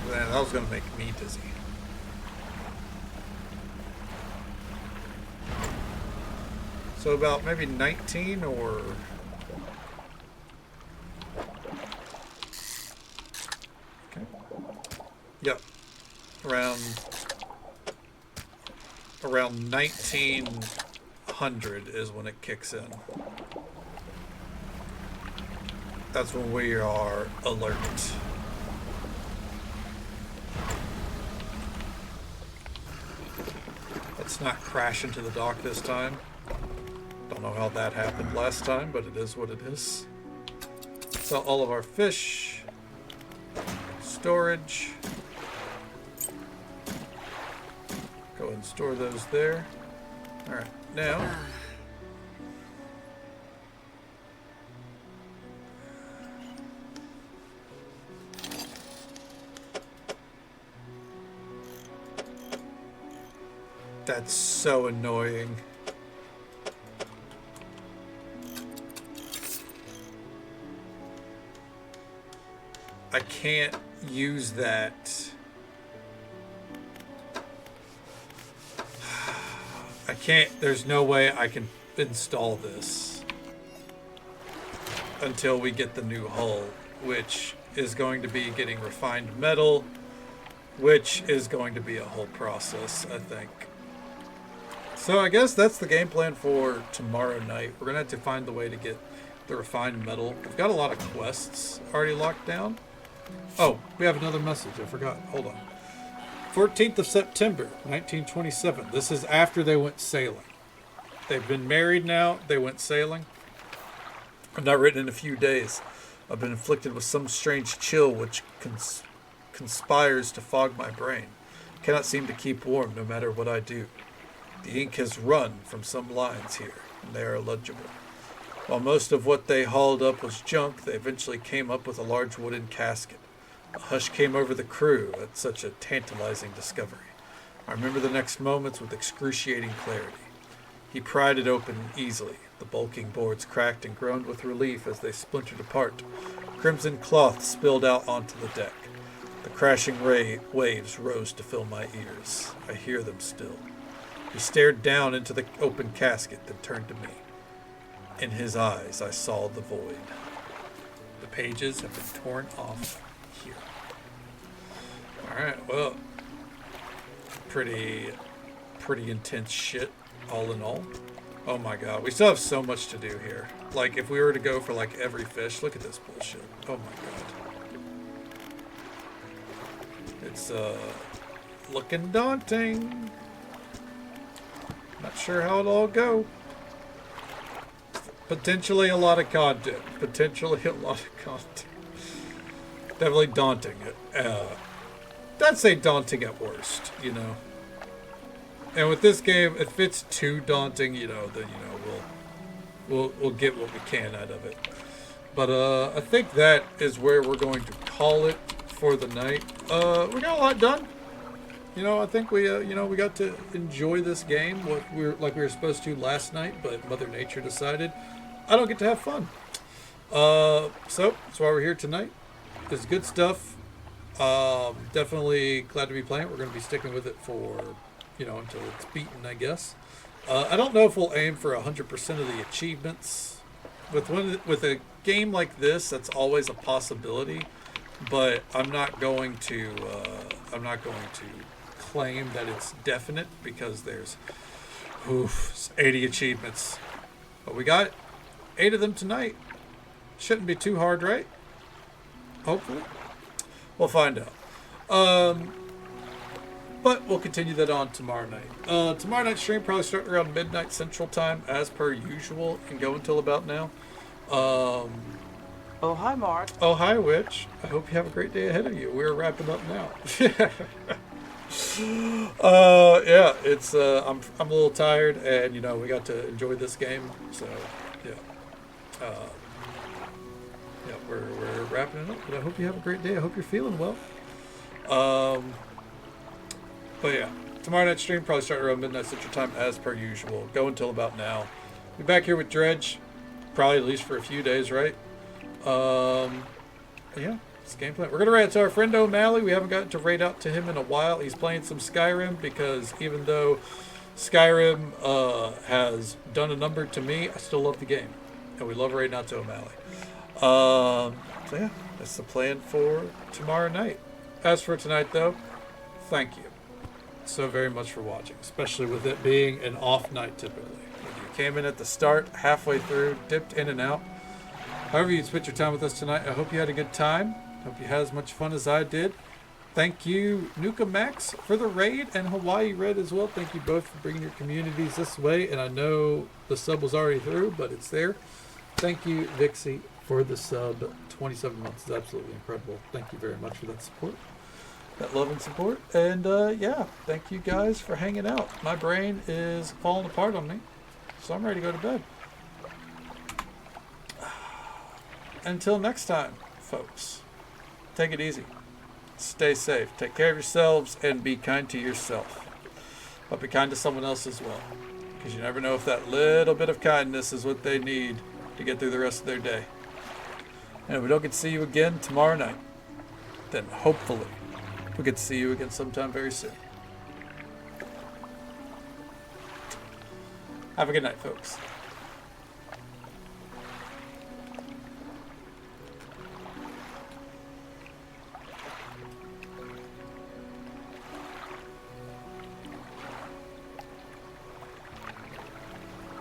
Man, that was going to make me dizzy. So about maybe 19 or... Okay. Yep. Around 1900 is when it kicks in. That's when we are alert. Let's not crash into the dock this time. Don't know how that happened last time, but it is what it is. Sell all of our fish. Storage. Go ahead and store those there. Alright, now... That's so annoying. I can't use that. I can't, there's no way I can install this until we get the new hull, which is going to be getting refined metal, which is going to be a whole process, I think. So I guess that's the game plan for tomorrow night. We're going to have to find the way to get the refined metal. We've got a lot of quests already locked down. Oh, we have another message. I forgot. Hold on. 14th of September, 1927. This is after they went sailing. They've been married now. They went sailing. I've not written in a few days. I've been afflicted with some strange chill which conspires to fog my brain. Cannot seem to keep warm no matter what I do. The ink has run from some lines here, and they are illegible. While most of what they hauled up was junk, they eventually came up with a large wooden casket. A hush came over the crew at such a tantalizing discovery. I remember the next moments with excruciating clarity. He pried it open easily. The bulking boards cracked and groaned with relief as they splintered apart. Crimson cloth spilled out onto the deck. The crashing waves rose to fill my ears. I hear them still. He stared down into the open casket, then turned to me. In his eyes, I saw the void. The pages have been torn off here. Alright, well, pretty intense shit, all in all. Oh my god, we still have so much to do here. Like, if we were to go for, like, every fish, look at this bullshit. Oh my god. It's, looking daunting. Not sure how it'll all go. Potentially a lot of content. Potentially a lot of content. Definitely daunting. I'd say daunting at worst, you know. And with this game, if it's too daunting, you know, then, you know, we'll get what we can out of it. But I think that is where we're going to call it for the night. We got a lot done. You know, I think we you know, we got to enjoy this game like we were supposed to last night, but Mother Nature decided I don't get to have fun. So that's why we're here tonight. It's good stuff. Definitely glad to be playing it. We're going to be sticking with it for, you know, until it's beaten, I guess. I don't know if we'll aim for 100% of the achievements. With a game like this, that's always a possibility. But I'm not going to claim that it's definite because there's 80 achievements. But we got 8 of them tonight. Shouldn't be too hard, right? Hopefully. We'll find out. But we'll continue that on tomorrow night. Tomorrow night stream probably starting around midnight Central Time, as per usual, and go until about now. Oh, hi, Mark. Oh, hi, Witch. I hope you have a great day ahead of you. We're wrapping up now. Yeah, it's I'm a little tired, and you know we got to enjoy this game, so yeah. Yeah, we're wrapping it up. But I hope you have a great day. I hope you're feeling well. But yeah, tomorrow night stream probably starting around midnight Central Time, as per usual. Go until about now. Be back here with Dredge, probably at least for a few days, right? Yeah, it's game plan. We're gonna raid out to our friend O'Malley. We haven't gotten to raid out to him in a while. He's playing some Skyrim because even though Skyrim has done a number to me, I still love the game, and we love raiding out to O'Malley. So yeah, that's the plan for tomorrow night. As for tonight, though, thank you so very much for watching, especially with it being an off night typically. If you came in at the start, halfway through, dipped in and out. However you spent your time with us tonight, I hope you had a good time. Hope you had as much fun as I did. Thank you, Nuka Max, for the raid, and Hawaii Red as well. Thank you both for bringing your communities this way. And I know the sub was already through, but it's there. Thank you, Vixie, for the sub. 27 months is absolutely incredible. Thank you very much for that support, that love and support. And yeah, thank you guys for hanging out. My brain is falling apart on me, so I'm ready to go to bed. Until next time, folks, take it easy. Stay safe. Take care of yourselves and be kind to yourself. But be kind to someone else as well. Because you never know if that little bit of kindness is what they need to get through the rest of their day. And if we don't get to see you again tomorrow night, then hopefully we get to see you again sometime very soon. Have a good night, folks.